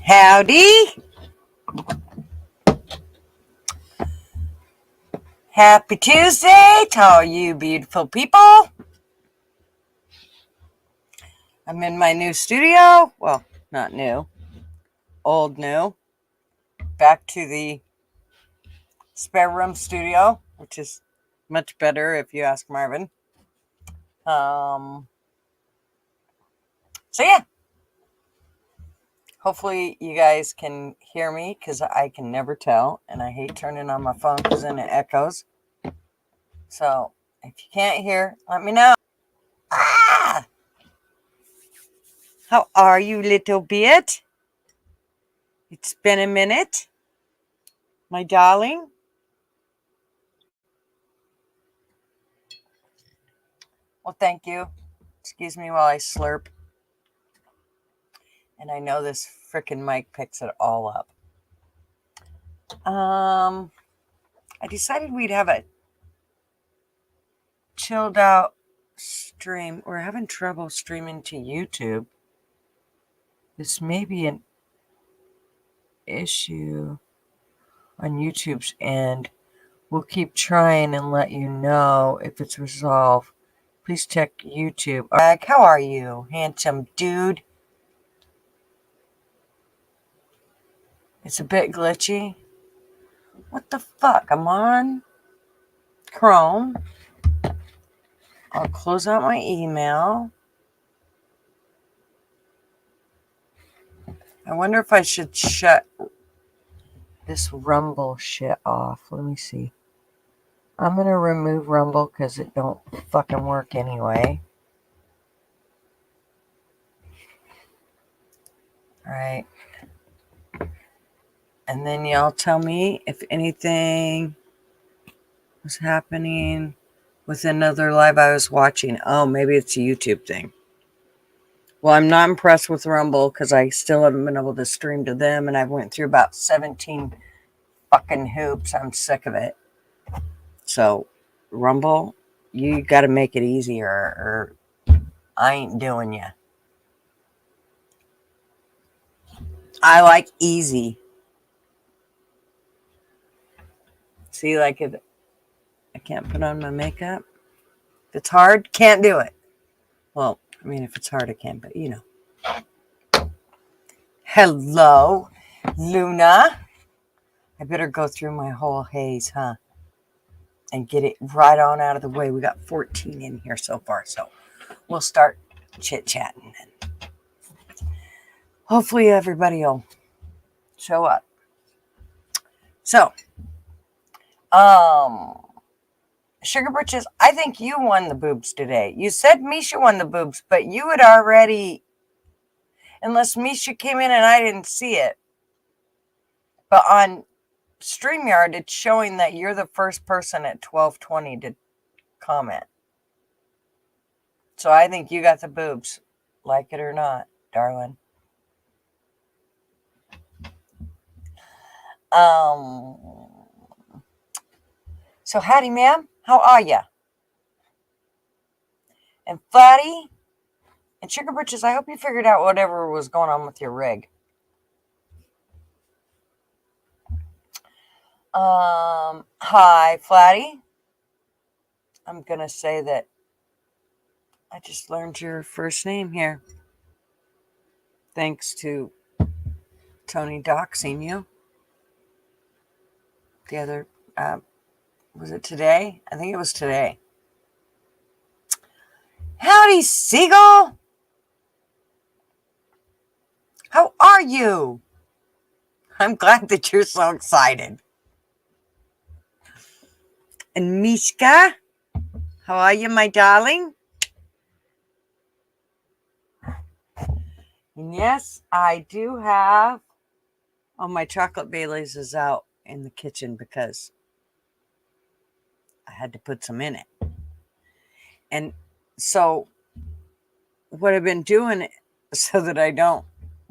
Howdy. Happy Tuesday to all you beautiful people. I'm in my new studio. Well, not new. Old new. Back to the spare room studio, which is much better if you ask Marvin. So yeah. Hopefully you guys can hear me because I can never tell. And I hate turning on my phone because then it echoes. So if you can't hear, let me know. Ah! How are you, little bit? It's been a minute, my darling. Well, thank you. Excuse me while I slurp. And I know this frickin' mic picks it all up. I decided we'd have a chilled out stream. We're having trouble streaming to YouTube. This may be an issue on YouTube's end. We'll keep trying and let you know if it's resolved. Please check YouTube. How are you, handsome dude? It's a bit glitchy. What the fuck? I'm on Chrome. I'll close out my email. I wonder if I should shut this Rumble shit off. Let me see. I'm going to remove Rumble because it don't fucking work anyway. Alright. And then y'all tell me if anything was happening with another live I was watching. Oh, maybe it's a YouTube thing. Well, I'm not impressed with Rumble because I still haven't been able to stream to them, and I've went through about 17 fucking hoops. I'm sick of it. So, Rumble, you got to make it easier, or I ain't doing ya. I like easy. See, like if I can't put on my makeup, if it's hard, can't do it. Well, I mean, if it's hard, I can, but you know. Hello, Luna. I better go through my whole haze, huh? And get it right on out of the way. We got 14 in here so far, so we'll start chit-chatting. Hopefully everybody will show up. So, Sugar Britches, I think you won the boobs today. You said Misha won the boobs, but you had already, unless Misha came in and I didn't see it. But on StreamYard, it's showing that you're the first person at 12:20 to comment. So I think you got the boobs, like it or not, darling. So howdy, ma'am. How are ya? And Flatty and Sugar Britches, I hope you figured out whatever was going on with your rig. Hi, Flatty. I'm going to say that I just learned your first name here. Thanks to Tony doxing you. The other, was it today? I think it was today. Howdy, Seagull. How are you? I'm glad that you're so excited. And Mishka, how are you, my darling? And yes, I do have. Oh, my chocolate Baileys is out in the kitchen because I had to put some in it. And so what I've been doing so that I don't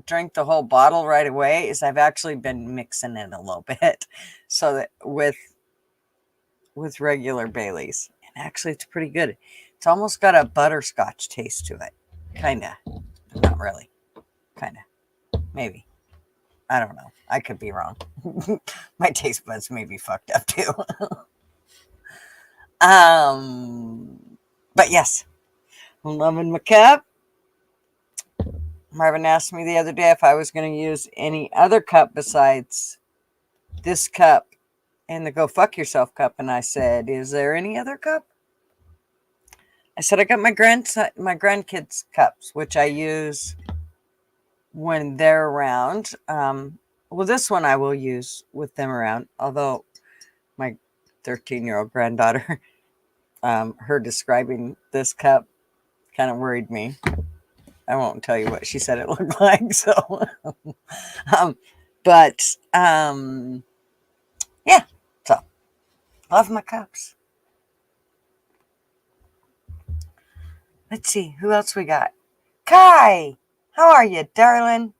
drink the whole bottle right away is I've actually been mixing it a little bit so that with regular Baileys. And actually it's pretty good. It's almost got a butterscotch taste to it. Kinda. Not really. Kinda. Maybe. I don't know. I could be wrong. My taste buds may be fucked up too. But yes, I'm loving my cup. Marvin asked me the other day if I was going to use any other cup besides this cup and the Go Fuck Yourself cup. And I said, is there any other cup? I said, I got my grandkids' cups, which I use when they're around. Well, this one I will use with them around, although my 13-year-old granddaughter, her describing this cup kind of worried me. I won't tell you what she said it looked like. So, yeah. So, love my cups. Let's see who else we got. Kai, how are you, darling?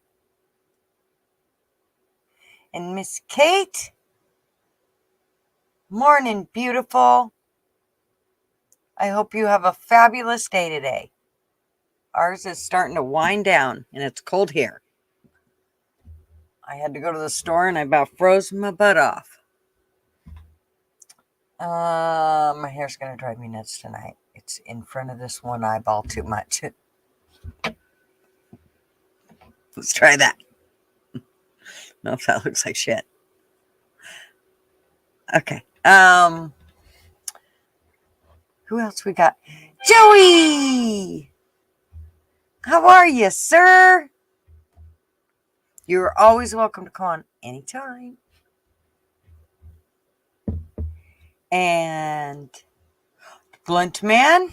And Miss Kate, morning, beautiful. I hope you have a fabulous day today. Ours is starting to wind down, and it's cold here. I had to go to the store, and I about froze my butt off. My hair's going to drive me nuts tonight. It's in front of this one eyeball too much. Let's try that. No, if that looks like shit. Okay. Who else we got? Joey! How are you, sir? You're always welcome to call on anytime. And Blunt Man,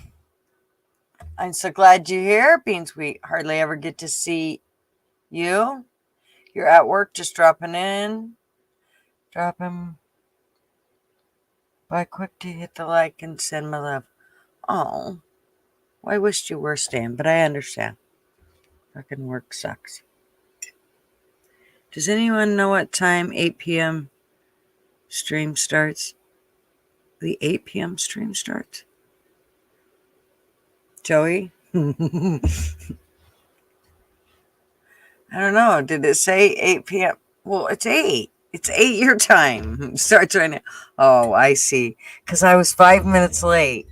I'm so glad you're here. Beans, we hardly ever get to see you. You're at work, just dropping in. Dropping by quick to hit the like and send my love. Oh, well, I wished you were staying, but I understand. Fucking work sucks. Does anyone know what time 8 p.m. stream starts? The 8 p.m. stream starts? Joey? I don't know. Did it say 8 p.m.? Well, it's 8. It's 8 your time. Starts right now. Oh, I see. Because I was 5 minutes late.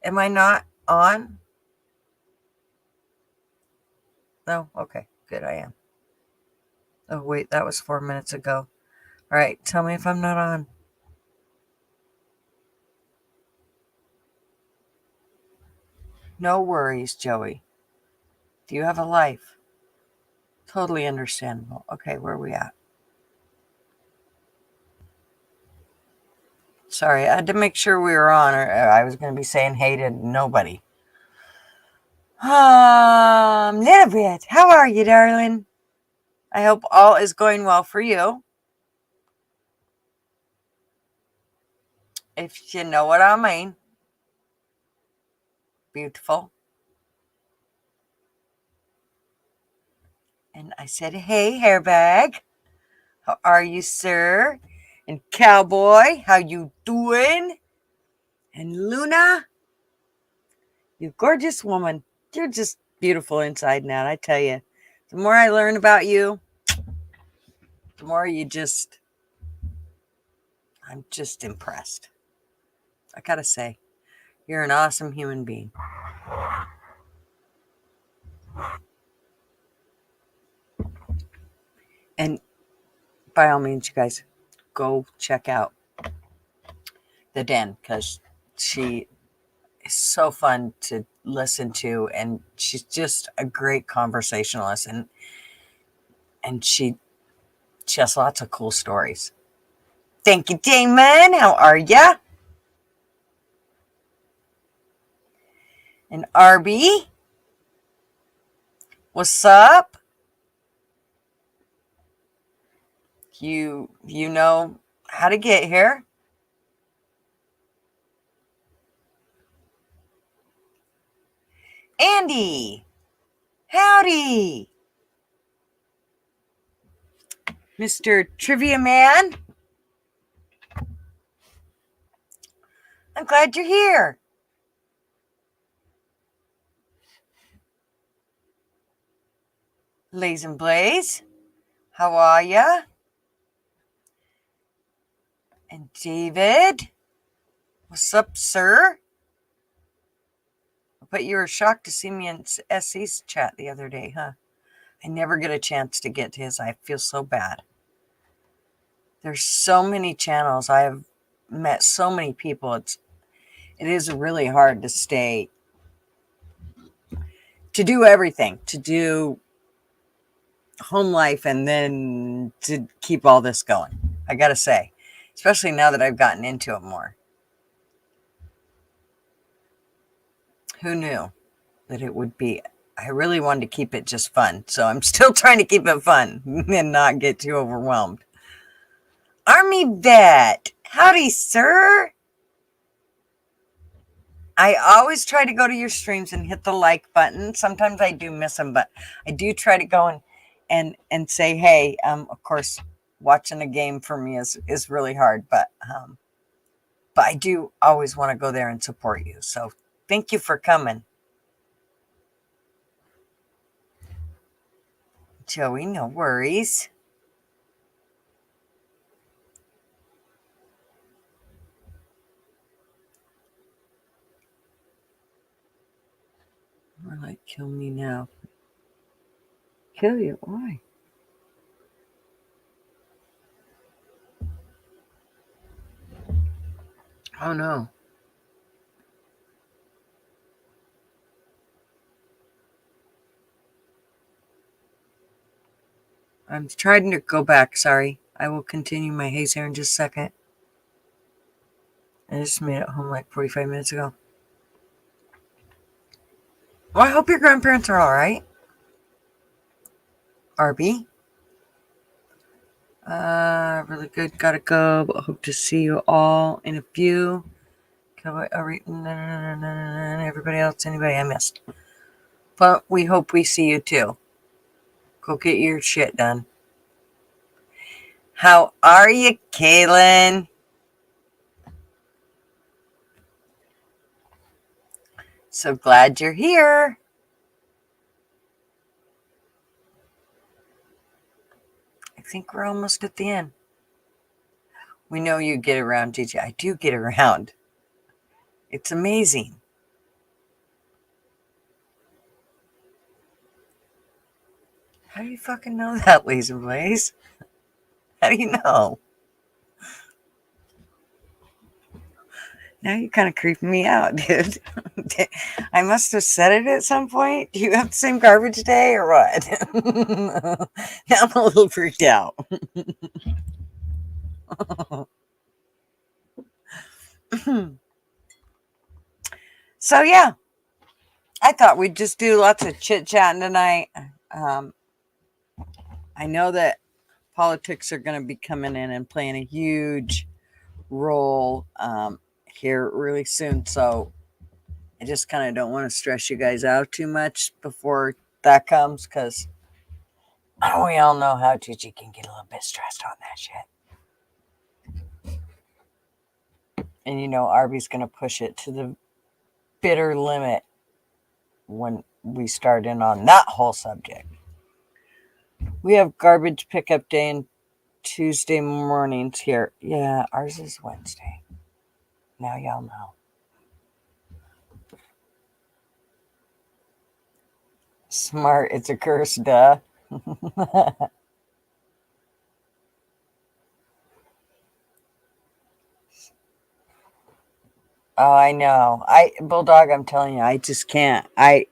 Am I not on? No? Okay. Good, I am. Oh, wait. That was 4 minutes ago. All right. Tell me if I'm not on. No worries, Joey. Do you have a life? Totally understandable. Okay, where are we at? Sorry, I had to make sure we were on, or I was going to be saying hey to nobody. Little bit. How are you, darling? I hope all is going well for you. If you know what I mean. Beautiful. And I said, hey, hairbag. How are you, sir? And cowboy, how you doing? And Luna, you gorgeous woman. You're just beautiful inside and out, I tell you. The more I learn about you, the more I'm just impressed. I gotta say, you're an awesome human being. And by all means, you guys, go check out The Den, because she is so fun to listen to, and she's just a great conversationalist, and she has lots of cool stories. Thank you, Damon. How are ya? And Arby, what's up? You know how to get here. Andy, howdy. Mr. Trivia Man, I'm glad you're here. Lays and Blaze, how are ya? And David, what's up, sir? But you were shocked to see me in SC's chat the other day, huh? I never get a chance to get to his. I feel so bad. There's so many channels. I have met so many people. It is really hard to do everything, to do home life, and then to keep all this going. I gotta say, especially now that I've gotten into it more. Who knew that it would be? I really wanted to keep it just fun, so I'm still trying to keep it fun and not get too overwhelmed. Army Vet, howdy, sir. I always try to go to your streams and hit the like button. Sometimes I do miss them, but I do try to go and say, hey, of course, watching a game for me is really hard, but I do always want to go there and support you. So thank you for coming. Joey, no worries. More like kill me now. Kill you? Why? Oh no. I'm trying to go back. Sorry. I will continue my haze here in just a second. I just made it home like 45 minutes ago. Well, I hope your grandparents are all right. Arby. Really good. Gotta go, but hope to see you all in a few. Everybody else, anybody I missed. But we hope we see you too. Go get your shit done. How are you, Kaylin? So glad you're here. I think we're almost at the end. We know you get around, DJ. I do get around. It's amazing. How do you fucking know that, Laser Blaze? How do you know? Now you're kind of creeping me out, dude. I must have said it at some point. Do you have the same garbage day or what? Now I'm a little freaked out. So, yeah, I thought we'd just do lots of chit-chatting tonight. I know that politics are going to be coming in and playing a huge role here really soon. So I just kind of don't want to stress you guys out too much before that comes, because we all know how Gigi can get a little bit stressed on that shit. And you know, Arby's going to push it to the bitter limit when we start in on that whole subject. We have garbage pickup day and Tuesday mornings here. Yeah, ours is Wednesday. Now y'all know. Smart, it's a curse, duh. Oh, I know. Bulldog, I'm telling you, I just can't. I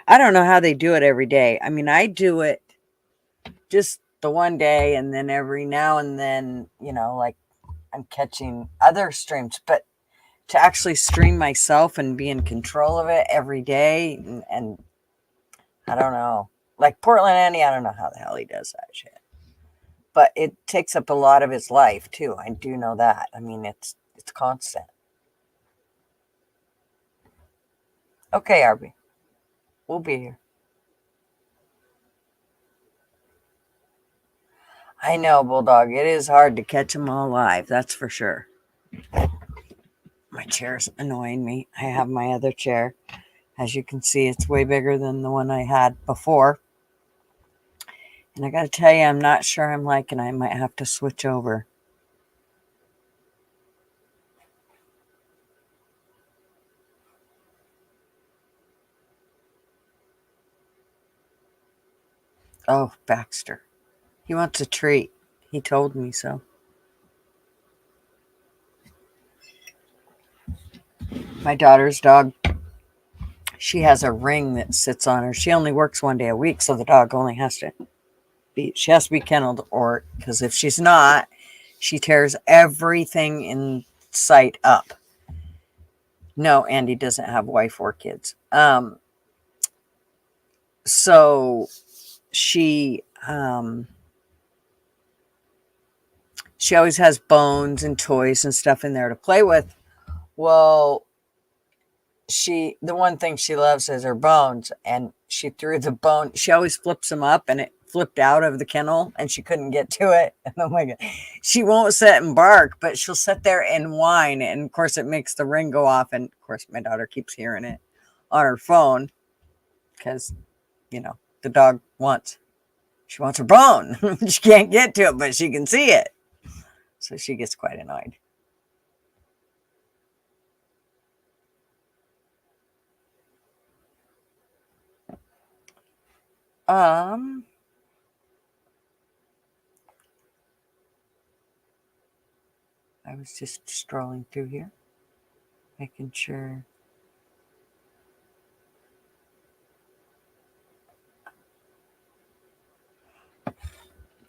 don't know how they do it every day. I mean, I do it just the one day, and then every now and then, you know, like I'm catching other streams, but to actually stream myself and be in control of it every day, and I don't know. Like Portland Andy, I don't know how the hell he does that shit. But it takes up a lot of his life too. I do know that. I mean, it's constant. Okay, Arby. We'll be here. I know, Bulldog. It is hard to catch them all live. That's for sure. My chair's annoying me. I have my other chair. As you can see, it's way bigger than the one I had before. And I got to tell you, I'm not sure I'm liking it. I might have to switch over. Oh, Baxter. He wants a treat. He told me so. My daughter's dog, she has a ring that sits on her. She only works 1 day a week, so the dog only has to she has to be kenneled, or because if she's not, she tears everything in sight up. No, Andy doesn't have a wife or kids. So she she always has bones and toys and stuff in there to play with. Well, the one thing she loves is her bones, and she threw the bone. She always flips them up, and it flipped out of the kennel, and she couldn't get to it. And oh my god, she won't sit and bark, but she'll sit there and whine, and of course it makes the ring go off. And of course my daughter keeps hearing it on her phone because the dog wants her bone. She can't get to it, but she can see it, so she gets quite annoyed. Um, I was just strolling through here, making sure.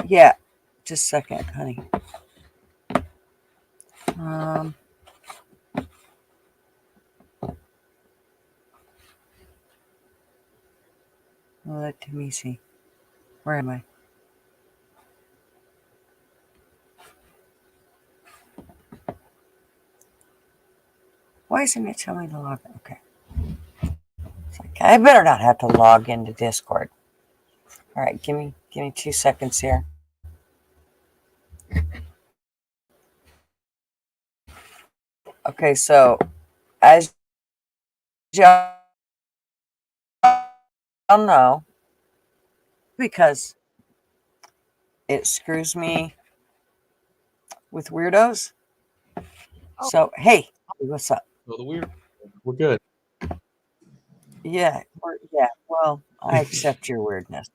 Yeah, just a second, honey. Let me see. Where am I? Why isn't it telling me to log in? Okay. It's like, I better not have to log into Discord. All right, give me 2 seconds here. Okay, so as y'all know, because it screws me with weirdos. So hey, what's up? So the weird, we're good. Yeah, well, I accept your weirdness.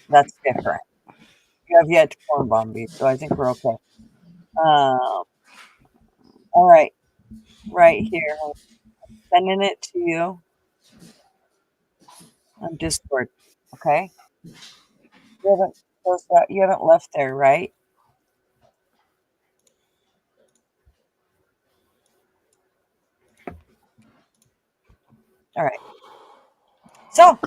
That's different. You have yet to form bomb me, so I think we're okay. All right, right here. I'm sending it to you on Discord. Okay. You haven't closed out. You haven't left there, right? All right. So,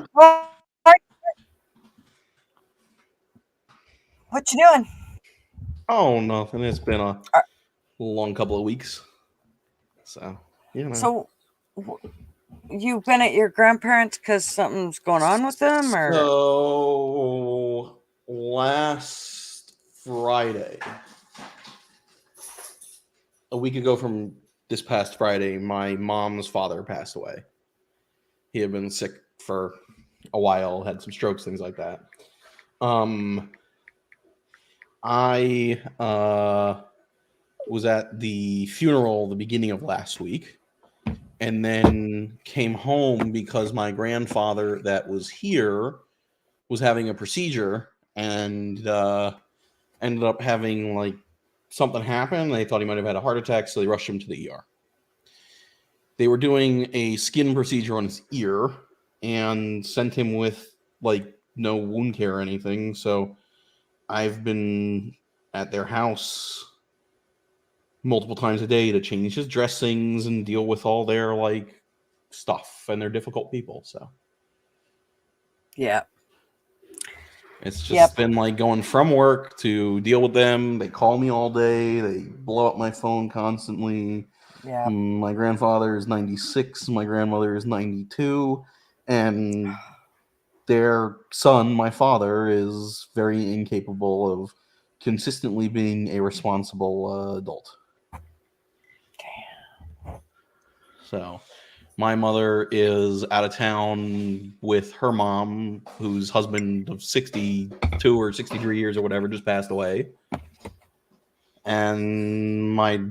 what you doing? Oh, nothing. It's been a Uh, long couple of weeks. So, So, you've been at your grandparents because something's going on with them, or? So, last Friday, a week ago from this past Friday, my mom's father passed away. He had been sick for a while, had some strokes, things like that. I was at the funeral the beginning of last week, and then came home because my grandfather that was here was having a procedure and ended up having like something happen. They thought he might have had a heart attack, so they rushed him to the ER. They were doing a skin procedure on his ear and sent him with like no wound care or anything. So I've been at their house multiple times a day to change his dressings and deal with all their like stuff, and they're difficult people. So Yeah. it's just been like going from work to deal with them. They call me all day. They blow up my phone constantly. Yeah. My grandfather is 96. My grandmother is 92. And their son, my father, is very incapable of consistently being a responsible adult. Damn. So My mother is out of town with her mom, whose husband of 62 or 63 years or whatever just passed away. And my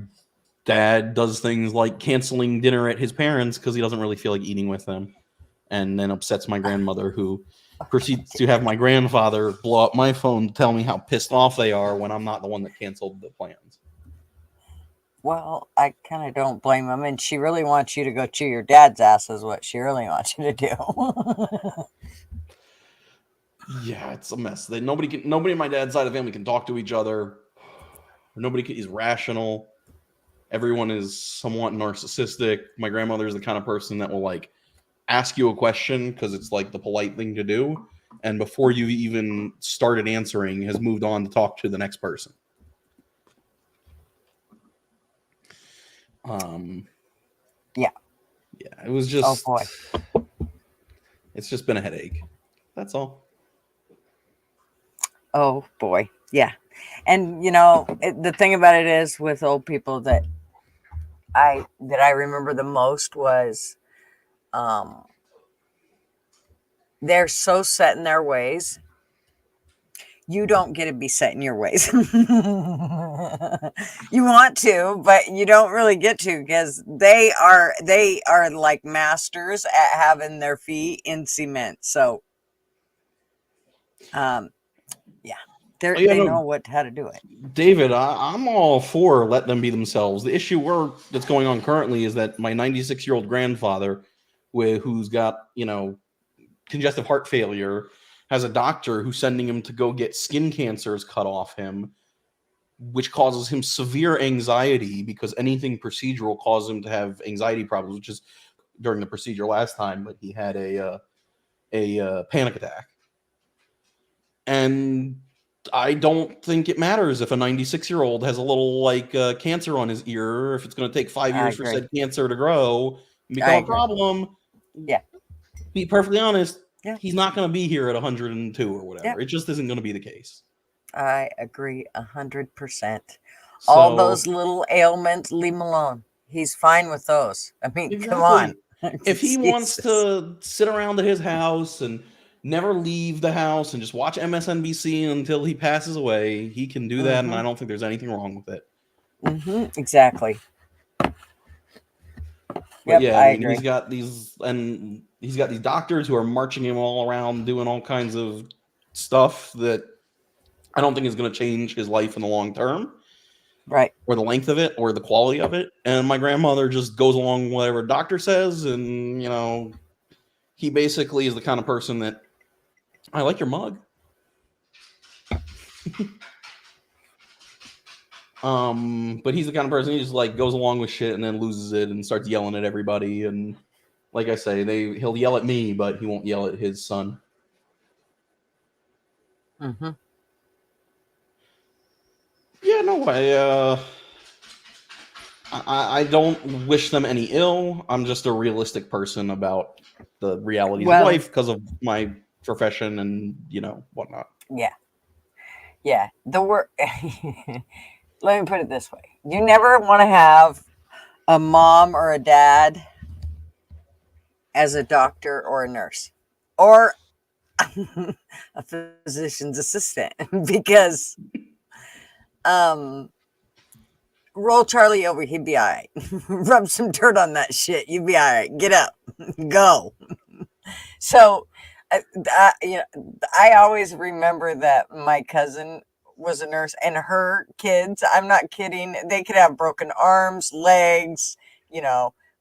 dad does things like canceling dinner at his parents because he doesn't really feel like eating with them, and then upsets my grandmother, who proceeds to have my grandfather blow up my phone to tell me how pissed off they are when I'm not the one that canceled the plans. Well, I kind of don't blame him. And she really wants you to go chew your dad's ass, is what she really wants you to do. Yeah, it's a mess. Nobody on my dad's side of the family can talk to each other. Nobody is rational. Everyone is somewhat narcissistic. My grandmother is the kind of person that will like ask you a question because it's like the polite thing to do, and before you even started answering, has moved on to talk to the next person. Yeah. It was just. Oh boy. It's just been a headache. That's all. Oh boy. Yeah. And the thing about it is with old people that I remember the most was they're so set in their ways. You don't get to be set in your ways. You want to, but you don't really get to, because they are like masters at having their feet in cement. So they know how to do it. David, I'm all for let them be themselves. The issue that's going on currently is that my 96-year-old grandfather, who's got congestive heart failure, has a doctor who's sending him to go get skin cancers cut off him, which causes him severe anxiety because anything procedural causes him to have anxiety problems, which is during the procedure last time, but he had a panic attack. And I don't think it matters if a 96-year-old has a little cancer on his ear, if it's going to take 5 years for said cancer to grow and become a problem. Yeah. Be perfectly honest. Yeah. He's not going to be here at 102 or whatever. Yeah. It just isn't going to be the case. I agree 100%. All those little ailments, leave him alone. He's fine with those. I mean, exactly. Come on. If he wants to sit around at his house and never leave the house and just watch MSNBC until he passes away, he can do that, and I don't think there's anything wrong with it. Exactly. But yeah, I mean, he's got these doctors who are marching him all around, doing all kinds of stuff that I don't think is going to change his life in the long term. Right. Or the length of it, or the quality of it. And my grandmother just goes along with whatever doctor says, and, he basically is the kind of person that, I like your mug. But he's the kind of person, he just goes along with shit and then loses it and starts yelling at everybody. And like I say, he'll yell at me, but he won't yell at his son. Mm-hmm. Yeah, no, I don't wish them any ill. I'm just a realistic person about the realities of life because of my profession and whatnot. Yeah. Let me put it this way: you never want to have a mom or a dad as a doctor or a nurse or a physician's assistant, because roll Charlie over, he'd be all right. Rub some dirt on that shit, you'd be all right. Get up, go. So I always remember that my cousin was a nurse, and her kids, I'm not kidding, they could have broken arms, legs,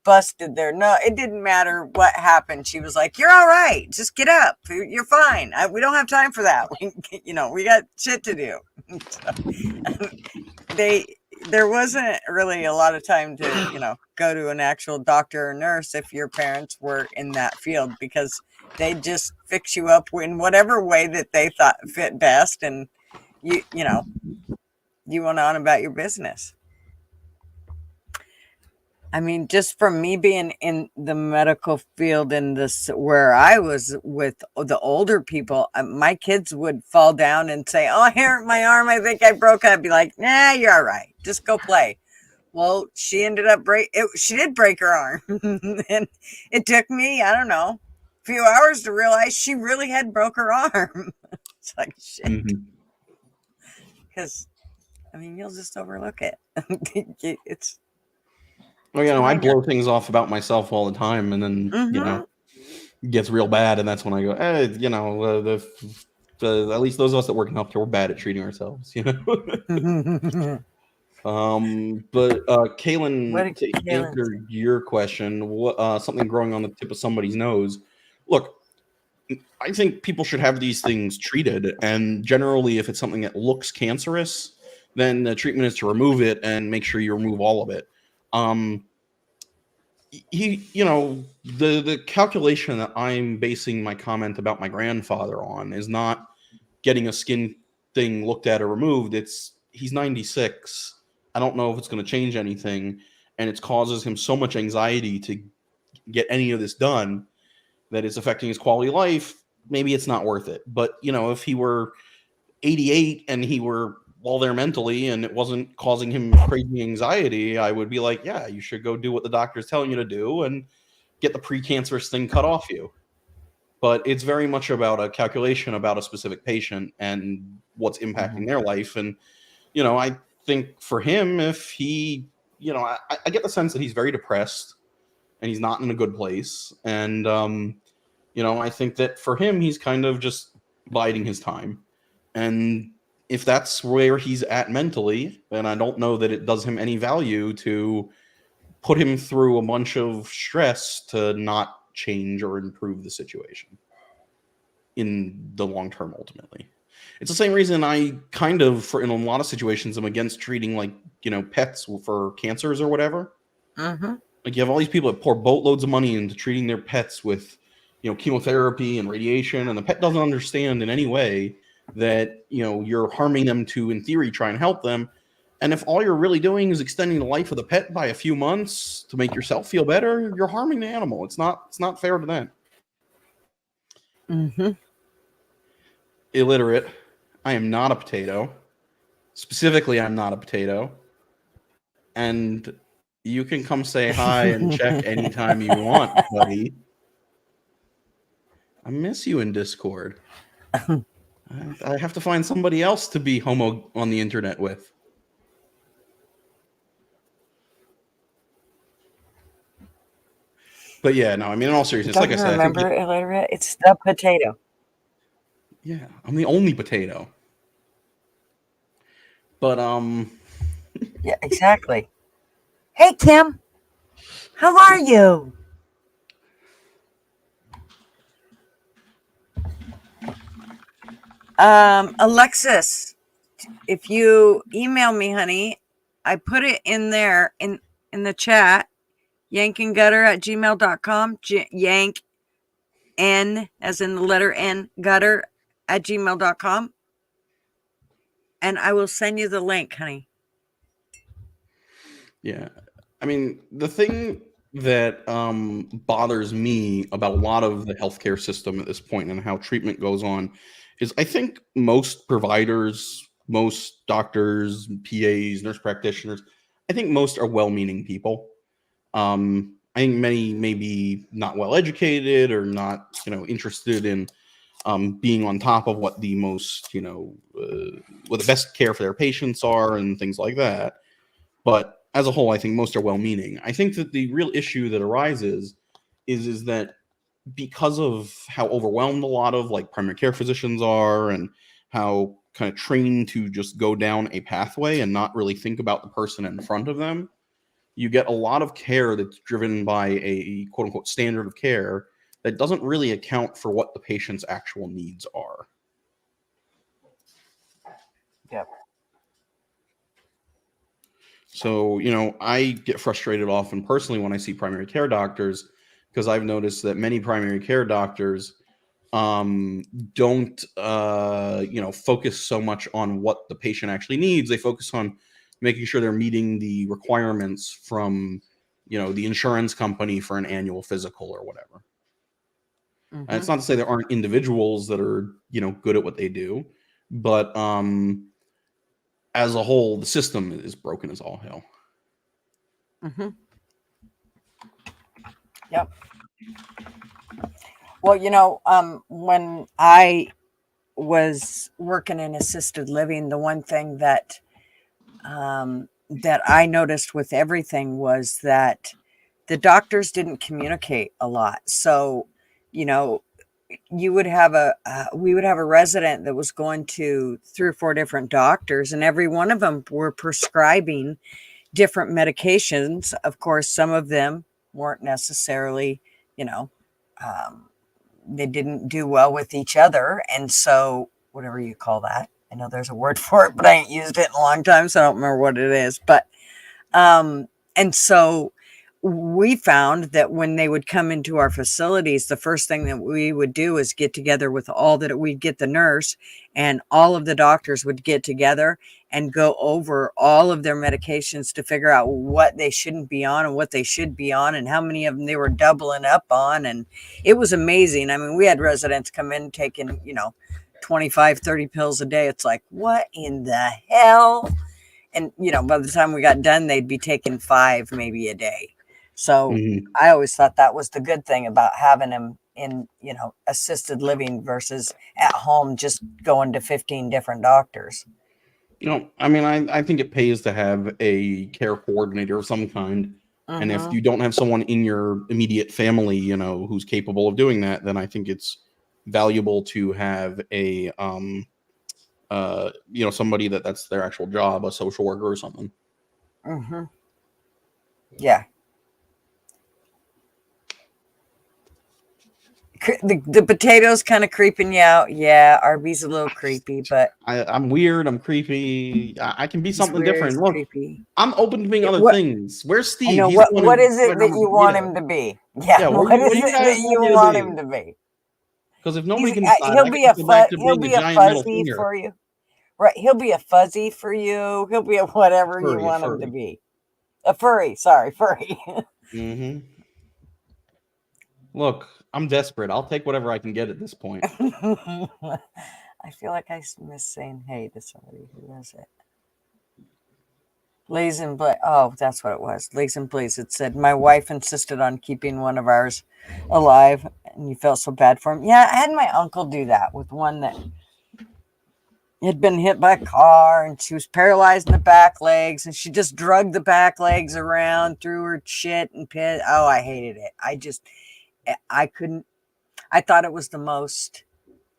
busted their nut. It didn't matter what happened. She was like, you're all right, just get up, you're fine. We don't have time for that. We got shit to do. There wasn't really a lot of time to go to an actual doctor or nurse if your parents were in that field, because they just fix you up in whatever way that they thought fit best, and you went on about your business. I mean, just from me being in the medical field in this, where I was with the older people, my kids would fall down and say, "Oh, I hurt my arm. I think I broke it." I'd be like, "Nah, you're all right. Just go play." Well, she ended up she did break her arm. And it took me, I don't know, a few hours to realize she really had broke her arm. It's like shit. Mhm. Because I mean, you'll just overlook it. It's Well, I blow things off about myself all the time, and then it gets real bad, and that's when I go, at least those of us that work in healthcare, we're bad at treating ourselves, But Kaylin, to answer your question, what something growing on the tip of somebody's nose? Look, I think people should have these things treated, and generally, if it's something that looks cancerous, then the treatment is to remove it and make sure you remove all of it. The calculation that I'm basing my comment about my grandfather on is not getting a skin thing looked at or removed. He's 96. I don't know if it's going to change anything, and it causes him so much anxiety to get any of this done that it's affecting his quality of life. Maybe it's not worth it. But if he were 88 and he were well there mentally and it wasn't causing him crazy anxiety, I would be like, yeah, you should go do what the doctor's telling you to do and get the precancerous thing cut off you. But it's very much about a calculation about a specific patient and what's impacting their life. And, I think for him, if he, I get the sense that he's very depressed and he's not in a good place. And, I think that for him, he's kind of just biding his time. And if that's where he's at mentally, then I don't know that it does him any value to put him through a bunch of stress to not change or improve the situation in the long term. Ultimately, it's the same reason I kind of, in a lot of situations, I'm against treating pets for cancers or whatever. Like, you have all these people that pour boatloads of money into treating their pets with chemotherapy and radiation, and the pet doesn't understand in any way that you're harming them to, in theory, try and help them. And if all you're really doing is extending the life of the pet by a few months to make yourself feel better, you're harming the animal. It's not fair to them. Illiterate. I am not a potato. Specifically, I'm not a potato. And you can come say hi and check anytime you want, buddy. I miss you in Discord. I have to find somebody else to be homo on the internet with. But yeah, no, I mean, in all seriousness, like I said, remember, illiterate, it's the potato. Yeah, I'm the only potato. But yeah, exactly. Hey, Kim, how are you? Alexis, if you email me, honey, I put it in there in the chat, yankandgutter@gmail.com, yank N as in the letter N, gutter @gmail.com. And I will send you the link, honey. Yeah. I mean, the thing that bothers me about a lot of the healthcare system at this point and how treatment goes on is I think most providers, most doctors, PAs, nurse practitioners, I think most are well-meaning people. I think many may be not well educated or not, interested in being on top of what the most, what the best care for their patients are and things like that. But as a whole, I think most are well-meaning. I think that the real issue that arises is that because of how overwhelmed a lot of primary care physicians are and how kind of trained to just go down a pathway and not really think about the person in front of them, you get a lot of care that's driven by a quote-unquote standard of care that doesn't really account for what the patient's actual needs are. Yep. So, I get frustrated often personally when I see primary care doctors because I've noticed that many primary care doctors don't, focus so much on what the patient actually needs. They focus on making sure they're meeting the requirements from, the insurance company for an annual physical or whatever. And it's not to say there aren't individuals that are, good at what they do, but as a whole, the system is broken as all hell. Mm-hmm. Yep. Well, when I was working in assisted living, the one thing that I noticed with everything was that the doctors didn't communicate a lot. So, you know, you would have we would have a resident that was going to 3 or 4 different doctors, and every one of them were prescribing different medications. Of course, some of them weren't necessarily, you know, um, they didn't do well with each other. And so, whatever you call that, I know there's a word for it, but I ain't used it in a long time, so I don't remember what it is. But um, and so we found that when they would come into our facilities, the first thing that we would do is get together with we'd get the nurse, and all of the doctors would get together and go over all of their medications to figure out what they shouldn't be on and what they should be on and how many of them they were doubling up on. And it was amazing. I mean, we had residents come in taking, 25, 30 pills a day. It's like, what in the hell? And, by the time we got done, they'd be taking 5 maybe a day. So Mhm. I always thought that was the good thing about having them in, assisted living versus at home, just going to 15 different doctors. I mean, I think it pays to have a care coordinator of some kind. And if Mm-hmm. you don't have someone in your immediate family, who's capable of doing that, then I think it's valuable to have somebody that's their actual job, a social worker or something. Mm-hmm. Yeah. The potatoes kind of creeping you out. Yeah, Arby's a little creepy, but I'm weird. I'm creepy. I can be he's something weird. different. He's Look, creepy. I'm open to being other What things. Where's I Steve? know. He's the one What who is it went that on you the want yeah. him to be? Yeah. Yeah, What what is do you it guys that you want me to want him be? to be? Because if nobody can decide, He'll I be can go back to he'll being a be a giant middle fuzzy finger. for you. Right. He'll be a fuzzy for you. He'll be a whatever you Furry, a want him to furry. be. A furry. Sorry, furry. Mm-hmm. Look, I'm desperate. I'll take whatever I can get at this point. I feel like I miss saying hey to somebody. Who is it? Lays and Blaze. Oh, that's what it was. Lays and Blaze. It said, my wife insisted on keeping one of ours alive, and you felt so bad for him. Yeah, I had my uncle do that with one that had been hit by a car, and she was paralyzed in the back legs, and she just dragged the back legs around through her shit and pit. Oh, I hated it. I couldn't. I thought it was the most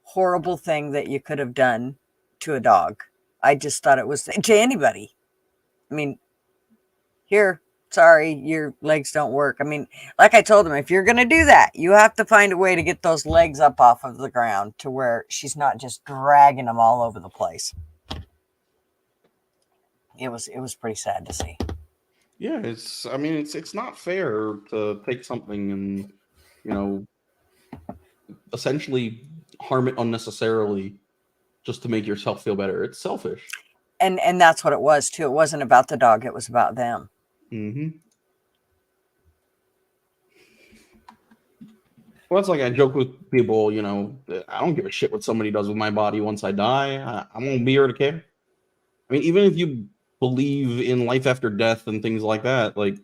horrible thing that you could have done to a dog. I just thought it was to anybody. I mean, here, sorry, your legs don't work. I mean, like I told him, if you're going to do that, you have to find a way to get those legs up off of the ground to where she's not just dragging them all over the place. It was pretty sad to see. Yeah, it's not fair to take something and, you know, essentially harm it unnecessarily just to make yourself feel better. It's selfish. And that's what it was too. It wasn't about the dog, it was about them. Mm-hmm. Well, it's like I joke with people, I don't give a shit what somebody does with my body once I die. I'm gonna be here to care. I mean, even if you believe in life after death and things like that, like,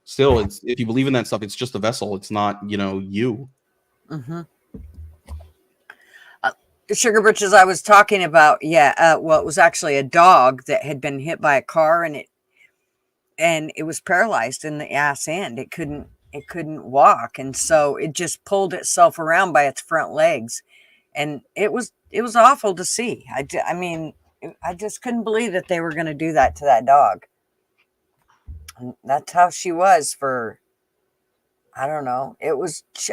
still, it's if you believe in that stuff, it's just a vessel. It's not, you. Mm-hmm. The Sugar Britches I was talking about, yeah, well, it was actually a dog that had been hit by a car, and it was paralyzed in the ass end. It couldn't walk, and so it just pulled itself around by its front legs, and it was awful to see. I mean, I just couldn't believe that they were going to do that to that dog. And that's how she was for, I don't know.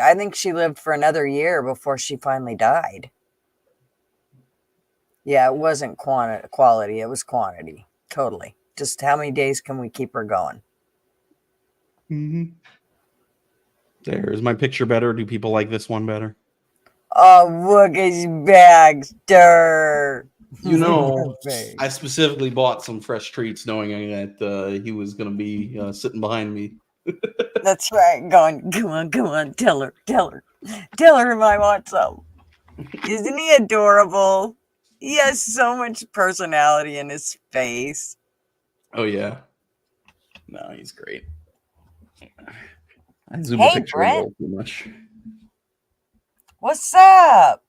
I think she lived for another year before she finally died. Yeah, it wasn't quality, it was quantity. Totally. Just how many days can we keep her going? Mm-hmm. There, is my picture better? Do people like this one better? Oh, look at his Baxter. I specifically bought some fresh treats knowing that he was going to be sitting behind me. That's right. Going, come on, tell her. Tell her I want some. Isn't he adorable? He has so much personality in his face. Oh, yeah. No, he's great. I zoom Hey, the picture in a Brent. little too much. What's up?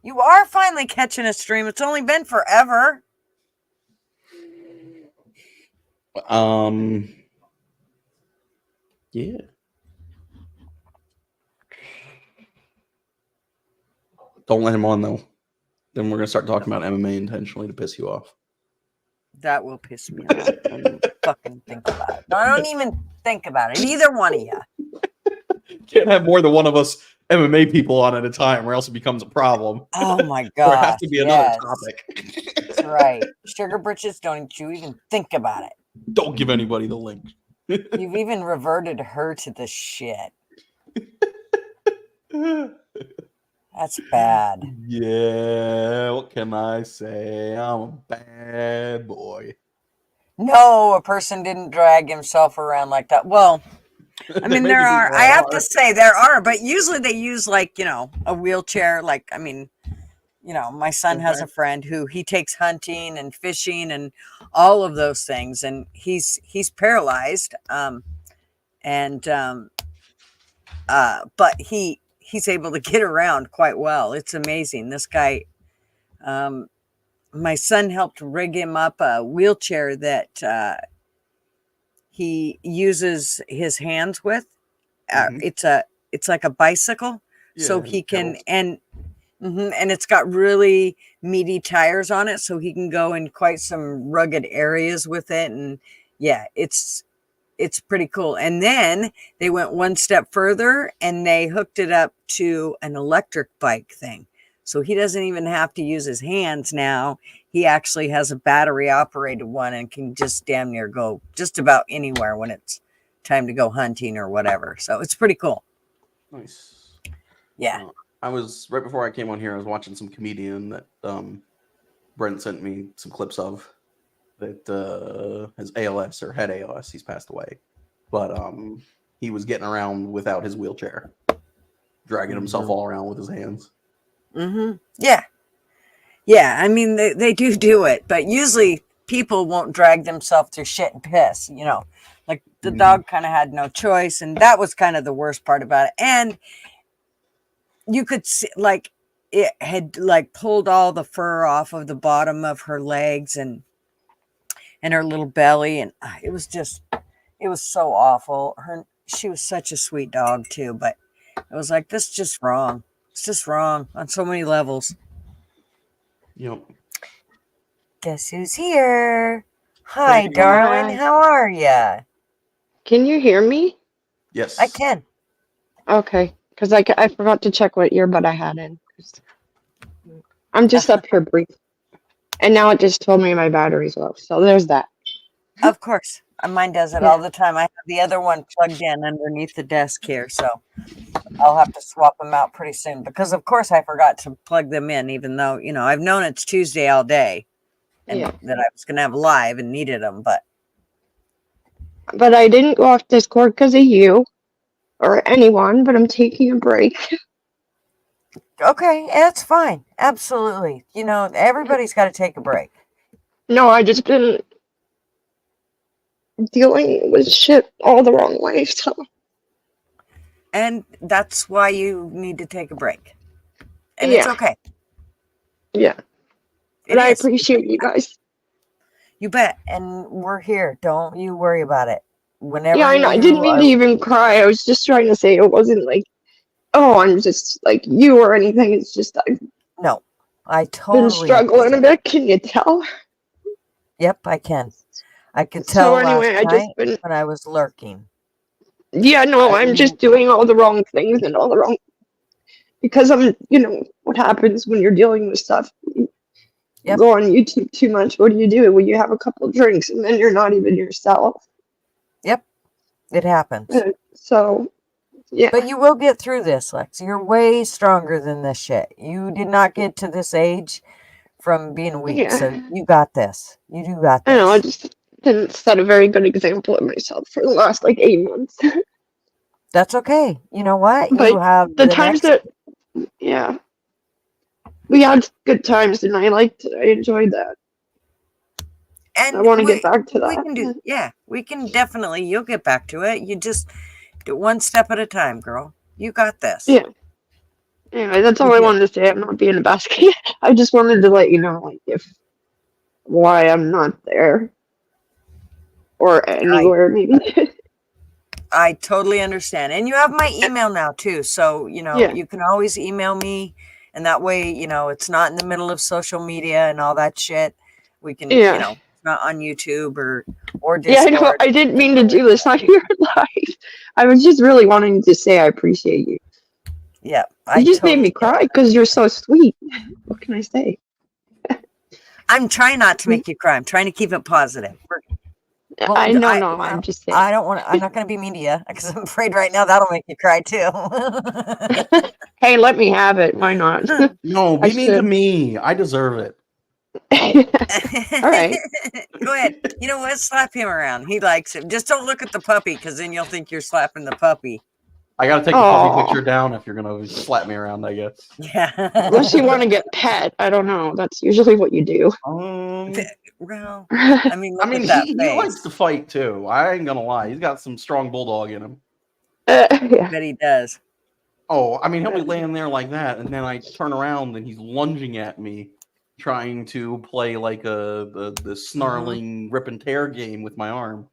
You are finally catching a stream. It's only been forever. Yeah. Don't let him on though. Then we're gonna start talking about MMA intentionally to piss you off. That will piss me off. Don't even fucking think about it. No, I don't even think about it. Either one of you. Can't have more than one of us MMA people on at a time, or else it becomes a problem. Oh my There has gosh. to be another Yes. topic. That's right. Sugar britches, don't you even think about it. Don't give anybody the link. You've even reverted her to the shit. That's bad. Yeah, what can I say? I'm a bad boy. No, a person didn't drag himself around like that. Well, I mean, there are. I have to say there are, but usually they use like, a wheelchair. Like, I mean, my son has a friend who he takes hunting and fishing and all of those things, and he's paralyzed. But he's able to get around quite well. It's amazing. This guy, my son helped rig him up a wheelchair that he uses his hands with. It's like a bicycle, so he can and it's got really meaty tires on it, so he can go in quite some rugged areas with it. And yeah, it's pretty cool. And then they went one step further and they hooked it up to an electric bike thing. So he doesn't even have to use his hands now. He actually has a battery operated one and can just damn near go just about anywhere when it's time to go hunting or whatever. So it's pretty cool. Nice. Yeah. I was right before I came on here, I was watching some comedian that Brent sent me some clips of that has ALS or had ALS. He's passed away. But he was getting around without his wheelchair, dragging himself all around with his hands. Yeah. Yeah. I mean, they do it, but usually people won't drag themselves through shit and piss, like the dog kind of had no choice. And that was kind of the worst part about it. And you could see like it had like pulled all the fur off of the bottom of her legs and her little belly. And it was so awful. She was such a sweet dog too, but it was like, this is just wrong. It's just wrong on so many levels. Yep. Guess who's here? Hi, darling. How are ya? Can you hear me? Yes. I can. Okay, because I forgot to check what earbud I had in. I'm just up here brief. And now it just told me my battery's low. So there's that. Of course. Mine does it all the time. I have the other one plugged in underneath the desk here. So I'll have to swap them out pretty soon because, of course, I forgot to plug them in, even though, I've known it's Tuesday all day and that I was going to have live and needed them. But I didn't go off Discord because of you or anyone, but I'm taking a break. Okay, that's fine. Absolutely. Everybody's got to take a break. No, I just been dealing with shit all the wrong way. So. And that's why you need to take a break. And it's okay. Yeah. But I appreciate you guys. You bet. And we're here. Don't you worry about it. Whenever I know. I didn't mean to even cry. I was just trying to say it wasn't like, oh, I'm just like you or anything. It's just No, I totally been struggling a bit. Can you tell? Yep, I can. I could tell so anyway, last night when I was lurking. Yeah, no, I'm just doing all the wrong things and all the wrong... Because I'm, what happens when you're dealing with stuff. You go on YouTube too much. What do? Well, you have a couple of drinks and then you're not even yourself. Yep, it happens. So, yeah. But you will get through this, Lex. You're way stronger than this shit. You did not get to this age from being weak, so you got this. You do got this. I know, I just didn't set a very good example of myself for the last, 8 months. That's okay. You know what? But you have the times that... Yeah. We had good times, and I enjoyed that. And I want to get back to we that. can do, yeah, we can definitely, you'll get back to it. You just do one step at a time, girl. You got this. Yeah. Anyway, that's all You I do. wanted to say. I'm not being a basket. I just wanted to let you know, like, if why I'm not there or anywhere, maybe. I totally understand. And you have my email now too. So, Yeah. you can always email me, and that way, it's not in the middle of social media and all that shit. We can, Yeah. it's not on YouTube or Yeah, I Discord. know. I didn't mean to do this on your live. I was just really wanting to say I appreciate you. Yeah. You just made me cry because you're so sweet. What can I say? I'm trying not to make you cry. I'm trying to keep it positive. Well, I know, no, I'm just saying. I don't want to, I'm not going to be mean to you because I'm afraid right now that'll make you cry too. Hey, let me have it. Why not? No, I be mean to should. me. I deserve it. All right. Go ahead. You know what? Slap him around. He likes it. Just don't look at the puppy because then you'll think you're slapping the puppy. I gotta take the Aw. puppy picture down if you're gonna slap me around, I guess. Yeah. Unless you want to get pet. I don't know. That's usually what you do. Well, I mean, look at that he face. likes to fight too. I ain't gonna lie. He's got some strong bulldog in him. Yeah. Bet he does. Oh, I mean, he'll be laying there like that, and then I turn around and he's lunging at me, trying to play like the snarling rip and tear game with my arm.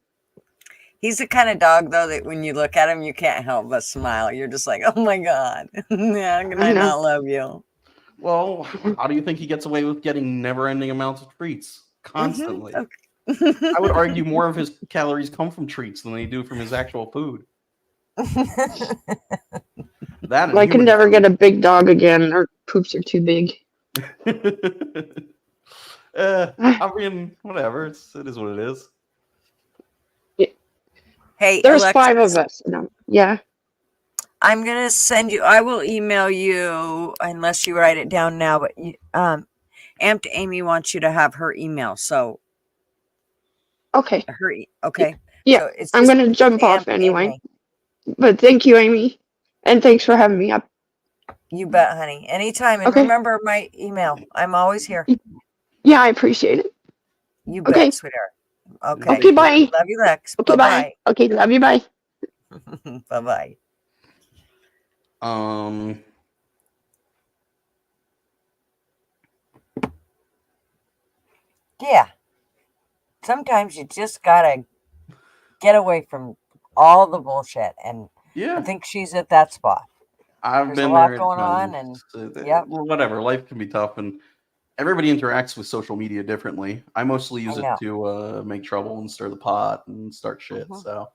He's the kind of dog, though, that when you look at him, you can't help but smile. You're just like, oh my God. How can I not love you? Well, how do you think he gets away with getting never-ending amounts of treats constantly? Okay. I would argue more of his calories come from treats than they do from his actual food. That I can never get a big dog again. Our poops are too big. I mean, whatever. It is what it is. Hey, There's Alexis, 5 of us. No. Yeah. I'm going to send you, I will email you unless you write it down now, but Amped Amy wants you to have her email. So, Okay. okay. Yeah. So it's I'm just going to jump off Amped anyway. Amy. But thank you, Amy. And thanks for having me up. You bet, honey. Anytime. And Okay. remember my email. I'm always here. Yeah, I appreciate it. You bet, Okay. sweetheart. Okay. Okay, bye. Love you, Lex. Okay, bye. Okay, love you, bye. Bye-bye. Yeah. Sometimes you just gotta get away from all the bullshit, and I think she's at that spot. There's been a lot going on, and whatever. Life can be tough, and everybody interacts with social media differently. I mostly use it to make trouble and stir the pot and start shit. So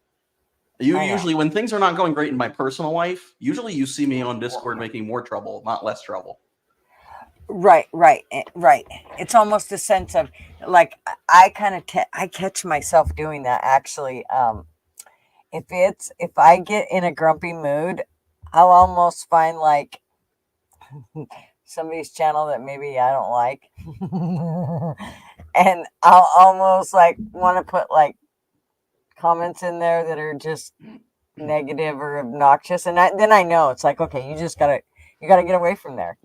usually when things are not going great in my personal life, usually you see me on Discord making more trouble, not less trouble. Right. It's almost a sense of like I kind of I catch myself doing that actually. If I get in a grumpy mood, I'll almost find like somebody's channel that maybe I don't like, and I'll almost like want to put like comments in there that are just negative or obnoxious, and then I know it's like, okay, you gotta get away from there.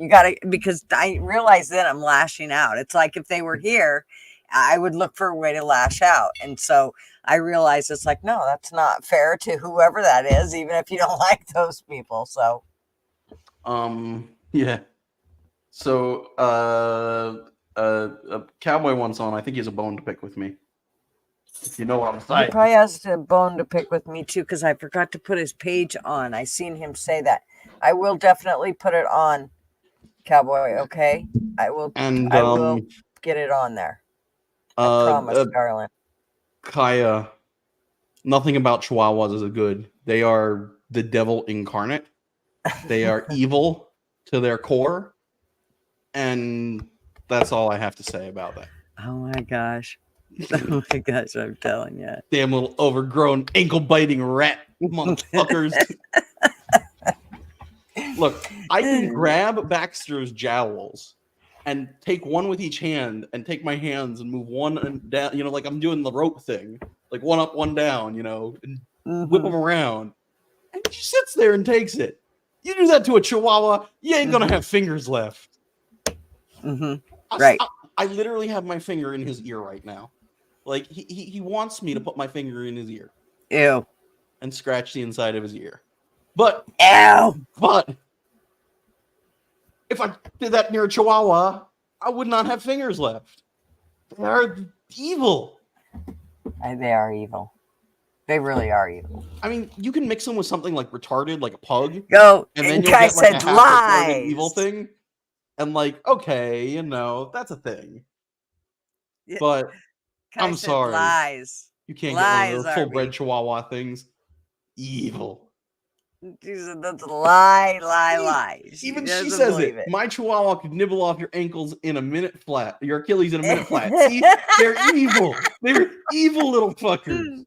Because I realize that I'm lashing out. It's like if they were here, I would look for a way to lash out. And so I realize it's like, no, that's not fair to whoever that is, even if you don't like those people. So, yeah. So, a cowboy once on, I think he has a bone to pick with me. If you know what I'm saying. He probably has a bone to pick with me too, because I forgot to put his page on. I seen him say that. I will definitely put it on, Cowboy. Okay, I will get it on there. I promise, darling. Kaya, nothing about Chihuahuas is good. They are the devil incarnate. They are evil to their core, and that's all I have to say about that. Oh my gosh. Oh my gosh, I'm telling you. Damn little overgrown ankle-biting rat motherfuckers. Look, I can grab Baxter's jowls and take one with each hand and take my hands and move one and down, like I'm doing the rope thing, like one up, one down, and whip them around. And she sits there and takes it. You do that to a Chihuahua, you ain't gonna have fingers left. Right. I literally have my finger in his ear right now. Like he wants me to put my finger in his ear Ew. and scratch the inside of his ear. But Ew. if I did that near a Chihuahua, I would not have fingers left. They are evil. They are evil. They really are evil. I mean, you can mix them with something like retarded, like a pug, Go. and then And you'll Kai get like a said half retarded lies. evil thing. And like, okay, you know, that's a thing. Yeah. But Kai I'm said sorry. lies. You can't Lies, get one of those full-bred Arby. Chihuahua things. Evil. She said that's a lie. Even she doesn't says believe it. My Chihuahua could nibble off your ankles in a minute flat. Your Achilles in a minute flat. See, they're evil. They're evil little fuckers.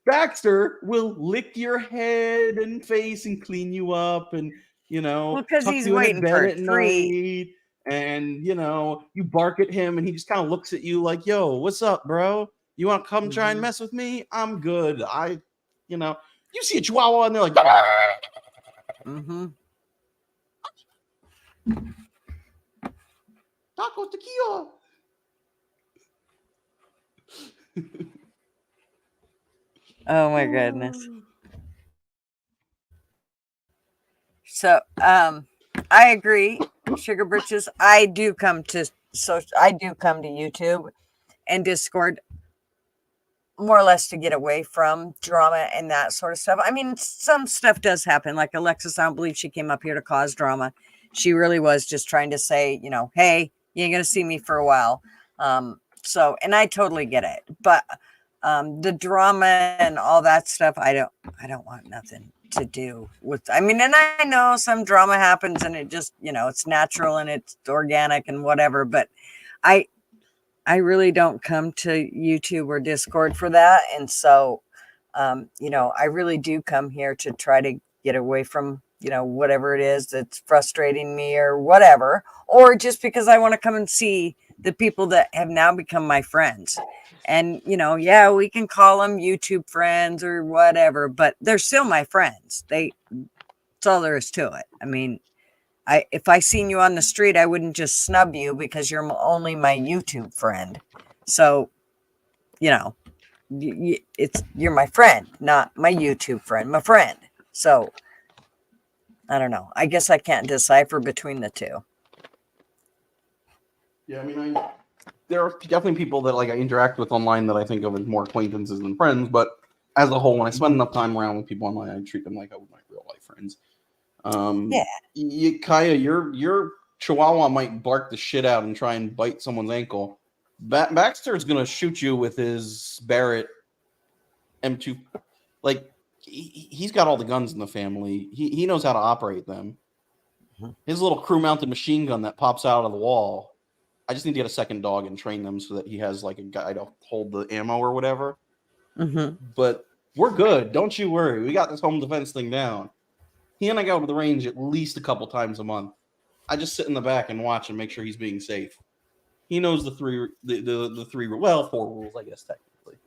Baxter will lick your head and face and clean you up, and you know, Well, 'cause tuck he's you in waiting bed for a at treat. night. And you know, you bark at him, and he just kind of looks at you like, "Yo, what's up, bro? You want to come try and Mhm. mess with me? I'm good. You know, you see a Chihuahua, and they're like, Mm-hmm. tacos tequila." Oh my goodness. So, I agree, Sugar Britches. I do come to YouTube and Discord more or less to get away from drama and that sort of stuff. I mean, some stuff does happen. Like Alexis, I don't believe she came up here to cause drama. She really was just trying to say, you know, hey, you ain't gonna see me for a while. So, and I totally get it, but the drama and all that stuff, I don't want nothing to do with. I mean, and I know some drama happens, and it just, you know, it's natural and it's organic and whatever. But I really don't come to YouTube or Discord for that, and so, you know, I really do come here to try to get away from, you know, whatever it is that's frustrating me or whatever, or just because I want to come and see the people that have now become my friends. And, you know, yeah, we can call them YouTube friends or whatever, but they're still my friends. That's all there is to it. I mean, if I seen you on the street, I wouldn't just snub you because you're only my YouTube friend. So, you know, you're my friend, not my YouTube friend, my friend. So, I don't know. I guess I can't decipher between the two. Yeah, I mean, there are definitely people that like I interact with online that I think of as more acquaintances than friends. But as a whole, when I spend enough time around with people online, I treat them like I would my real life friends. Kaya, your Chihuahua might bark the shit out and try and bite someone's ankle. Baxter's gonna shoot you with his Barrett M2. Like he's got all the guns in the family. He knows how to operate them. His little crew-mounted machine gun that pops out of the wall. I just need to get a second dog and train them so that he has like a guy to hold the ammo or whatever. Mm-hmm. But we're good. Don't you worry. We got this home defense thing down. He and I go to the range at least a couple times a month. I just sit in the back and watch and make sure he's being safe. He knows the three, well, 4 rules, I guess, technically.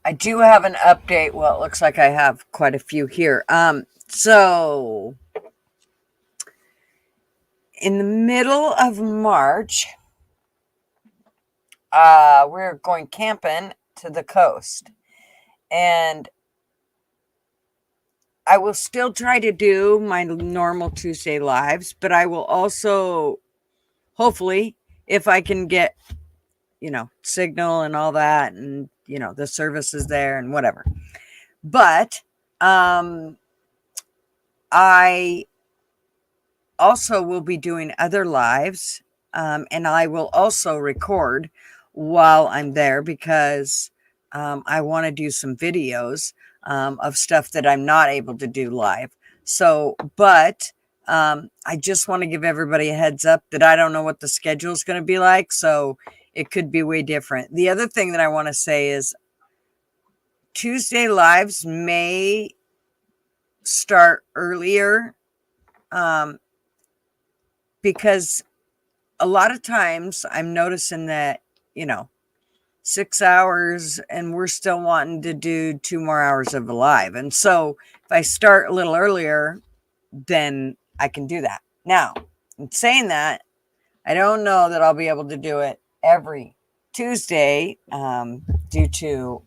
I do have an update. Well, it looks like I have quite a few here. So in the middle of March, we're going camping to the coast, and I will still try to do my normal Tuesday lives, but I will also, hopefully, if I can get, you know, signal and all that, and, you know, the service is there and whatever. But I also will be doing other lives, and I will also record while I'm there because I want to do some videos of stuff that I'm not able to do live. So, but I just want to give everybody a heads up that I don't know what the schedule is going to be like. So it could be way different. The other thing that I want to say is Tuesday lives may start earlier because a lot of times I'm noticing that, you know, 6 hours and we're still wanting to do 2 more hours of a live. And so if I start a little earlier, then I can do that. Now, saying that, I don't know that I'll be able to do it every Tuesday due to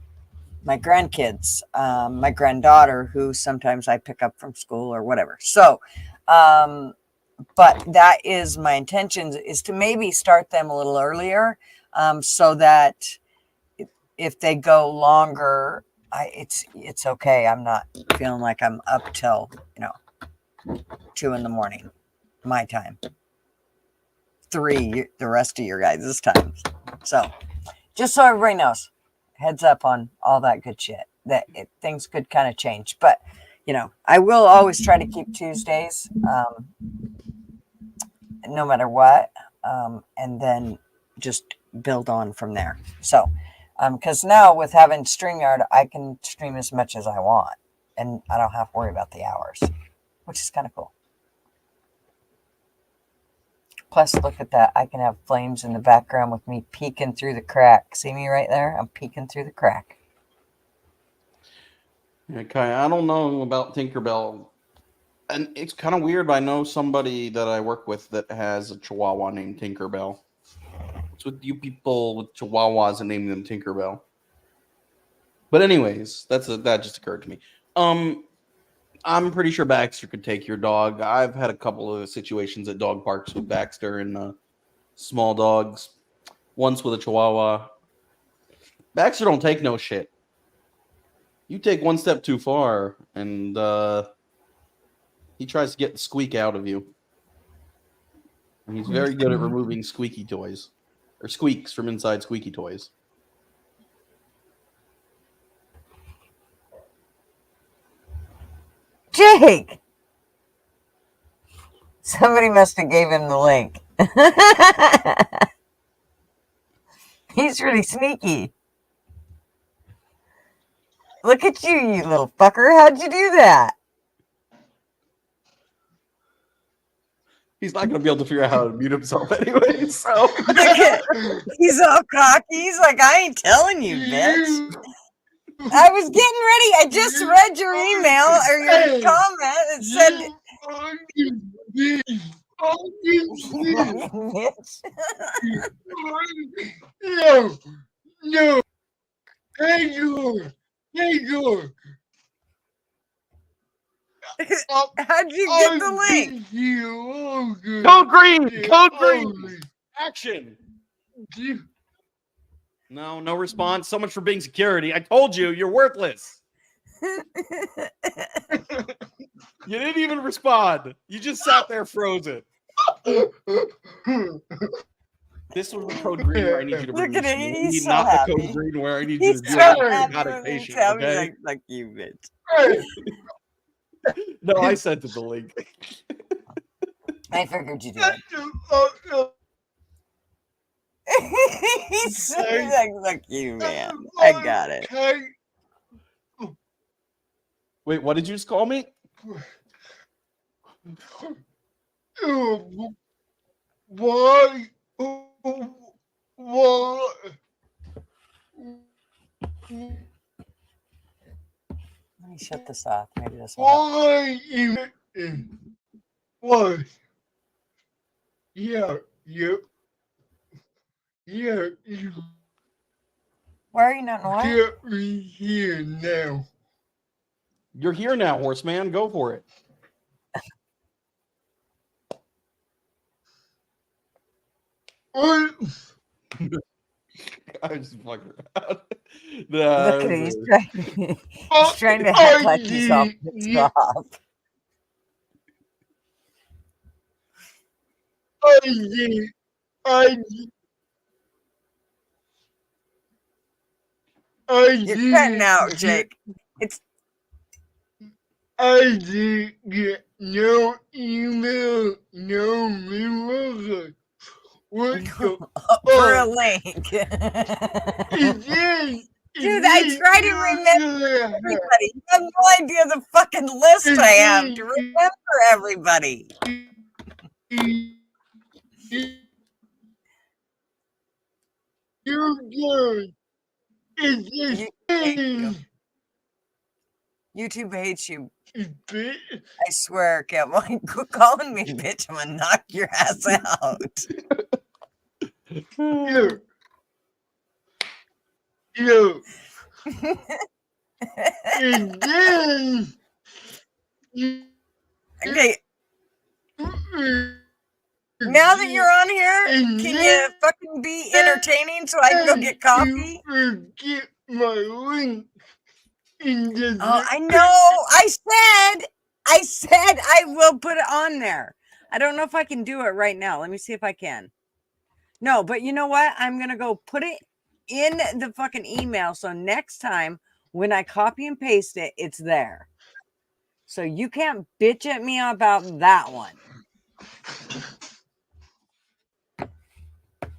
my grandkids, my granddaughter, who sometimes I pick up from school or whatever. So, but that is my intention, is to maybe start them a little earlier, so that if they go longer, it's okay. I'm not feeling like I'm up till 2 a.m. my time, 3 the rest of your guys' times. So just so everybody knows, heads up on all that good shit, that things could kind of change, but I will always try to keep Tuesdays, no matter what, and then just build on from there. So because now with having StreamYard, I can stream as much as I want and I don't have to worry about the hours, which is kind of cool. Plus, look at that. I can have flames in the background with me peeking through the crack. See me right there? I'm peeking through the crack. Okay, I don't know about Tinkerbell. And it's kind of weird, but I know somebody that I work with that has a Chihuahua named Tinkerbell. What's with you people with Chihuahuas and naming them Tinkerbell? But anyways, that just occurred to me. I'm pretty sure Baxter could take your dog. I've had a couple of situations at dog parks with Baxter and small dogs. Once with a Chihuahua. Baxter don't take no shit. You take one step too far, and he tries to get the squeak out of you. And he's very good at removing squeaky toys. Or squeaks from inside squeaky toys. Jake! Somebody must have gave him the link. He's really sneaky. Look at you, you little fucker. How'd you do that? He's not going to be able to figure out how to mute himself anyway, so... Look at, he's all cocky. He's like, I ain't telling you, bitch. I was getting ready. I just read your email or your comment. It said... No. Hey, George. How'd you get the link? Code green! Code green! Action! No response. So much for being security. I told you, you're worthless. You didn't even respond. You just sat there frozen. This was the code green where I need you to Look at it. me. He's so not happy. the code green where I need you He's to do so it. happy. Patient, Tell me okay? like, fuck you, bitch. No, I sent it the link. I figured you did. He's so like, fuck you, man. I got it. Wait, what did you just call me? Why? Let me shut this off. Maybe this will help. Why you? What? Yeah. Why are you not in line? Get me here now. You're here now, horseman. Go for it. What? I just fucking around. Look at him. He's trying to act like he's all pissed off. You're cutting out, Jake. I did get no email, no memo. What the For a link. Dude, I try to remember everybody. You have no idea the fucking list I have to remember everybody. You're good. It's just YouTube hates you. Bitch. I swear, Kevin. Quit calling me bitch. I'm gonna knock your ass out. Yo. Yo. And then you Okay, now that you're on here, and can then you fucking be entertaining so I can go get coffee? You forget my link in the Oh, I know. I said I will put it on there. I don't know if I can do it right now. Let me see if I can. No, but you know what? I'm going to go put it in the fucking email. So next time when I copy and paste it, it's there. So you can't bitch at me about that one.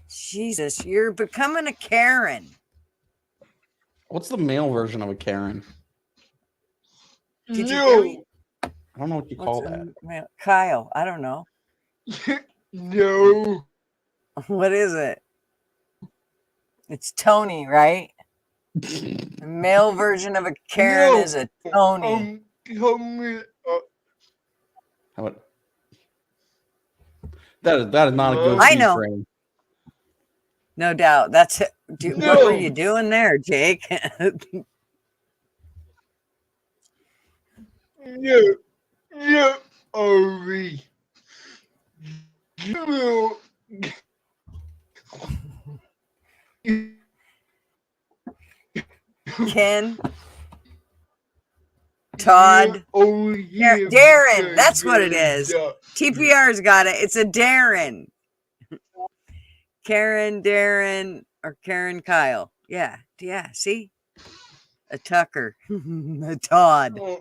Jesus, you're becoming a Karen. What's the male version of a Karen? Did you hear me? I don't know what you call What's that. Kyle, I don't know. No. What is it? It's Tony, right? The male version of a Karen is a Tony. Coming up. How about- That is not a good I know. frame. No doubt. That's it. No. What were you doing there, Jake? No, Ari. You Ken, Todd, Darren. That's what it is. TPR's got it. It's a Darren. Karen, Darren, or Karen, Kyle. Yeah. See? A Tucker. A Todd. All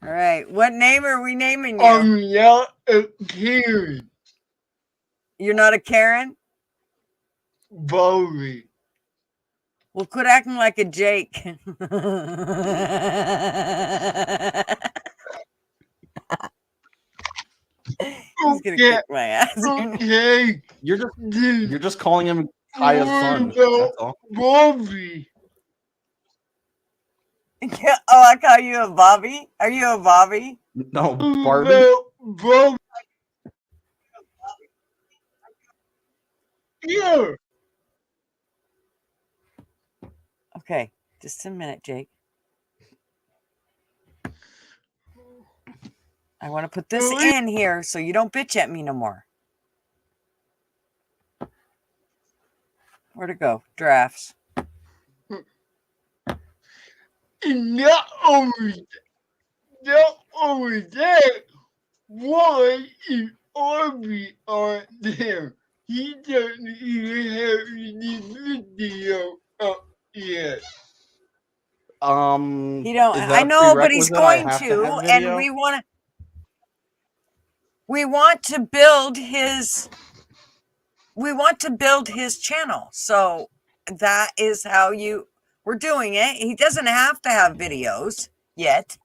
right. What name are we naming you? I'm not a Karen. You're not a Karen? Bobby. Well, quit acting like a Jake. He's gonna kick my ass. Okay. You're just calling him Kaya's son. That's all. Bobby. Yeah, oh, I call you a Bobby? Are you a Bobby? No, Barbie. Bobby. Yeah. Okay, just a minute, Jake. I want to put this in here so you don't bitch at me no more. Where'd it go? Drafts. And not only that, why is Arby on there? He doesn't even have any video up yet. He don't. Is that I a know, but he's prerequisite? I going have to, have and video? we want to build his. We want to build his channel, so that is how we're doing it. He doesn't have to have videos yet.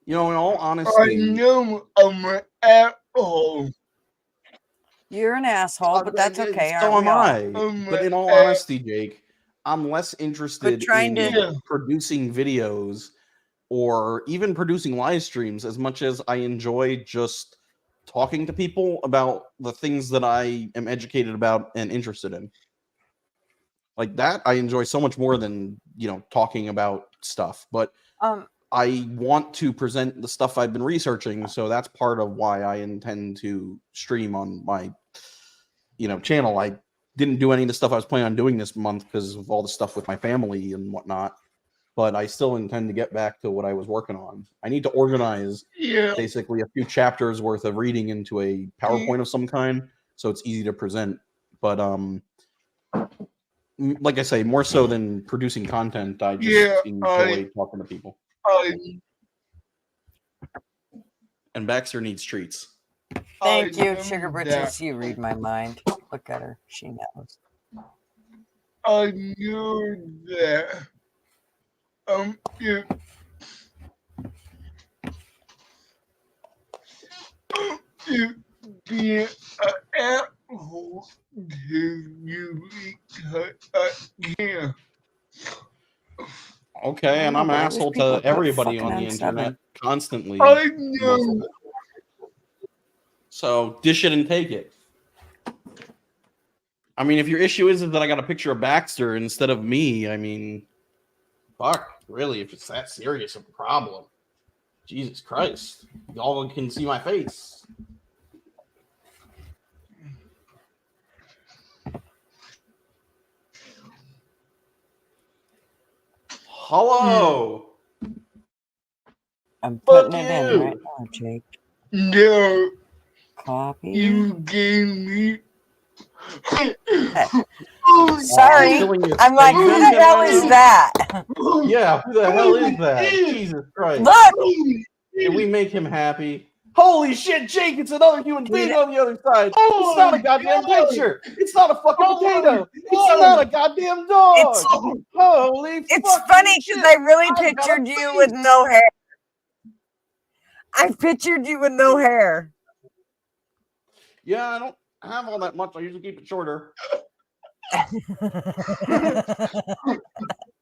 You know, in all I honesty, know I'm an asshole. You're an asshole, but that's okay. So aren't am we all? I. But in all honesty, Jake, I'm less interested trying in to- producing videos or even producing live streams as much as I enjoy just talking to people about the things that I am educated about and interested in. Like that, I enjoy so much more than, talking about stuff. But I want to present the stuff I've been researching, so that's part of why I intend to stream on my, channel. I didn't do any of the stuff I was planning on doing this month because of all the stuff with my family and whatnot. But I still intend to get back to what I was working on. I need to organize basically a few chapters worth of reading into a PowerPoint of some kind, so it's easy to present. But like I say, more so than producing content, I just enjoy talking to people. And Baxter needs treats. Thank you, Sugar Britches. You read my mind. Look at her. She knows. I knew that. You being an asshole you because I can't. Okay, and know, I'm an but I wish asshole people to would quit everybody fucking on the internet unsubbing. constantly. I know. So dish it and take it. I mean, if your issue is that I got a picture of Baxter instead of me, I mean, fuck, really, if it's that serious of a problem. Jesus Christ. Y'all can see my face. Hello. I'm Fuck putting it in you. right now, Jake. No, Copy. you gave me. I'm Sorry. killing your I'm like, face who the again hell right is now? that? Yeah, who the hell is that? Jesus Christ. Look! Did we make him happy? Holy shit, Jake, it's another human being Dude. on the other side. Oh It's not a my goddamn God. picture. It's not a fucking Oh potato. my It's God. not a goddamn dog. It's Holy it's fucking funny shit. because I really got a pictured you with face. no hair. I pictured you with no hair. Yeah, I don't have all that much. I usually keep it shorter.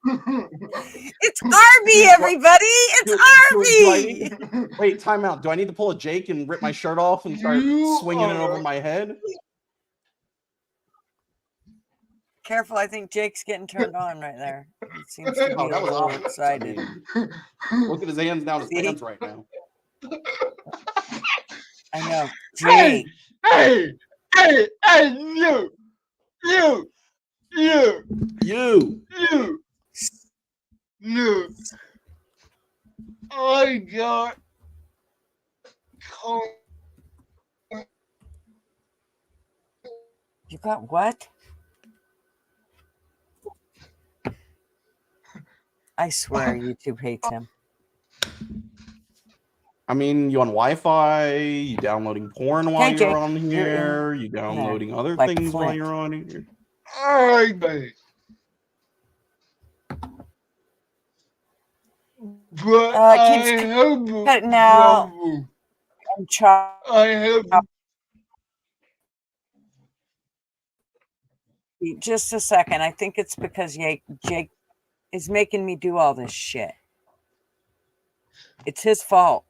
It's Arby, everybody! It's Do I Arby! need to, wait, time out. Do I need to pull a Jake and rip my shirt off and start You swinging it over are- my head? Careful, I think Jake's getting turned on right there. He seems to be Oh, a that was little obvious. excited. I mean, look at his hands down his See? pants right now. I know. Hey, Jake, hey, you, you, you, You. you. I got caught. you got what? I swear YouTube hates him. I mean, you on Wi-Fi? You downloading porn while Okay, you're Jake, on you're in here? You downloading other like things while Flint. you're on here? I bet. But Keeps I have cutting out. trouble. And chop. I have Just a second. I think it's because Jake is making me do all this shit. It's his fault.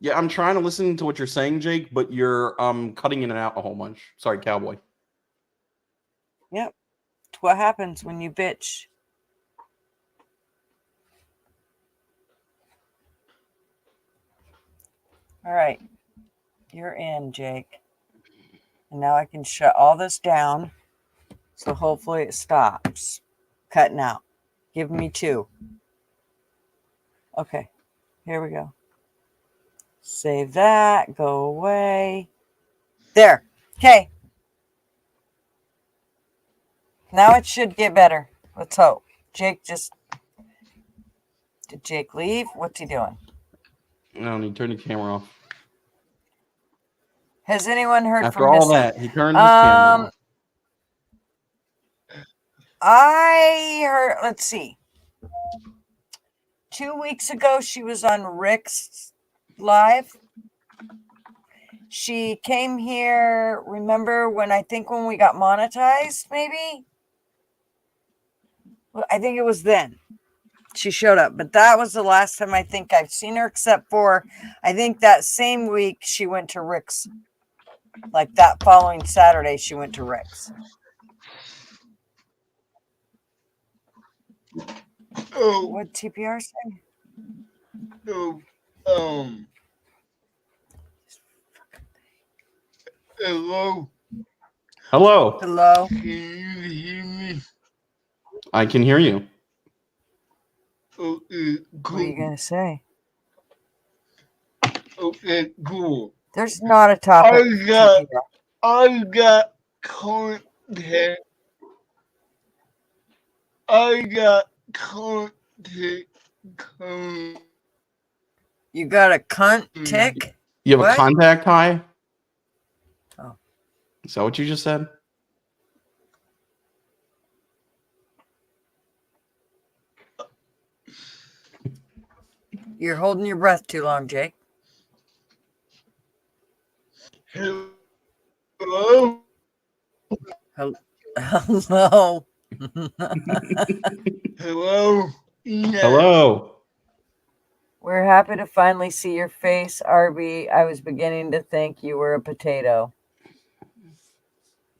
Yeah, I'm trying to listen to what you're saying, Jake, but you're cutting in and out a whole bunch. Sorry, cowboy. Yep. It's what happens when you bitch. All right. You're in, Jake. And now I can shut all this down. So hopefully it stops cutting out. Give me 2. Okay. Here we go. Save that. Go away. There. Okay. Now it should get better. Let's hope. Jake just... Did Jake leave? What's he doing? No, he turned the camera off. Has anyone heard After from all Missy? that, he turned his camera off. I heard, let's see. 2 weeks ago, she was on Rick's live. She came here, remember when we got monetized, maybe? Well, I think it was then she showed up, but that was the last time I think I've seen her, except for I think that same week she went to Rick's. Like that following Saturday, she went to Rick's. oh, What TPR say? oh, hello, Hello. Hello? can you hear me? I can hear you. Okay, What are you cool. going to say? Okay, cool. There's not a topic. TPR. I got content. I got content coming. You got a cunt tick? You have What? a contact high? Oh. Is that what you just said? You're holding your breath too long, Jake. Hello? Hello. Hello. Yes. Hello. We're happy to finally see your face, Arby. I was beginning to think you were a potato.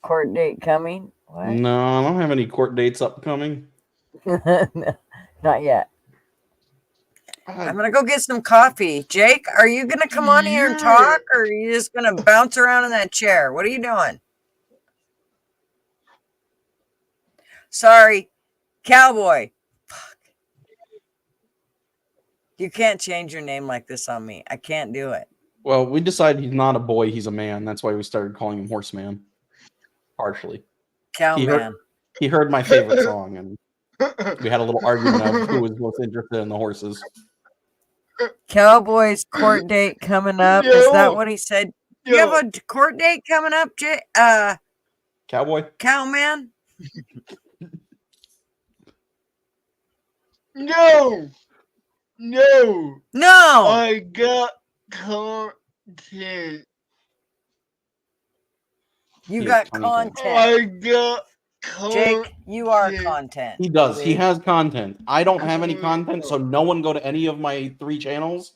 Court date coming? What? No, I don't have any court dates upcoming. No, not yet. I- I'm gonna go get some coffee. Jake, are you gonna come on here and talk, or are you just gonna bounce around in that chair? What are you doing? Sorry, cowboy. Fuck. You can't change your name like this on me. I can't do it. Well, we decided he's not a boy, he's a man. That's why we started calling him Horseman. Partially. Cowman. He heard my favorite song, and we had a little argument of who was most interested in the horses. Cowboy's court date coming up. Is that what he said? You have a court date coming up, Cowboy? Cowman? No. No. No. I got content. You He got has content. content. I got content. Jake, you are content. He does. He dude. has content. I don't have any content, so no one go to any of my 3 channels.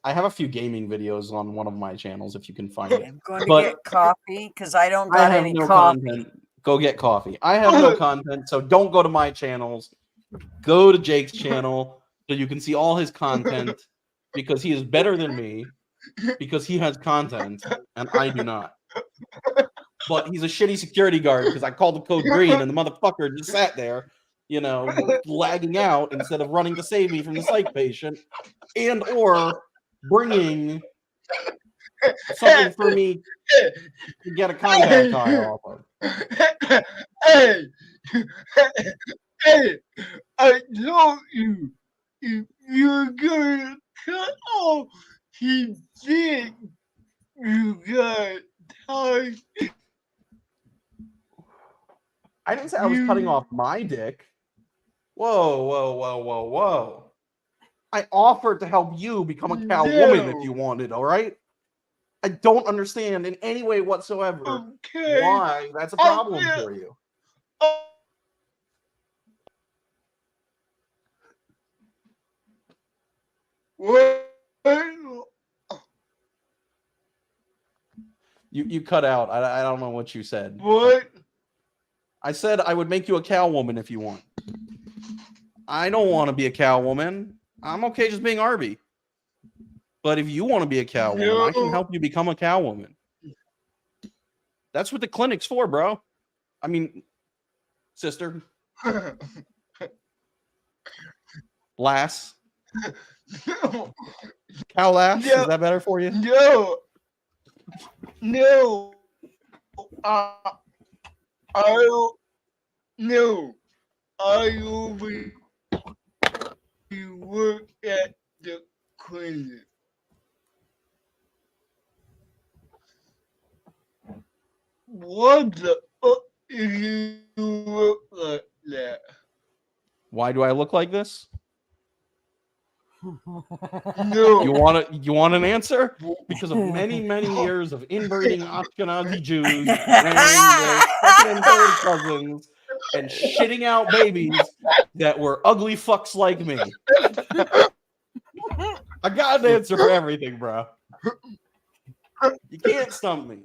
I have a few gaming videos on one of my channels if you can find it. I'm going to But- get coffee because I don't I got have any no coffee. content. Go get coffee. I have no content, so don't go to my channels. Go to Jake's channel so you can see all his content because he is better than me because he has content and I do not. But he's a shitty security guard because I called the code green and the motherfucker just sat there, lagging out instead of running to save me from the psych patient and or bringing something for me to get a contact tie off of. Hey, hey, I told you if you're gonna cut off his dick, you got time. I didn't say I was cutting off my dick. Whoa, whoa, whoa, whoa, whoa. I offered to help you become a cow woman if you wanted, all right? I don't understand in any way whatsoever Okay. why that's a problem yeah. for you. What? You cut out. I don't know what you said. What? I said I would make you a cow woman if you want. I don't want to be a cow woman. I'm okay just being Arby. But if you want to be a cow woman, I can help you become a cow woman. That's what the clinic's for, bro. I mean, sister. Lass. No. Cow lass. Yeah. Is that better for you? No. No. No. I will work at the clinic. What the fuck do you look like that? Why do I look like this? No. You want an answer? Because of many years of inbreeding Ashkenazi Jews, marrying their second and third cousins, and shitting out babies that were ugly fucks like me. I got an answer for everything, bro. You can't stump me.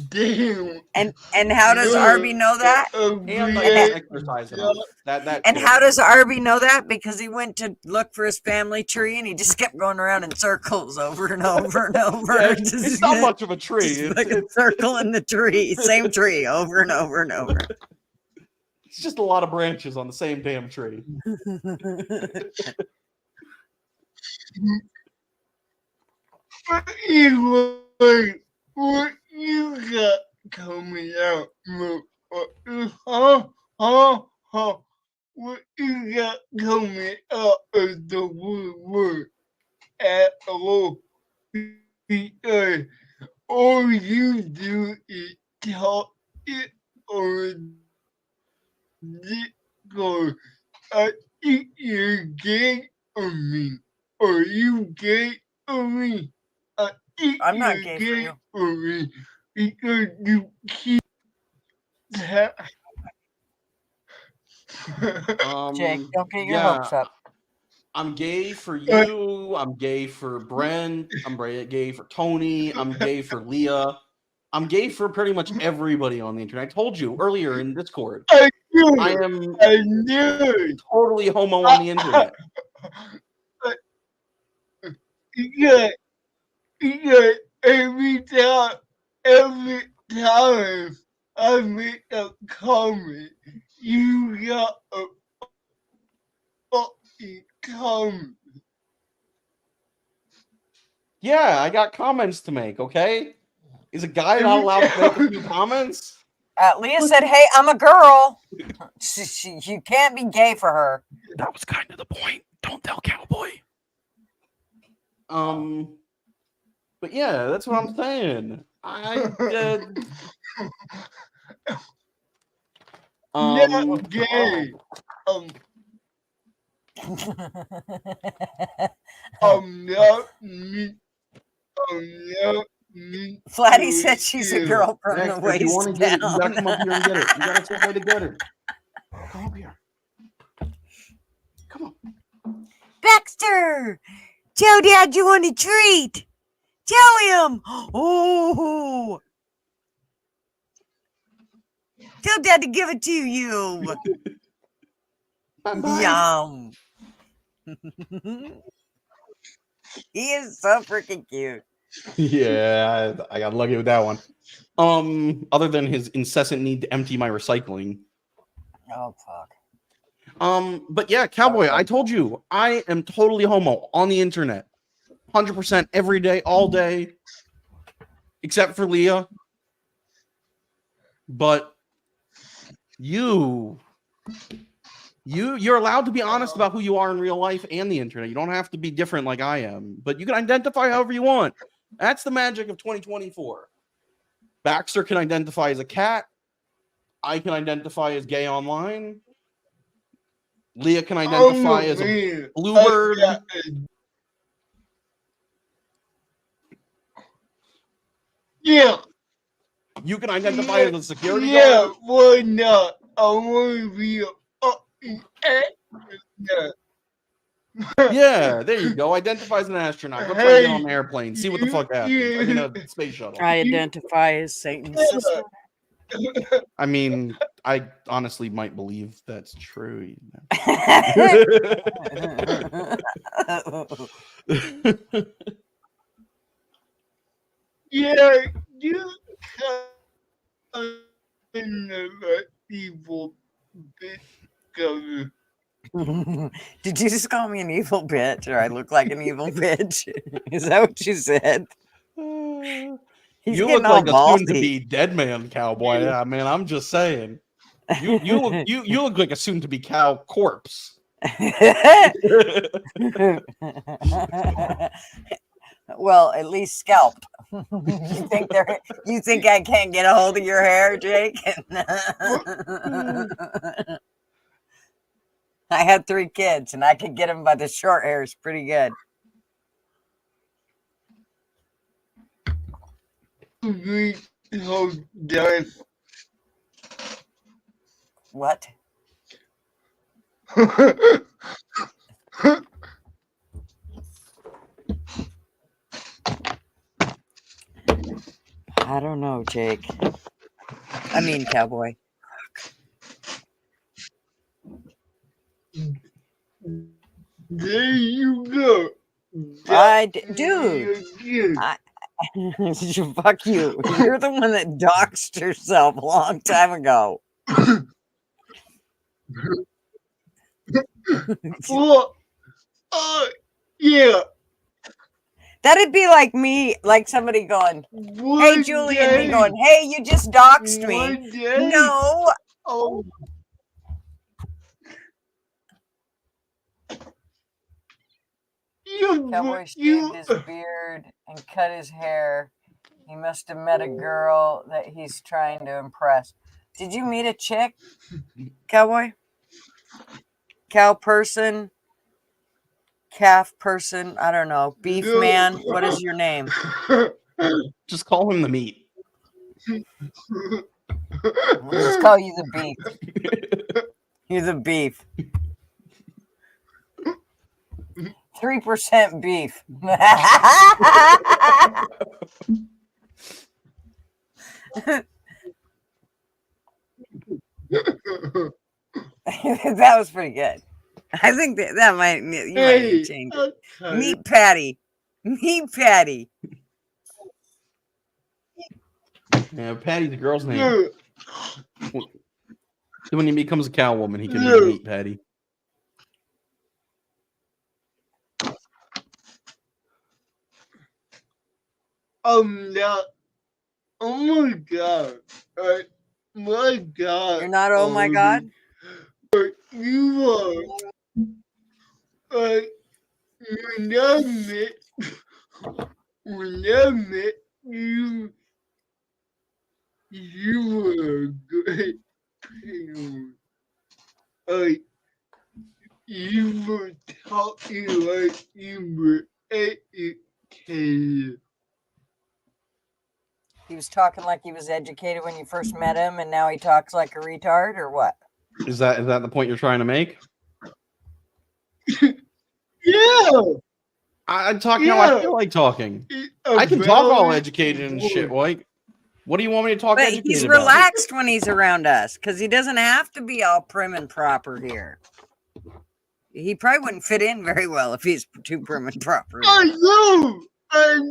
Damn. And how does Arby know that? And I don't exercise enough. That And too. how does Arby know that? Because he went to look for his family tree and he just kept going around in circles over and over and over. Yeah, it's not much of a tree. Just fucking circling the tree, same tree over and over and over. It's just a lot of branches on the same damn tree. Anyway, what you got coming out? What you got coming out of the woodwork at all? Because all you do is talk it or Discord. I think you're gay on me. Are you gay on me? I I'm not gay for you. me because you keep that. Jake, don't get your yeah, hopes up. I'm gay for you. I'm gay for Brent. I'm gay for Tony. I'm gay for Leah. I'm gay for pretty much everybody on the internet. I told you earlier in Discord. I knew I it. am I knew it. totally homo on the internet. Yeah, yeah. Every time I make a comment, you got a fucking comment. Yeah, I got comments to make, okay? Is a guy not allowed to make a few comments? Leah said, "Hey, I'm a girl. You can't be gay for her." That was kind of the point. Don't tell Cowboy. But yeah, that's what I'm saying. Not gay. I'm not me. I'm not me. Flatty said she's a Yeah. girl from Next, the if you waist want to get it, you gotta down. come up here and get it. You gotta try to get it. Come up here. Come on. Baxter, tell Dad you want a treat. Tell him. Oh, tell Dad to give it to you. Bye-bye. Yum. He is so freaking cute. Yeah, I got lucky with that one. Other than his incessant need to empty my recycling. Oh fuck. But yeah, Cowboy, I told you I am totally homo on the internet. 100% every day, all day. Except for Leah. But you're allowed to be honest about who you are in real life and the internet. You don't have to be different like I am, but you can identify however you want. That's the magic of 2024. Baxter can identify as a cat. I can identify as gay online. Leah can identify as a bluebird. Yeah. You can identify as a security guard. Yeah, why not? I want to be a fucking astronaut. Yeah, there you go. Identify as an astronaut. Go try to get on an airplane. See what the fuck happens. I mean, a space shuttle. I identify as Satan's sister. I mean, I honestly might believe that's true. Yeah, you kind of like evil bitch. Did you just call me an evil bitch, or I look like an evil bitch? Is that what you said? He's You getting look all like a ballsy. soon-to-be dead man cowboy. I mean, I'm just saying. You look like a soon-to-be cow corpse. Well, at least scalped. You think I can't get a hold of your hair, Jake? I had 3 kids, and I could get them by the short hairs pretty good. What? I don't know, Jake. I mean, Cowboy. There you go. Dude. Fuck you. You're the one that doxed yourself a long time ago. Well, yeah. That'd be like me, like somebody going, "Hey, Julie," and me going, "Hey, you just doxed me." No. Oh. Cowboy shaved his beard and cut his hair. He must have met a girl that he's trying to impress. Did you meet a chick, Cowboy? Cow person? calf person. I don't know. Beef No. man. What is your name? Just call him the meat. We'll just call you the beef. You're the beef. 3% beef. That was pretty good. I think that might you might need Hey, to change it. okay. Meat patty. Meat patty. Yeah, Patty's the girl's name. No. When he becomes a cow woman, he can be No. a meat patty. I'm not. Oh my god. My god. You're not, oh my God? You are. When I met you, you were a great parent. You were talking like you were educated. He was talking like he was educated when you first met him, and now he talks like a retard, or what? Is that the point you're trying to make? Yeah. I talk how I Yeah. feel like talking. I can talk all educated and shit. Like, what do you want me to talk But educated he's about? relaxed when he's around us because he doesn't have to be all prim and proper here. He probably wouldn't fit in very well if he's too prim and proper. I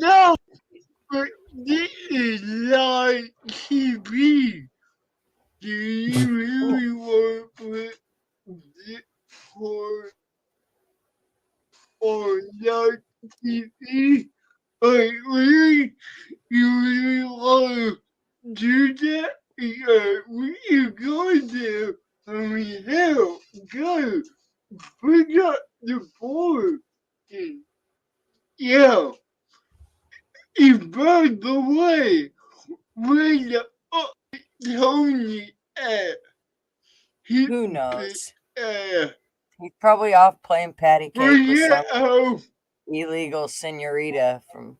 know, but this is live TV. Do you really want to put this for live TV? Really? You really want to do that? Yeah, we can go there. I mean, hell, go. Bring up the board. Yeah. And by the way, when the Tony Who knows? uh, He's probably off playing patty cake with yeah, some illegal senorita from.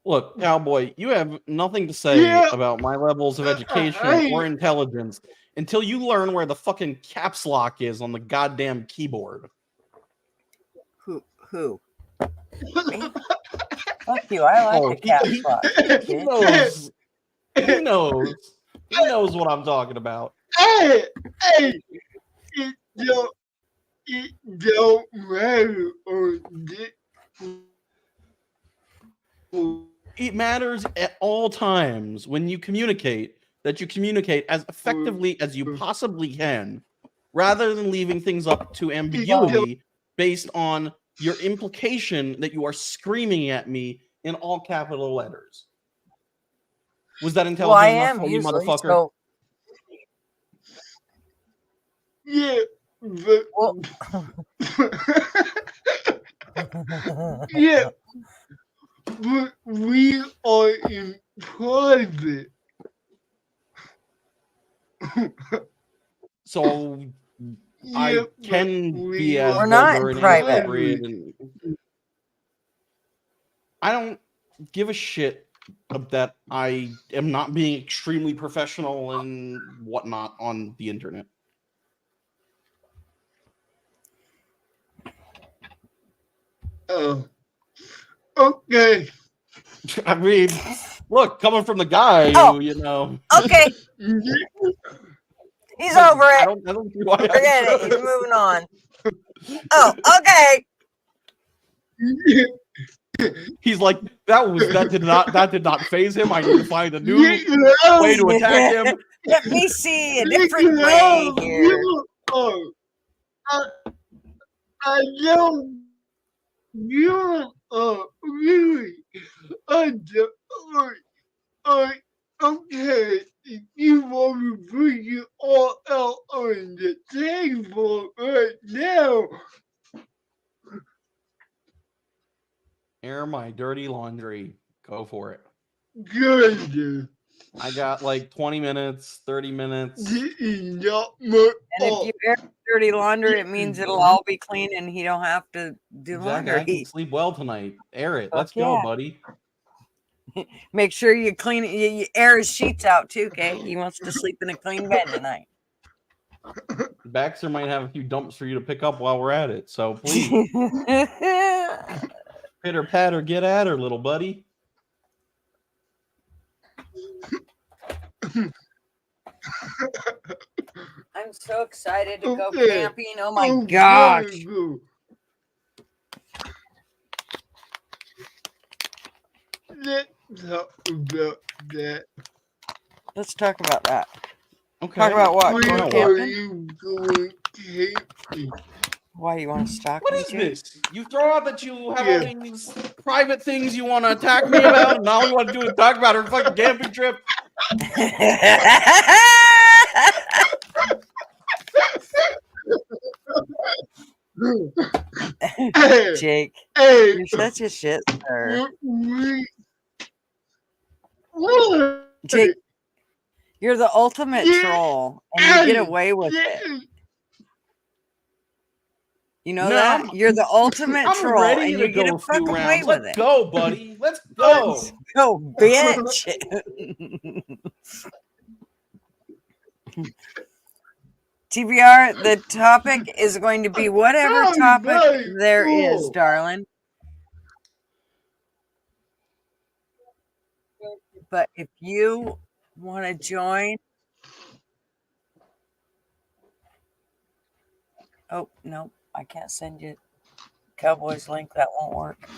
Look, cowboy, you have nothing to say Yeah. about my levels of education or intelligence until you learn where the fucking caps lock is on the goddamn keyboard. Who? Me? Fuck you! I like Oh, the cat spot. He knows. He knows. He knows what I'm talking about. Hey, it don't matter on this. It matters at all times when you communicate that you communicate as effectively as you possibly can, rather than leaving things up to ambiguity based on your implication that you are screaming at me in all capital letters. Was that intelligent Well, I enough am for you, usually. motherfucker? So, Yeah, but well, yeah, but we are in private. So I Yeah, can but be we as We're not vulgar in and private. inappropriate and I don't give a shit that I am not being extremely professional and whatnot on the internet. Oh, okay. I mean, look, coming from the guy Oh. who, you know, okay, he's over I it. don't see why I Forget it. should. He's moving on. Oh, okay. He's like, that did not phase him. I need to find a new way to attack him. Let me see a different way here. I know you really okay. You want to bring it all out on the table right now. Air my dirty laundry. Go for it. Good. I got like 20 minutes, 30 minutes. This is not my And if fault. you air dirty laundry, it means it'll all be clean and he don't have to do Exactly. I can laundry. sleep well tonight. Air it. Fuck Let's go, yeah. buddy. Make sure you clean it. You air his sheets out too, okay? He wants to sleep in a clean bed tonight. Baxter might have a few dumps for you to pick up while we're at it. So please, pitter patter, get at her, little buddy. I'm so excited to go Okay. camping. Oh my Oh, gosh. very good. Let's talk about that. Let's talk about that. Okay. Talk about what? Where Going are camping? you going camping? Why you want to stalk What me, is Jake? this? You throw out that you have Yeah. all these private things you want to attack me about, and all you want to do is talk about her fucking camping trip. Hey, Jake, hey, you're such a shit stir. what? Jake, you're the ultimate Yeah. troll, and you get Hey, away with it. yeah. You know No, that? I'm- You're the ultimate I'm troll, ready and to you get go a a few fucking way rounds. with Let's it. go, buddy. Let's go. Go, bitch. TBR, the topic is going to be whatever Oh, topic very there is, cool. darling. But if you want to join, oh no, I can't send you Cowboys link. That won't work.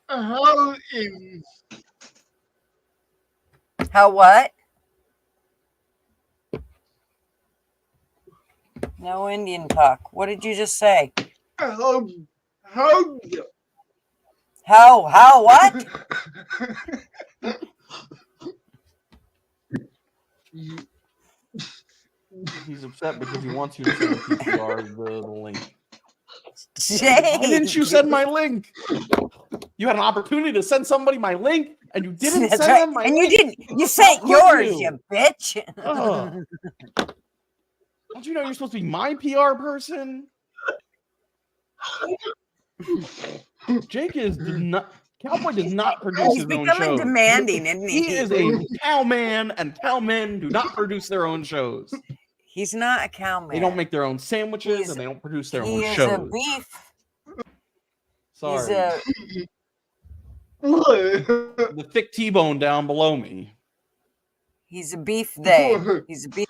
How is How what? No Indian talk. What did you just say? how How what? He's upset because he wants you to send PPR the link. Jake. Why didn't you send my link? You had an opportunity to send somebody my link, and you didn't That's send right. them my And link. you didn't. You sent could yours, you? you bitch. Ugh. Don't you know you're supposed to be my PR person? Jake is not. Cowboy does not produce He's his own becoming shows. demanding, isn't he? He is a cowman, and cowmen do not produce their own shows. He's not a cowman. They don't make their own sandwiches, He's- and they don't produce their He own is a shows. beef. Sorry, He's a what? the thick T-bone down below me. he's a beef. They. He's a beef.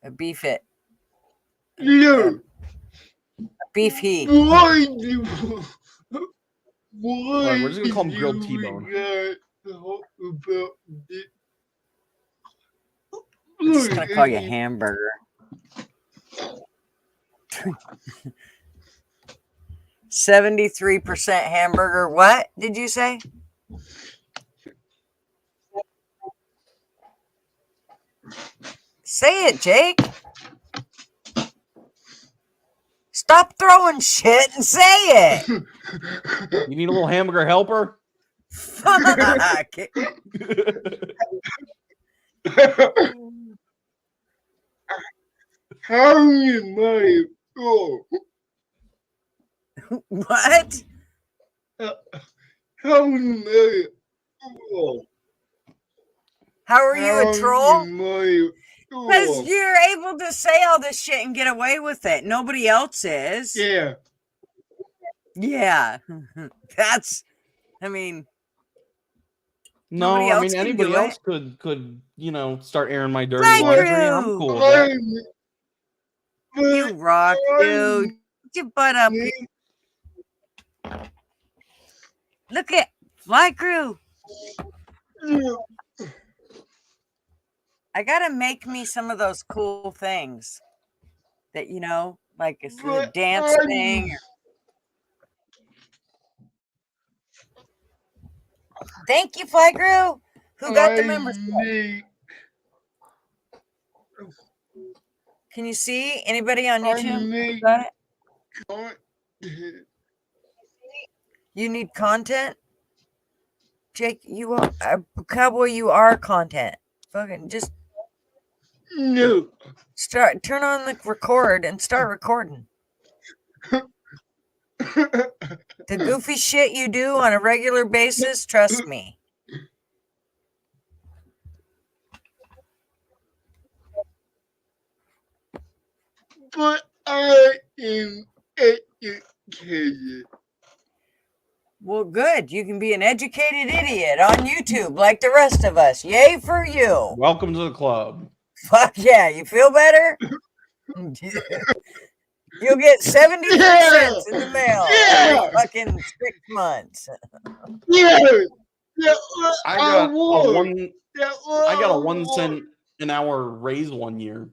A beef it. You. A beef he. Why do? Why Alright, we're just gonna call him grilled do T-bone. we gotta talk about this? I'm just gonna call you hamburger. 73% hamburger. What did you say? Say it, Jake. Stop throwing shit and say it. You need a little hamburger helper? Fuck. How am I? Oh, What? how am I? Oh, How are you a troll? Because Because you're able to say all this shit and get away with it. Nobody else is. yeah. Yeah. That's, I mean, No, Nobody I else mean can anybody do else it. could start airing my dirty Flag laundry. I'm crew. cool with that. you rock, dude. Get your butt up here. Look at Fly Crew. I gotta make me some of those cool things that like it's the But dance I'm- thing. Thank you, Fly Crew. Who got the members? Can you see anybody on YouTube? Who got it? You need content? Jake, you are cowboy. You are content. Fucking just No. turn on the record and start recording. The goofy shit you do on a regular basis, trust me. But I am educated. Well, good. You can be an educated idiot on YouTube like the rest of us. Yay for you. Welcome to the club. Fuck yeah. You feel better? You'll get 73 cents in the mail every fucking 6 months. Yeah. That what I got want. I got a 1 cent an hour raise one year.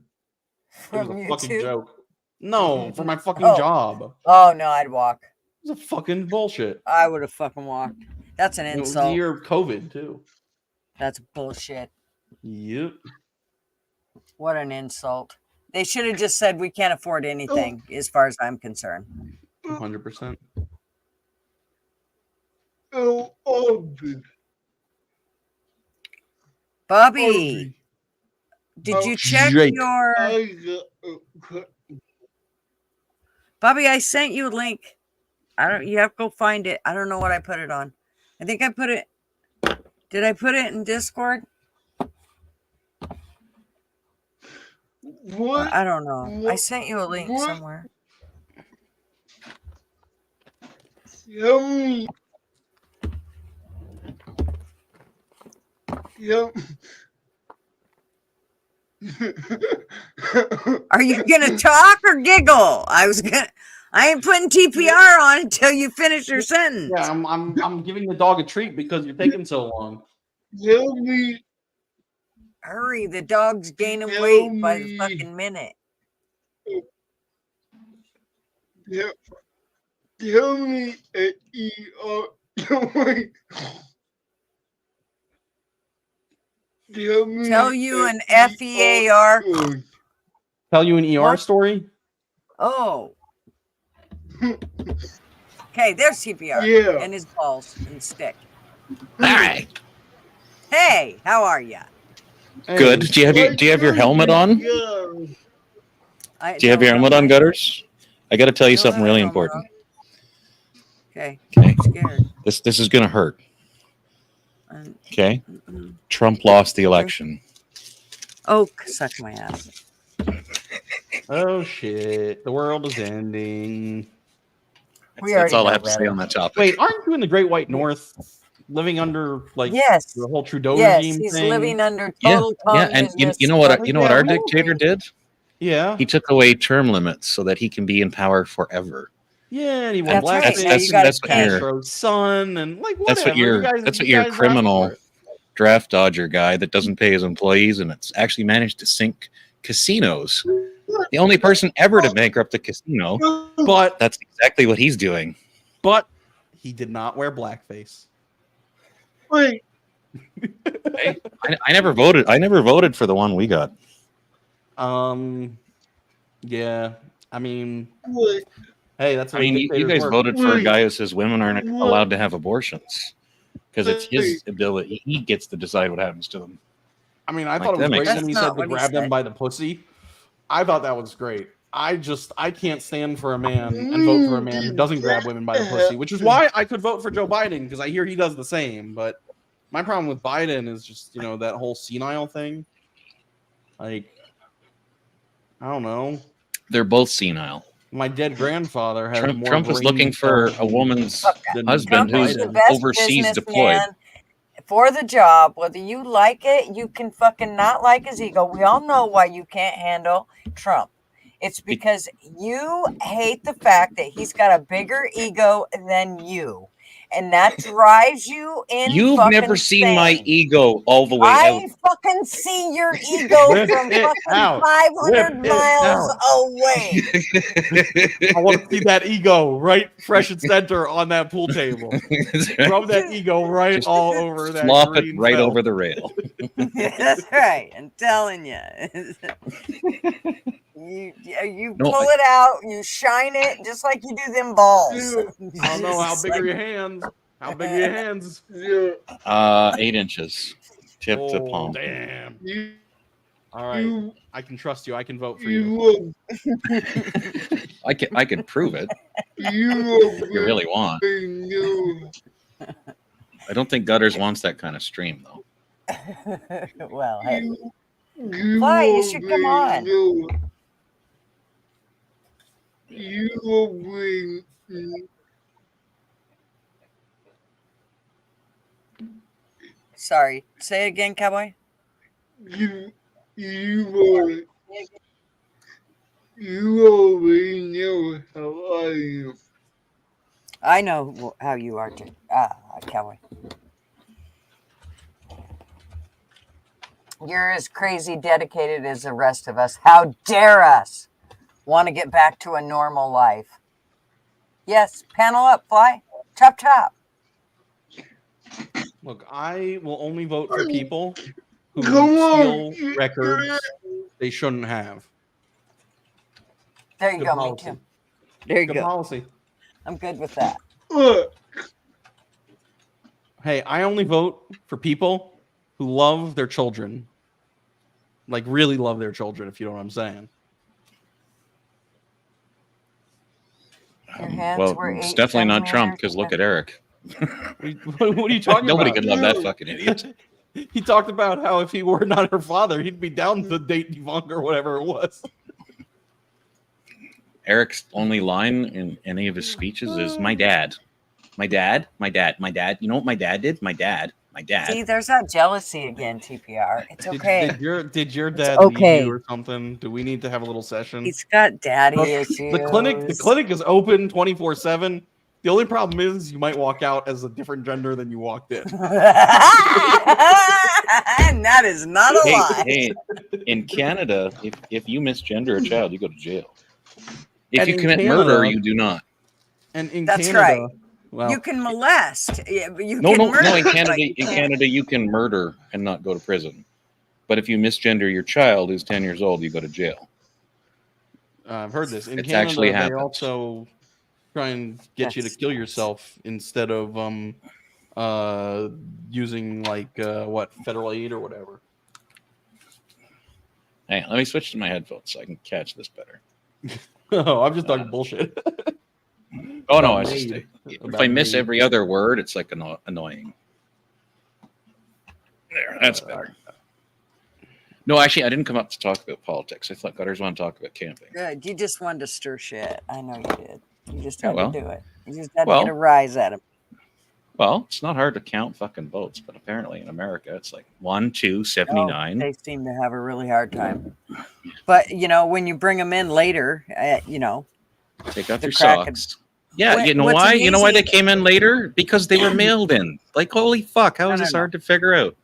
It was From a fucking YouTube? joke. No, for my fucking Oh. job. Oh, no, I'd walk. It was a fucking bullshit. I would have fucking walked. That's an It was the insult. year of COVID too. That's bullshit. Yep. What an insult. They should have just said we can't afford anything, as far as I'm concerned. 100%. Oh, Aubrey. Bobby, did you check Jake. your... I got a question. Bobby, I sent you a link. You have to go find it. I don't know what I put it on. I think I put it... Did I put it in Discord? What? I don't know. I What- sent you a link what- somewhere. Tell me. Tell Are you gonna talk or giggle? I ain't putting TPR on until you finish your sentence. Yeah, I'm giving the dog a treat because you're taking so long. Tell me. Hurry, the dog's gaining Tell weight by the me. fucking minute. Tell me an Tell you an FEAR. Tell you an ER What? story? Oh. Okay, there's TPR. Yeah. And his balls and stick. All right. Hey, how are ya? Good. Do you have your helmet on? Do you have your helmet on, Gutters? I got to tell you something really important. Okay. Okay. I'm scared. This is gonna hurt. Um, Okay. mm-mm. Trump lost the election. Oh, suck my ass. Oh shit. The world is ending. We That's already all I know have to say better. on that topic. Wait, aren't you in the Great White North living under Yes. the whole Trudeau Yes, regime he's thing? living under Yeah, total yeah, and you know what? communist You know what our fucking dictator rule. did? Yeah. He took away term limits so that he can be in power forever. Yeah, and he went That's right. blackface. Now you got that's what a your Castro's son and like whatever. that's what your you guys, that's what you your guys criminal asked for it. draft dodger guy that doesn't pay his employees and it's actually managed to sink casinos. The only person ever to bankrupt a casino. But That's exactly what he's doing. he did not wear blackface. Wait, I never voted. I never voted for the one we got. Yeah. I mean, wait. hey, that's I how mean, you dictators guys work. voted for a guy who says women aren't What? allowed to have abortions because it's his ability. He gets to decide what happens to them. I mean, I Like, thought it that was makes great sense. when he That's said not to what he grab them said. by the pussy. I thought that was great. I can't stand for a man and vote for a man who doesn't grab women by the pussy, which is why I could vote for Joe Biden because I hear he does the same. But my problem with Biden is just that whole senile thing. Like, I don't know. They're both senile. My dead grandfather has more. Trump is brain looking for cells a woman's than husband Trump who's is the Biden. best overseas deployed. businessman for the job. Whether you like it, you can fucking not like his ego. We all know why you can't handle Trump. It's because you hate the fact that he's got a bigger ego than you. And that drives you in. You've never seen my ego all the way I out. fucking see your ego Whip from it fucking out. 500 Whip it miles out. away. I want to see that ego right fresh and center on that pool table. Rub that ego right Just all over that. Flop it green right felt. over the rail. That's right. I'm telling you. You No, pull it out, you shine it just like you do them balls. Dude, I don't know how big are your hands. How big are your hands? Yeah. 8 inches, tip to Oh, palm. damn. You, All right. you, I can trust you. I can vote for you you. will, I could prove it you will if you really want. know. I don't think Gutters wants that kind of stream though. Well, hey. You Fly, you will should come on. know. You will bring. Sorry. Say it again, Cowboy. You already know how I am. I know how you are, too. Cowboy. You're as crazy dedicated as the rest of us. How dare us want to get back to a normal life? Yes, panel up, Fly. Chop, chop. Look, I will only vote for people who Come on, steal records they shouldn't have. There you Good go, policy. me too. There you Good go. policy. I'm good with that. Look, Hey, I only vote for people who love their children. Like, really love their children, if you know what I'm saying. Your hands Well, were it's 8 definitely not Trump centimeters. because look at Eric. What are you talking Nobody about? could love that fucking idiot. He talked about how if he were not her father, he'd be down to date Ivanka or whatever it was. Eric's only line in any of his speeches is "my dad, my dad, my dad, my dad." You know what my dad did? My dad. See, there's that jealousy again, TPR. It's okay. Did your dad okay. leave you or something? Do we need to have a little session? He's got daddy Look, issues. The clinic is open 24/7. The only problem is you might walk out as a different gender than you walked in. And that is not a lie. Hey, in Canada, if you misgender a child, you go to jail. If And you in commit Canada- murder, you do not. And in That's Canada, right. well, You can molest. Yeah, but you No, can no, murder, no. In but Canada, you in can't. Canada, you can murder and not go to prison. But if you misgender your child who's 10 years old, you go to jail. I've heard this. In It's Canada, actually they happened. also try and get you to That's kill nuts. yourself instead of using like what federal aid or whatever. Hang on, let me switch to my headphones so I can catch this better. Oh, I'm just talking bullshit. Oh no, About I just made. if About I miss made. every other word, it's like annoying. There, that's better. No, actually, I didn't come up to talk about politics. I thought Gutters wanted to talk about camping. Good. You just wanted to stir shit. I know you did. You just Yeah, had well. to do it. You just had to Well. get a rise at him. Well, it's not hard to count fucking votes, but apparently in America, it's like 1, 2, 79. They seem to have a really hard time. But, when you bring them in later, Take out the their crack and- socks. Yeah, What- you know what's why? You know why they amazing- came in later? Because they were mailed in. Like, holy fuck, how is No, this no. hard to figure out?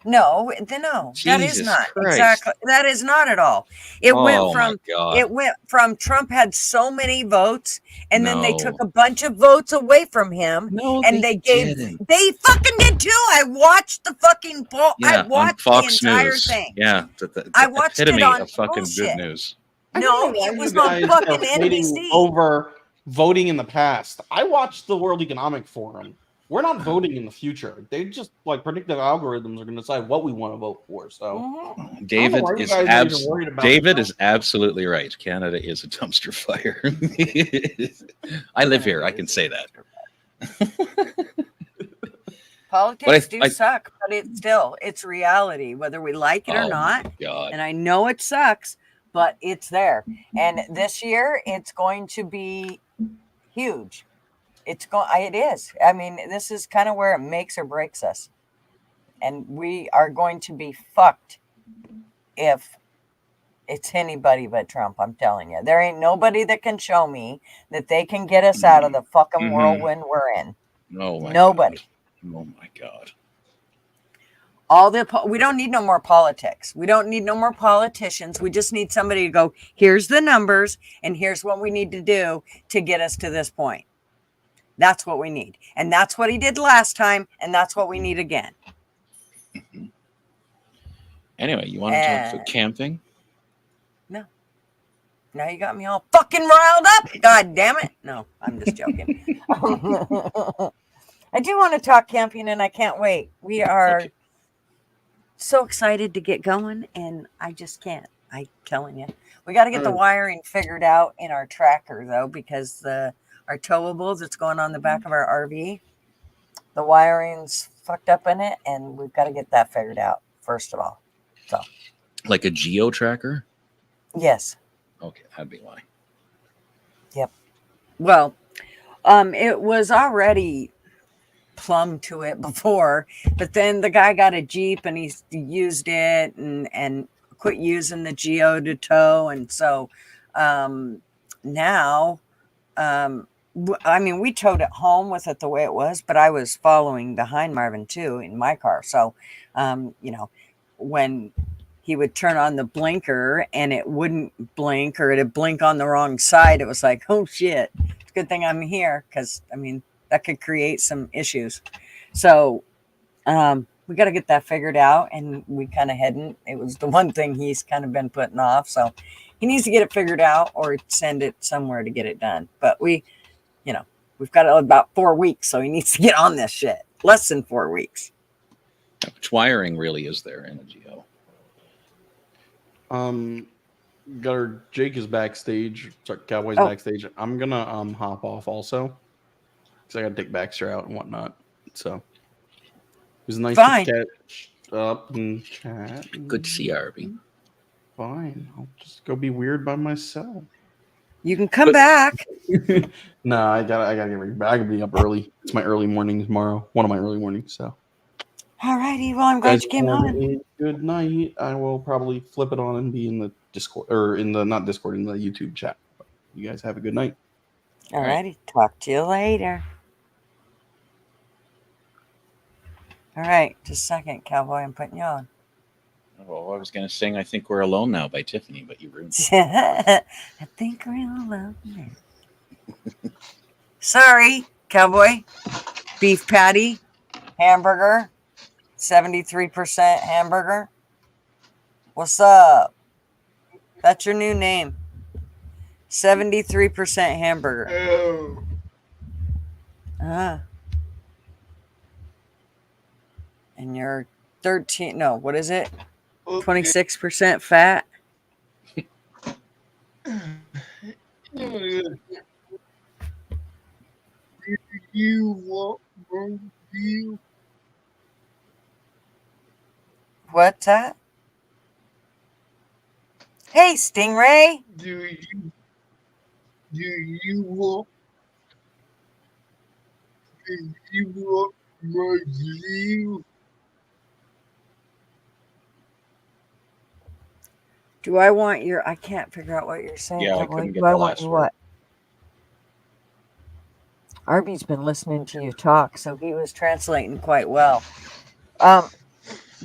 No, that is Jesus not Christ. exactly. That is not at all. It Oh went my from God. Trump had so many votes, and then they No. took a bunch of votes away from him, No, and they didn't. they fucking did too. I watched the fucking poll. Yeah, I watched on Fox the entire News. thing. Yeah, the I watched it epitome on of fucking bullshit. good news. I No, don't know why it was you on guys fucking are fighting NBC. over voting in the past. I watched the World Economic Forum. We're not voting in the future. They just like predictive algorithms are going to decide what we want to vote for. So Mhm. David why you is guys are even worried about David that. is absolutely right. Canada is a dumpster fire. I live here. I can say that. Politics I- suck, but it's reality, whether we like it or Oh not. my God. And I know it sucks, but it's there. And this year, it's going to be huge. It is. I mean, this is kind of where it makes or breaks us. And we are going to be fucked if it's anybody but Trump. I'm telling you, there ain't nobody that can show me that they can get us out of the fucking Mhm. whirlwind we're in. Oh my Nobody. God. Oh my God. We don't need no more politics. We don't need no more politicians. We just need somebody to go, here's the numbers and here's what we need to do to get us to this point. That's what we need. And that's what he did last time. And that's what we need again. Anyway, you want to talk about camping? Now you got me all fucking riled up. God damn it. No, I'm just joking. I do want to talk camping, and I can't wait. We are Okay. so excited to get going, and I just can't. I'm telling you, we got to get the Mm. wiring figured out in our tracker though, because our towables that's going on the back of our RV, the wiring's fucked up in it, and we've got to get that figured out first of all. So Like a geo tracker? yes, Okay, that'd be why. well, it was already plumb to it before, but then the guy got a Jeep and he used it and quit using the Geo to tow, and so now I mean, we towed it home with it the way it was, but I was following behind Marvin too in my car, so you know, when he would turn on the blinker and it wouldn't blink, or it'd blink on the wrong side, it was like, oh shit, it's a good thing I'm here, because I mean that could create some issues. So we got to get that figured out, and we kind of hadn't. It was the one thing he's kind of been putting off, so he needs to get it figured out or send it somewhere to get it done. But we've got about 4 weeks, so he needs to get on this shit. Less than 4 weeks. How much wiring really is there in a geo? Got our Jake is backstage. Sorry, Cowboys Oh. backstage. I'm gonna hop off also because I gotta take Baxter out and whatnot. So it was nice Fine. to catch up and chat. Good to see you, RB. Fine, I'll just go be weird by myself. You can come But- back. No, I gotta get ready. I gotta be up early. It's my early morning tomorrow. One of my early mornings. So All righty. Well, I'm glad guys you came have on. a good night. I will probably flip it on and be in the Discord, or in the not Discord, in the YouTube chat. You guys have a good night. All righty. Talk to you later. All right. Just a second, Cowboy. I'm putting you on. Well, I was going to sing I Think We're Alone Now by Tiffany, but you ruined it. I think we're alone now. Sorry, Cowboy. Beef patty, hamburger, 73% hamburger. What's up? That's your new name. 73% hamburger. Oh, Ah. And you're 13, no, what is it? okay. 26% fat? Do you want more view? What's that? Hey, Stingray. Do you want more view? Do I want your? I can't figure out what you're saying. Yeah, I Cowboy. couldn't get Do I the want last you word. what? Arby's been listening to you talk, so he was translating quite well.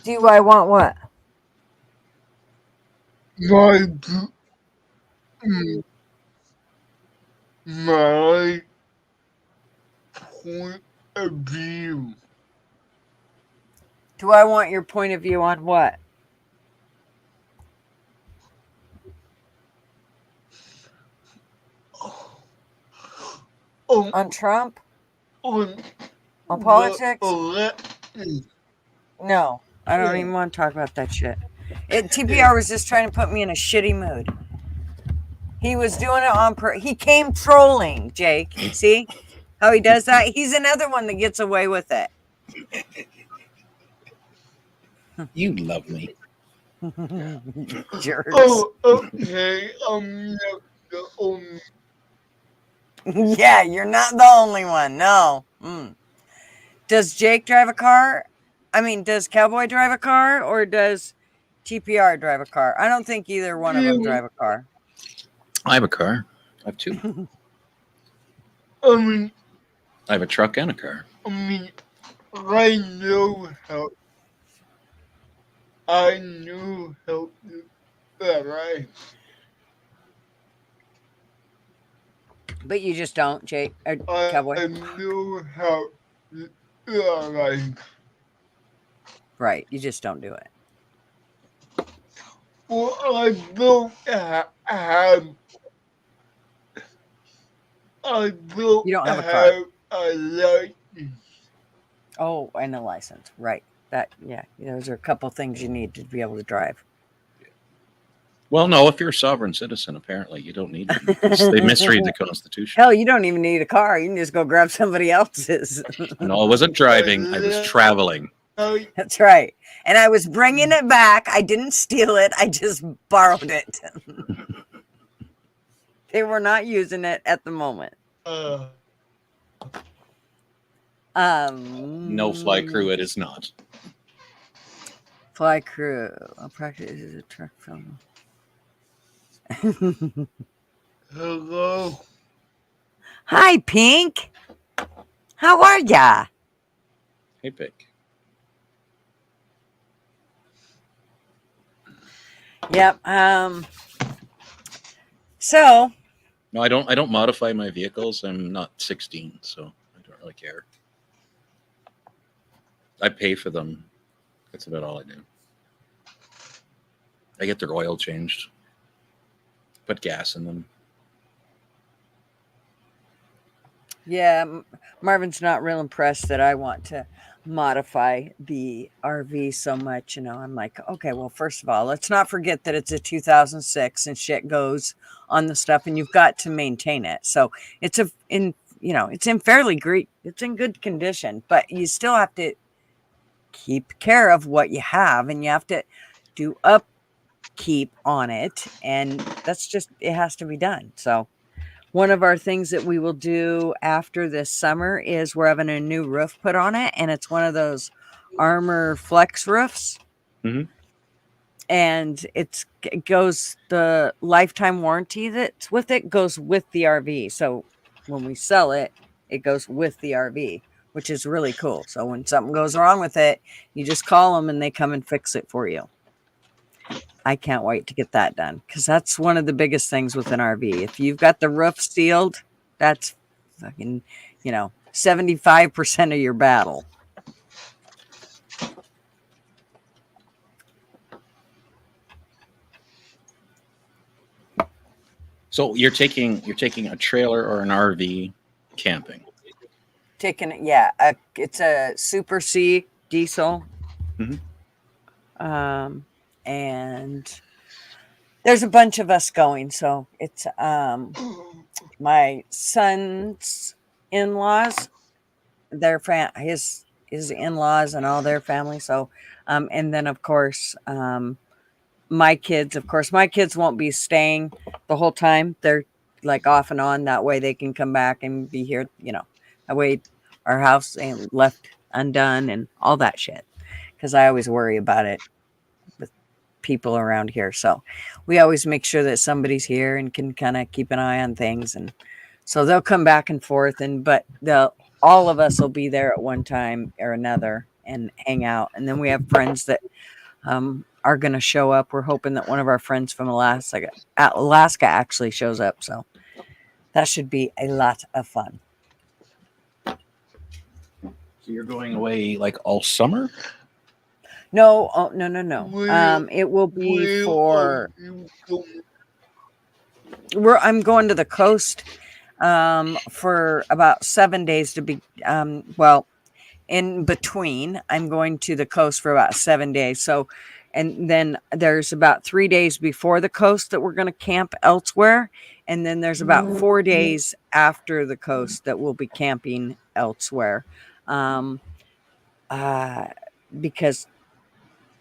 Do I want what? My my point of view. Do I want your point of view on what? On Trump? On On politics? election. No, I don't even want to talk about that shit. TPR was just trying to put me in a shitty mood. He was doing it on he came trolling, Jake. See how he does that? He's another one that gets away with it. You love me. Jerks. Oh, okay. Not the only. Yeah, you're not the only one. No. Does Jake drive a car? I mean, does Cowboy drive a car, or does TPR drive a car? I don't think either one of them drive a car. I have a car. I have two. I mean, I have a truck and a car. I know how. I know how to drive. But you just don't, Jake. Or I Cowboy. know how to drive. Right. You just don't do it. Well, I don't have. I don't You don't have a car. have a license. Oh, and a license, right? Yeah. Those are a couple things you need to be able to drive. Well, no, if you're a sovereign citizen, apparently you don't need one because they misread the Constitution. Hell, you don't even need a car. You can just go grab somebody else's. No, I wasn't driving. I was traveling. That's right. And I was bringing it back. I didn't steal it. I just borrowed it. They were not using it at the moment. No fly crew, it is not. Fly crew. I'll practice a truck film. Hello. Hi, Pink. How are ya? Hey, Pick. Yep. So No, I don't modify my vehicles. I'm not 16, so I don't really care. I pay for them. That's about all I do. I get their oil changed. Put gas in them. yeah, Marvin's not real impressed that I want to modify the RV so much. I'm like, okay, well, first of all, let's not forget that it's a 2006 and shit goes on the stuff, and you've got to maintain it. So it's it's in fairly great, it's in good condition, but you still have to keep care of what you have, and you have to do upkeep on it, and that's just, it has to be done. So one of our things that we will do after this summer is we're having a new roof put on it, and it's one of those Armor Flex roofs. Mhm. And it goes, the lifetime warranty that's with it goes with the RV. So when we sell it, it goes with the RV, which is really cool. So when something goes wrong with it, you just call them and they come and fix it for you. I can't wait to get that done, because that's one of the biggest things with an RV. If you've got the roof sealed, that's fucking, 75% of your battle. So you're taking a trailer or an RV camping. Taking it, yeah. It's a Super C diesel. Mhm. And there's a bunch of us going. So it's my son's in-laws, his in-laws and all their family. So and then of course my kids won't be staying the whole time. They're like off and on, that way they can come back and be here, that way our house ain't left undone and all that shit, because I always worry about it with people around here. So we always make sure that somebody's here and can kind of keep an eye on things, and so they'll come back and forth, but all of us will be there at one time or another and hang out. And then we have friends that are going to show up. We're hoping that one of our friends from Alaska actually shows up. So that should be a lot of fun. So you're going away like all summer? No, no. Where- It will be Where for, are you going? I'm going to the coast for about 7 days to be, in between, I'm going to the coast for about 7 days. So, and then there's about 3 days before the coast that we're going to camp elsewhere. And then there's about 4 days after the coast that we'll be camping elsewhere. Because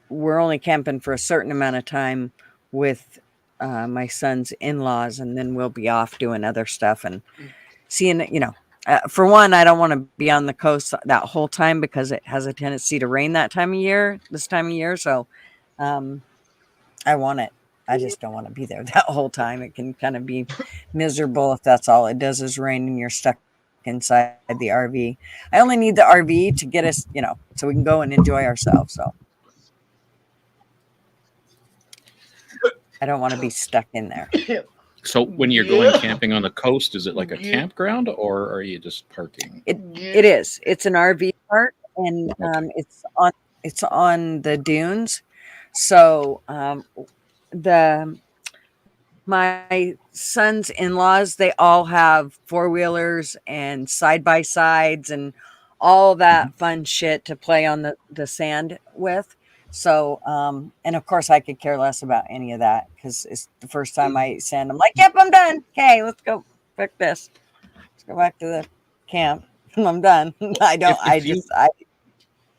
we're only camping for a certain amount of time with my son's in-laws, and then we'll be off doing other stuff and seeing, for one, I don't want to be on the coast that whole time because it has a tendency to rain this time of year. So I want it. I just don't want to be there that whole time. It can kind of be miserable if that's all it does is rain and you're stuck inside the RV. I only need the RV to get us, so we can go and enjoy ourselves. So I don't want to be stuck in there. So when you're going camping on the coast, is it like a campground or are you just parking? It is. It's an RV park, and it's on the dunes. So my son's in-laws, they all have four-wheelers and side-by-sides and all that fun shit to play on the sand with. So, and of course, I could care less about any of that because it's the first time I eat sand. I'm like, yep, I'm done. Okay, let's go. Fuck this. Let's go back to the camp. I'm done. I don't.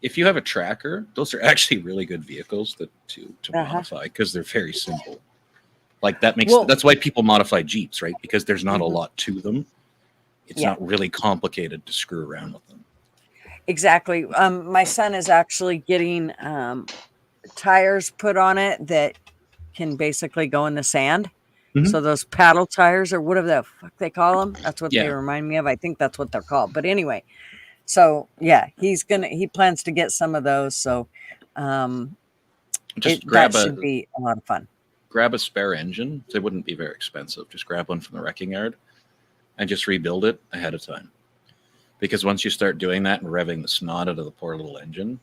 If you have a tracker, those are actually really good vehicles to Uh-huh. modify because they're very simple. Like that's why people modify Jeeps, right? Because there's not a lot to them. It's not really complicated to screw around with them. Exactly. My son is actually getting tires put on it that can basically go in the sand. Mhm. So those paddle tires or whatever the fuck they call them, that's what they Yeah. remind me of. I think that's what they're called. But anyway, so yeah, he plans to get some of those. So Just that should be a lot of fun. grab a spare engine. They wouldn't be very expensive. Just grab one from the wrecking yard and just rebuild it ahead of time. Because once you start doing that and revving the snot out of the poor little engine,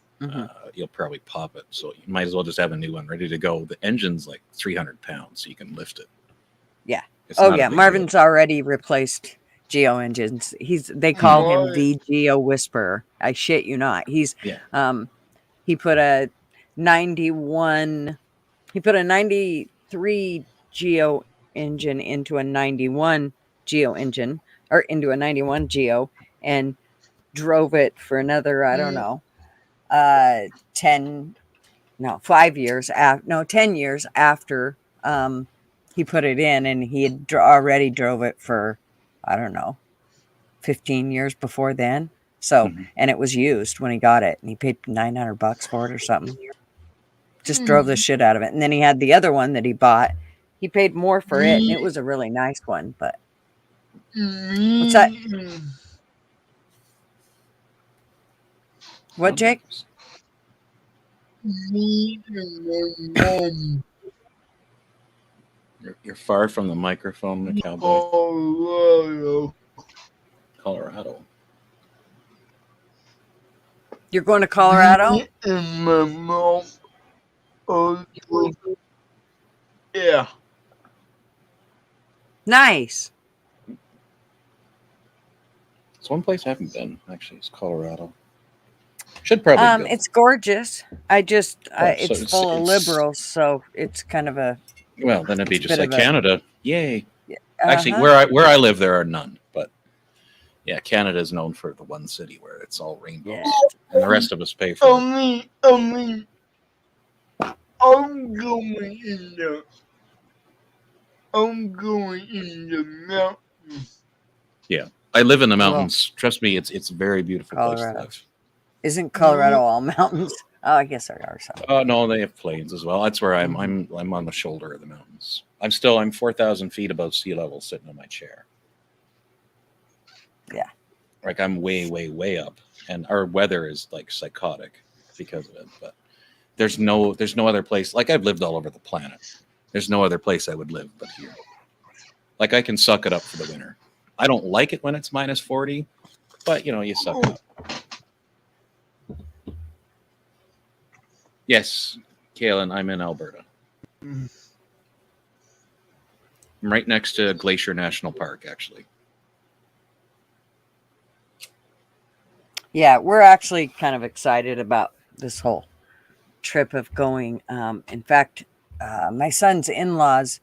you'll probably pop it. So you might as well just have a new one ready to go. The engine's like 300 pounds, so you can lift it. Yeah. It's Oh not a yeah, big Marvin's deal. already replaced Geo engines. They call him Right. the Geo Whisperer. I shit you not. He put a 93 Geo engine into a 91 Geo engine, or into a 91 Geo, and drove it for another, I don't know, 10 years after 10 years after he put it in, and he had already drove it for, I don't know, 15 years before then. So, and it was used when he got it, and he paid $900 for it or something. Just drove the shit out of it. And then he had the other one that he bought. He paid more for it, and it was a really nice one. But what's that? What, Jake? You're far from the microphone, Cowboy. Colorado. You're going to Colorado? In my mouth. Yeah. Nice. It's one place I haven't been, actually. It's Colorado. Should probably go. It's gorgeous. It's it's- full of it's- liberals, so it's kind of a Well, then it'd be it's a just bit like of a- Canada. Yay. Actually, uh-huh. where I live, there are none. But yeah, Canada is known for the one city where it's all rainbows, Yeah. and the rest of us pay for it. I'm going in the mountains. Yeah, I live in the mountains. Trust me, it's a very beautiful place Colorado. to live. Isn't Colorado all mountains? Oh, I guess there are some. No, they have plains as well. That's where I'm on the shoulder of the mountains. I'm 4,000 feet above sea level, sitting in my chair. Yeah. Like I'm way, way, way up, and our weather is like psychotic because of it. But there's no other place. Like I've lived all over the planet. There's no other place I would live but here. Like I can suck it up for the winter. I don't like it when it's minus 40, but you suck it up. Yes, Kaylin, I'm in Alberta. I'm right next to Glacier National Park, actually. Yeah, we're actually kind of excited about this whole trip of going. In fact, my son's in-laws,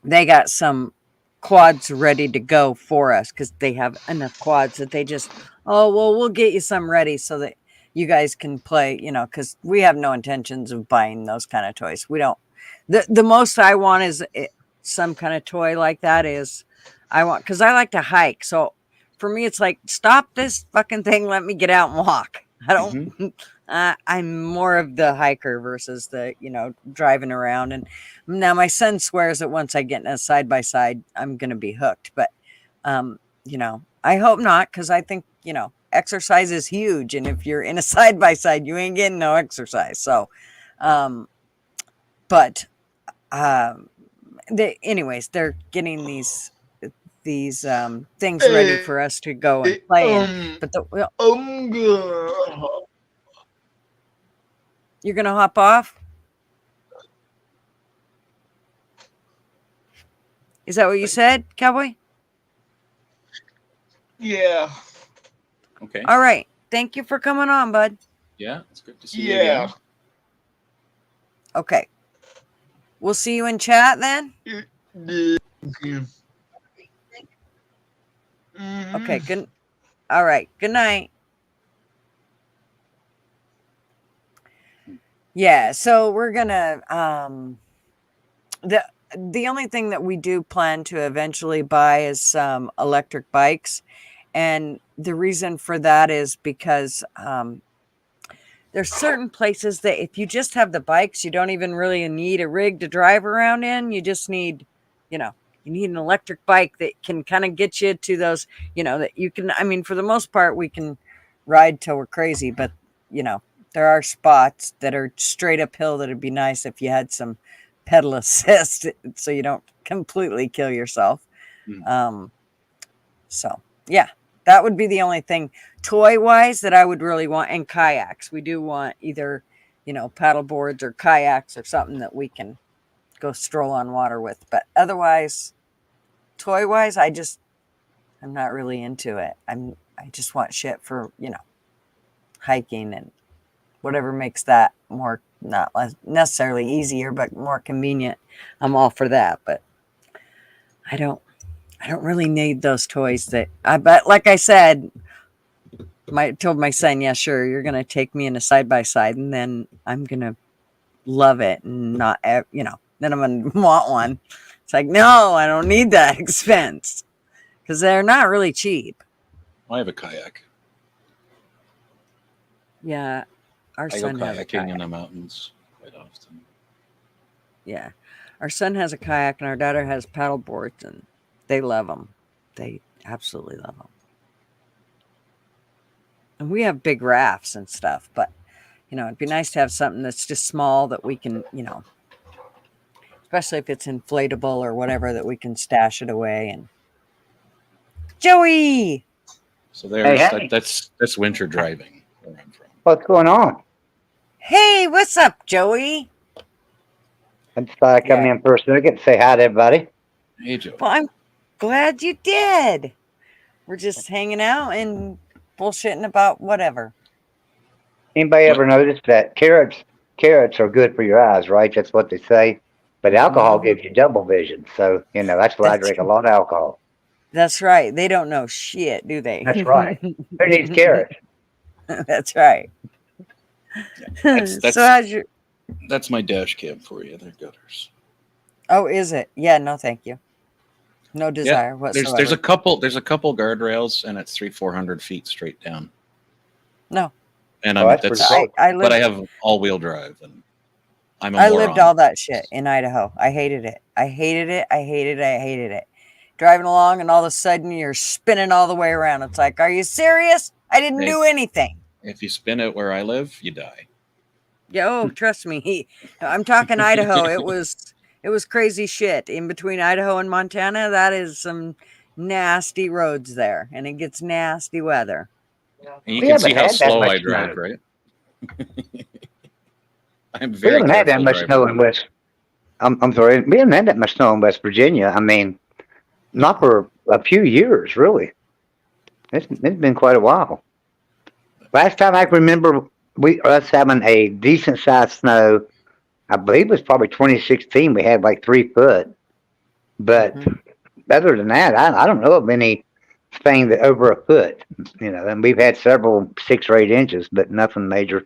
they got some quads ready to go for us because they have enough quads that they just, we'll get you some ready so that you guys can play, because we have no intentions of buying those kind of toys. We don't. The most I want is some kind of toy like that because I like to hike. So for me, it's like, stop this fucking thing. Let me get out and walk. I don't, I'm more of the hiker versus the, driving around. And now my son swears that once I get in a side-by-side, I'm going to be hooked. But, I hope not, because I think, exercise is huge. And if you're in a side-by-side, you ain't getting no exercise. So, anyways, they're getting these things ready for us to go and play in. But you're gonna hop off? Is that what you said, Cowboy? Yeah. Okay. All right. Thank you for coming on, bud. Yeah, it's good to see you Yeah. again. Okay. We'll see you in chat then. Yeah. Okay. Good. All right. Good night. Yeah. So we're gonna the only thing that we do plan to eventually buy is some electric bikes, and the reason for that is because there's certain places that if you just have the bikes, you don't even really need a rig to drive around in. You just need, you know, you need an electric bike that can kind of get you to those, you know, that you can. I mean, for the most part, we can ride till we're crazy, but you know, there are spots that are straight uphill that would be nice if you had some pedal assist so you don't completely kill yourself. So yeah, that would be the only thing toy wise that I would really want. And kayaks, we do want either, you know, paddle boards or kayaks or something that we can go stroll on water with. But otherwise, toy wise, I'm not really into it. I just want shit for, you know, hiking and whatever makes that more, not necessarily easier, but more convenient. I'm all for that. But I don't really need those toys that but like I said, told my son, yeah, sure, you're gonna take me in a side by side, and then I'm gonna love it and not, you know, then I'm gonna want one. It's like, no, I don't need that expense because they're not really cheap. I have a kayak. Yeah, our I go son has a kayaking in kayak. the mountains quite often. Yeah, our son has a kayak, and our daughter has paddle boards, and they love them. They absolutely love them. And we have big rafts and stuff, but you know, it'd be nice to have something that's just small that we can, you know, especially if it's inflatable or whatever, that we can stash it away. And Joey, So there's Hey. that's winter driving where I'm from. What's going on? hey, what's up, Joey? I just thought I'd come Yeah. in for a second and say hi to everybody. Hey Joe. Well, I'm glad you did. We're just hanging out and bullshitting about whatever. Anybody ever notice that carrots are good for your eyes, right? That's what they say. But alcohol Mhm. gives you double vision. So, that's why I That's drink a lot of alcohol. That's right. They don't know shit, do they? That's right. Who needs carrots? That's right. That's So how's your? that's my dash cam for you. They're gutters. Oh, is it? Yeah. No, thank you. No desire whatsoever. There's a couple guardrails and it's 400 feet straight down. No. And Oh, that's pretty cool. I lived. but I have all-wheel drive and I'm a I moron. lived all that shit in Idaho. I hated it. I hated it. I hated it. I hated it. Driving along, and all of a sudden you're spinning all the way around. It's like, are you serious? I didn't Hey. do anything. If you spin it where I live, you die. Yeah, oh, trust me. I'm talking Idaho. It was crazy shit. In between Idaho and Montana, that is some nasty roads there, and it gets nasty weather. And you We can see haven't how had that slow much I drive, snow. right? I'm We very haven't had that careful much driving. snow in West. I'm sorry. We haven't had that much snow in West Virginia. I mean, not for a few years, really. It's been quite a while. Last time I can remember us having a decent sized snow, I believe it was probably 2016. We had like 3 foot. But other than that, I don't know of anything that over a foot. And we've had several 6 or 8 inches, but nothing major.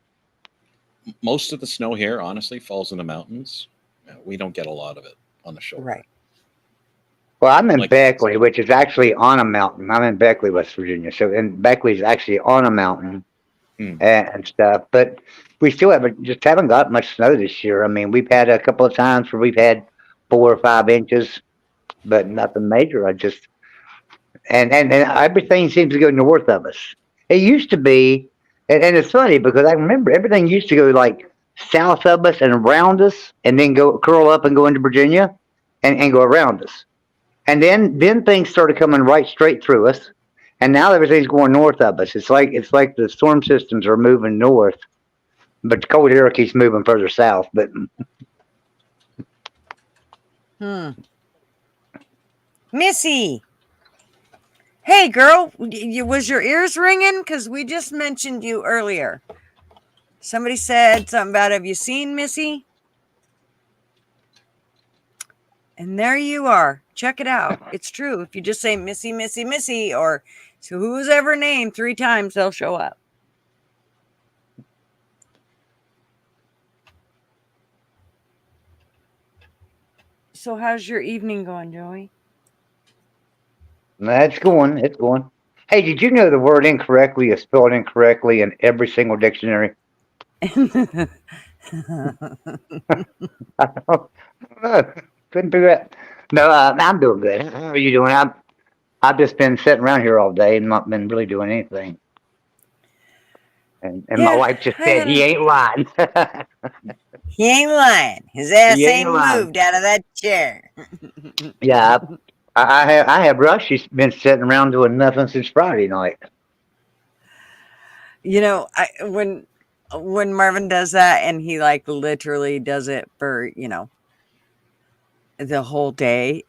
Most of the snow here, honestly, falls in the mountains. We don't get a lot of it on the shore. Right. Well, I'm in Like- Beckley, which is actually on a mountain. I'm in Beckley, West Virginia. So, and Beckley's actually on a mountain and stuff. But we still just haven't got much snow this year. I mean, we've had a couple of times where we've had 4 or 5 inches, but nothing major. And everything seems to go north of us. It used to be, and it's funny because I remember everything used to go like south of us and around us, and then go curl up and go into Virginia, and go around us. And then things started coming right straight through us, and now everything's going north of us. It's like the storm systems are moving north, but the cold air keeps moving further south. But Missy, Hey, girl, was your ears ringing? Because we just mentioned you earlier. Somebody said something about, have you seen Missy? And there you are. Check it out. It's true. If you just say Missy, Missy, Missy, or so who's ever named 3 times, they'll show up. So how's your evening going, Joey? It's going. It's going. Hey, did you know the word incorrectly is spelled incorrectly in every single dictionary? I don't know. Couldn't figure it. No, I'm doing good. How are you doing? I've just been sitting around here all day and not been really doing anything. And my Yeah, wife just I said he gotta. ain't lying. He ain't lying. His ass He ain't ain't lying. moved out of that chair. Yeah, I have Rusty's been sitting around doing nothing since Friday night. You know, when Marvin does that, and he like literally does it for, the whole day.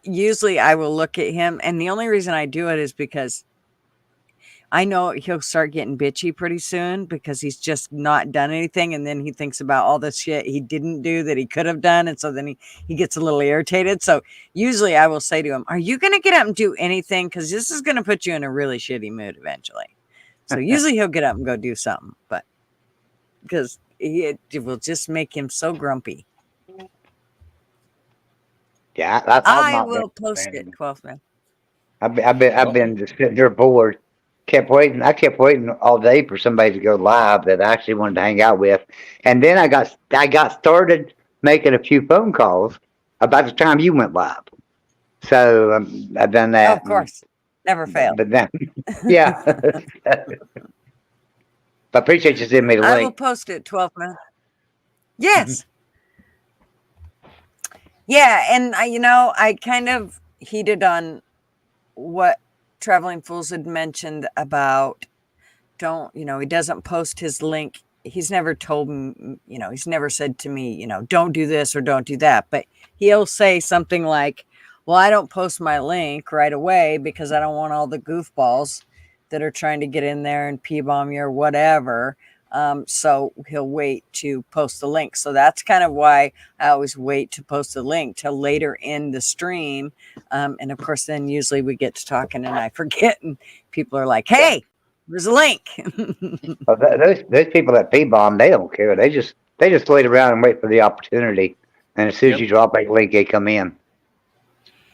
Usually I will look at him, and the only reason I do it is because I know he'll start getting bitchy pretty soon because he's just not done anything, and then he thinks about all the shit he didn't do that he could have done, and so then he gets a little irritated. So usually I will say to him, "Are you going to get up and do anything? Because this is going to put you in a really shitty mood eventually." So usually he'll get up and go do something, but because it will just make him so grumpy. Yeah, I've I not been. will post it, 12th man. I've been just sitting there bored. Kept waiting. I kept waiting all day for somebody to go live that I actually wanted to hang out with, and then I got started making a few phone calls about the time you went live. So I've done Oh, that. of course, never fail. But then, yeah. I appreciate you sending me the I will link. post it, 12th man. Yes. Yeah, and I kind of heated on what Traveling Fools had mentioned about he doesn't post his link. He's never told me, he's never said to me, don't do this or don't do that. But he'll say something like, well, I don't post my link right away because I don't want all the goofballs that are trying to get in there and P-bomb you or whatever. So he'll wait to post the link. So that's kind of why I always wait to post the link till later in the stream. And of course, then usually we get to talking and I forget, and people are like, hey, there's a link. Well, those people that P-bomb, they don't care. They just wait around and wait for the opportunity. And as soon as Yep. you drop that link, they come in.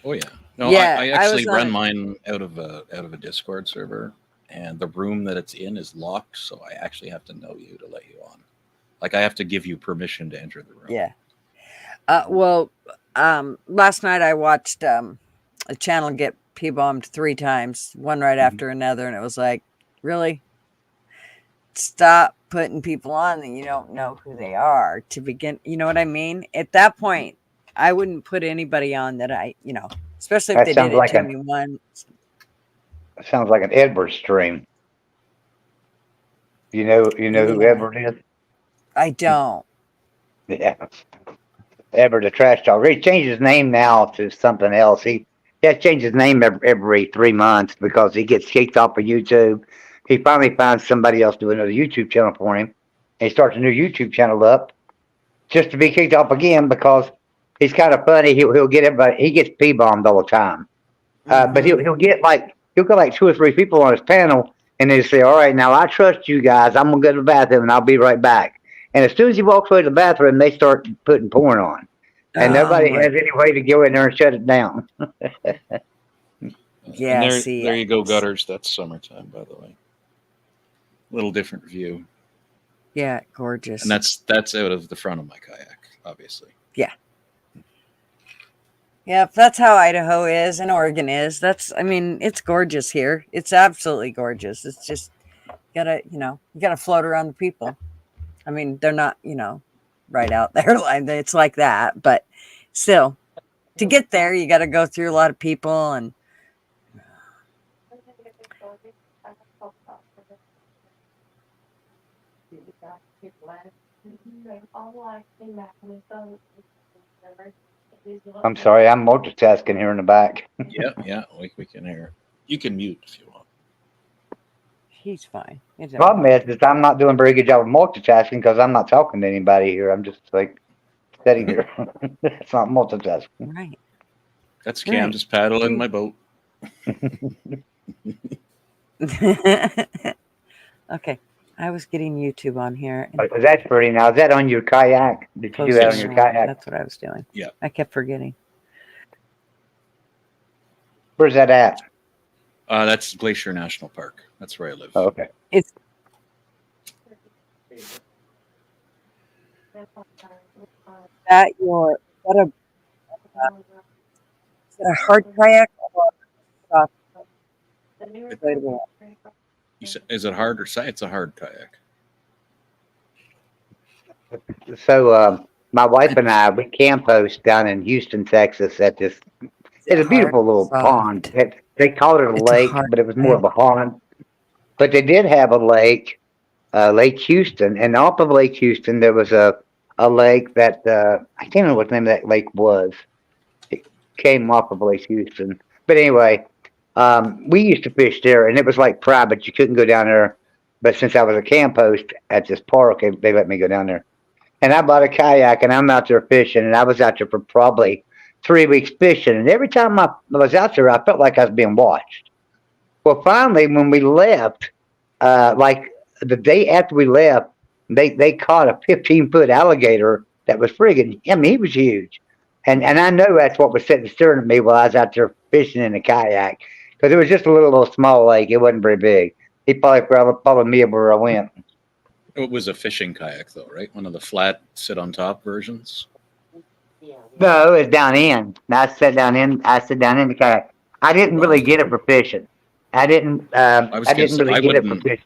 Oh yeah. No, Yeah, I I actually was on run a- mine out of a Discord server, and the room that it's in is locked, so I actually have to know you to let you on. Like I have to give you permission to enter the room. Yeah. Last night I watched a channel get P-bombed 3 times, one right after another, and it was like, really? Stop putting people on that you don't know who they are to begin. You know what I mean? At that point, I wouldn't put anybody on that especially if That they sounds did it like to me once. Sounds like an Edward stream. You know who Yeah. Edward is? I don't. Yeah. Edward the trash dog. He changed his name now to something else. He has to change his name every 3 months because he gets kicked off of YouTube. He finally finds somebody else to do another YouTube channel for him. And he starts a new YouTube channel up just to be kicked off again because he's kind of funny. He'll get everybody. He gets P-bombed all the time. But he'll get like 2 or 3 people on his panel, and they say, "All right, now I trust you guys. I'm gonna go to the bathroom, and I'll be right back." And as soon as he walks away to the bathroom, they start putting porn on, and nobody right. has any way to go in there and shut it down. Yeah, And see, there you go, gutters. That's summertime, by the way. Little different view, Yeah, gorgeous. and that's out of the front of my kayak, obviously. Yeah, that's how Idaho is and Oregon is. It's gorgeous here. It's absolutely gorgeous. It's just you gotta float around the people. They're not, right out there. It's like that, but still, to get there, you got to go through a lot of people and. I'm sorry, I'm multitasking here in the back. Yeah, we can hear it. You can mute if you want. He's fine. It don't Problem matter. is I'm not doing a very good job of multitasking because I'm not talking to anybody here. I'm just like sitting here. It's not multitasking. Right. That's Cam Right. just paddling my boat. Okay. I was getting YouTube on here. And That's pretty. Now, is that on your kayak? Did you do that on posting your around. kayak? That's what I was doing. Yeah. I kept forgetting. Where's that at? That's Glacier National Park. That's where I live. Oh, okay. It's that your is it a hard kayak or soft inflatable? Is it hard or side? It's a hard kayak. So, my wife and I, we camp host down in Houston, Texas at this. It's a beautiful little Soft. pond. They called it a It's a lake, hard but it was more of a pond. But they did have a lake, Lake Houston, and off of Lake Houston there was a lake that I can't remember what the name of that lake was. It came off of Lake Houston, but anyway, we used to fish there, and it was like private. You couldn't go down there, but since I was a camp host at this park, they let me go down there. And I bought a kayak, and I'm out there fishing, and I was out there for probably 3 weeks fishing, and every time I was out there, I felt like I was being watched. Well, finally, when we left, like the day after we left, they caught a 15-foot alligator that was friggin', I mean, he was huge. And I know that's what was sitting staring at me while I was out there fishing in a kayak, because it was just a little small lake. It wasn't very big. He probably followed me everywhere I went. It was a fishing kayak, though, right? One of the flat sit on top versions. No, it was down in. I sit down in the kayak. I didn't really get it for fishing. I didn't really get it for fishing.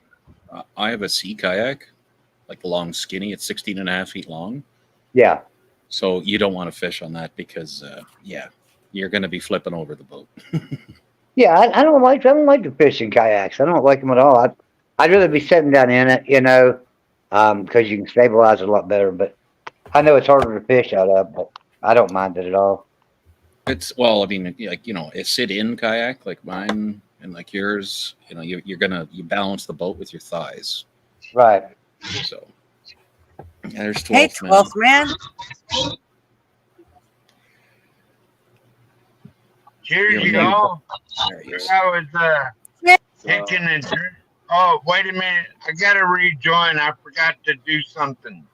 I have a sea kayak, like the long skinny. It's 16 and a half feet long. Yeah. So you don't want to fish on that because, you're going to be flipping over the boat. Yeah, I don't like the fishing kayaks. I don't like them at all. I'd rather be sitting down in it, because you can stabilize it a lot better. But I know it's harder to fish out of, but I don't mind it at all. A sit-in kayak like mine and like yours, you balance the boat with your thighs. Right. So there's 12th Hey, 12th man. Cheers, You're y'all. There he is. I was picking and oh, wait a minute. I gotta rejoin. I forgot to do something.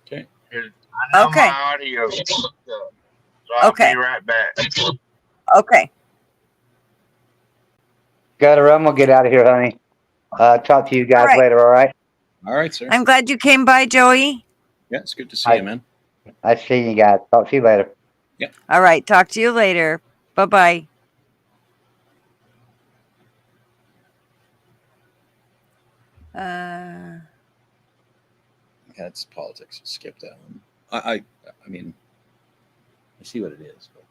Okay. 'Cause I know Okay. my audio is fucked up. So I'll Okay. be right back. Okay. Got to run. We'll get out of here, honey. Talk to you guys All right. later. All right. All right, sir. I'm glad you came by, Joey. Yeah, it's good to see you, man. I see you guys. Talk to you later. All right. Talk to you later. Bye-bye. Yeah, it's politics. Skip that one. I mean, I see what it is, but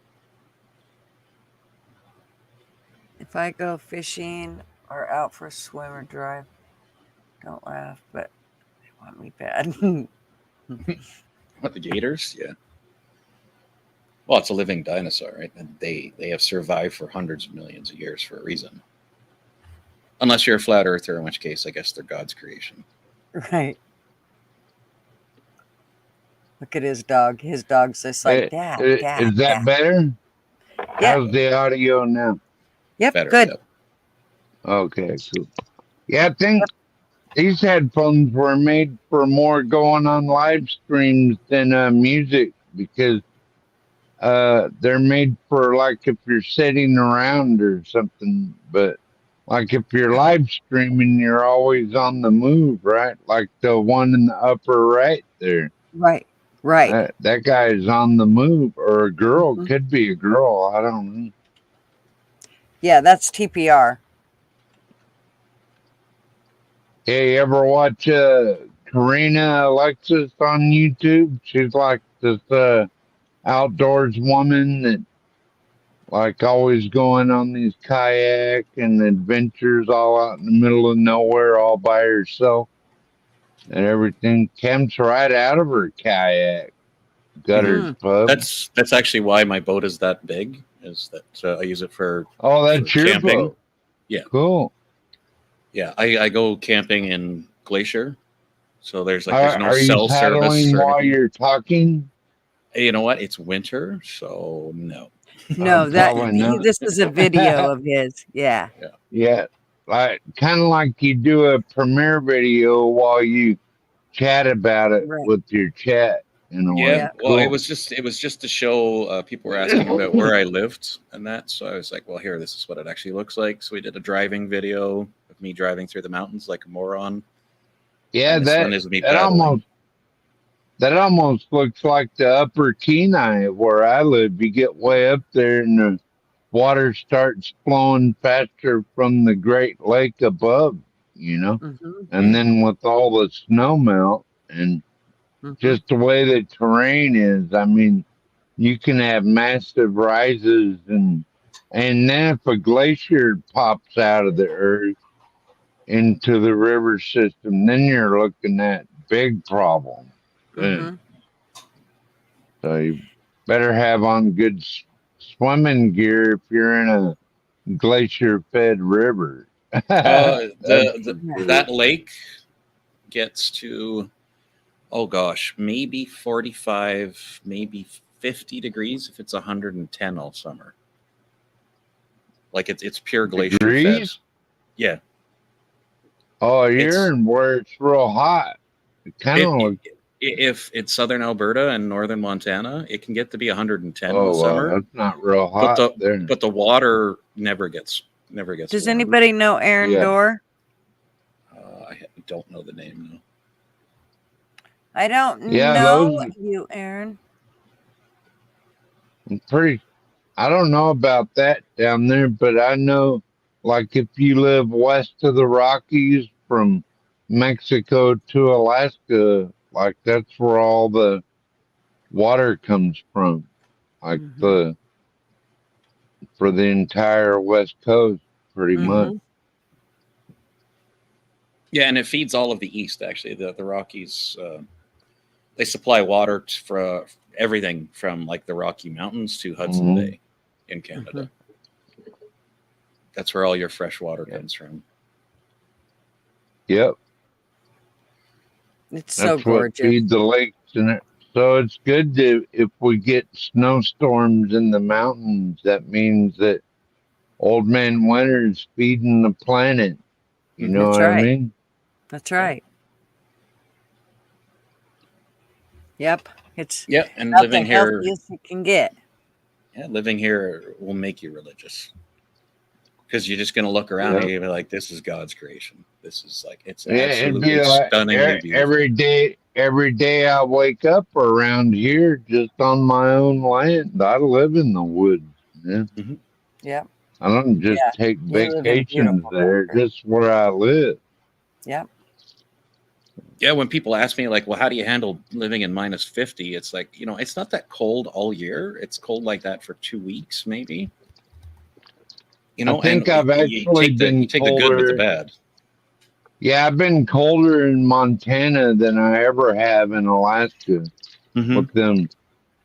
If I go fishing or out for a swim or drive, don't laugh, but they want me bad. what, the gators? Yeah. Well, it's a living dinosaur, right? And they have survived for hundreds of millions of years for a reason. Unless you're a flat earther, in which case I guess they're God's creation. Right. Look at his dog. His dog's just like, Dad, Dad. Is that Dad." better? Yeah. How's the audio now? Yep, Better. good. Yep. Okay, cool. Yeah, I think these headphones were made for more going on live streams than music because they're made for like if you're sitting around or something. But like if you're live streaming, you're always on the move, right? Like the one in the upper right there. Right. Right. That guy is on the move, or a girl. Mhm. Could be a girl. I don't know. Yeah, that's TPR. Hey, you ever watch Karina Alexis on YouTube? She's like this outdoors woman that like always going on these kayak and adventures all out in the middle of nowhere all by herself. And everything comes right out of her kayak. Gutters pub. That's actually why my boat is that big. Is that I use it for Oh, that's your camping. boat. Cool. Yeah, I go camping in Glacier, so there's no Are you cell service paddling or while anything. you're talking? You know what? It's winter, so no. No, Probably not. this is a video of his. Yeah. Yeah, like kind of like you do a premiere video while you chat about it Right. with your chat in a way. Yeah, well, Cool. it was just to show people were asking about where I lived and that, so I was like, well, here, this is what it actually looks like. So we did a driving video of me driving through the mountains like a moron. Yeah, And this one is me that paddling. almost looks like the Upper Kenai where I live. You get way up there and the water starts flowing faster from the Great Lake above, Mm-hmm. and then with all the snow melt and just the way the terrain is, I mean, you can have massive rises and then if a glacier pops out of the earth into the river system, then you're looking at big problem. Mm-hmm. So you better have on good swimming gear if you're in a glacier-fed river. That lake gets to, oh gosh, maybe 45, maybe 50 degrees if it's 110 all summer. Like it's pure glacier fed. Degrees? Yeah. Oh, you're in where it's real hot. It kind of looks. If it's southern Alberta and northern Montana, it can get to be 110 in the Oh, summer. that's not real hot there. But the water never gets. Does warm. anybody know Aaron Yeah. Dorr? I don't know the name though. I don't Yeah, know those- you, Aaron. I don't know about that down there, but I know, like, if you live west of the Rockies from Mexico to Alaska, like, that's where all the water comes from. Like, for the entire West Coast, pretty much. Yeah, and it feeds all of the east. Actually, the Rockies, they supply water for everything from like the Rocky Mountains to Hudson Bay in Canada. That's where all your fresh water comes from. Yep. It's That's so what gorgeous. feeds the lakes and it. So it's good to, if we get snowstorms in the mountains, that means that Old Man Winter's feeding the planet. You know That's what I right. mean? That's right. Yep. It's And about living the here, healthiest you can get. living here will make you religious because you're just going to look around and you'll be like, "This is God's creation. This is like it's It'd absolutely be like stunningly beautiful." every day I wake up around here just on my own land. I live in the woods. Yeah. Yep. I don't just Yeah, take you live in vacations beautiful there, country. just where I live. Yep. Yeah, when people ask me like, "Well, how do you handle living in minus 50?" It's like, it's not that cold all year. It's cold like that for 2 weeks, maybe. I think and I've you actually been take the good with the colder. bad. Yeah, I've been colder in Montana than I ever have in Alaska with them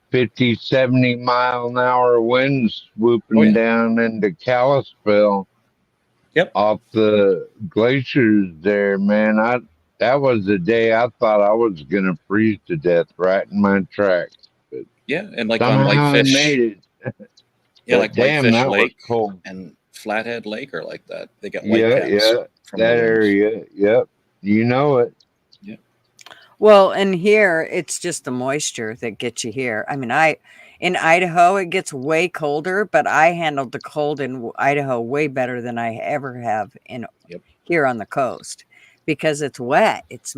50, 70 mile an hour winds swooping down into Kalispell. Yep. Off the glaciers there, man. That was the day I thought I was gonna freeze to death right in my tracks. But Yeah, and like somehow on I Whitefish, made it. yeah, But like damn, Whitefish that was Lake cold. and Flathead Lake are like that. They got white Yeah, caps from the that winds. area. Yep, you know it. Well, and here it's just the moisture that gets you here. I mean, in Idaho it gets way colder, but I handled the cold in Idaho way better than I ever have here on the coast because it's wet. It's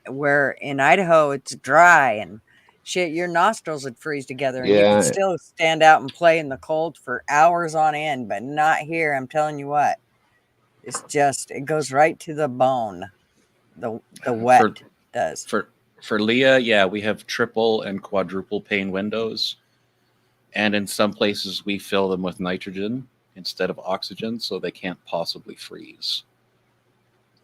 where in Idaho it's dry and shit. Your nostrils would freeze together, and you Yeah. could still stand out and play in the cold for hours on end. But not here. I'm telling you what, it goes right to the bone. The wet does. For Leah, yeah, we have triple and quadruple pane windows, and in some places we fill them with nitrogen instead of oxygen, so they can't possibly freeze.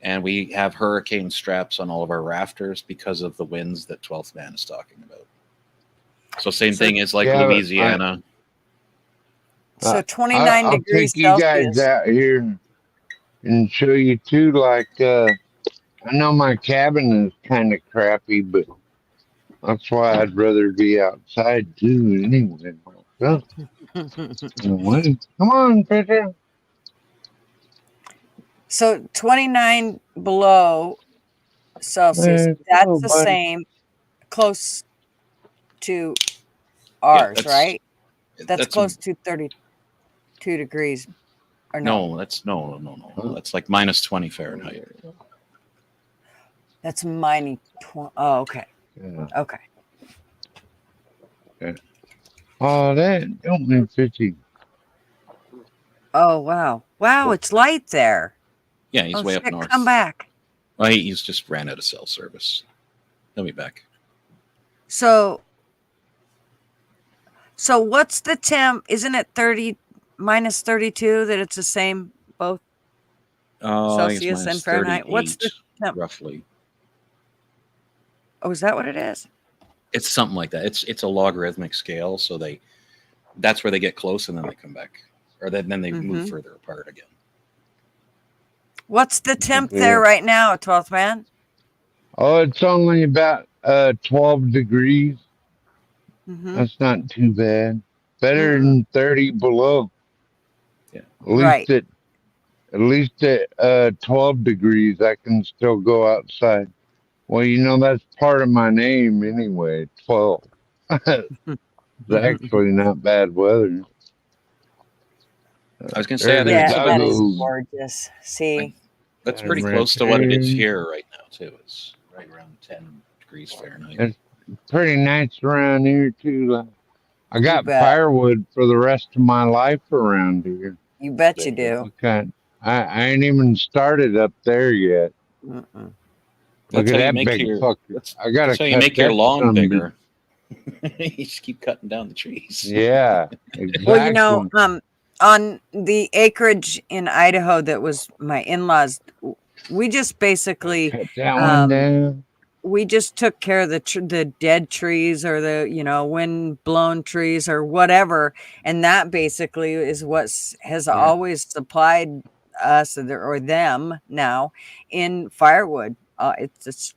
And we have hurricane straps on all of our rafters because of the winds that 12th Man is talking about. So same thing as like Louisiana. So 29 I'll degrees take you guys Celsius. out here. and show you too. Like, I know my cabin is kind of crappy, but that's why I'd rather be outside too. Anyway, well, come on, Peter. So 29 below Celsius, Let's that's go, the buddy. same, close to ours, that's- right? That's That's close to 32 degrees. Or no, no, that's no. That's like minus 20 Fahrenheit. that's minus 20. Oh, okay. Yeah. Okay. Oh, that don't mean 50. Oh, wow. Wow, it's light there. Yeah, he's Oh, way up shit, north. come back. Well, he's just ran out of cell service. He'll be back. So what's the temp? Isn't it 30 minus 32 that it's the same both? I think it's Celsius and minus Fahrenheit. What's the 38, temp? roughly? Oh, is that what it is? It's something like that. It's a logarithmic scale, so that's where they get close and then they come back, or then they move further apart again. What's the temp there right now, 12th man? Oh, it's only about 12 degrees. Mm-hmm. That's not too bad. Better than 30 below. Yeah. At least at 12 degrees, I can still go outside. Well, you know, that's part of my name anyway, 12. It's actually not bad weather. I was going to say, I Yeah, think that is Doggos. gorgeous. See, that's pretty Right close to what it is there. here right now, too. It's right around 10 degrees Fahrenheit. It's pretty nice around here, too. I got bet. firewood for the rest of my life around here. you bet you do. Okay. I ain't even started up there yet. Mm-mm. Look That's at how you that make big your- fucker. That's, I gotta that's how you cut make your that lawn son of a- bigger. You just keep cutting down the trees. Yeah, exactly. Well, you know, on the acreage in Idaho that was my in-laws, we just basically Cut that one down. we just took care of the dead trees or the wind blown trees or whatever, and that basically is what has always supplied us or them now in firewood. It's just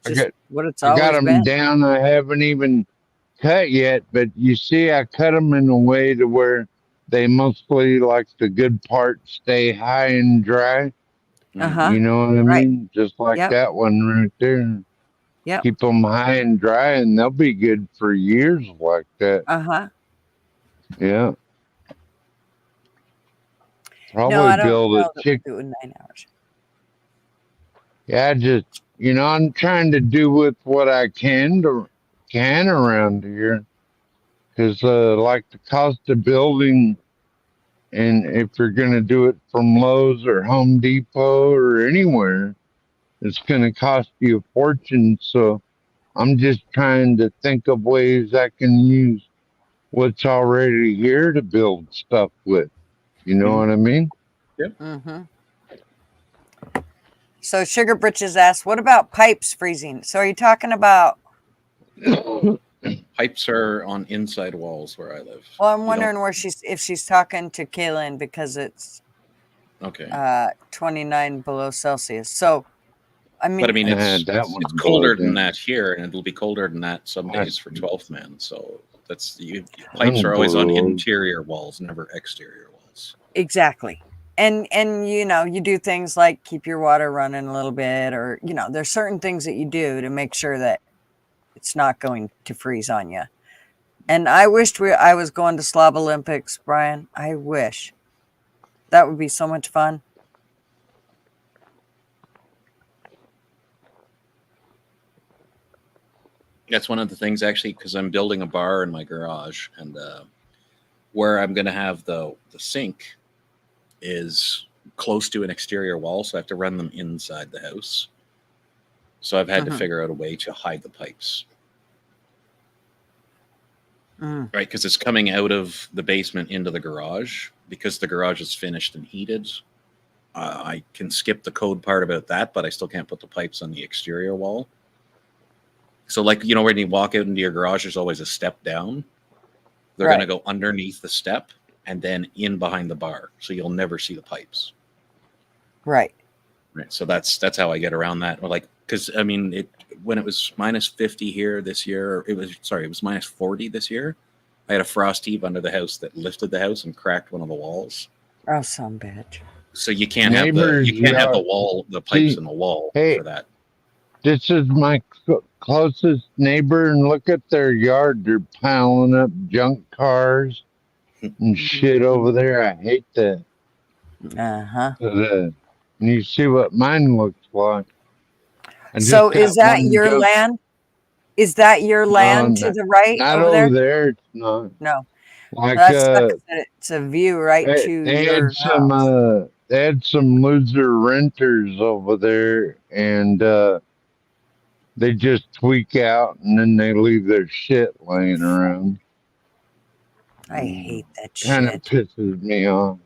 what it's I got always them been. down. I haven't even cut yet, but you see, I cut them in a way to where they mostly, like, the good parts stay high and dry. Uh-huh. You know what I Right. mean? Just like Yep. that one right there. Yep. Keep them high and dry, and they'll be good for years like that. Uh-huh. Yeah. Probably No, I don't build know a that we chick. do it in 9 hours. Yeah, just, I'm trying to do with what I can around here. Because, like, the cost of building, and if you're going to do it from Lowe's or Home Depot or anywhere, it's going to cost you a fortune. So I'm just trying to think of ways I can use what's already here to build stuff with. You know what I mean? Mm-hmm. So Sugar Britches asks, what about pipes freezing? So are you talking about? Pipes are on inside walls where I live. Well, I'm You wondering if she's talking to Kaylin because it's Okay. 29 below Celsius. So, I mean, But I mean, it's that one's colder cold, than yeah. that here, and it'll be colder than that some That's- days for 12th man. So that's pipes are always on interior walls, never exterior walls. exactly. And you do things like keep your water running a little bit, or there's certain things that you do to make sure that it's not going to freeze on you. And I wished I was going to Slob Olympics, Brian. I wish. That would be so much fun. That's one of the things, actually, because I'm building a bar in my garage, and where I'm going to have the sink is close to an exterior wall, so I have to run them inside the house. So I've had to figure out a way to hide the pipes. Right, because it's coming out of the basement into the garage. Because the garage is finished and heated, I can skip the code part about that, but I still can't put the pipes on the exterior wall. So, like, when you walk out into your garage, there's always a step down. They're going to go underneath the step and then in behind the bar, so you'll never see the pipes. Right. Right. So that's how I get around that. Or like, because I mean, when it was -50 here this year, it was -40 this year. I had a frost heave under the house that lifted the house and cracked one of the walls. Oh, some bitch. So you can't have Neighbors, the pipes See, in the wall hey, for that. this is my closest neighbor, and look at their yard. They're piling up junk cars and shit over there. I hate that. Uh-huh. And you see what mine looks like. I So just is got that one your junk. land? Is that your land to the right Not over there? over there. It's not. No. Like That sucks that it's a view right to they your had some house. they had some loser renters over there, and they just tweak out and then they leave their shit laying around. I hate that Kind of shit. pisses me off.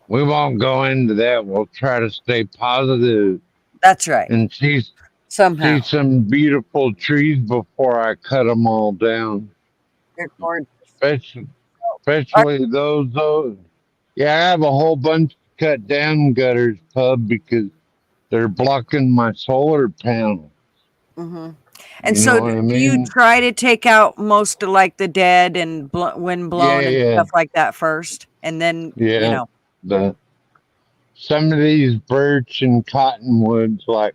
We won't go into that. We'll try to stay positive That's right. and see Somehow. some beautiful trees before I cut them all down. They're gorgeous. Especially those. Yeah, I have a whole bunch cut down gutters, pub, because they're blocking my solar panel. Mm-hmm. And You so know what I do you mean? try to take out most of like the dead and wind blown and Yeah. stuff like that first? And then, Yeah. Some of these birch and cottonwoods, like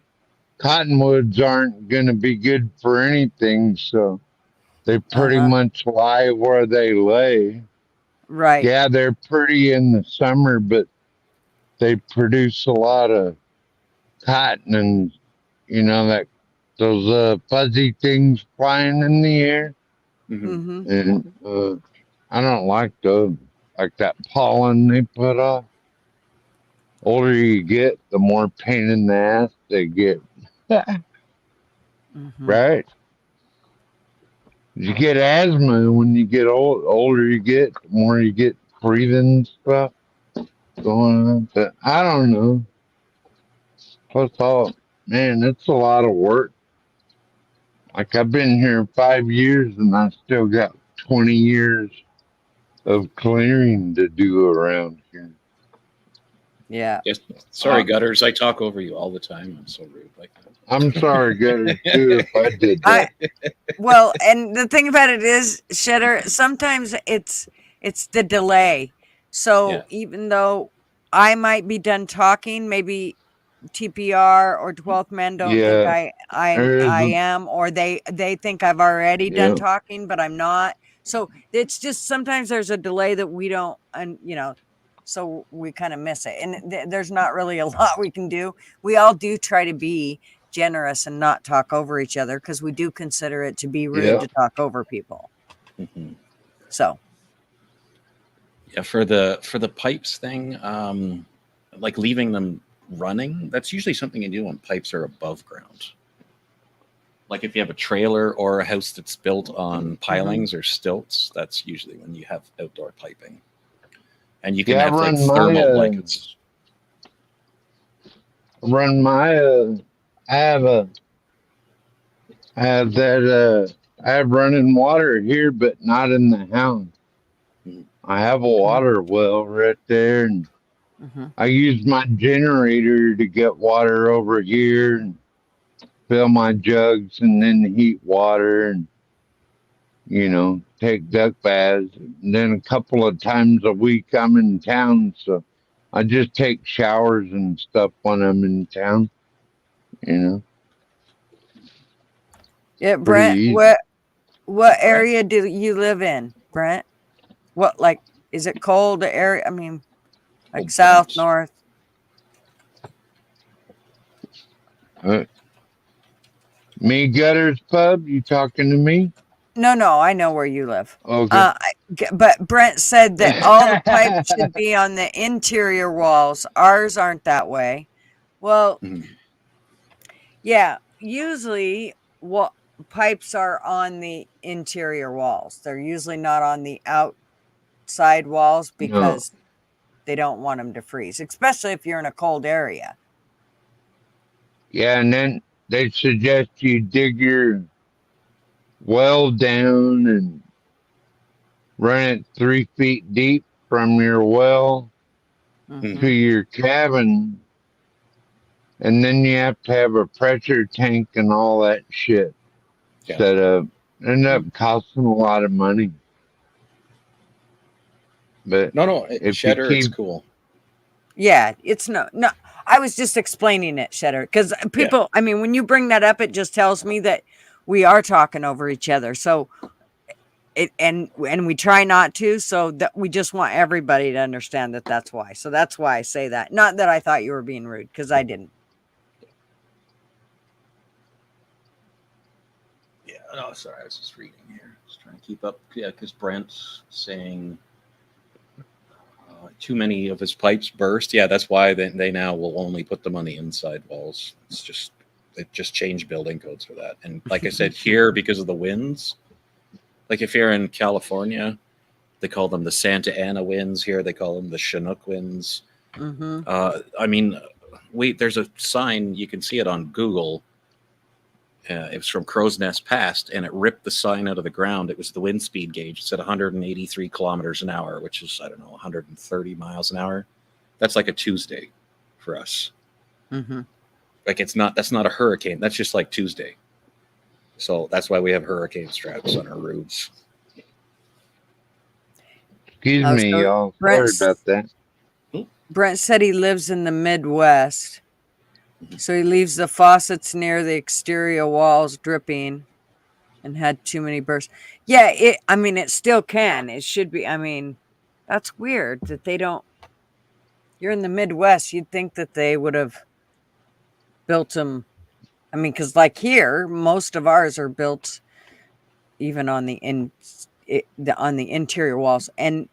cottonwoods aren't going to be good for anything, so they pretty much lie where they lay. Right. Yeah, they're pretty in the summer, but they produce a lot of cotton and, that those fuzzy things flying in the air. Mm-hmm. And I don't like those, like that pollen they put off. Older you get, the more pain in the ass they get. Mm-hmm. Right? You get asthma when you get older you get, the more you get breathing stuff going on. But I don't know. Plus man, it's a lot of work. Like I've been here 5 years and I still got 20 years of clearing to do around here. Yeah. Yes. Sorry, Gutters. I talk over you all the time. I'm so rude like that. I'm sorry, Gutters, too, if I did that. Well, and the thing about it is, Shedder, sometimes it's the delay. So even though I might be done talking, maybe TPR or 12th Men don't think I am, or they think I've already done talking, but I'm not. So it's just sometimes there's a delay that we don't, and so we kind of miss it. And there's not really a lot we can do. We all do try to be generous and not talk over each other because we do consider it to be rude to talk over people. Mm-hmm. So yeah, for the pipes thing, like leaving them running, that's usually something you do when pipes are above ground. Like if you have a trailer or a house that's built on pilings or stilts, that's usually when you have outdoor piping. And you can have like thermal blankets. I have running water here, but not in the house. I have a water well right there, and I use my generator to get water over here and fill my jugs and then heat water and, take duck baths. And then a couple of times a week I'm in town, so I just take showers and stuff when I'm in town, Yeah, Brent, what area do you live in, Brent? What, like, is it cold area? I mean, like south, north? Me, Gutters Pub, you talking to me? No, I know where you live. Okay. But Brent said that all the pipes should be on the interior walls. Ours aren't that way. Well, yeah, usually pipes are on the interior walls. They're usually not on the outside walls because they don't want them to freeze, especially if you're in a cold area. Yeah, and then they suggest you dig your well down and run it 3 feet deep from your well Mhm. to your cabin, and then you have to have a pressure tank and all that shit Yeah. set up. End up costing a lot of money. But No, if you Shedder, it's keep cool. Yeah, it's no. I was just explaining it, Shedder, because people. I mean, when you bring that up, it just tells me that we are talking over each other. So and we try not to. So that we just want everybody to understand that that's why. So that's why I say that. Not that I thought you were being rude, because I didn't. Yeah, no, sorry, I was just reading here. Just trying to keep up. Yeah, because Brent's saying too many of his pipes burst. Yeah, that's why they now will only put them on the inside walls. It just changed building codes for that. And like I said, here, because of the winds, like if you're in California, they call them the Santa Ana winds. Here they call them the Chinook winds. Mm-hmm. I mean, there's a sign, you can see it on Google. It was from Crow's Nest Pass, and it ripped the sign out of the ground. It was the wind speed gauge. It said 183 kilometers an hour, which is, I don't know, 130 miles an hour. That's like a Tuesday for us. Mm-hmm. Like that's not a hurricane. That's just like Tuesday. So that's why we have hurricane straps on our roofs. excuse Oh, me, so y'all. Sorry Brent's- about that. Brent said he lives in the Midwest. So he leaves the faucets near the exterior walls dripping and had too many bursts. Yeah, it still can. It should be. I mean, that's weird that they don't. You're in the Midwest. You'd think that they would have built them. I mean, because like here, most of ours are built even on the on the interior walls, and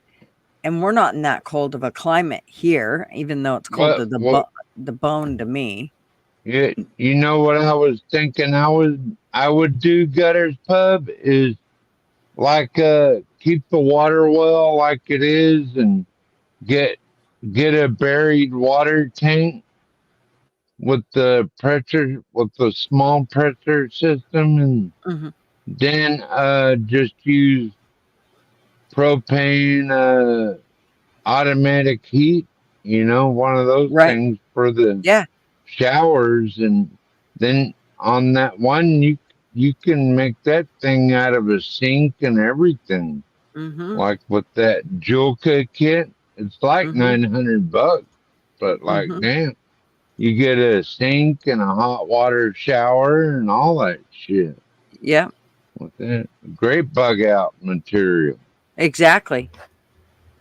we're not in that cold of a climate here, even though it's cold to the bone to me. Yeah, you know what I was thinking? I would do Gutters Pub is like keep the water well like it is, and get a buried water tank with the small pressure system, and Mm-hmm. then just use propane automatic heat, one of those Right. things for the Yeah. showers, and then on that one you can make that thing out of a sink and everything. Mm-hmm. Like with that Julka kit, it's like Mhm. $900, but like Mhm. damn, you get a sink and a hot water shower and all that shit Yeah. with that. Great bug out material. Exactly.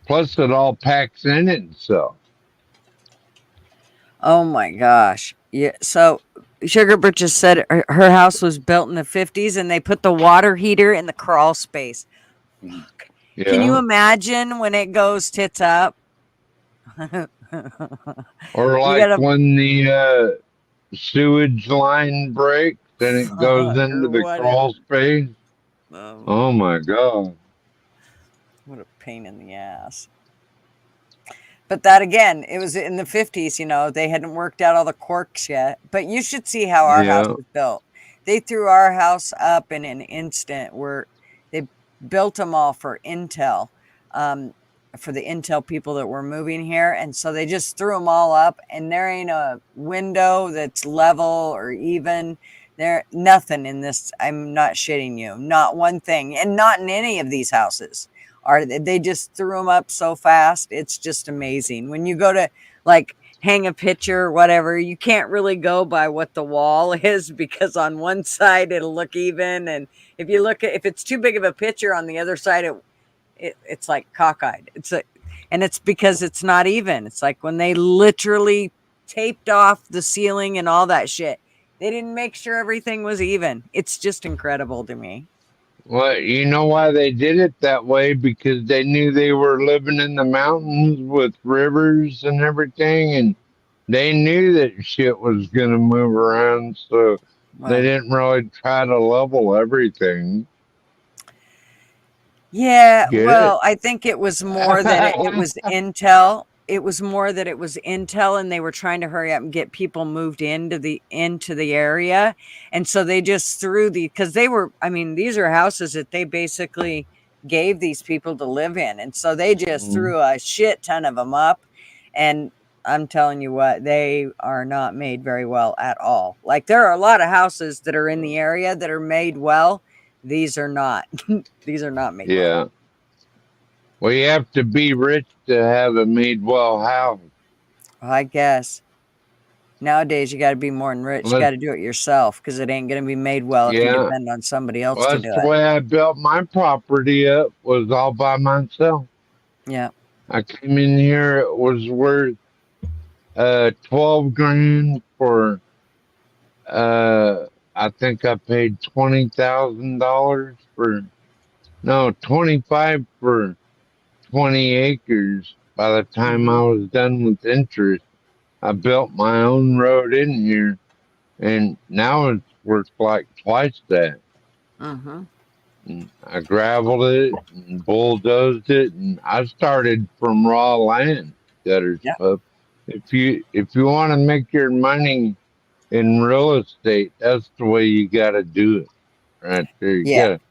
Plus it all packs in itself. Oh my gosh. Yeah. So Sugar Brit just said her house was built in the 50s and they put the water heater in the crawl space. Fuck. Yeah. Can you imagine when it goes tits up? Or You like gotta- when the sewage line breaks, then it goes Fuck, into or the crawl whatever. space. Oh my god. What a pain in the ass. But that again, it was in the 50s, they hadn't worked out all the quirks yet. But you should see how our house Yeah. was built. They threw our house up in an instant where they built them all for Intel, for the Intel people that were moving here. And so they just threw them all up, and there ain't a window that's level or even. There, nothing in this. I'm not shitting you. Not one thing. And not in any of these houses. They just threw them up so fast. It's just amazing. When you go to like hang a picture or whatever, you can't really go by what the wall is, because on one side it'll look even, and if it's too big of a picture on the other side, it's like cockeyed. And it's because it's not even. It's like when they literally taped off the ceiling and all that shit. They didn't make sure everything was even. It's just incredible to me. Well, you know why they did it that way? Because they knew they were living in the mountains with rivers and everything, and they knew that shit was gonna move around, so they didn't really try to level everything. Yeah, Get well, it? I think it was more that it was Intel. It was more that it was Intel, and they were trying to hurry up and get people moved into the area. And so they just threw because these are houses that they basically gave these people to live in. And so they just threw a shit ton of them up. And I'm telling you what, they are not made very well at all. Like there are a lot of houses that are in the area that are made well. These are not. These are not made well. Yeah. Well, you have to be rich to have a made well house. I guess nowadays you got to be more than rich. You Well, got to do it yourself because it ain't going to be made well if you yeah. depend on somebody else Well, to that's do the it. way I built my property up, was all by myself. Yeah. I came in here, it was worth 12 grand for I think I paid $20,000 for, no, 25 for 20 acres. By the time I was done with interest, I built my own road in here, and now it's worth like twice that. Mm-hmm. And I gravelled it and bulldozed it, and I started from raw land, gutters Yeah. pup. If you want to make your money in real estate, that's the way you got to do it, right there. You Yeah. got to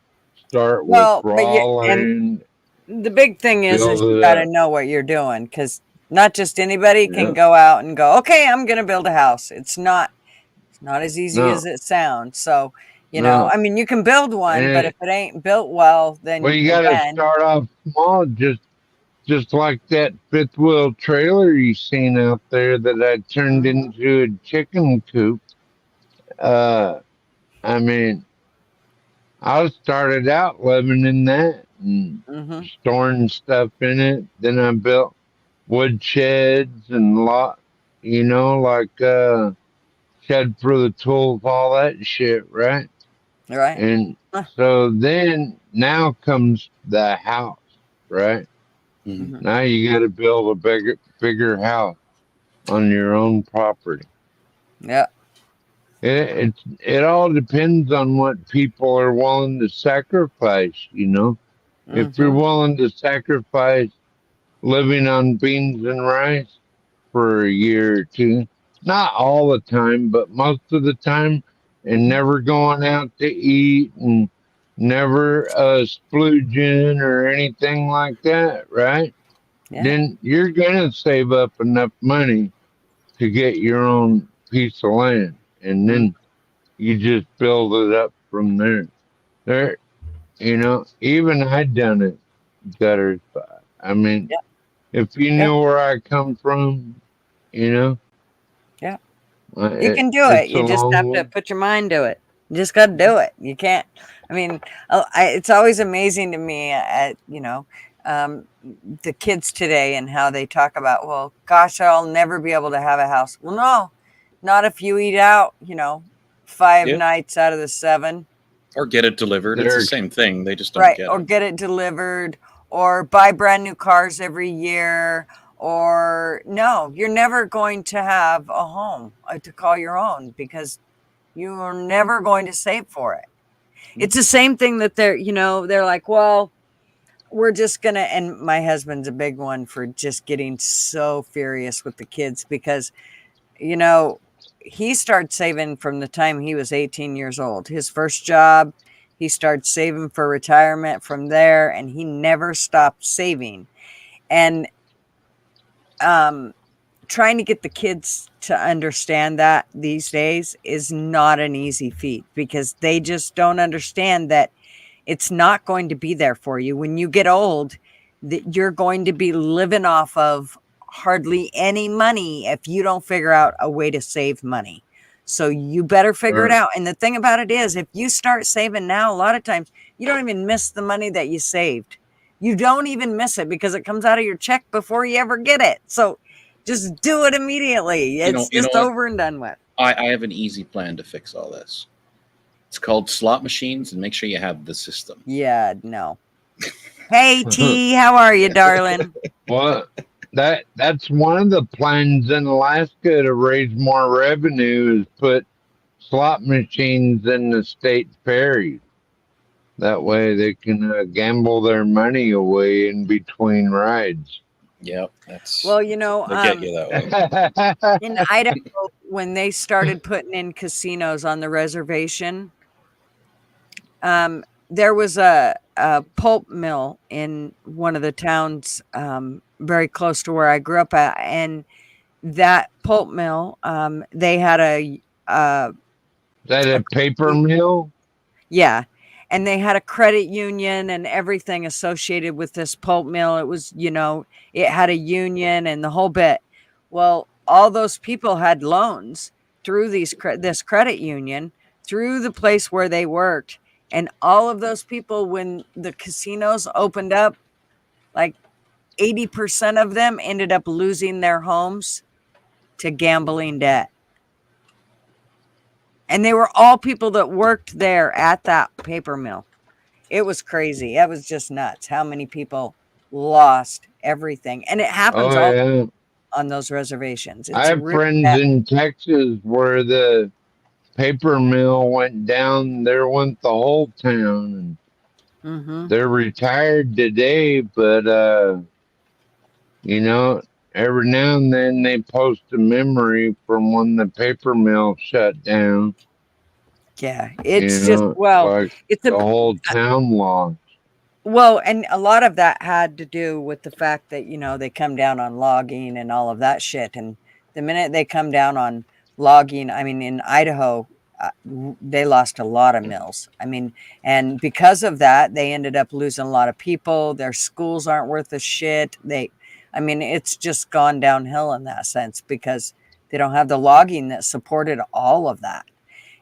start with Well, but raw and land, the big thing is build you it got to up. know what you're doing because not just anybody can Yeah. go out and go, okay, I'm going to build a house. It's not as easy No, as it sounds. So, you know, no. I mean, you can build one, but And if it ain't built well, then well, you got to again, start off small, just like that fifth wheel trailer you seen out there that I turned into a chicken coop. I mean, I started out living in that and mm-hmm. storing stuff in it. Then I built wood sheds and like shed for the tools, all that shit, right? Right. And so then now comes the house, right? Mhm. Mm-hmm. Now you got to build a bigger house on your own property. Yeah. It all depends on what people are willing to sacrifice, you know. If you're Mm-hmm. willing to sacrifice living on beans and rice for a year or two, not all the time, but most of the time, and never going out to eat and never splooging or anything like that, right? Yeah. Then you're gonna save up enough money to get your own piece of land, and then you just build it up from there. There, even I done it gutters. I mean, Yeah. if you Yeah. knew where I come from, you know, Yeah. You can do it. it's a You just have long to way. put your mind to it. You just got to do it. You can't. I mean, it's always amazing to me the kids today and how they talk about, well, gosh, I'll never be able to have a house. Well, no, not if you eat out, 5 Yeah. nights out of the 7. Or get it delivered. It's the same thing. They just don't Right. get Or it. get it delivered or buy brand new cars every year. Or no, you're never going to have a home to call your own because you are never going to save for it. It's the same thing that they're like, well, we're just gonna, and my husband's a big one for just getting so furious with the kids because, he started saving from the time he was 18 years old. His first job, he started saving for retirement from there, and he never stopped saving. And trying to get the kids to understand that these days is not an easy feat because they just don't understand that it's not going to be there for you when you get old, that you're going to be living off of hardly any money if you don't figure out a way to save money. So you better figure it out. And the thing about it is, if you start saving now, a lot of times you don't even miss the money that you saved. You don't even miss it because it comes out of your check before you ever get it. So just do it immediately. It's just over and done with. I have an easy plan to fix all this. It's called slot machines, and make sure you have the system. Yeah, no. Hey T, how are you, darling? Well, that's one of the plans in Alaska to raise more revenue is put slot machines in the state ferries. That way they can gamble their money away in between rides. Yep, that's Well, they get you that way. in Idaho, when they started putting in casinos on the reservation, there was a pulp mill in one of the towns very close to where I grew up at, and that pulp mill, they had Is that a paper mill? yeah, and they had a credit union and everything associated with this pulp mill. It was, it had a union and the whole bit. Well, all those people had loans through this credit union, through the place where they worked, and all of those people, when the casinos opened up, like 80% of them ended up losing their homes to gambling debt. And they were all people that worked there at that paper mill. It was crazy. It was just nuts how many people lost everything. And it happens all Oh, yeah. on those reservations. I It's have really friends bad. in Texas where the paper mill went down. There went the whole town. And Mhm. they're retired today, but, every now and then they post a memory from when the paper mill shut down. Yeah, it's just Like it's the a whole town lost. and a lot of that had to do with the fact that they come down on logging and all of that shit. And the minute they come down on logging, I mean, in Idaho, they lost a lot of mills. I mean, and because of that, they ended up losing a lot of people. Their schools aren't worth a shit. It's just gone downhill in that sense because they don't have the logging that supported all of that.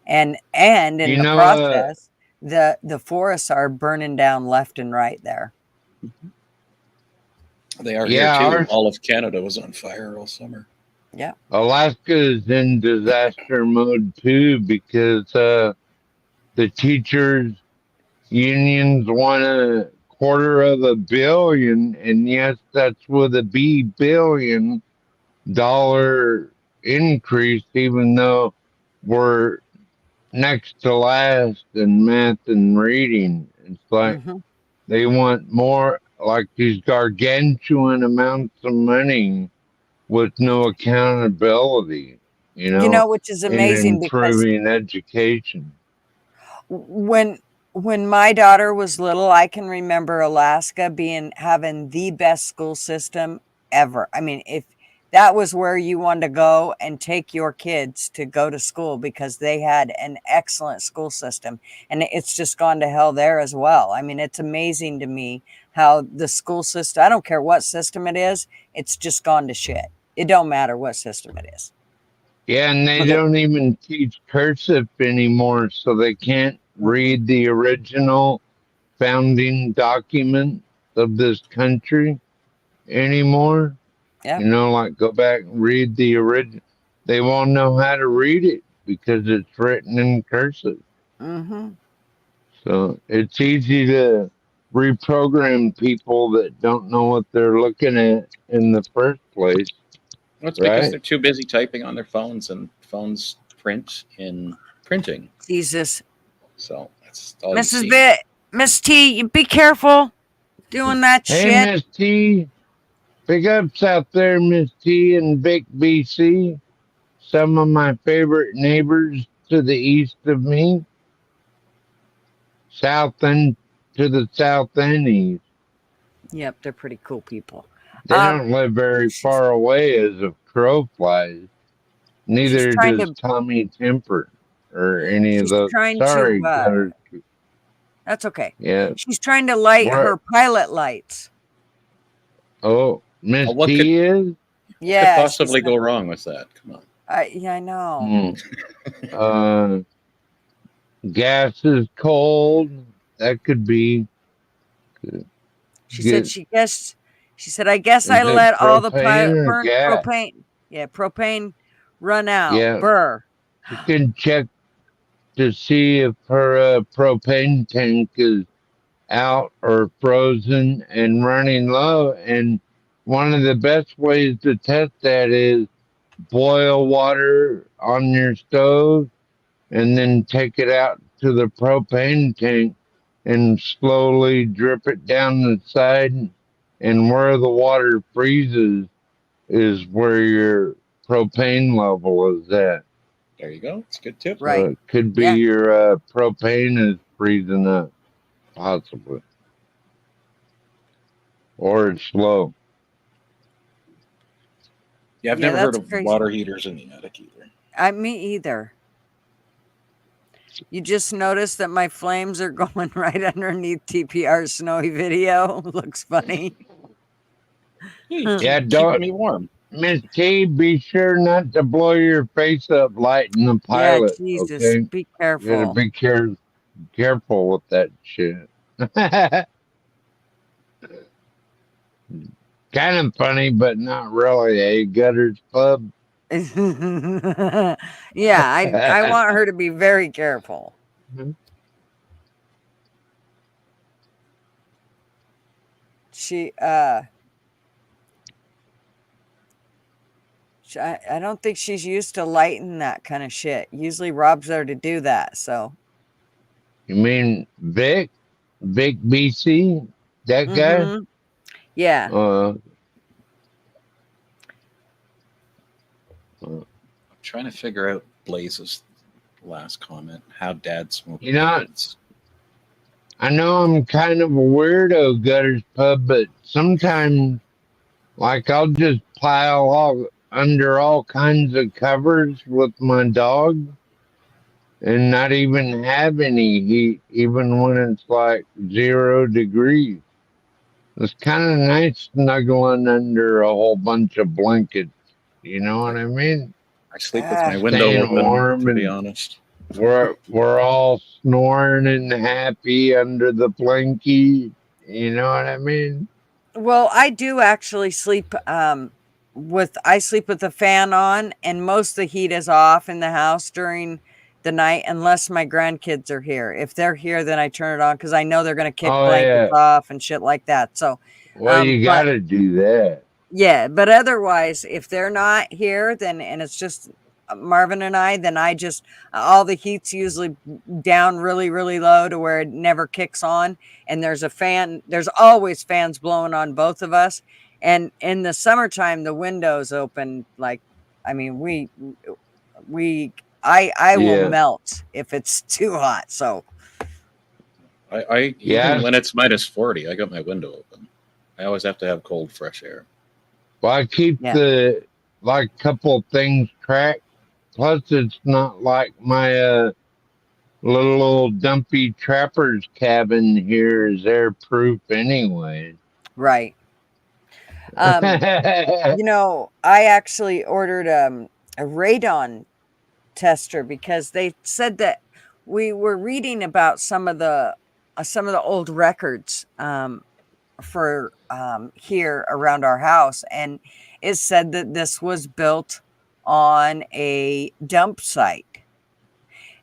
And in You the know, process, the forests are burning down left and right there. They are Yeah, here too. ours- All of Canada was on fire all summer. Yeah. Alaska is in disaster mode too because the teachers unions want $250 million, and yes, that's with a $1 billion increase, even though we're next to last in math and reading. It's like Mhm. they want more, like these gargantuan amounts of money with no accountability, Which is in amazing because improving education. when my daughter was little, I can remember Alaska having the best school system ever. I mean, if that was where you wanted to go and take your kids to go to school because they had an excellent school system, and it's just gone to hell there as well. I mean, it's amazing to me how the school system, I don't care what system it is, it's just gone to shit. It don't matter what system it is. Yeah, and they Okay. don't even teach cursive anymore, so they can't read the original founding document of this country anymore. Yeah. Like go back and read the original. They won't know how to read it because it's written in cursive. Mm-hmm. So it's easy to reprogram people that don't know what they're looking at in the first place. Well, it's because Right? they're too busy typing on their phones, and phones print in printing. Jesus. So that's all you Mrs. see. Miss T, you be careful doing that Hey, shit. Miss T. Big ups out there, Miss T and Vic, BC. Some of my favorite neighbors to the east of me. South and to the south and east. Yep, they're pretty cool people. They don't live very far away as a crow flies. Neither trying does to- Tommy Temper or any of She's those. trying Sorry, to, Gutter. That's okay. Yeah. She's trying to light What? her pilot lights. Oh, Miss What T is? Yeah. could possibly go wrong with that? Come on. Yeah, I know. Gas is cold. That could be. She said, I guess Is I it let all the propane or burnt gas? propane. Yeah, propane run out. Yeah. Burr. You can check to see if her propane tank is out or frozen and running low. And one of the best ways to test that is boil water on your stove and then take it out to the propane tank and slowly drip it down the side. And where the water freezes is where your propane level is at. There you go. It's a good tip. Right. It could be Yeah. your propane is freezing up, possibly. Or it's low. Yeah, I've Yeah, never heard that's of crazy. water heaters in the attic either. Me either. Me either. You just noticed that my flames are going right underneath TPR Snowy video. Looks funny. Hey, Yeah, keeping don't, me warm. Miss T, be sure not to blow your face up lighting the Yeah, pilot, Jesus, okay? be You gotta careful. be careful with that shit. Kind of funny, but not really, eh? Gutters Pub. Yeah, I want her to be very careful. She I don't think she's used to lighting that kind of shit. Usually Rob's there to do that, so. You mean Vic? Vic BC? That guy? Mm-hmm. Yeah. I'm trying to figure out Blaze's last comment. How Dad smoked. You know, weeds. I know I'm kind of a weirdo, Gutters Pub, but sometimes, like, I'll just pile all under all kinds of covers with my dog and not even have any heat, even when it's like 0 degrees. It's kind of nice snuggling under a whole bunch of blankets. You know what I mean? I sleep with my window Staying open, warm to be and honest. we're all snoring and happy under the blankie. You know what I mean? Well, I do actually sleep I sleep with the fan on, and most of the heat is off in the house during the night unless my grandkids are here. If they're here, then I turn it on because I know they're going to kick Oh blankets yeah. off and shit like that. So, Well, you but gotta do that. yeah, but otherwise, if they're not here, then and it's just Marvin and I, then I just all the heat's usually down really, really low to where it never kicks on. And there's a fan, there's always fans blowing on both of us. And in the summertime, the windows open like, I mean, I will Yeah. melt if it's too hot. So I Yeah. even when it's minus 40, I got my window open. I always have to have cold, fresh air. Well, I keep Yeah. the like couple things tracked. Plus, it's not like my little old dumpy trapper's cabin here is airproof anyway. right. You know, I actually ordered a radon tester because they said that we were reading about some of the old records for here around our house, and it said that this was built on a dump site.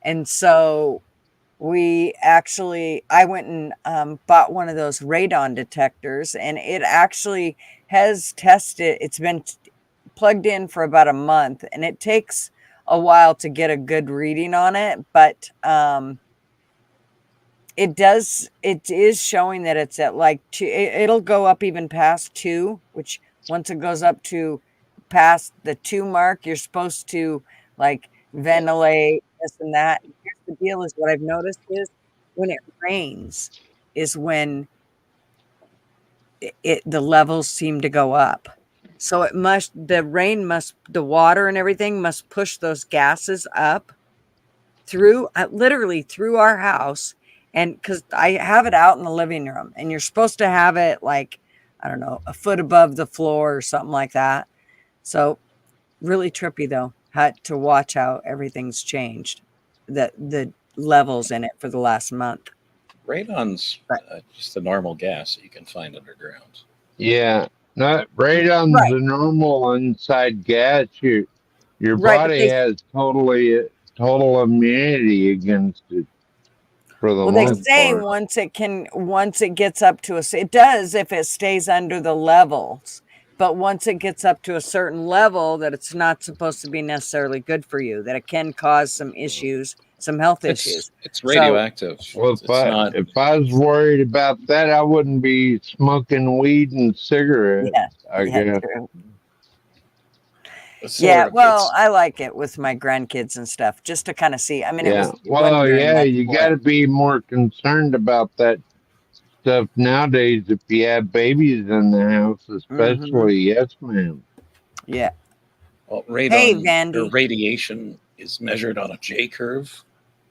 And so I went and bought one of those radon detectors, and it actually has tested. It's been plugged in for about a month, and it takes a while to get a good reading on it, but it is showing that it's at like 2. It'll go up even past 2, which once it goes up to past the 2 mark, you're supposed to like ventilate this and that. Here's the deal: is what I've noticed is when it rains is when the levels seem to go up. So the water and everything must push those gases up through literally through our house. And because I have it out in the living room, and you're supposed to have it like, I don't know, a foot above the floor or something like that. So really trippy though, had to watch how everything's changed, the levels in it for the last month. Radon's just a normal gas that you can find underground. Yeah, not radon's Right. the normal inside gas. Your Right, but body they- has total immunity against it for the Well, they most say part. once it gets up to it does if it stays under the levels, but once it gets up to a certain level, that it's not supposed to be necessarily good for you, that it can cause some issues, some health issues. It's radioactive. Well, It's not. if I was worried about that, I wouldn't be smoking weed and cigarettes. Yeah, I yeah, guess. true. It's Yeah, sort of- well, it's- I like it with my grandkids and stuff, just to kind of see. I mean, it Yeah. was Well, wondering yeah, much you more. got to be more concerned about that stuff nowadays if you have babies in the house, especially. Yes, ma'am. Yeah. Well, Hey, radon or Vandy. radiation is measured on a J curve.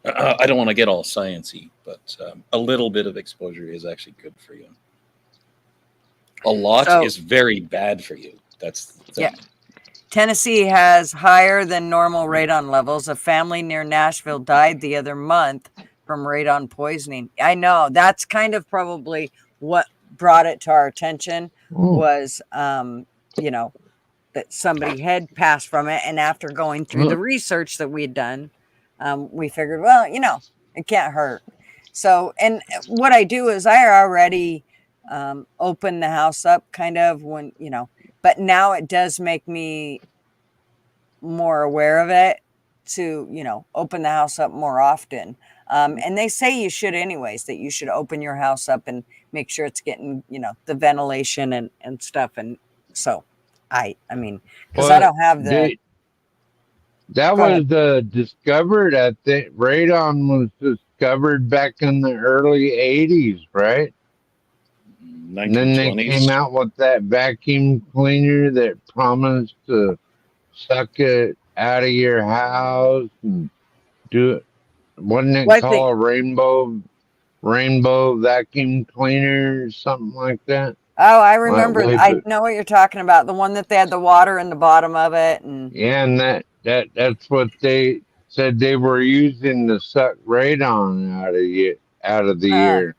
I don't want to get all sciencey, but a little bit of exposure is actually good for you. A lot So- is very bad for you. That's the thing. Yeah. Tennessee has higher than normal radon levels. A family near Nashville died the other month from radon poisoning. I know that's kind of probably what brought it to our attention was, you know, that somebody had passed from it. And after going through the research that we had done, we figured, well, you know, it can't hurt. So, and what I do is I already open the house up kind of when, you know, but now it does make me more aware of it to, you know, open the house up more often. And they say you should anyways, that you should open your house up and make sure it's getting, you know, the ventilation and stuff. And so I mean, because I don't have the... That Go ahead. was discovered, I think, radon was discovered back in the early 80s, right? And then they 1920s. came out with that vacuum cleaner that promised to suck it out of your house and do it. Wasn't it Well, I called a rainbow vacuum cleaner or something like that? Oh, I remember. Way I back. know what you're talking about. The one that they had the water in the bottom of it, and Yeah, and that's what they said they were using to suck radon out of the air.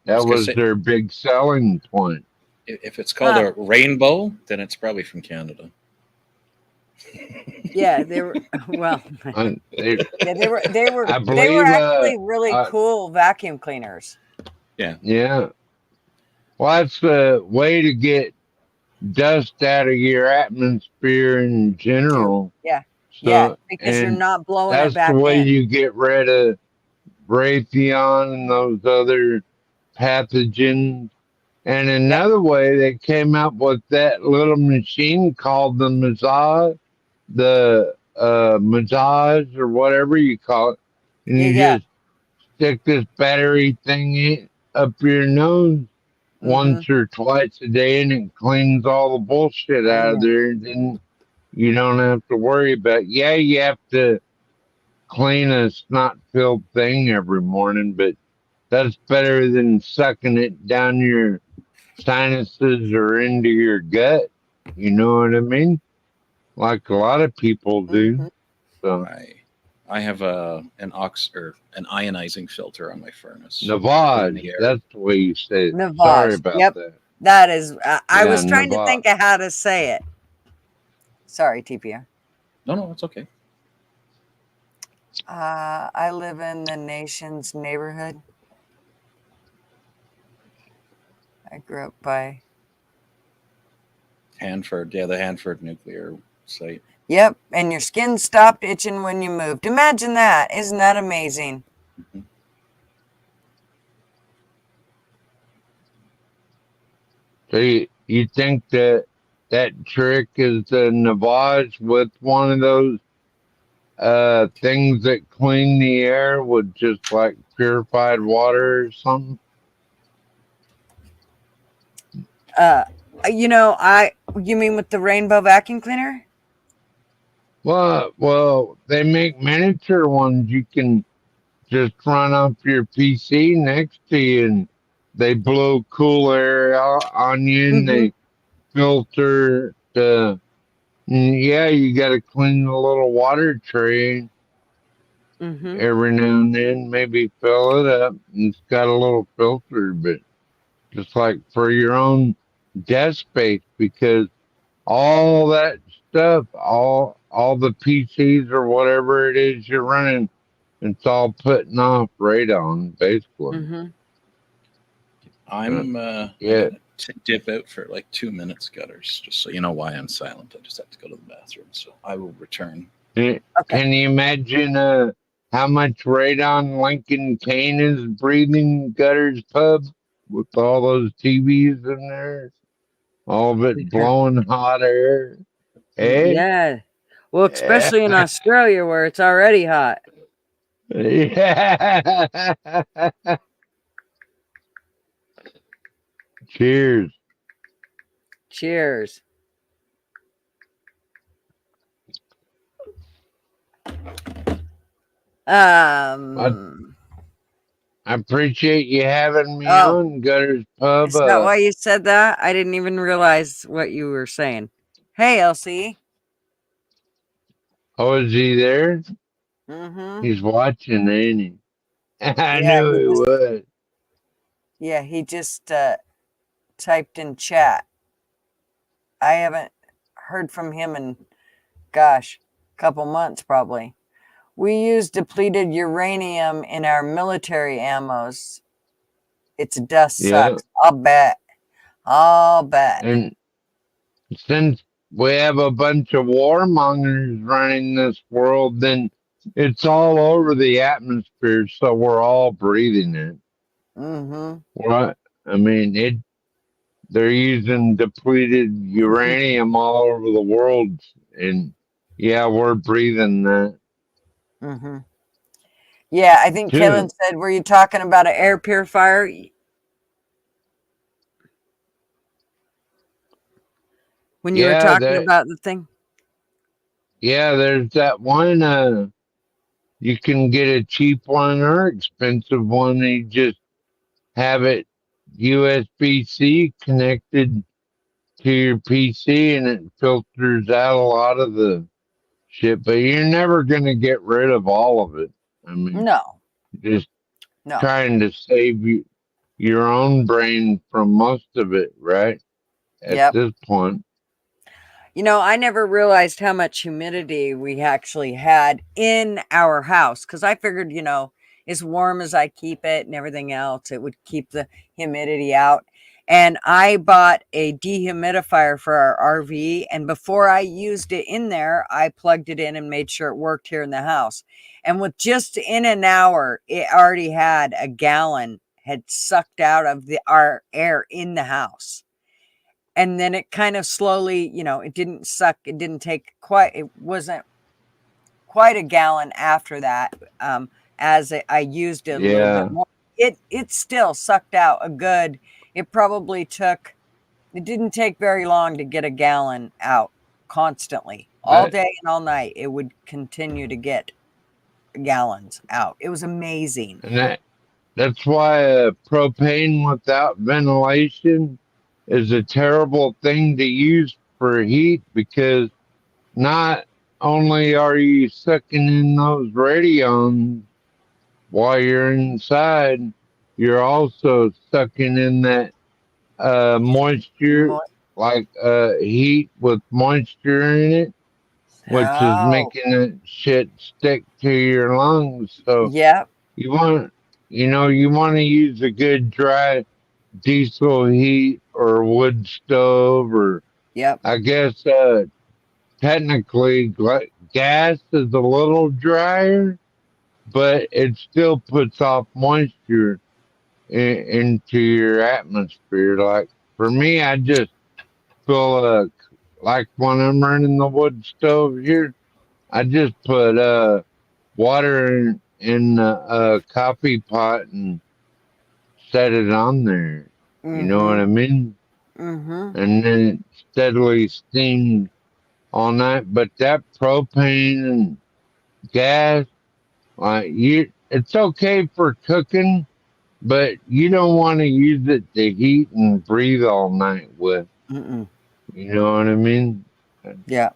I was That gonna was say- their big selling point. If it's called a rainbow, then it's probably from Canada. yeah, they were well. And they- Yeah, they were I they believe, were actually really uh, cool vacuum cleaners. yeah. Well, that's the way to get dust out of your atmosphere in general. Yeah. So, Yeah, because you're and not blowing it that's back the way in. you get rid of Raytheon and those other pathogens. And another way, they came up with that little machine called the Mazage or whatever you call it. And you Yeah. just stick this battery thing up your nose once or twice a day, and it cleans all the bullshit out of there. And then you don't have to worry about. Yeah, you have to clean a snot-filled thing every morning, but that's better than sucking it down your sinuses or into your gut. You know what I mean? Like a lot of people do. So I have an ionizing filter on my furnace. Navage, that's the way you say it. Navage. Sorry about Yep. that. That is. I Yeah, was trying to Navage. think of how to say it. Sorry, TPR. No, it's okay. I live in the nation's neighborhood. I grew up by Hanford, the Hanford nuclear site. Yep, and your skin stopped itching when you moved. Imagine that. Isn't that amazing? So you think that trick is the Navage with one of those things that clean the air with just like purified water or something? You mean with the rainbow vacuum cleaner? Well, they make miniature ones you can just run off your PC next to you, and they blow cool air out on you, and they filter the. Yeah, you got to clean the little water tray every now and then. Maybe fill it up, and it's got a little filter, but just like for your own desk space, because all that stuff, all the PCs or whatever it is you're running, it's all putting off radon, basically. I'm Yeah. dip out for like 2 minutes, gutters, just so you know why I'm silent. I just have to go to the bathroom, so I will return. Can you imagine how much radon Lincoln Kane is breathing Gutters Pub with all those TVs in there? All of it blowing hot air. Eh? Yeah. Well, especially in Australia where it's already hot. Yeah. Cheers. Cheers. Um. I appreciate you having me Oh, on Gutters Pub. is that why you said that? I didn't even realize what you were saying. Hey, LC. Oh, is he there? Mm-hmm. He's watching, ain't he? I Yeah, knew he would. he just typed in chat. I haven't heard from him in, gosh, a couple months probably. We use depleted uranium in our military ammos. Its dust Yeah. sucks. I'll bet. I'll bet. And since we have a bunch of warmongers running this world, then it's all over the atmosphere, so we're all breathing it. Mm-hmm. What? I mean, they're using depleted uranium all over the world, and yeah, we're breathing that Mm-hmm. Yeah, I think Kaylin too. said, were you talking about an air purifier? When you were Yeah, talking about the thing? there's that one. You can get a cheap one or expensive one. You just have it USB-C connected to your PC, and it filters out a lot of the shit. But you're never gonna get rid of all of it. I mean, No. just No. trying to save your own brain from most of it, right? At Yep. this point. I never realized how much humidity we actually had in our house because I figured, as warm as I keep it and everything else, it would keep the humidity out. And I bought a dehumidifier for our RV. And before I used it in there, I plugged it in and made sure it worked here in the house. And with just in an hour, it already had a gallon had sucked out of our air in the house. And then it kind of slowly, it didn't suck. It wasn't quite a gallon after that. As I used it a little Yeah. bit more, it still sucked out it didn't take very long to get a gallon out constantly all day and all night. It would continue to get gallons out. It was amazing. And that's why propane without ventilation is a terrible thing to use for heat, because not only are you sucking in those radions while you're inside, you're also sucking in that moisture, like heat with moisture in it, which is making that shit stick to your lungs. So yeah, you want to use a good dry diesel heat or wood stove, or yep. I guess technically gas is a little drier, but it still puts off moisture into your atmosphere. Like for me, I just feel like when I'm running the wood stove here, I just put water in a coffee pot and set it on there. You know what I mean? Mm-hmm. And then it steadily steams all night. But that propane and gas, it's okay for cooking, but you don't want to use it to heat and breathe all night with. Mm-mm. You know what I mean? Yeah.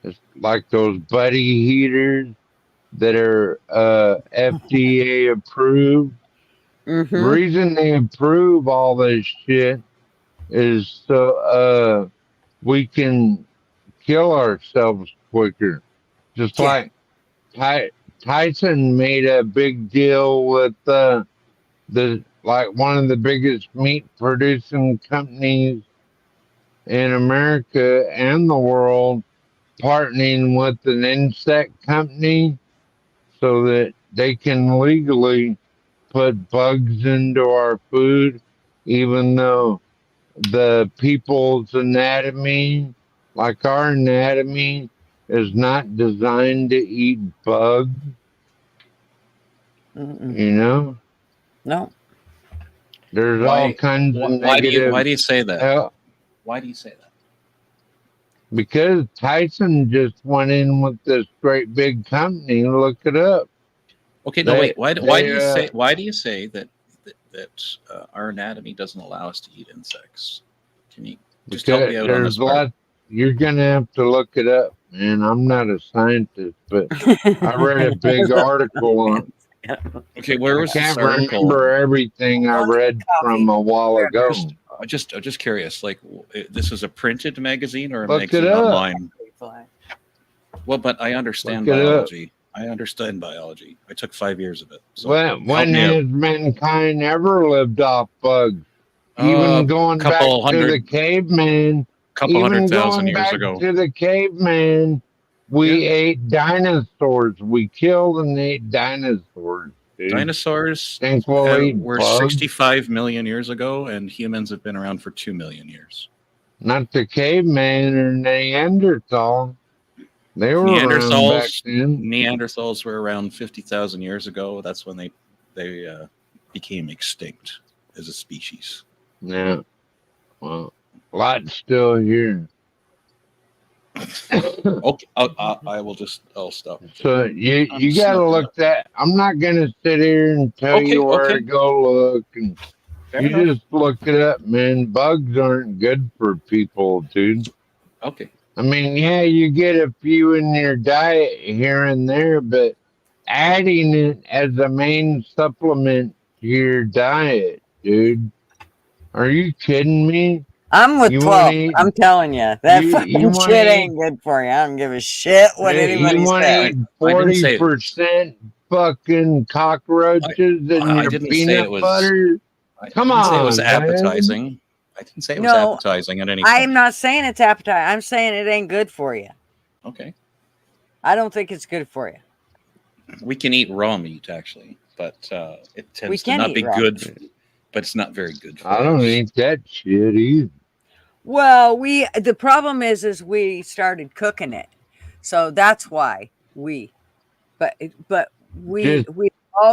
It's like those buddy heaters that are FDA approved. Mm-hmm. The reason they approve all this shit is so we can kill ourselves quicker. Just like Tyson made a big deal with one of the biggest meat producing companies in America and the world, partnering with an insect company so that they can legally put bugs into our food, even though the people's anatomy, like our anatomy, is not designed to eat bugs. Mm-mm. You know? No. There's all kinds of negative. Why do you say that? health. Why do you say that? Because Tyson just went in with this great big company. Look it up. Okay, no, They- wait. Why do they, you say that our anatomy doesn't allow us to eat insects? Can you just help me out on this there's part? you're gonna have to look it up, man. I'm not a scientist, but I read a big article on. Okay, where I was can't this article? remember everything I read from a while ago. I'm just curious. Like, this is a printed magazine or a Look it magazine up. online? Well, but I understand Look it up. biology. I understand biology. I took 5 years of it. So when help me out. has mankind ever lived off bugs? Even going back couple to the hundred- caveman, couple even 100,000 going years back ago. to the caveman, we ate dinosaurs. We killed and ate dinosaurs. Dude. Dinosaurs Think we'll eat were bugs? 65 million years ago, and humans have been around for 2 million years. Not the caveman or Neanderthal. They were around back then. Neanderthals were around 50,000 years ago. That's when they became extinct as a species. Yeah. Well, a lot's still here. Okay, I'll stop. So you I'm you gotta snuck look that. I'm not gonna sit here and tell Okay, you where okay. to go look, and Fair you enough. just look it up, man. Bugs aren't good for people, dude. Okay. I mean, yeah, you get a few in your diet here and there, but adding it as a main supplement to your diet, dude. Are you kidding me? I'm with You 12. wanna eat- I'm telling you, that you fucking wanna shit eat- ain't good for you. I don't give a shit what anybody you want to says. eat I didn't say- 40% fucking cockroaches in I your didn't say peanut it was- butter? Come I didn't say it was on, man. appetizing. I didn't say it was No, appetizing at any I'm point. not saying it's appetizing. I'm saying it ain't good for you. Okay. I don't think it's good for you. We can eat raw meat, actually, but it We tends to can not eat be raw good. But it's not very good for I don't us. eat that shit either. Well, the problem is we started cooking it, so that's why we. But we Just- we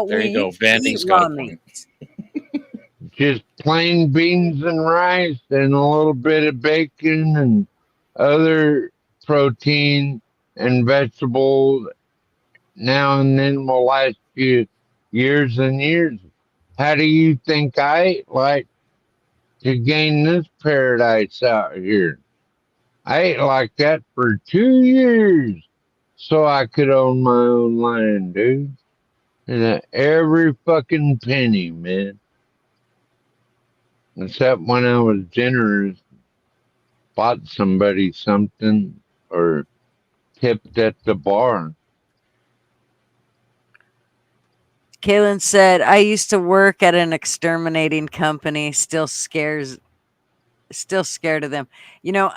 There you go. used to Vandy's eat got raw a point. meat. Just plain beans and rice and a little bit of bacon and other protein and vegetables now and then will last you years and years. How do you think I ate like to gain this paradise out here? I ate like that for 2 years so I could own my own land, dude. And every fucking penny, man. Except when I was generous, bought somebody something or tipped at the bar. Kaylin said, "I used to work at an exterminating company. Still scared of them. You know,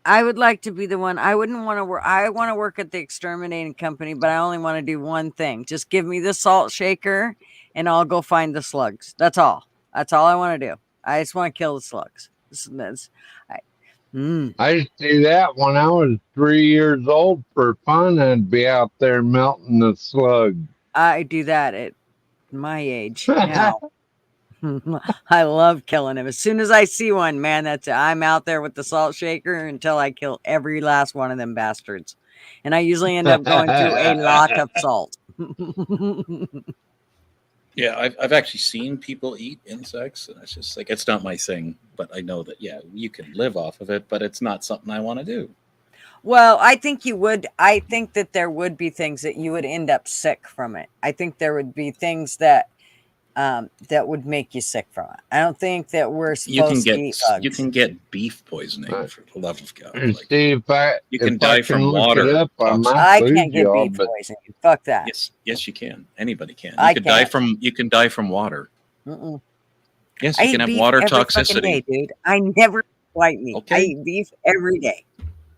I would like to be the one. I wouldn't want to work. I want to work at the exterminating company, but I only want to do one thing. Just give me the salt shaker, and I'll go find the slugs. That's all. That's all I want to do. I just want to kill the slugs. I used to do that when I was 3 years old for fun. I'd be out there melting the slug. I do that at my age now. I love killing them. As soon as I see one, man, that's it. I'm out there with the salt shaker until I kill every last one of them bastards. And I usually end up going through a lot of salt. Yeah, I've actually seen people eat insects, and it's just like it's not my thing. But I know that you can live off of it, but it's not something I want to do. Well, I think you would. I think that there would be things that you would end up sick from it. I think there would be things that that would make you sick from it. I don't think that we're supposed to eat bugs. You can get beef poisoning for the love of God. And Like, see if I you can if die I from look water it up, I toxin. might I lose can't get y'all, beef but poisoning. Fuck that. yes, you can. Anybody can. I You could die can't. from water. Mm-mm. Yes, I you eat can have beef water every fucking day, toxicity. dude. I never eat white meat. I Okay. eat beef every day.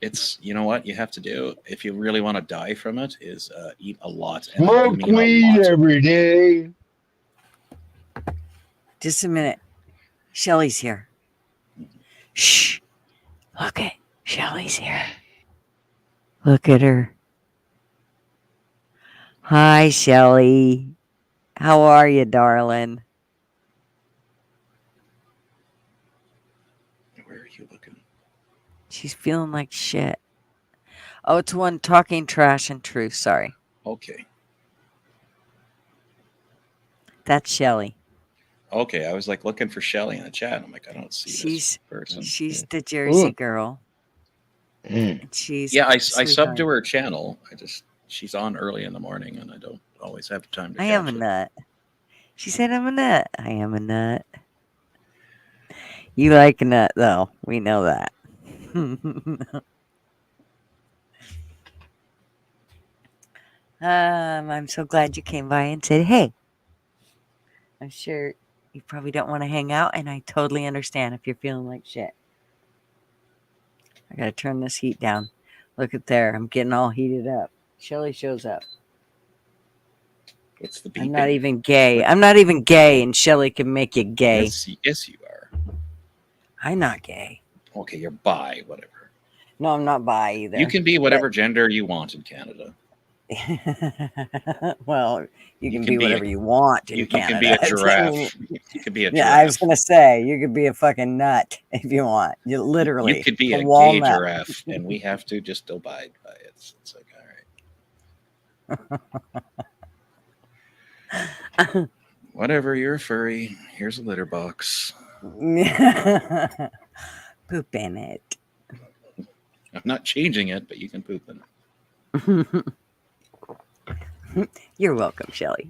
It's you know what you have to do if you really want to die from it is eat a lot. And I do smoke mean a weed lot. every day. Just a minute. Shelly's here. Shh. Look at Shelly's here. Look at her. Hi, Shelly. How are you, darling? Where are you looking? She's feeling like shit. Oh, it's one talking trash and truth. Sorry. Okay. That's Shelly. Okay. I was like looking for Shelly in the chat. And I'm like, I don't see She's this person. she's the Jersey Ooh. girl. Mm. And she's Yeah, I sweetheart. subbed to her channel. She's on early in the morning, and I don't always have time to I catch am a it. nut. She said I'm a nut. I am a nut. You like a nut though. We know that. I'm so glad you came by and said, hey. I'm sure you probably don't want to hang out, and I totally understand if you're feeling like shit. I gotta turn this heat down. Look at there. I'm getting all heated up. Shelly shows up. It's the beeping. I'm not even gay. I'm not even gay, and Shelly can make you gay. Yes, you are. I'm not gay. Okay, you're bi, whatever. No, I'm not bi either. You can be whatever gender you want in Canada. Well, you can can be be whatever a- you want in You Canada. can be a I mean, giraffe. You could be a yeah, I was giraffe. gonna say you could be a fucking nut if you want. You literally. You could be a gay walnut. giraffe, and we have to just abide by it. It's like, all right. Whatever, you're a furry. Here's a litter box. Poop in it. I'm not changing it, but you can poop in it. You're welcome, Shelly.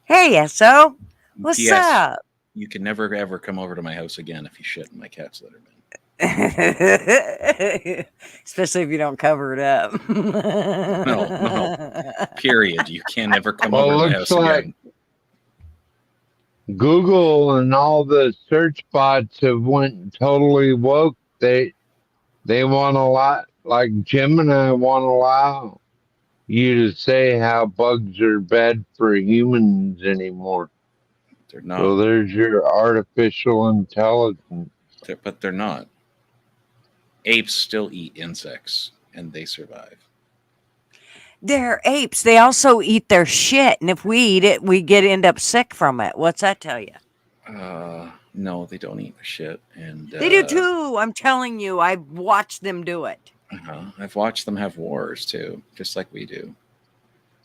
Hey, SO. What's P.S. up? You can never ever come over to my house again if you shit in my cat's litter bin. Especially if you don't cover it up. No. Period. You can never come Well, over to my looks house like again. Google and all the search bots have went totally woke. They want a lot, like Gemini won't allow you to say how bugs are bad for humans anymore. They're not. So there's your artificial intelligence. But they're not. Apes still eat insects, and they survive. They're apes. They also eat their shit, and if we eat it, we end up sick from it. What's that tell you? No, they don't eat the shit. And They do too. I'm telling you, I've watched them do it. I've watched them have wars too, just like we do.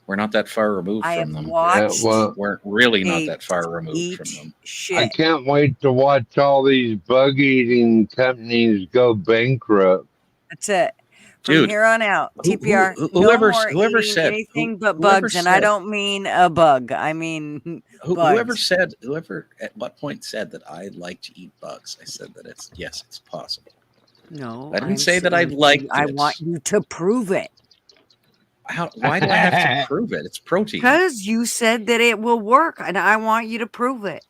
We're not that far removed I from have them. watched We're really not that apes far removed eat from them. I shit. can't wait to watch all these bug eating companies go bankrupt. That's it. From Dude, here on out, TPR. whoever no more whoever eating said anything but whoever bugs, and I said- don't mean a bug. I mean whoever bugs. whoever at what point said that I like to eat bugs, I said that it's possible. No, I didn't I'm say that I saying liked I it. want you to prove it Why do I have to prove it? It's protein. because you said that it will work, and I want you to prove it.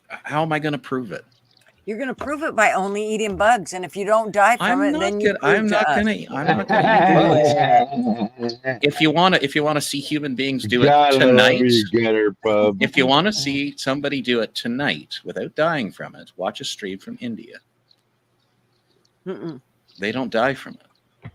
How am I going to prove it? You're going to prove it by only eating bugs, and if you don't die from it, then you I'm not going gonna eat bugs. If you want to see human beings do it God, I love tonight, you, Getter Pub. if you want to see somebody do it tonight without dying from it, watch a stream from India. Mm-mm. They don't die from it.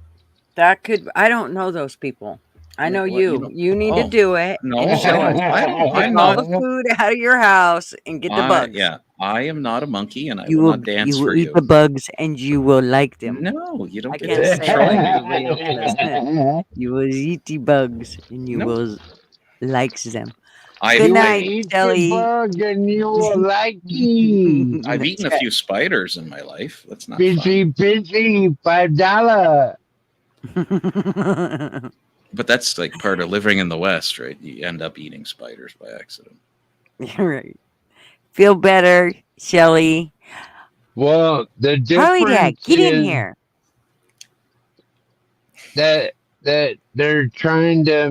That could. I don't know those people. I know Well, you. You need to oh, do it. No, and show us. I'm Take all not. the food out of your house and get the bugs. Yeah, I am not a monkey, and I You will will. not dance You will for eat you. the bugs, and you will like them. No, you don't I get can't to say try that. me. You will eat the bugs, and you No. will like them. I've, Good You night, eat Shelly. the bug and you will like it. I've eaten a few spiders in my life. That's not Fishy, fishy, $5. fun. But that's like part of living in the West, right? You end up eating spiders by accident. You're right. Feel better, Shelly. Well, the Harley Dad, difference get in is here. that they're trying to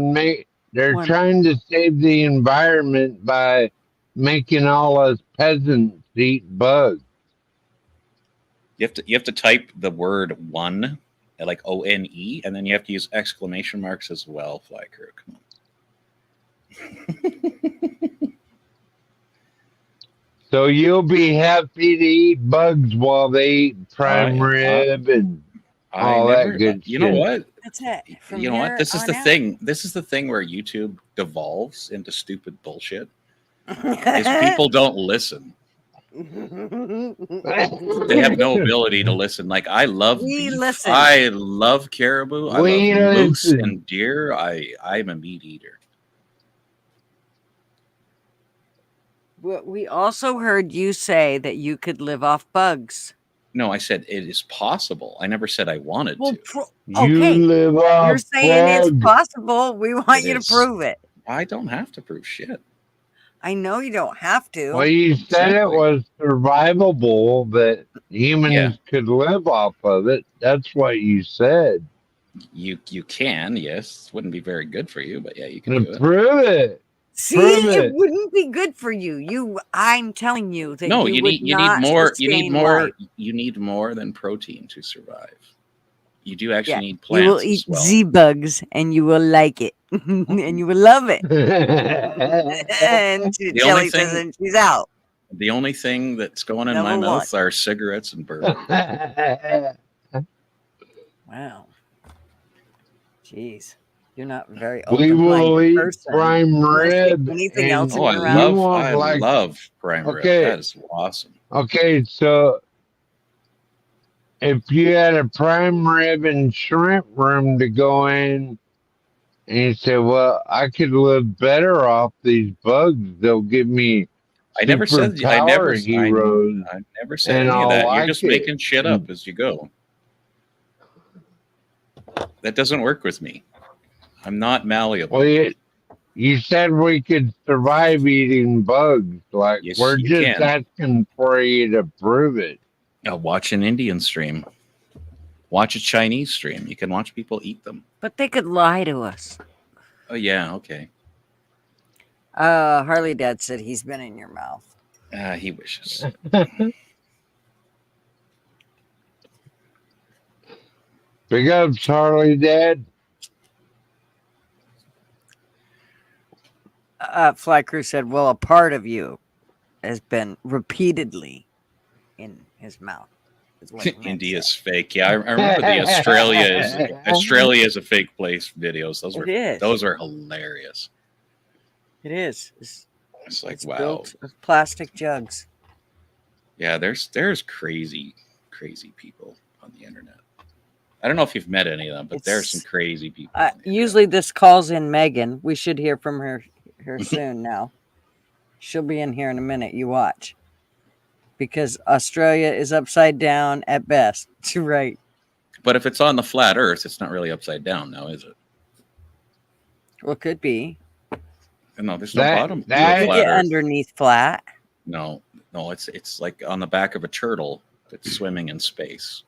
One. trying to save the environment by making all us peasants eat bugs. You have to type the word one, like ONE, and then you have to use exclamation marks as well. Fly crew, come on. So you'll be happy to eat bugs while they eat prime rib and all that good You know shit. what? That's it. From You know what? here This is on the out. thing. This is the thing where YouTube devolves into stupid bullshit. Is people don't listen. They have no ability to listen. Like I love We beef. listen. I love caribou. I We love moose listen. and deer. I'm a meat eater. We also heard you say that you could live off bugs. No, I said it is possible. I never said I wanted Well, to. okay. You live You're off saying it's bugs. possible. We want It you to is. prove it. I don't have to prove shit. I know you don't have to. Well, you said it Exactly. was survivable, that humans Yeah. could live off of it. That's what you said. You can, yes. Wouldn't be very good for you, but yeah, you can To do it. prove it. See, prove it it. wouldn't be good for you. I'm telling you that No, you you would need not more. sustain life. You need more than protein to survive. You do actually Yeah, need You will plants eat as well. Z-bugs and you will like it. And you will love it. And The Jelly only says, thing- and she's out. The only thing that's going in my Number mouth are cigarettes and bourbon. Wow. Jeez. You're not a very We will open-minded eat person. prime Unless you- rib. anything else and Oh, in your mouth? you want, I like- love prime rib. Okay. That is awesome. Okay, so if you had a prime rib and shrimp room to go in, and you say, well, I could live better off these bugs. They'll give me I never said superpower heroes. I never said and any of I'll that. You're like just it. making shit up as you go. That doesn't work with me. I'm not malleable. Well, you said we could survive eating bugs. Like, Yes, we're you just can. asking for you to prove it. Watch an Indian stream. Watch a Chinese stream. You can watch people eat them. But they could lie to us. Oh yeah, okay. Harley Dad said he's been in your mouth. He wishes. Big ups, Harley Dad. Fly Crew said, well, a part of you has been repeatedly in his mouth. is what he meant to India's say. fake. Yeah, I remember the Australia is a fake place videos. It is. Those are hilarious. It is. It's like It's wow. built of plastic jugs. Yeah, there's crazy people on the internet. I don't know if you've met any of them, but there's some crazy people. on the internet. Usually this calls in Megan. We should hear from her soon now. She'll be in here in a minute. You watch. Because Australia is upside down at best. Right. But if it's on the flat Earth, it's not really upside down now, is it? Well, it could be. No, there's no That- bottom to that- a You flat get Earth. underneath flat. No, it's like on the back of a turtle that's swimming in space.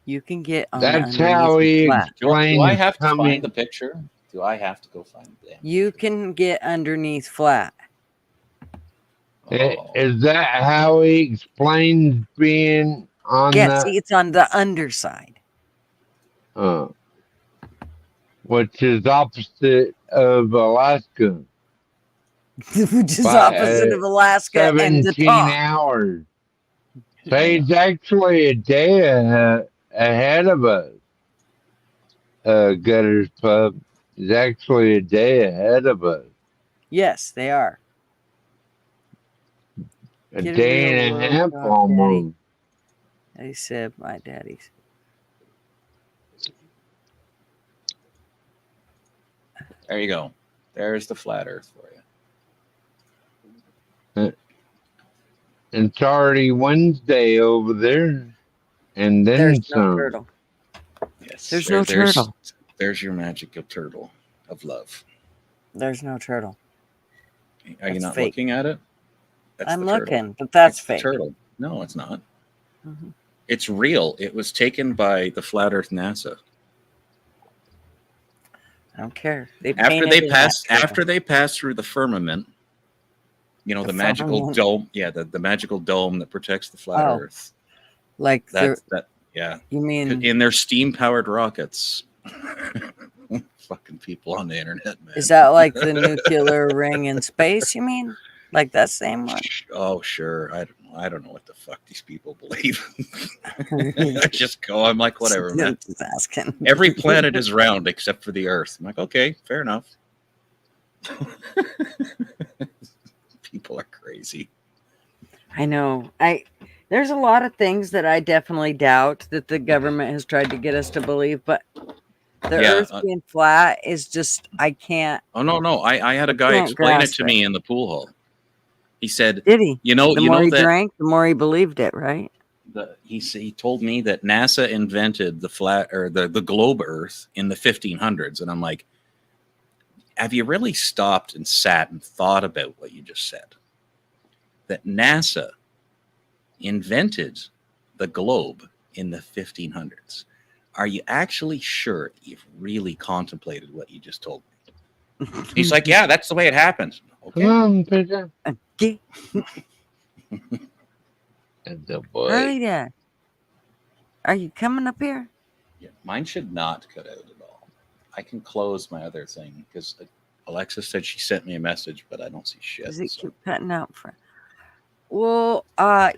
You can get on That's underneath how he flat. Do I explains have to coming. find the picture? Do I have to go find the damn You picture? can get underneath flat. Oh. Is that how he explains being on Yeah, the see, it's on the underside. which is opposite of Alaska? Which is By, opposite of Alaska and the 17 top. hours. So he's actually a day ahead of us. Gutter's Pub is actually a day ahead of us. Yes, they are. A Get a day real and a world, half Daddy. almost. They said my daddy's. There you go. There's the flat Earth for you. And it's already Wednesday over there. And then There's no some. turtle. Yes. There's no turtle. There's your magical turtle of love. There's no turtle. Are you That's not fake. looking at it? That's I'm the turtle. looking, but that's It's the fake. turtle. No, it's not. Mhm. It's real. It was taken by the Flat Earth NASA. I don't care. They After painted they in passed that turtle. after they passed through the firmament, the The magical firmament. dome. Yeah, the magical dome that protects the flat Oh. Earth. Like Yeah. you mean In their steam powered rockets. Fucking people on the internet, man. is that like the nuclear ring in space? You mean like that same one? Oh, sure. I don't know what the fuck these people believe. I just go, I'm like, whatever, man. I'm just asking. Every planet is round except for the Earth. I'm like, okay, fair enough. People are crazy. I know. There's a lot of things that I definitely doubt that the government has tried to get us to believe, but the Yeah, earth being flat is just I can't Oh no, I had a guy can't explain it grasp to it. me in the pool hall. He said, Did he? you know, The you more know he that drank, the more he believed it, right? he told me that NASA invented the flat or the globe Earth in the 1500s, and I'm like, have you really stopped and sat and thought about what you just said? That NASA invented the globe in the 1500s. Are you actually sure you've really contemplated what you just told me? He's like, yeah, that's the way it happens. Come Okay. on, Peter. Okay. That's the boy. Hurry there. Are you coming up here? Yeah, mine should not cut out at all. I can close my other thing because Alexa said she sent me a message, but I don't see shit. Does it So. keep cutting out for? Well,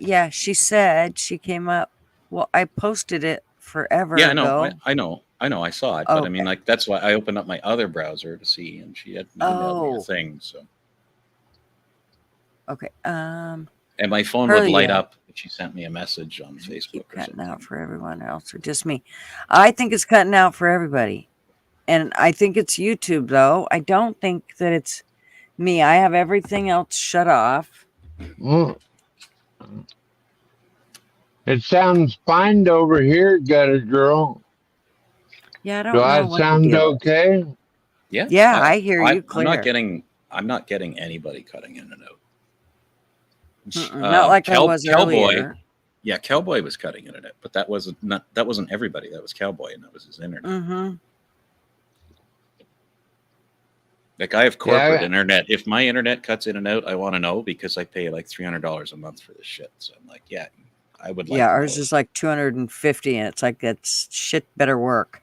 yeah, she said she came up. Well, I posted it forever Yeah, ago. I know, I saw it, but I mean, Okay. like that's why I opened up my other browser to see, and she had emailed me a Oh. thing. So, Okay. and my phone Hurry would light up. up if she sent me a message on Facebook Keep or cutting something. out for everyone else or just me. I think it's cutting out for everybody. And I think it's YouTube though. I don't think that it's me. I have everything else shut off. Well, it sounds fine over here, gutter girl. Yeah, I Do don't know I what the sound deal is. okay? Yeah, Yeah, I hear you clear. I'm not getting anybody cutting in and out. Not like I was Cowboy. earlier. Yeah, Cowboy was cutting in and out, but that wasn't everybody. That was Cowboy, and that was his internet. Mm-hmm. Like I have corporate Yeah. internet. If my internet cuts in and out, I want to know because I pay like $300 a month for this shit. So I'm like, yeah, I would like. Yeah, to ours know. is like 250, and it's like that's shit better work.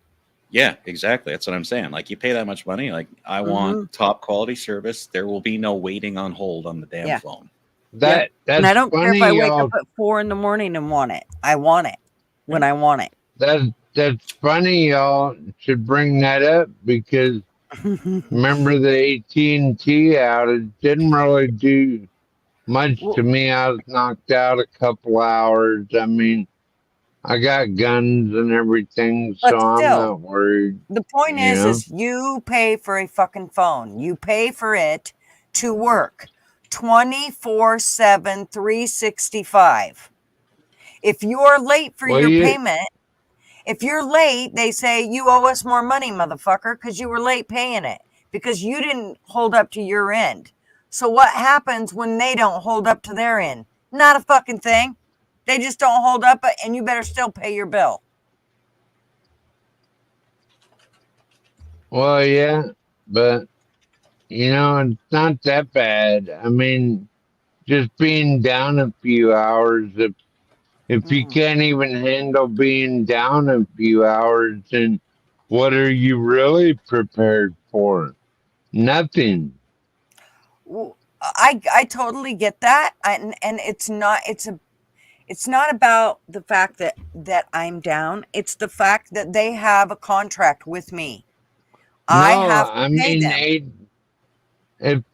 Yeah, exactly. That's what I'm saying. Like you pay that much money, like I want top quality service. There will be no waiting on hold on the damn phone. That's And I don't funny, care if I wake y'all. up at 4 a.m. and want it. I want it when I want it. That's funny, y'all should bring that up because remember the AT&T outage didn't really do much to me. I was knocked out a couple hours. I mean, I got guns and everything, so But I'm still, not worried. the point you is, know? is you pay for a fucking phone. You pay for it to work 24/7, 365. If you're late for your payment, if you're late, they say you owe us more money, motherfucker, because you were late paying it because you didn't hold up to your end. So what happens when they don't hold up to their end? Not a fucking thing. They just don't hold up, and you better still pay your bill. Well, yeah, but it's not that bad. I mean, just being down a few hours. If you can't even handle being down a few hours, then what are you really prepared for? Nothing. Well, I totally get that, and it's not about the fact that I'm down. It's the fact that they have a contract with me. I have to pay them.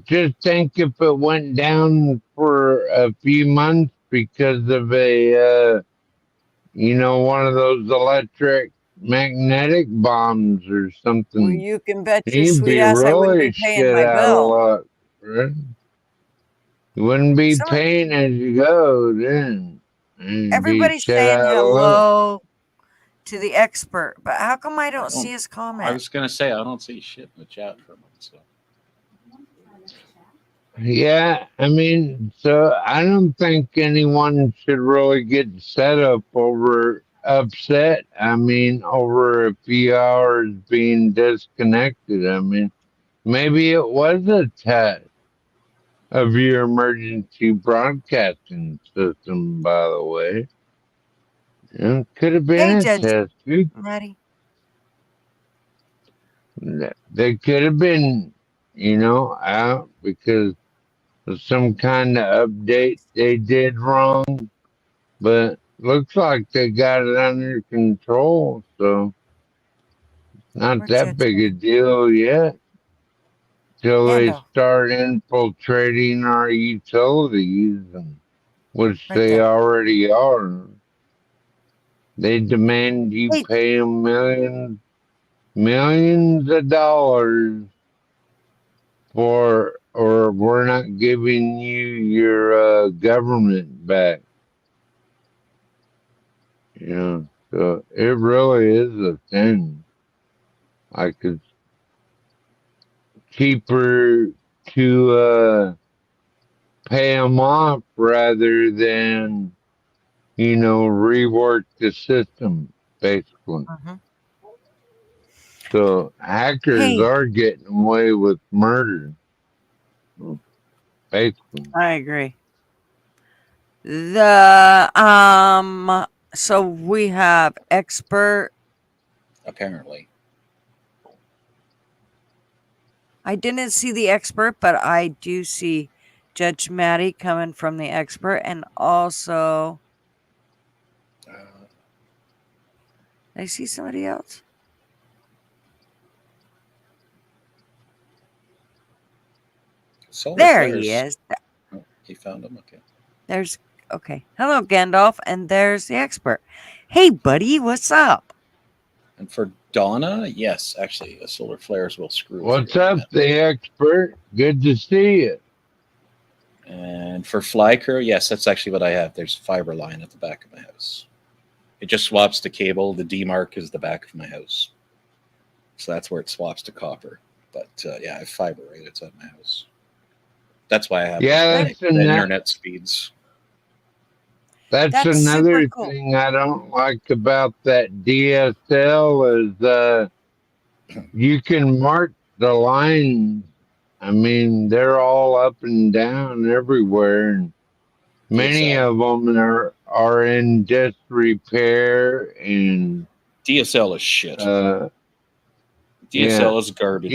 Just think if it went down for a few months because of one of those electromagnetic bombs or something. Well, you can bet your You'd sweet be ass I wouldn't be really paying shit my out of bill. luck, right? You wouldn't be paying as you go then. Everybody's saying hello to the expert, but how come I don't see his comment? I was gonna say I don't see shit in the chat from him. So. Yeah, I mean, so I don't think anyone should really get upset. I mean, over a few hours being disconnected. I mean, maybe it was a test of your emergency broadcasting system, by the way. It could have been a test. Ready? They could have been, out because of some kind of update they did wrong, but looks like they got it under control, so not that big a deal yet. till they Handle. start infiltrating our utilities, which Right they there. already are. They demand you Hey. pay them millions of dollars for, or we're not giving you your government back. You know, so it really is a thing. Like it's cheaper to pay them off rather than, rework the system, basically. Mhm. So hackers Hey, are getting away with murder, basically. I agree. So we have expert. Apparently. I didn't see the expert, but I do see Judge Maddie coming from the expert, and also Uh, I see somebody else. Solar There he flares. is. Oh, he found him. Okay. There's okay. Hello, Gandalf, and there's the expert. Hey, buddy, what's up? And for Donna, yes, actually, solar flares will screw What's through up, that. the expert? Good to see you. And for Flycrew, yes, that's actually what I have. There's a fiber line at the back of my house. It just swaps to cable. The D-mark is the back of my house. So that's where it swaps to copper. But yeah, I have fiber right outside my house. That's why I have Yeah, the internet speeds. That's That's another super cool. thing I don't like about that DSL is you can mark the lines. I mean, they're all up and down everywhere, and many DSL. of them are in disrepair and DSL is shit. DSL DSL is garbage.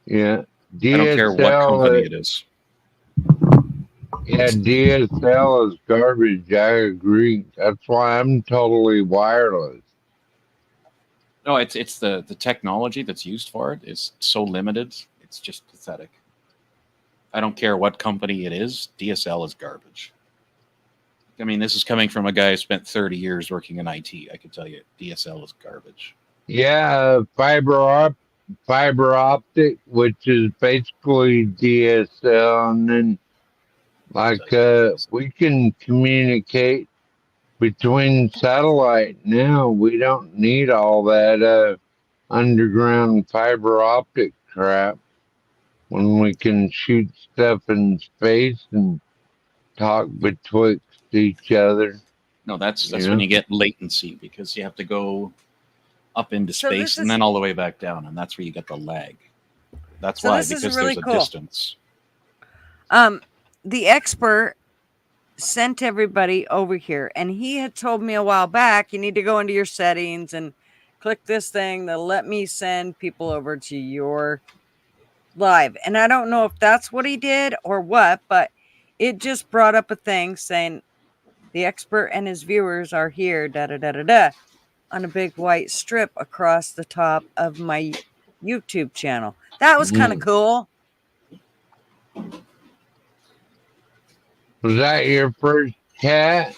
Yeah, I don't care what company it is. Yeah, DSL is garbage. I agree. That's why I'm totally wireless. No, it's the technology that's used for it is so limited. It's just pathetic. I don't care what company it is. DSL is garbage. I mean, this is coming from a guy who spent 30 years working in IT. I can tell you, DSL is garbage. Yeah, fiber optic, which is basically DSL, and then we can communicate between satellite now. We don't need all that underground fiber optic crap when we can shoot stuff in space and talk betwixt each other. No, that's when you get latency because you have to go up into So space and then all the way back down, and that's where you get the lag. That's why, because really there's a cool. distance. The expert sent everybody over here, and he had told me a while back, you need to go into your settings and click this thing that'll let me send people over to your live. And I don't know if that's what he did or what, but it just brought up a thing saying the expert and his viewers are here, da da da da da, on a big white strip across the top of my YouTube channel. That was kind of cool. Was that your first chat?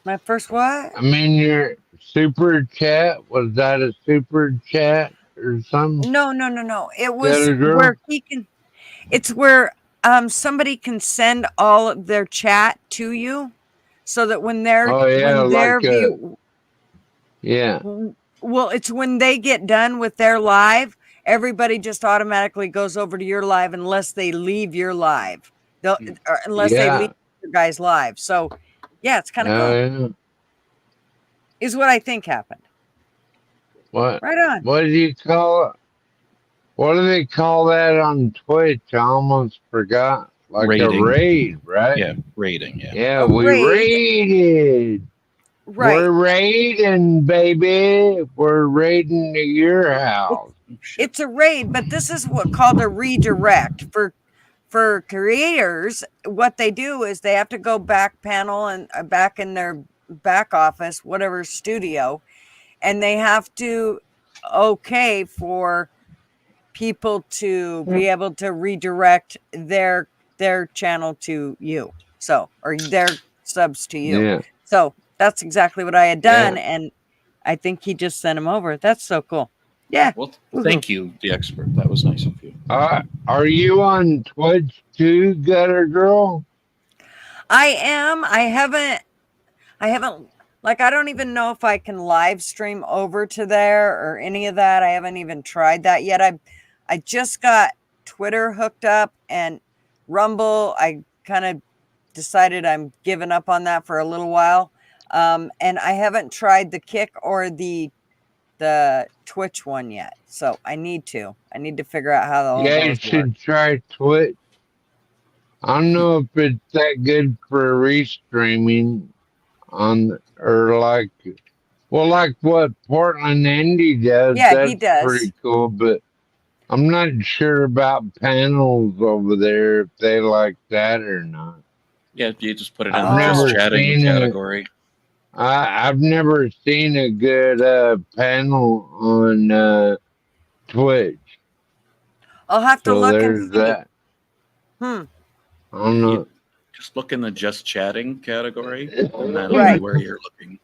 My first what? I mean, your super chat, was that a super chat or something? No. It was where he can. It's where somebody can send all of their chat to you, so that when they're well, it's when they get done with their live, everybody just automatically goes over to your live unless they leave your live. Or unless they leave your guys' live. So, yeah, it's kind of cool. Yeah. Is what I think happened. What? Right on. What do you call it? What do they call that on Twitch? I almost forgot. Like raiding. A raid, right? Yeah, raiding. Yeah. Yeah, we raided. Right. We're raiding, baby. We're raiding to your house. It's a raid, but this is what called a redirect for creators. What they do is they have to go back panel and back in their back office, whatever studio, and they have to okay for people to be able to redirect their channel to you, so, or their subs to you. Yeah. So that's exactly what I had Yeah. done, and I think he just sent him over. That's so cool. Yeah. Well, thank you, the expert. That was nice of you. Are you on Twitch too, Gutter Girl? I am. I haven't, like, I don't even know if I can live stream over to there or any of that. I haven't even tried that yet. I just got Twitter hooked up, and Rumble, I kind of decided I'm giving up on that for a little while. And I haven't tried the Kick or the Twitch one yet. So I need to figure out how all Yeah, you those work. should try Twitch. I don't know if it's that good for restreaming on, or like, well, like what Portland Andy does. Yeah, that's he does. pretty cool, but I'm not sure about panels over there, if they like that or not. Yeah, you just put it in I've the just never chatting seen category. I've never seen a good panel on Twitch. I'll have to So look and there's see. that. Hmm. I don't know. Just look in the just chatting category, and that'll Right. be where you're looking.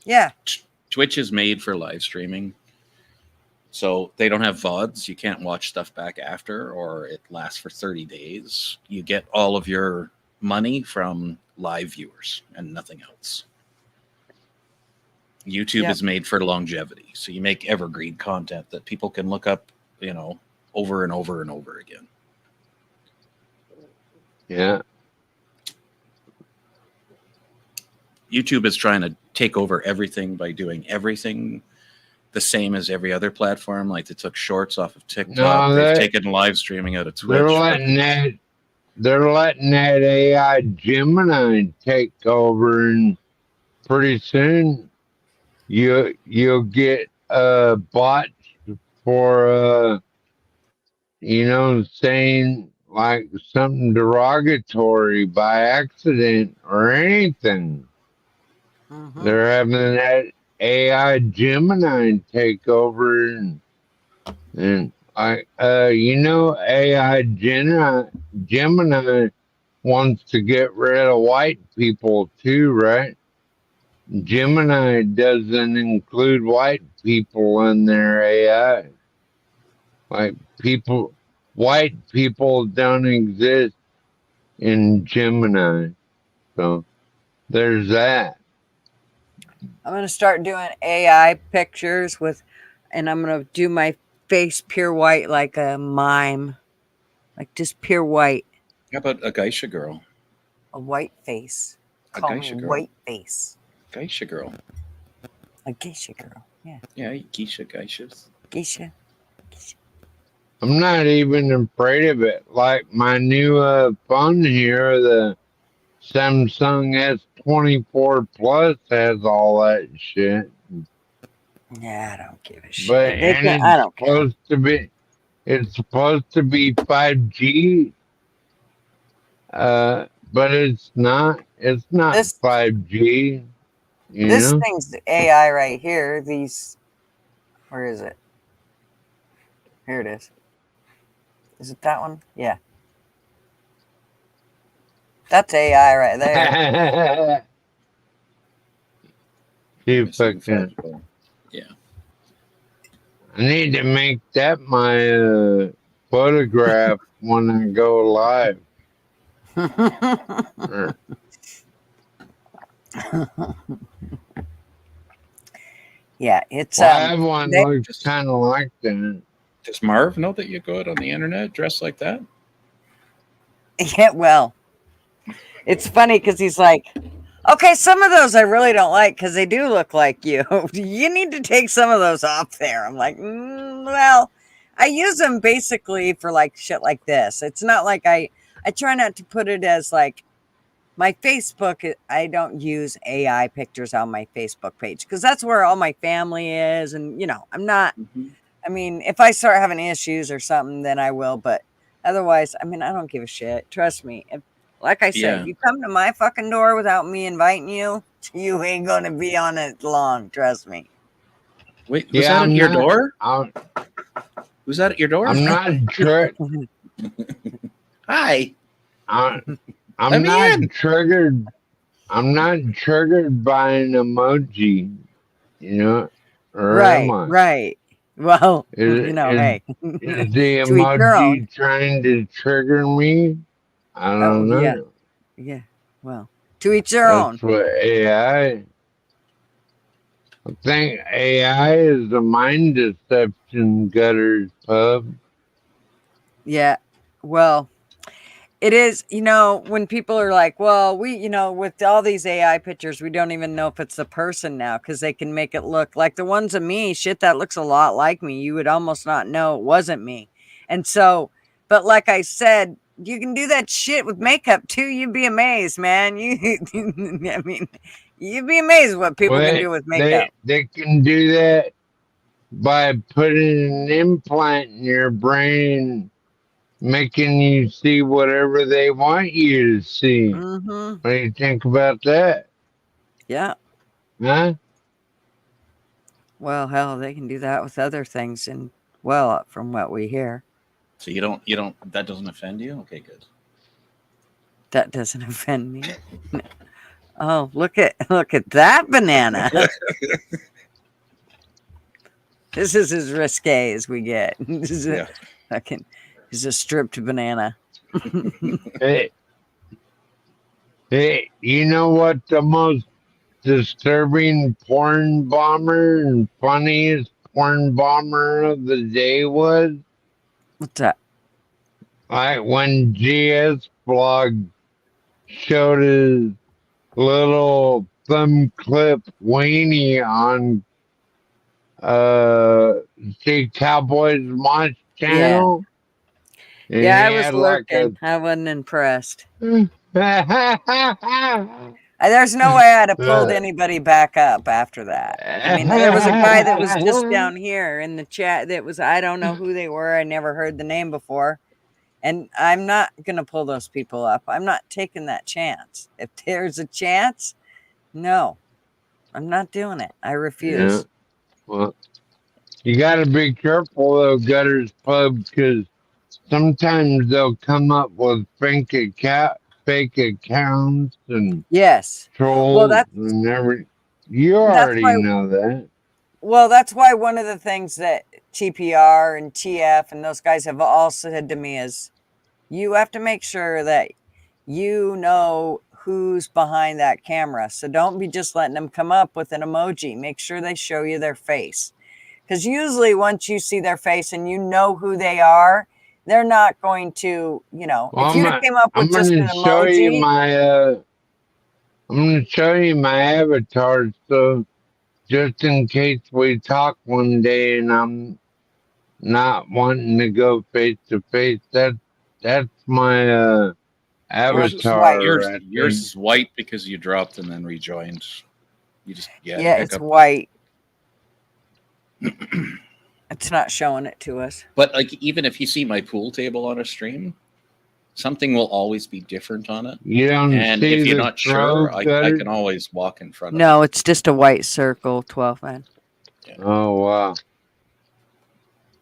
Yeah. Twitch is made for live streaming. So they don't have VODs. You can't watch stuff back after, or it lasts for 30 days. You get all of your money from live viewers and nothing else. YouTube Yeah. is made for longevity. So you make evergreen content that people can look up, over and over and over again. Yeah. YouTube is trying to take over everything by doing everything the same as every other platform. Like they took shorts off of TikTok. No, They've taken live streaming out of Twitch. They're letting that AI Gemini take over, and pretty soon you'll get bots for saying like something derogatory by accident or anything. Mhm. They're having that AI Gemini take over, and AI Gemini wants to get rid of white people too, right? Gemini doesn't include white people in their AI. Like white people don't exist in Gemini. So there's that. I'm going to start doing AI pictures and I'm going to do my face pure white like a mime. Like just pure white. How about a geisha girl? A white face. A Call me geisha girl. white face. Geisha girl. A geisha girl. Yeah. Yeah, geishas. Geisha. I'm not even afraid of it. Like my new phone here, the Samsung S24 Plus has all that shit. Yeah, I don't give a shit. But I don't care. it's supposed to be 5G. But it's not. It's not This- 5G. This thing's AI right here. Where is it? Here it is. Is it that one? Yeah. That's AI right there. You fucking. Yeah. I need to make that my photograph when I go live. Yeah, it's Well, I have one they- looks kind of like that. Does Marv know that you go out on the internet dressed like that? Yeah, well, it's funny because he's like, okay, some of those I really don't like because they do look like you. You need to take some of those off there. I'm like, well, I use them basically for like shit like this. It's not like I try not to put it as like my Facebook. I don't use AI pictures on my Facebook page because that's where all my family is. And, I'm not, I mean, if I start having issues or something, then I will. But otherwise, I mean, I don't give a shit. Trust me. Like I said, Yeah. you come to my fucking door without me inviting you, you ain't gonna be on it long. Trust me. Wait, was Yeah, that at your door? I'm Was that at your door? I'm not tri- Hi. I'm Let me not in. triggered. I'm not triggered by an emoji, you know, or am Right, I? right. Well, Is, hey, is the to each their own. emoji trying to trigger me? I Oh, don't yeah, know. yeah. Well, to each their own. That's what AI. I think AI is a mind deception, Gutters Pub. Yeah. Well, it is, when people are like, well, with all these AI pictures, we don't even know if it's the person now because they can make it look like the ones of me, shit that looks a lot like me. You would almost not know it wasn't me. And so, but like I said, you can do that shit with makeup too. You'd be amazed, man. I mean, you'd be amazed what people can Well, do with makeup. they can do that by putting an implant in your brain, making you see whatever they want you to see. Mm-hmm. What do you think about that? Yeah. Huh? Well, hell, they can do that with other things, and well, from what we hear. So you don't. That doesn't offend you? Okay, good. That doesn't offend me. Oh, look at that banana. This is as risque as we get. This is Yeah. this is a stripped banana. Hey, you know what the most disturbing porn bomber and funniest porn bomber of the day was? What's that? Like when GS Blog showed his little thumb clip weenie on see Cowboys Mosh channel. And Yeah, I he was had like lurking. I wasn't impressed. a There's no way I'd have pulled anybody back up after that. I mean, there was a guy that was just down here in the chat that was, I don't know who they were. I never heard the name before. And I'm not going to pull those people up. I'm not taking that chance. If there's a chance, no, I'm not doing it. I refuse. Yeah. Well, you got to be careful though, Gutters Pub, because sometimes they'll come up with fake accounts and Yes. Well, trolls and everything. You that's already why. know that. Well, that's why one of the things that TPR and TF and those guys have all said to me is, you have to make sure that you know who's behind that camera. So don't be just letting them come up with an emoji. Make sure they show you their face. Because usually once you see their face and you know who they are, they're not going to, Well, if you'd have came up I'm with just gonna an show you emoji. I'm gonna show you my avatar, so just in case we talk one day and I'm not wanting to go face to face, that's my Yours is white. avatar. I yours think. is white because you dropped and then rejoined. You just Yeah, pick it's up. white. It's not showing it to us. But like even if you see my pool table on a stream, something will always be different on it. You don't And see if you're the not crow sure, I gutter? can always walk in front of No, it's just a white circle, 12 man. Oh wow!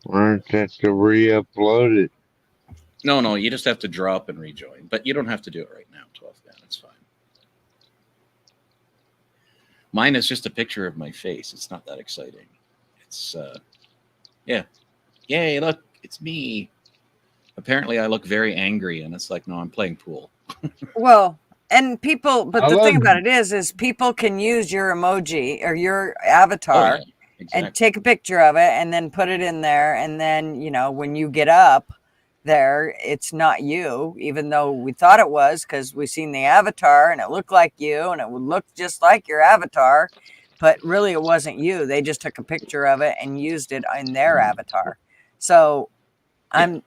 Why don't you have to re-upload it? No, you just have to drop and rejoin. But you don't have to do it right now, 12 man. It's fine. Mine is just a picture of my face. It's not that exciting. It's yeah. Yay, look, it's me. Apparently I look very angry and it's like, no, I'm playing pool. Well, and people, but I the thing love- about it is people can use your emoji or your avatar Oh, yeah, exactly. and take a picture of it and then put it in there. And then, when you get up there, it's not you, even though we thought it was because we seen the avatar and it looked like you and it would look just like your avatar. But really, it wasn't you. They just took a picture of it and used it in their avatar. So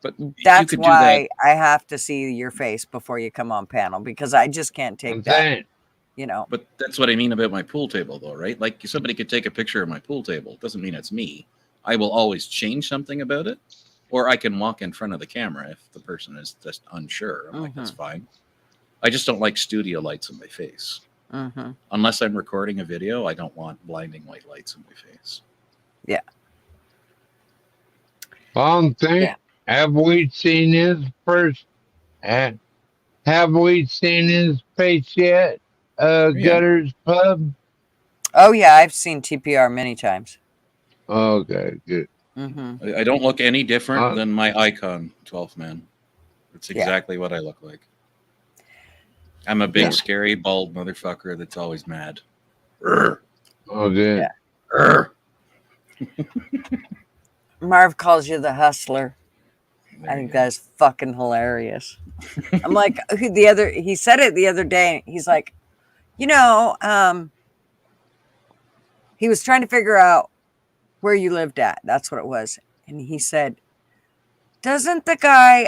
but you that's could do why I have to see your face before you come on panel because I just can't take that. But that's what I mean about my pool table, though, right? Like somebody could take a picture of my pool table. It doesn't mean it's me. I will always change something about it, or I can walk in front of the camera if the person is just unsure. I'm like, that's fine. I just don't like studio lights in my face. Mm-hmm. Unless I'm recording a video, I don't want blinding white lights in my face. Think, Yeah. have we seen his first? Have we seen his face yet? Yeah. Gutters Pub. Oh yeah, I've seen TPR many times. Okay, good. Mm-hmm. I don't look any different Uh, than my icon 12th man. It's Yeah. exactly what I look like. I'm a big, Yeah. scary, bald motherfucker that's always mad. Urgh, Okay. Yeah. urgh. Marv calls you the hustler. There I you think go. that's fucking hilarious. I'm like, he said it the other day. He's like, he was trying to figure out where you lived at. That's what it was. And he said, doesn't the guy,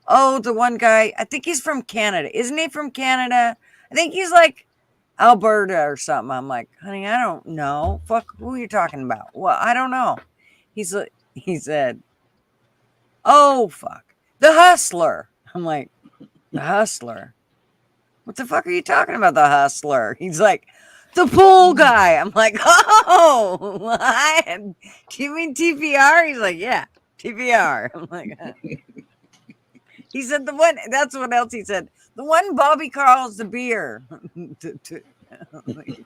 the one guy, I think he's from Canada. Isn't he from Canada? I think he's like Alberta or something. I'm like, honey, I don't know. Fuck, who are you talking about? Well, I don't know. He said, oh, fuck. The Hustler. I'm like, the Hustler? What the fuck are you talking about, the Hustler? He's like, the pool guy. I'm like, oh, what? Do you mean TPR? He's like, yeah, TPR. I'm like, he said the one, that's what else he said. The one Bobby calls the beer. He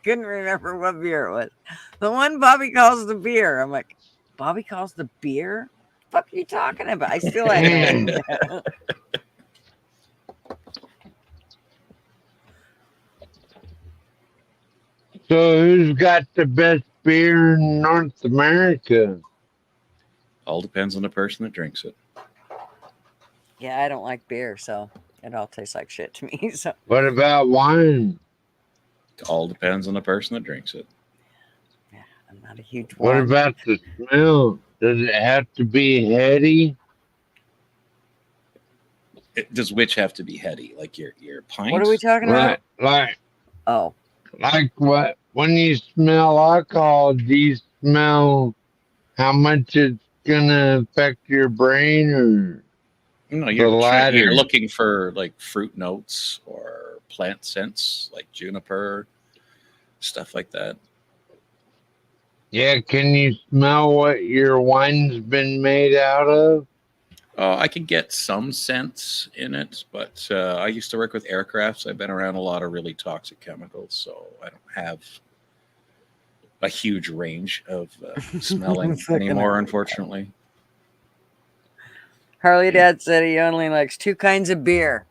couldn't remember what beer it was. The one Bobby calls the beer. I'm like, Bobby calls the beer? What the fuck are you talking about? I still had no idea. So who's got the best beer in North America? All depends on the person that drinks it. Yeah, I don't like beer, so it all tastes like shit to me. So What about wine? All depends on the person that drinks it. yeah, I'm not a huge What one. about the smell? Does it have to be heady? Does which have to be heady? Like your pint? What are we talking about? Oh, Like what? When you smell alcohol, do you smell how much it's gonna affect your brain, or No, the you're latter? looking for like fruit notes or plant scents like juniper, stuff like that. Yeah, can you smell what your wine's been made out of? I can get some scents in it, but I used to work with aircrafts. I've been around a lot of really toxic chemicals, so I don't have a huge range of smelling Fucking anymore, hell. unfortunately. Harley Dad said he only likes two kinds of beer: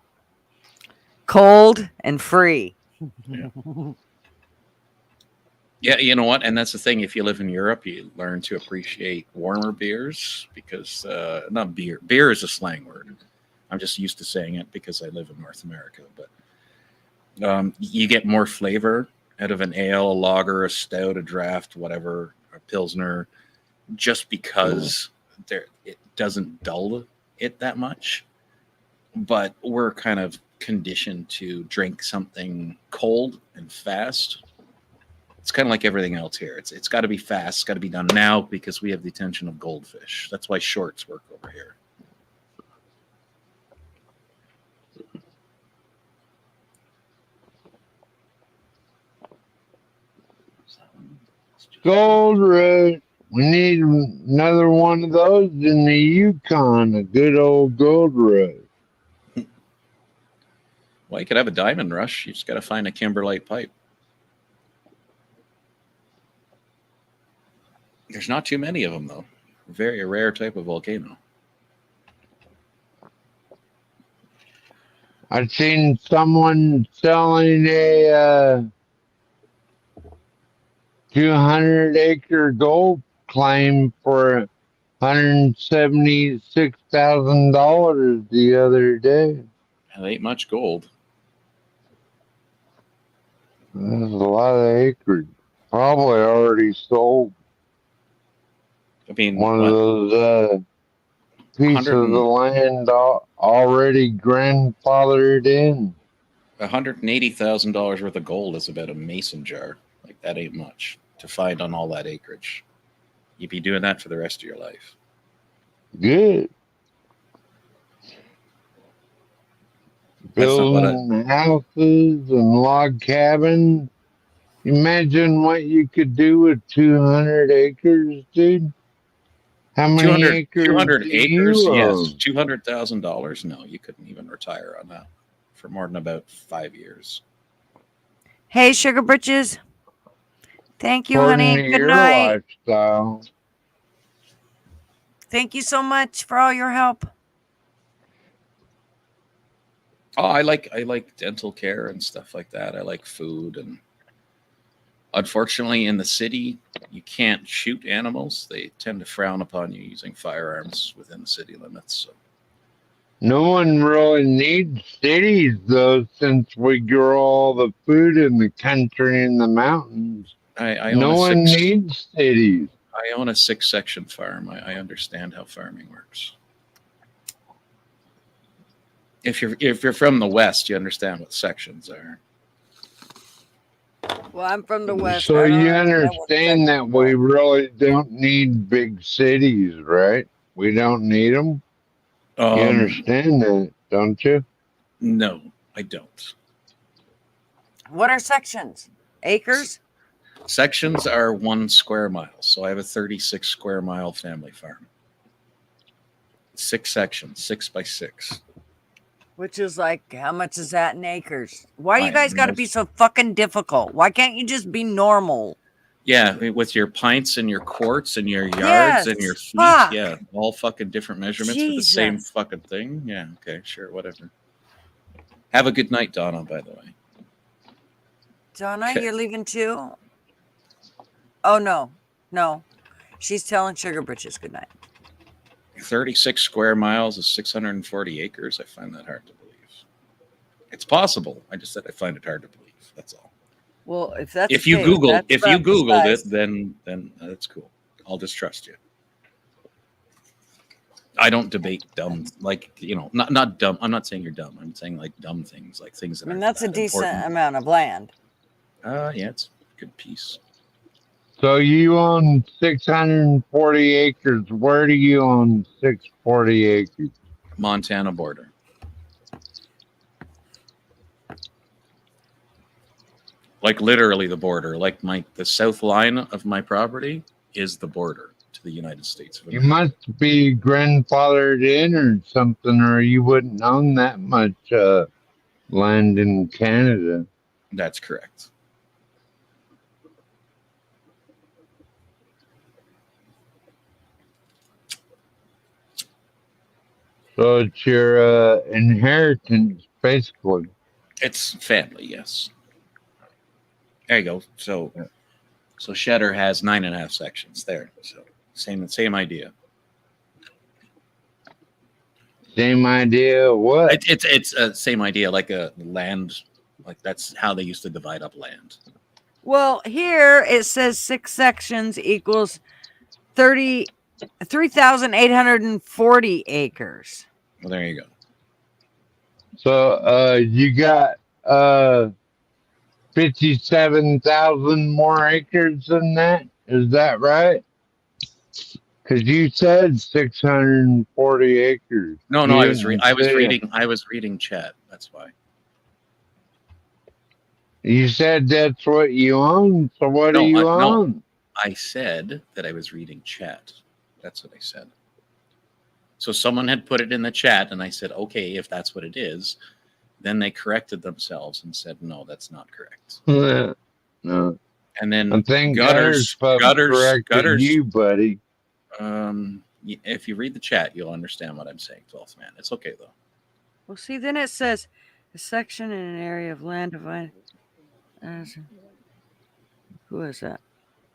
cold and free. Yeah, you know what? And that's the thing. If you live in Europe, you learn to appreciate warmer beers because not beer. Beer is a slang word. I'm just used to saying it because I live in North America. But you get more flavor out of an ale, a lager, a stout, a draft, whatever, a pilsner, just because it doesn't dull it that much. But we're kind of conditioned to drink something cold and fast. It's kind of like everything else here. It's got to be fast. It's got to be done now because we have the attention of goldfish. That's why shorts work over here. Gold Rush. We need another one of those in the Yukon. A good old Gold Rush. Well, you could have a diamond rush. You just got to find a kimberlite pipe. There's not too many of them, though. Very rare type of volcano. I've seen someone selling a 200-acre gold claim for $176,000 the other day. That ain't much gold. That's a lot of acreage. Probably already sold. I mean, One of what? those pieces of the land already grandfathered in. $180,000 worth of gold is about a mason jar. Like, that ain't much to find on all that acreage. You'd be doing that for the rest of your life. Good. That's not what I, building houses and log cabins. Imagine what you could do with 200 acres, dude. How many 200, acres 200 do acres, you yes. own? $200,000, no, you couldn't even retire on that for more than about 5 years. Hey, Sugar Britches. Thank you, According honey. to Good your night. lifestyle. Thank you so much for all your help. Oh, I like dental care and stuff like that. I like food, and unfortunately in the city you can't shoot animals. They tend to frown upon you using firearms within the city limits. So No one really needs cities, though, since we grow all the food in the country and the mountains. I No one needs cities. I own a 6-section farm. I understand how farming works. If you're from the West, you understand what sections are. Well, I'm from the West. So I don't you understand what understand that sections we are. really don't need big cities, right? We don't need them. You understand that, don't you? No, I don't. What are sections? Acres? Sections are 1 square mile. So I have a 36 square mile family farm. 6 sections, 6 by 6. Which is like, how much is that in acres? Why you I guys got to know. be so fucking difficult? Why can't you just be normal? Yeah, with your pints and your quarts and your yards Yes, and your feet. fuck. Yeah, all fucking different measurements for the same Jesus. fucking thing. Yeah, okay, sure, whatever. Have a good night, Donna, by the way. Donna, Okay. you're leaving too? Oh, no. No. She's telling Sugar Britches good night. 36 square miles is 640 acres. I find that hard to believe. It's possible. I just said I find it hard to believe. That's all. Well, if that's If the you case, Google that's if you about the Googled it, size. then that's cool. I'll just trust you. I don't debate dumb, like, not dumb. I'm not saying you're dumb. I'm saying like dumb things, like things that I mean, aren't that's a that decent important. amount of land. Yeah, it's a good piece. So you own 640 acres. Where do you own 640 acres? Montana border. Like literally the border. Like the south line of my property is the border to the United States of You America. must be grandfathered in or something, or you wouldn't own that much land in Canada. That's correct. So it's your inheritance, basically. It's family, yes. There you go. So Shedder has 9.5 sections there. So same idea. Same idea. What? It's same idea, like a land, like that's how they used to divide up land. Well, here it says 6 sections equals 3,840 acres. Well, there you go. So you got 57,000 more acres than that. Is that right? Because you said 640 acres. No, You I was didn't I was reading chat. That's why. You said that's what you own. So what do you own? I said that I was reading chat. That's what I said. So someone had put it in the chat, and I said, okay, if that's what it is. Then they corrected themselves and said, no, that's not correct. No. And then I think Gutters corrected you, buddy. If you read the chat, you'll understand what I'm saying, 12th man. It's okay though. Well, see, then it says a section in an area of land divided. Who is that?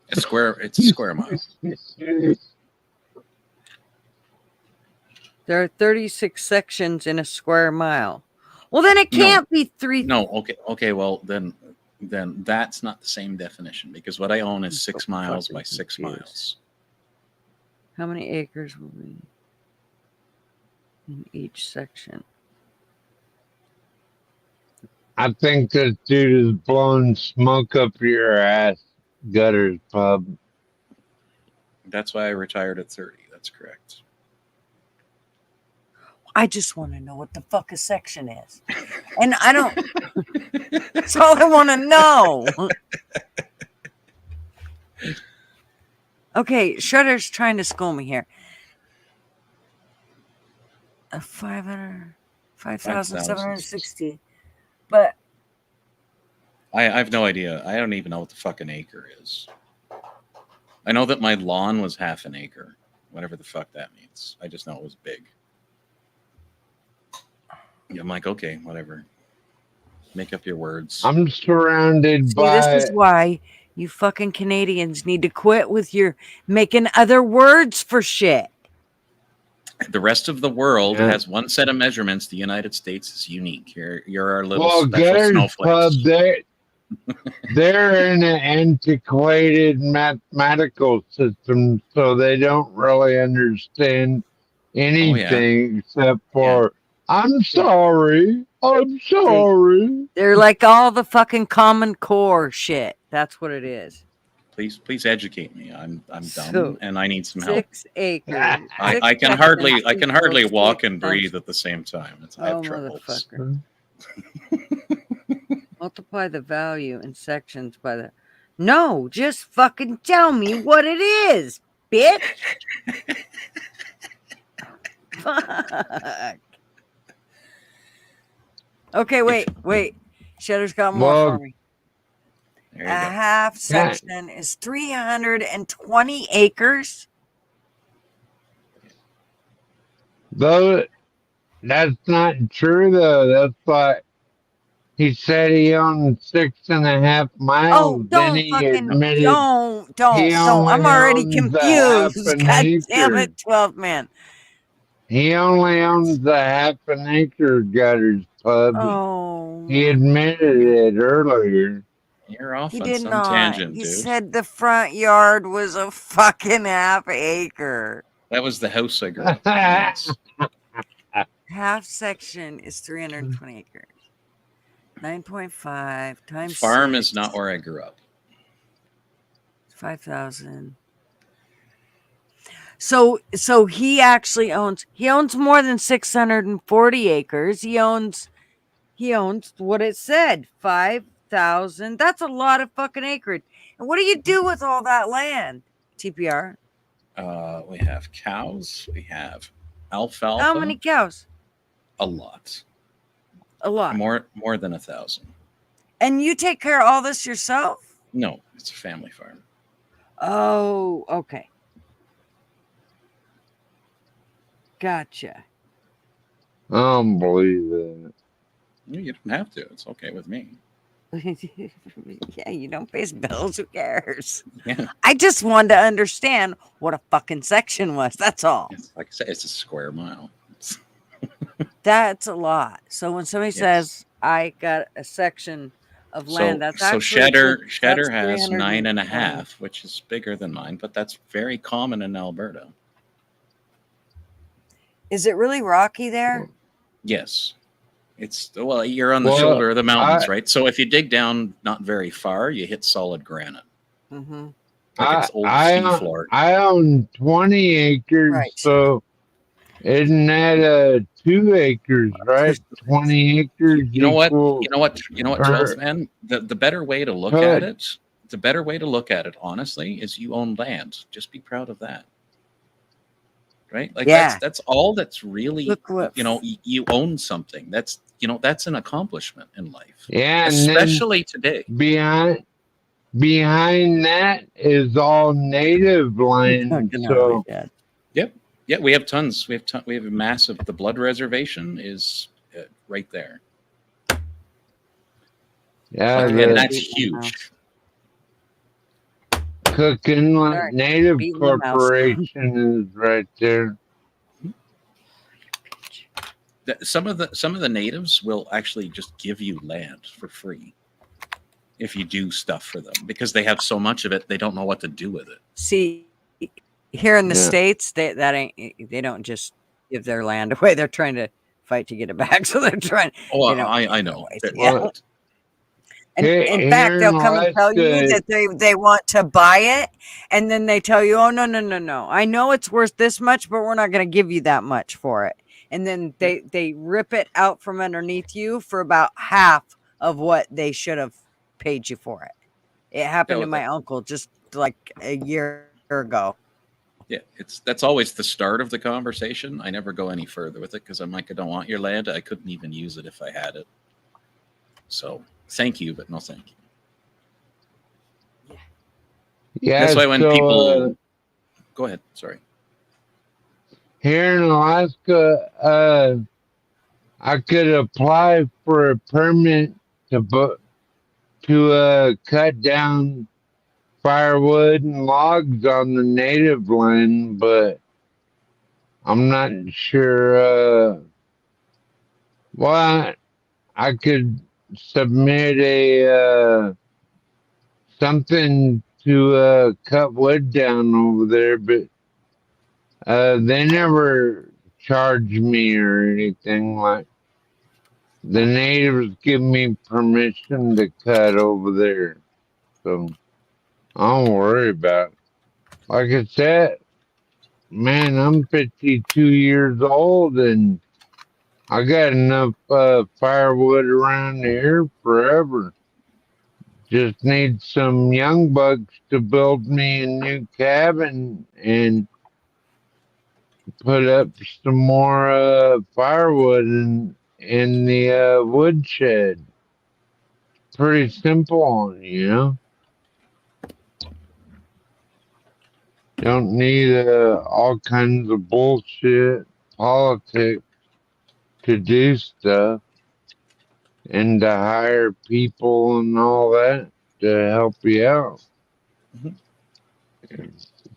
It's a square mile. There are 36 sections in a square mile. Well, then it can't be 3. No, okay. Well, then that's not the same definition, because what I own is 6 miles by 6 miles. How many acres will be in each section? I think this dude is blowing smoke up your ass, Gutters Pub. That's why I retired at 30. That's correct. I just want to know what the fuck a section is. And I don't. That's all I want to know. Okay, Shredder's trying to school me here. 5,760. But I have no idea. I don't even know what the fucking acre is. I know that my lawn was half an acre, whatever the fuck that means. I just know it was big. Yeah, I'm like, okay, whatever. Make up your words. I'm surrounded see, by. this is why you fucking Canadians need to quit with your making other words for shit. The rest of the world Yeah. has one set of measurements. The United States is unique. You're our little Well, special Gutters Club, snowflakes. they're in an antiquated mathematical system, so they don't really understand anything except for, I'm sorry, I'm sorry. They're like all the fucking Common Core shit. That's what it is. Please educate me. I'm dumb So, and I need some help. 6 acres. I can hardly walk and breathe at the same time. I have Oh, troubles. motherfucker. Multiply the value in sections by the. No, just fucking tell me what it is, bitch. Fuck. Okay, wait. Shedder's got more Well, for me. There A you go. half section is 320 acres. Though that's not true though. That's like he said he owned 6.5 miles. Oh, then don't he fucking admitted don't. he I'm only already owns a half confused. an God damn acre. it, 12 man. He only owns a half an acre, Gutters Pub. Oh, He admitted it earlier. You're off he on did some not. tangent, He dude. said the front yard was a fucking half acre. That was the house I grew up in. Yes. Half section is 320 acres. 9.5 times Farm 6, is not where I grew up. 5,000. So he actually owns more than 640 acres. He owns what it said, 5,000. That's a lot of fucking acreage. And what do you do with all that land? TPR. We have cows. We have alfalfa. How many cows? A lot. A lot. More than 1,000. And you take care of all this yourself? No, it's a family farm. Oh, okay. Gotcha. I don't believe that. You don't have to. It's okay with me. Yeah, you don't pay bills. Who cares? Yeah. I just wanted to understand what a fucking section was. That's all. Like I said, it's a square mile. That's a lot. So when somebody Yes. says I got a section of land, that's so actually Shedder that's has 320. 9.5, which is bigger than mine, but that's very common in Alberta. Is it really rocky there? Yes. You're on the Well, shoulder of the mountains, I- right? So if you dig down not very far, you hit solid granite. Mm-hmm. Like it's old seafloor. I own 20 acres, Right. so isn't that 2 acres, right? 20 acres. You know what? equals- You know what, 12th man? The better way to look Go at ahead. it, the better way to look at it, honestly, is you own land. Just be proud of that. Right? Like Yeah. that's all that's really, Look what you own something. That's an accomplishment in life. Yeah, and Especially today. then behind that is all native land. Fucking So hell, Dad. Yeah, we have tons. We have a massive. The Blood Reservation is right there. yeah, And the that's beating the huge. Cooking Sorry, Native beating the mouse. Corporation is right there. Some of the natives will actually just give you land for free if you do stuff for them because they have so much of it they don't know what to do with it. See, here in the Yeah. States, they don't just give their land away. They're trying to fight to get it back. So they're trying. Oh, They don't I give it know. away. They're- Yeah. Well, And in fact, they'll come and tell you that they want to buy it, and then they tell you, "Oh no! I know it's worth this much, but we're not going to give you that much for it." And then they rip it out from underneath you for about half of what they should have paid you for it. It happened to my uncle just like a year ago. Yeah, that's always the start of the conversation. I never go any further with it because I'm like, I don't want your land. I couldn't even use it if I had it. So thank you, but no thank you. Yeah, that's why when people go ahead, sorry. Here in Alaska, I could apply for a permit to cut down firewood and logs on the native land, but I'm not sure what I could submit a something to cut wood down over there, but they never charge me or anything. Like the natives give me permission to cut over there, so I don't worry about it. Like I said, man, I'm 52 years old and I got enough firewood around here forever. Just need some young bucks to build me a new cabin and put up some more firewood in the woodshed. Pretty simple, you know. Don't need all kinds of bullshit politics to do stuff and to hire people and all that to help you out. Mm-hmm.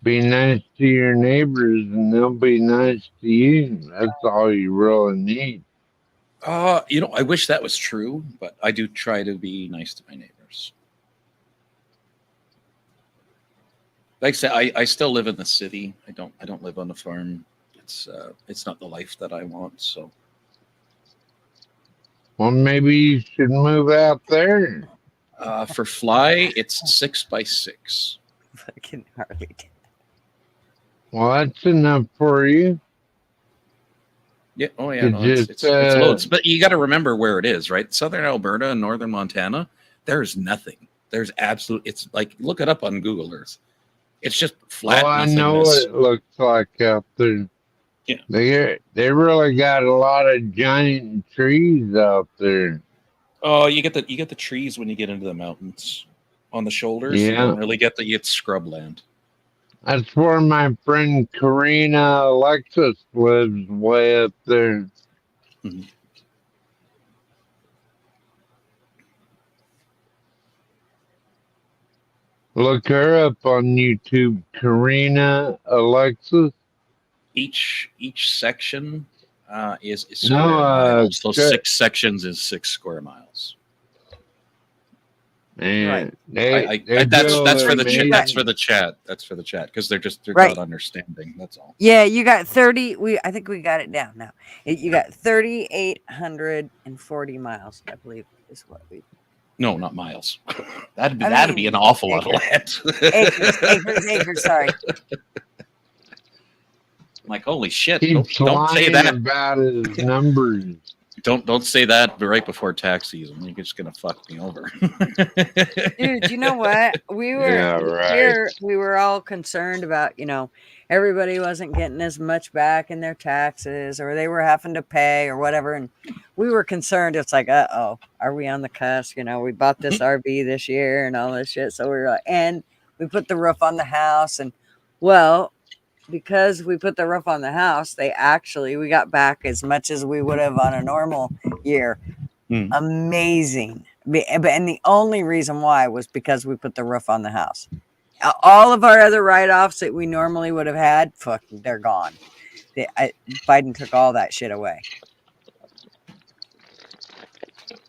Be nice to your neighbors and they'll be nice to you. That's all you really need. I wish that was true, but I do try to be nice to my neighbors. Like I said, I still live in the city. I don't live on a farm. It's not the life that I want. So, well, maybe you should move out there. For Fly, it's 6x6. Fucking hardly. Well, that's enough for you. Yeah. Oh yeah. No, it's loads, but you got to remember where it is, right? Southern Alberta and northern Montana. There's nothing. There's it's like look it up on Google Earth. It's just flat. Oh, I know what it looks like out there. Yeah. They really got a lot of giant trees out there. Oh, you get the trees when you get into the mountains on the shoulders. Yeah. You don't really get it's scrubland. That's where my friend Karina Alexis lives, way up there. Mm-hmm. Look her up on YouTube, Karina Alexis. Each section is No, square miles. So 6 sections is 6 square miles. Man, right. That's for the chat. That's for the chat. That's for the chat because they're right. not understanding. That's all. Yeah, you got 30. I think we got it down now. You got 3,840 miles, I believe, is what we. No, not miles. That'd be an awful lot of land. Acres. Sorry. Like holy shit! Don't say that about his numbers. Don't say that right before tax season. You're just gonna fuck me over. Dude, you know what? We were here. We were all concerned about, everybody wasn't getting as much back in their taxes, or they were having to pay, or whatever. And we were concerned. It's like, are we on the cusp? We bought this RV this year and all this shit. So we were like, and we put the roof on the house, and because we put the roof on the house, we got back as much as we would have on a normal year. Amazing. And the only reason why was because we put the roof on the house. All of our other write-offs that we normally would have had, they're gone. Biden took all that shit away.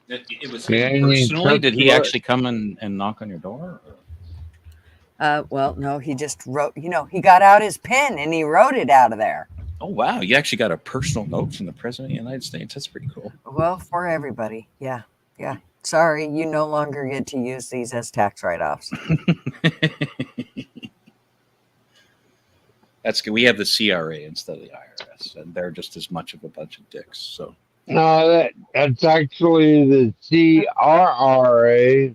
It was personally. Did he actually come and knock on your door? Well, no, he just wrote, he got out his pen and he wrote it out of there. Oh, wow. You actually got a personal note from the President of the United States. That's pretty cool. Well, for everybody. Yeah. sorry, you no longer get to use these as tax write-offs. That's good. We have the CRA instead of the IRS, and they're just as much of a bunch of dicks. So No, that's actually the CRRA,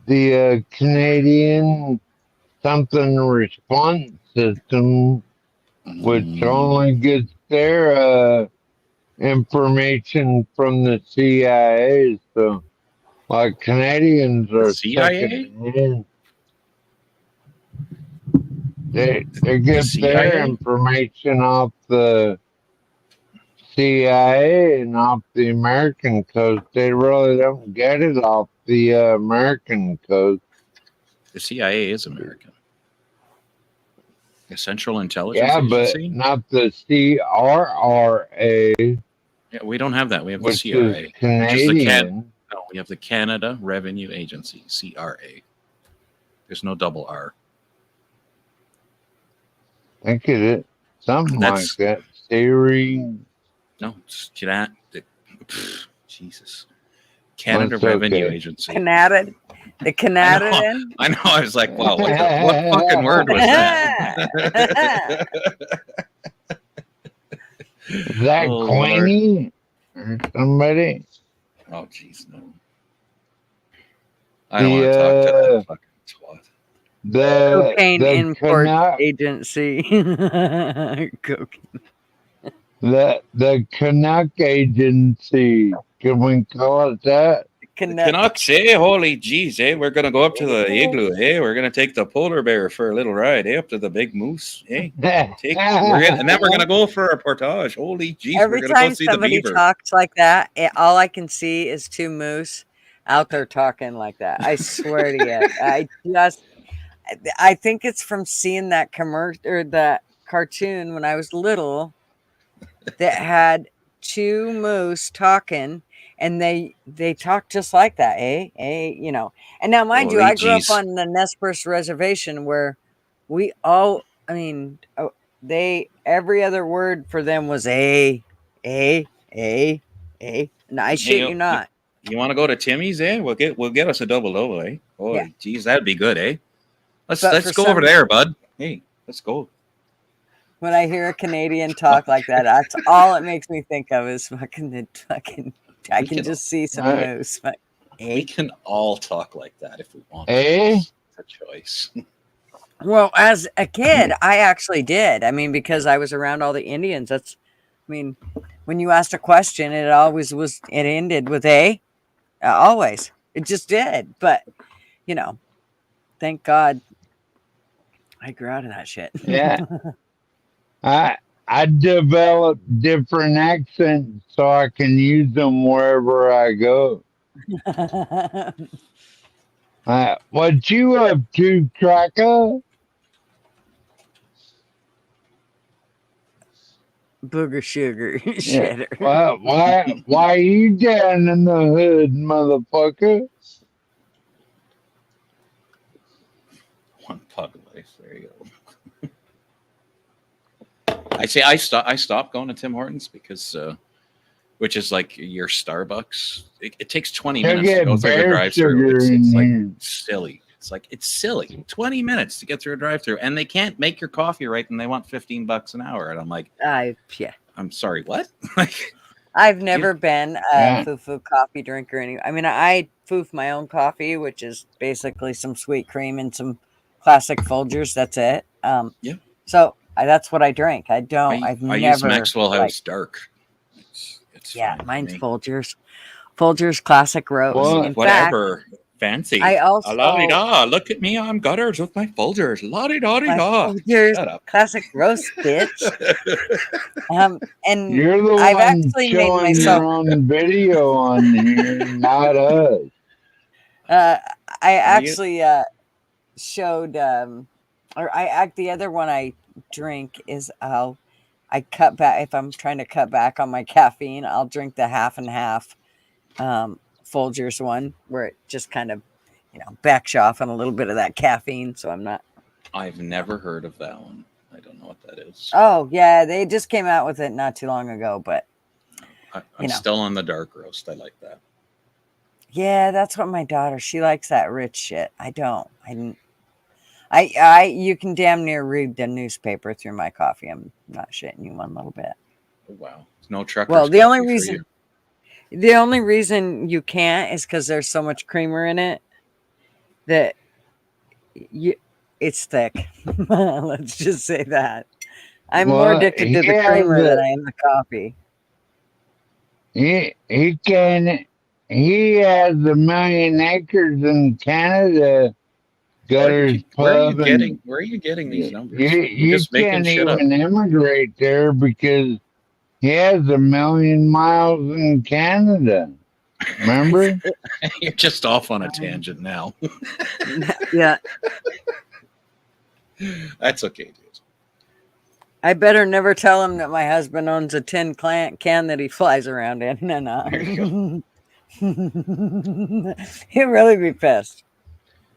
the Canadian something response system, which only gets their information from the CIA. So, like, Canadians are CIA? second. They get CIA? their information off the CIA and off the American coast. They really don't get it off the American coast. The CIA is American. The Central Intelligence Yeah, but Agency? not the CRRA, Yeah, we don't have that. We have the which CRA. is Canadian. No, we have the Canada Revenue Agency, CRA. There's no double R. I think it is something That's- like that. Siri. No, it's Jesus. Canada That's Revenue okay. Agency. Canada, the Canadian. I know. I was like, wow, what fucking word was that? Is that Oh, Queenie or somebody? Oh, jeez, no. I don't want to talk to that fucking twat. Cocaine the Import Canuck, Agency. Cocaine. the Canuck Agency. Can we call it that? Canucks, eh? Holy jeez, eh? We're gonna go up to the igloo, eh? We're gonna take the polar bear for a little ride, eh? Up to the big moose, eh? And then we're gonna go for a portage. Holy jeez, Every we're gonna go time see the somebody beaver. talks like that, all I can see is two moose out there talking like that. I swear to you. I think it's from seeing that commercial or that cartoon when I was little that had two moose talking, and they talk just like that, you know. And now, mind you, Holy I grew up jeez. on the Nez Perce reservation where we all, I mean, every other word for them was a. And I shit you not. You want to go to Timmy's, eh? We'll get us a double, eh? Holy Yeah. jeez, that'd be good, eh? But Let's for go over some- there, bud. Hey, let's go. When I hear a Canadian talk like that, that's all it makes me think of is fucking. I can just see some moose. But, We can all talk like that if we want. Eh? It's a choice. Well, as a kid, I actually did. I mean, because I was around all the Indians. That's, I mean, when you asked a question, it always was. It ended with a. Always, it just did. But you know, thank God, I grew out of that shit. Yeah. I developed different accents so I can use them wherever I go. What you up to, Tracker? Booger sugar Yeah. shitter. Why you down in the hood, motherfucker? One pug life. There you go. I say I stopped going to Tim Hortons because, which is like your Starbucks. It takes 20 They'll minutes to get go through the bear drive-through. sugar It's in like here. silly. It's silly. 20 minutes to get through a drive-through, and they can't make your coffee right, and they want $15 an hour. And I'm like, Yeah. I'm sorry, what? Like, I've never been a Yeah. foo-foo coffee drinker. I mean, I foof my own coffee, which is basically some sweet cream and some classic Folgers. That's it. Yeah. So that's what I drink. I've I never use Maxwell like, House Dark. It's yeah, fine for mine's me. Folgers. Folgers classic roast. Well, In fact, Whatever. Fancy. I also La-di-da. Look at me. I'm gutters with my Folgers. La-di-da-di-da. my Folgers Shut up. classic roast, bitch. And You're the I've one actually made showing myself. your own video on here, not us. I you- actually showed the other one I drink is I cut back if I'm trying to cut back on my caffeine. I'll drink the half and half Folgers one where it just kind of backs you off on a little bit of that caffeine. So I'm not. I've never heard of that one. I don't know what that is. Oh yeah, they just came out with it not too long ago, but I'm still on the dark roast. I like that. Yeah, that's what my daughter. She likes that rich shit. I don't. I you can damn near read the newspaper through my coffee. I'm not shitting you one little bit. Oh, wow. No truckers Well, the only coffee for reason you. the only reason you can't is because there's so much creamer in it that you it's thick. Let's just say that. I'm more Well, addicted to the creamer than I am the coffee. he can he has 1,000,000 acres in Canada. Gutters Pub, and Where are you getting these numbers you from? You're you just making can't shit up. even immigrate there because he has 1,000,000 miles in Canada. Remember? You're just off on a tangent now. Yeah, That's okay, dude. I better never tell him that my husband owns a tin can that he flies around in. There you He'll really be pissed.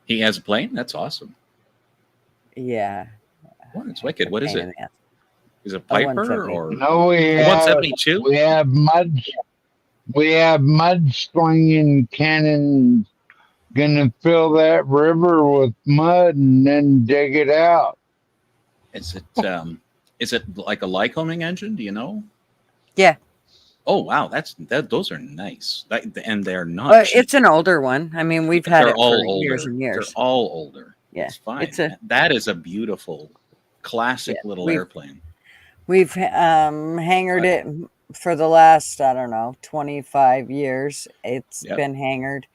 He has a plane? That's awesome. Yeah. What? It's wicked. What is Pain it? in the ass. Is it A Piper 170. or No, we a have 172? we have mudslinging cannons gonna fill that river with mud and then dig it out. Is it like a Lycoming engine? Do you know? Yeah. Oh wow, those are nice. And they're not cheap. It's an older one. I mean, we've had They're it all for older. years and years. They're all older. Yeah, It's fine. it's a- man. That is a beautiful, classic little we've- airplane. We've hangared it for the last, I don't know, 25 years. It's Yep. been hangared.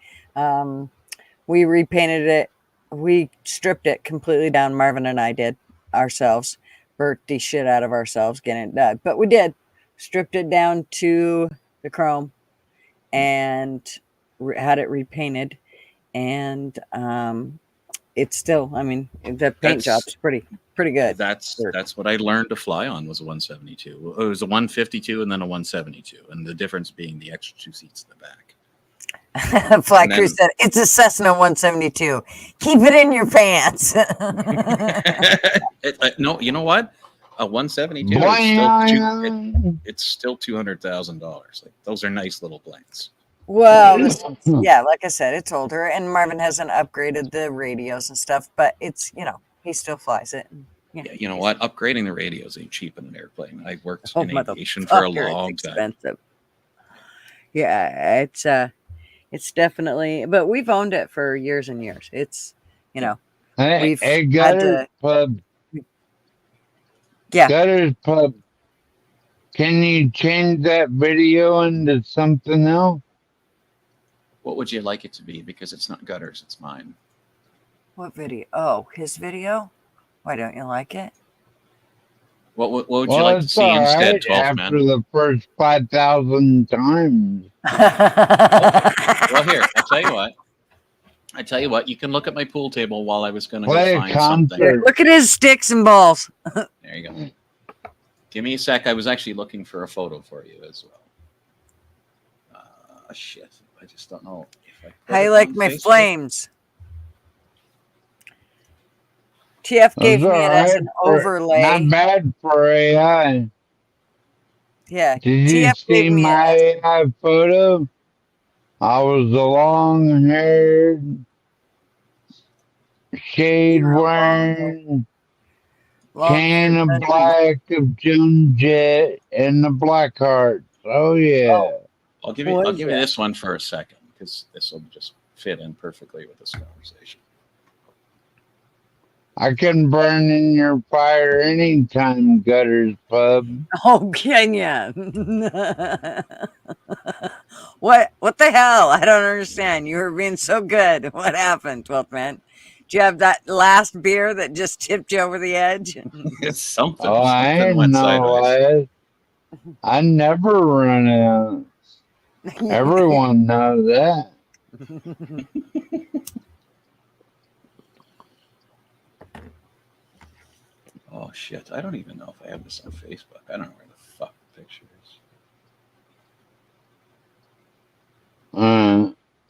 We repainted it. We stripped it completely down. Marvin and I did ourselves. Burnt the shit out of ourselves getting it done. But we did. Stripped it down to the chrome and had it repainted. And it's still, I mean, the paint job's pretty good. That's what I learned to fly on was a 172. It was a 152 and then a 172, and the difference being the extra 2 seats in the back. Flight And crew then- said it's a Cessna 172. Keep it in your pants. No, you know what? A 172 it's still $200,000. Like those are nice little planes. Well, yeah, like I said, it's older, and Marvin hasn't upgraded the radios and stuff, but it's he still flies it. Yeah, you know what? Upgrading the radios ain't cheap in an airplane. I worked Oh, in aviation for a motherfucker, long it's time. expensive. Yeah, it's definitely, but we've owned it for years and years. It's Hey, we've hey, had Gutters Pub. Yeah. Gutters Pub. Can you change that video into something else? What would you like it to be? Because it's not Gutters, it's mine. What video? Oh, his video. Why don't you like it? What would you like to it's see all instead, right 12th after man? the first 5,000 times. Well, here, I tell you what, you can look at my pool table while I was going to go Play a find something. concert. Look at his sticks and balls. There you go. Give me a sec. I was actually looking for a photo for you as well. Shit. I just don't know if I put I it like on my Facebook. flames. TF gave That's me it all as right an for- overlay. Not bad for AI. Yeah. Did you TF see gave me my it. AI photo? I was a long-haired, shade You were wearing, Long can hair, of but- black of Joan Jett and the Black Hearts. Oh yeah. I'll give Boy, you yeah. this one for a second because this will just fit in perfectly with this conversation. I can burn in your fire anytime, Gutters Pub. Oh, Kenya. What the hell? I don't understand. You were being so good. What happened, 12th man? Did you have that last beer that just tipped you over the edge? It's something. Oh, I something ain't went no sideways. less. I never run out. Everyone knows that. Oh shit! I don't even know if I have this on Facebook. I don't know where the fuck the picture is.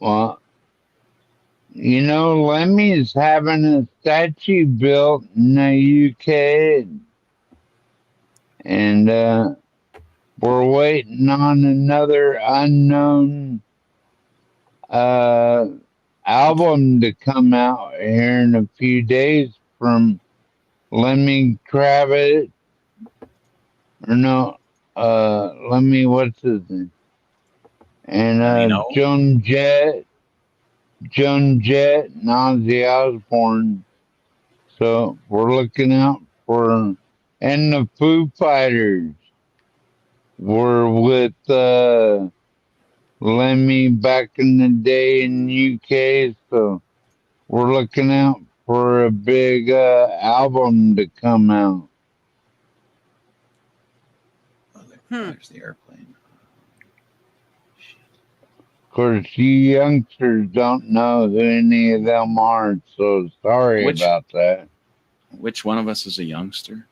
Well, Lemmy's having a statue built in the UK, and we're waiting on another unknown album to come out here in a few days from Lemmy Kravitz. Or no, Lemmy, what's his name? And Marino? Joan Jett, and Ozzy Osbourne. So we're looking out for, and the Foo Fighters. We're with Lemmy back in the day in UK, so we're looking out for a big album to come out. Oh, Hmm. there's the airplane. Of course, you youngsters don't know who any of them are, so sorry Which- about that. Which one of us is a youngster?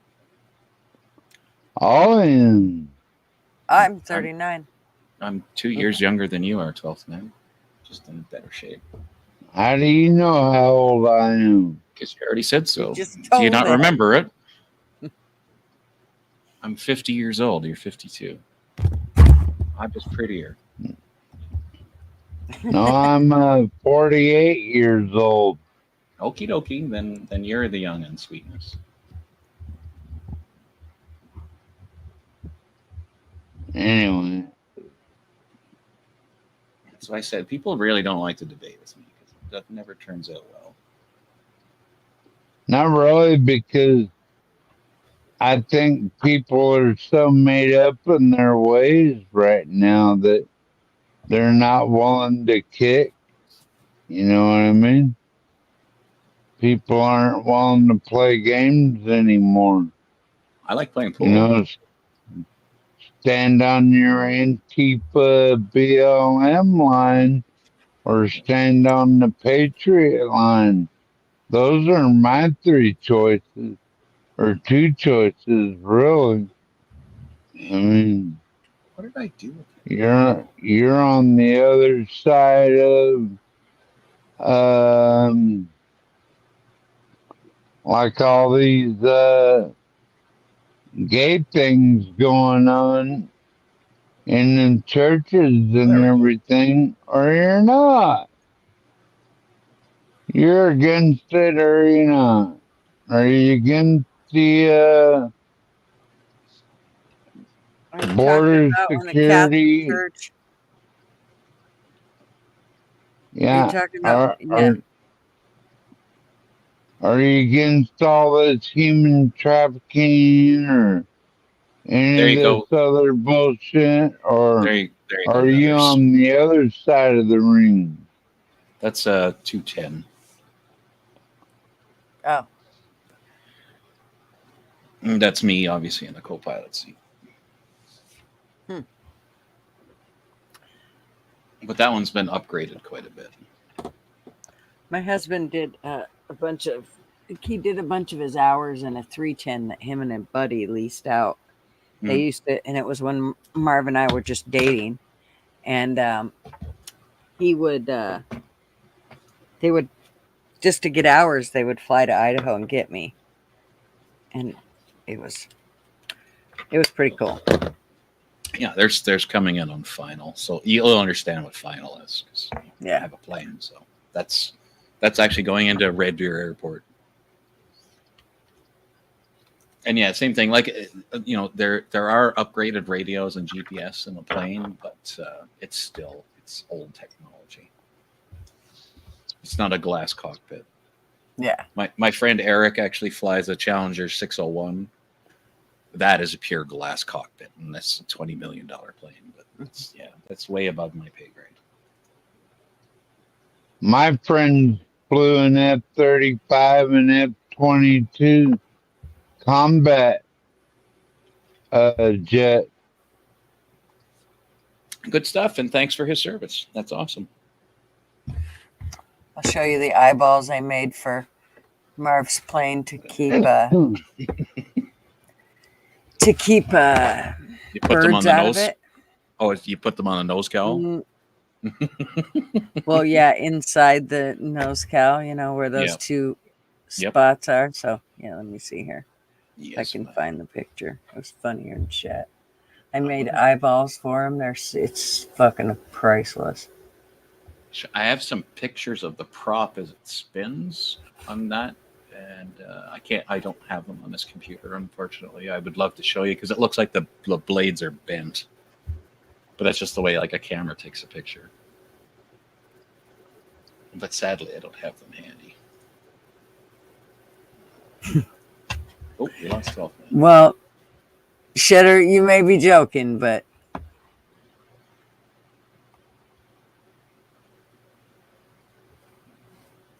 All in. I'm 39. I'm 2 years younger than you are, 12th man. Just in better shape. How do you know how old I am? Because you already said so. just Do you told not us. remember it? I'm 50 years old. You're 52. I'm just prettier. No, I'm 48 years old. Okie dokie. Then you're the young and sweetness. Anyway, So I said people really don't like to debate with me because that never turns out well. not really, because I think people are so made up in their ways right now that they're not willing to kick. You know what I mean? People aren't willing to play games anymore. I like playing pool. You know, stand on your Antifa BLM line or stand on the Patriot line. Those are my three choices, or two choices, really. I mean, What did I do? you're on the other side of like all these gay things going on in the churches and everything, or you're not. You're against it or you're not. Are you against the Are you talking border about when the Catholic security? Church? Are you Yeah. talking about? Yeah. Are you against all this human trafficking or any There of you this other bullshit? Or There you go. are you Leathers. on the other side of the ring? That's 210. Oh, And that's me, obviously, in the co-pilot seat. Hmm. But that one's been upgraded quite a bit. my husband did a bunch of. He did a bunch of his hours in a 310 that him and a buddy leased out. They Hmm. used to, and it was when Marv and I were just dating, and he would. They would just to get hours. They would fly to Idaho and get me, and it was pretty cool. Yeah, there's coming in on final, so you'll understand what final is because I Yeah. have a plan. So that's actually going into Red Deer Airport. And yeah, same thing. Like there are upgraded radios and GPS in the plane, but it's old technology. It's not a glass cockpit. Yeah. My friend Eric actually flies a Challenger 601. That is a pure glass cockpit, and that's a $20 million plane. But that's way above my pay grade. My friend flew an F-35 and F-22 combat jet. Good stuff, and thanks for his service. That's awesome. I'll show you the eyeballs I made for Marv's plane to keep You put them on birds the out nose. of it. Oh, you put them on a nose cowl. Mm. Well, yeah, inside the nose cowl, where those Yep. two Yep. spots are. So yeah, let me see here. If I Yes, can ma'am. find the picture. It was funnier than shit. I made eyeballs for him. It's fucking priceless. I have some pictures of the prop as it spins on that, and I don't have them on this computer, unfortunately. I would love to show you because it looks like the blades are bent, but that's just the way like a camera takes a picture. But sadly, I don't have them handy. Oh, we lost 12 minutes. Well, Shitter, you may be joking, but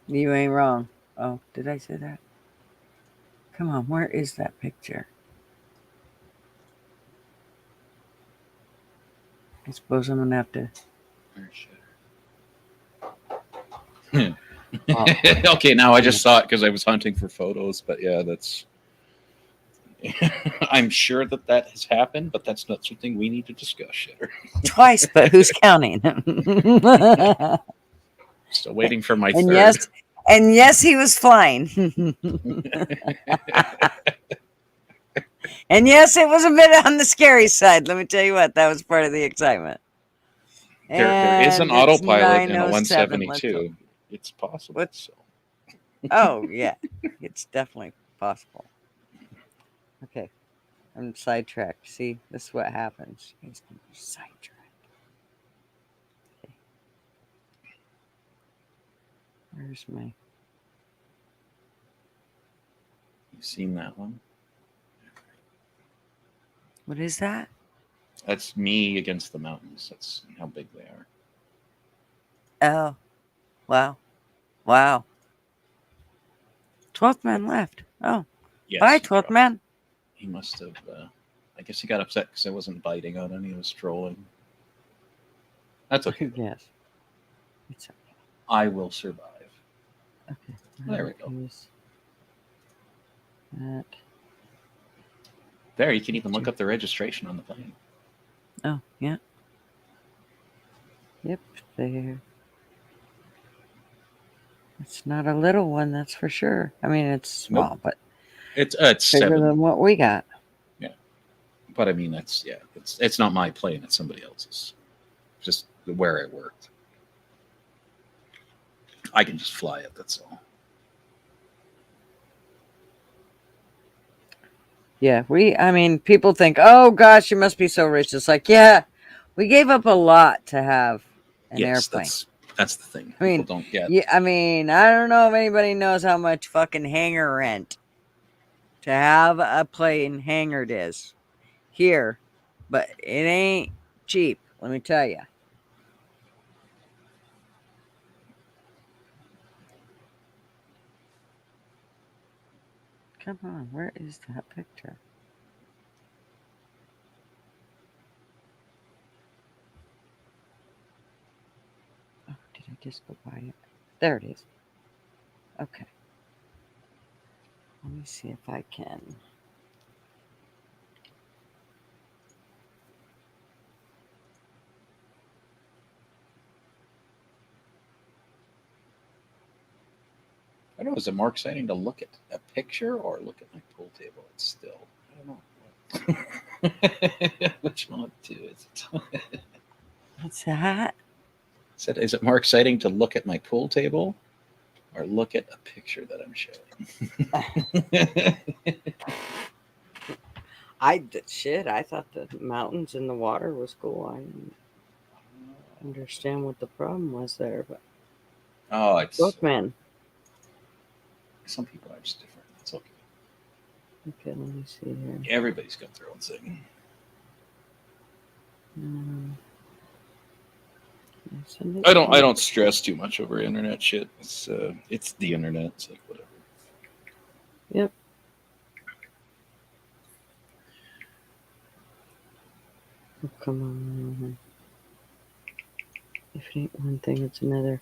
you ain't wrong. Oh, did I say that? Come on, where is that picture? I suppose I'm gonna have to. Where's Shitter? Okay, now I just saw it because I was hunting for photos, but yeah, that's. I'm sure that has happened, but that's not something we need to discuss, Shitter. Twice, but who's counting? Still waiting for my and third. yes, he was flying. And yes, it was a bit on the scary side. Let me tell you what, that was part of the excitement. There is an And it's autopilot in a 9:07. 172. It's possible. What? So. Oh, yeah. It's definitely possible. Okay. I'm sidetracked. See, this is what happens. You guys can be sidetracked. Okay. Where's my... You've seen that one? What is that? That's me against the mountains. That's how big they are. Oh. Wow. Wow. 12th man left. Oh. Yes. Bye, 12th man. He must have. I guess he got upset because I wasn't biting on him. He was trolling. That's okay. Yes. It's okay. I will survive. Okay. There we go. Use that. There, you can even look up the registration on the plane. Oh, yeah. Yep, there. It's not a little one, that's for sure. I mean, it's small, Nope. but It's bigger 7. than what we got. But I mean, it's not my plane. It's somebody else's. Just where I worked. I can just fly it. That's all. Yeah, I mean, people think, oh gosh, you must be so rich. It's like, yeah, we gave up a lot to have an airplane. That's the thing. I mean, People don't get. Yeah, I mean, I don't know if anybody knows how much fucking hangar rent to have a plane hangared is here, but it ain't cheap, let me tell you. Come on, where is that picture? Oh, did I just go by it? There it is. Okay. Let me see if I can. I don't know. Is it more exciting to look at a picture or look at my pool table? It's still. I don't know. Which one to is it? What's that? Said, is it more exciting to look at my pool table or look at a picture that I'm showing? I thought the mountains and the water was cool. I didn't understand what the problem was there, but It's look, man. Some people are just different. It's okay. Okay, let me see here. Everybody's got their own thing. I don't stress too much over internet shit. It's the internet. It's like whatever. Yep. Oh, come on. If it ain't one thing, it's another.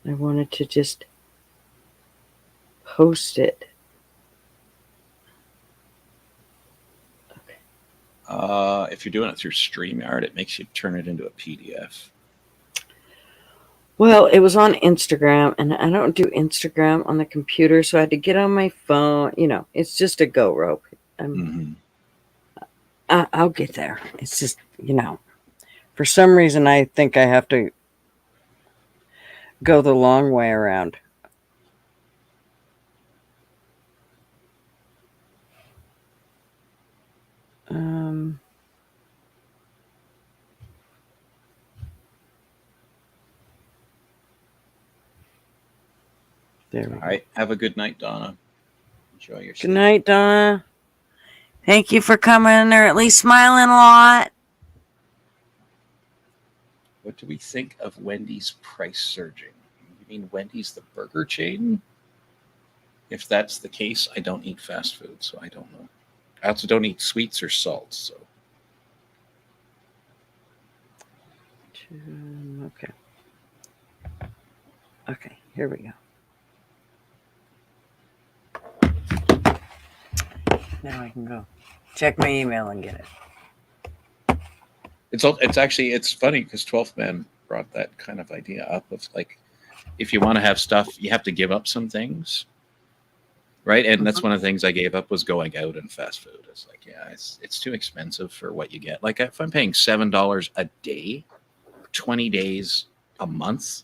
I wanted to just post it. Okay. If you're doing it through StreamYard, it makes you turn it into a PDF. Well, it was on Instagram, and I don't do Instagram on the computer, so I had to get on my phone. You know, it's just a go rope. I'll get there. It's just, for some reason, I think I have to go the long way around. Um, there we All go. right. Have a good night, Donna. Enjoy your Good sleep. night, Donna. Thank you for coming, or at least smiling a lot. What do we think of Wendy's price surging? You mean Wendy's the burger chain? If that's the case, I don't eat fast food, so I don't know. I also don't eat sweets or salts, so Okay. Okay, here we go. Now I can go check my email and get it. it's funny because 12th Man brought that kind of idea up of like, if you want to have stuff, you have to give up some things, right? And that's one of the things I gave up was going out and fast food. It's like, yeah, it's too expensive for what you get. Like if I'm paying $7 a day, 20 days a month,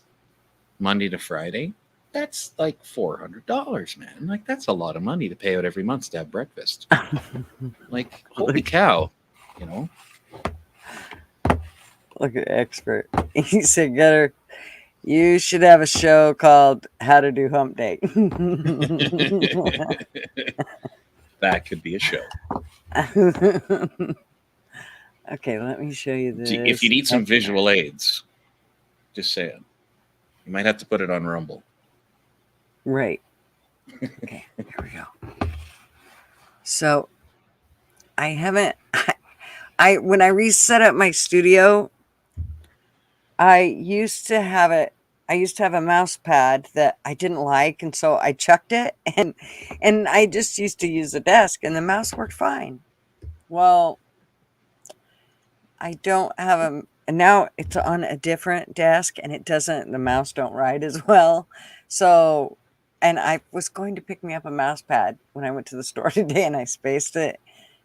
Monday to Friday, that's like $400, man. Like that's a lot of money to pay out every month to have breakfast. Like, holy cow, you know? Look at expert. He said, "Getter, you should have a show called How to Do Hump Day." That could be a show. Okay, let me show you this. If you need some visual aids, just say it. You might have to put it on Rumble. Right. Okay, here we go. So I haven't when I reset up my studio, I used to have a mouse pad that I didn't like, and so I chucked it, and I just used to use the desk, and the mouse worked fine. Well, I don't have and now it's on a different desk, and the mouse don't ride as well. So, and I was going to pick me up a mouse pad when I went to the store today, and I spaced it,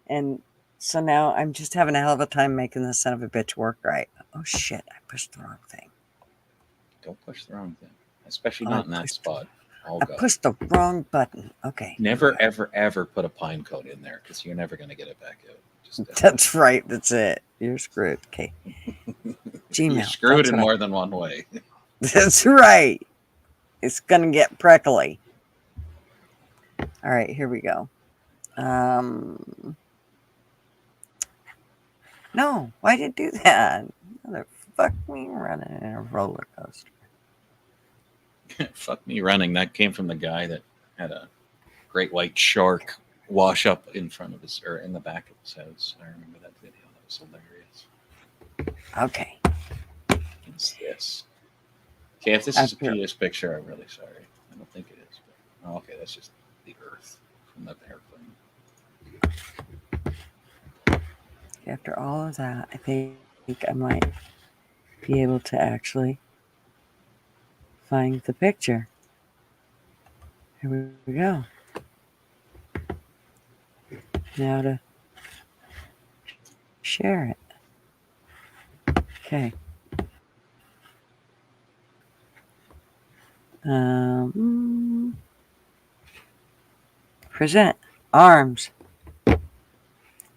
and so now I'm just having a hell of a time making this son of a bitch work right. Oh shit, I pushed the wrong thing. Don't push the wrong thing, especially not in that spot. Oh, I God. pushed the wrong button. Okay. Never, ever, ever put a pine cone in there because you're never going to get it back out. Just, That's right. That's it. You're screwed. Okay. Gmail. you're screwed That's in what more than one way. That's right. It's gonna get prickly. All right, here we go. No, why did it do that? Motherfuck me running in a roller coaster. Fuck me running. That came from the guy that had a great white shark wash up in front of his, or in the back of his house. I remember that video. That was hilarious. Okay. What's this? Okay, if this is a previous picture, I'm really sorry. I don't think it is. But, oh, okay, that's just the Earth from the airplane. After all of that, I think I might be able to actually find the picture. Here we go. Now to share it. Okay. Present arms.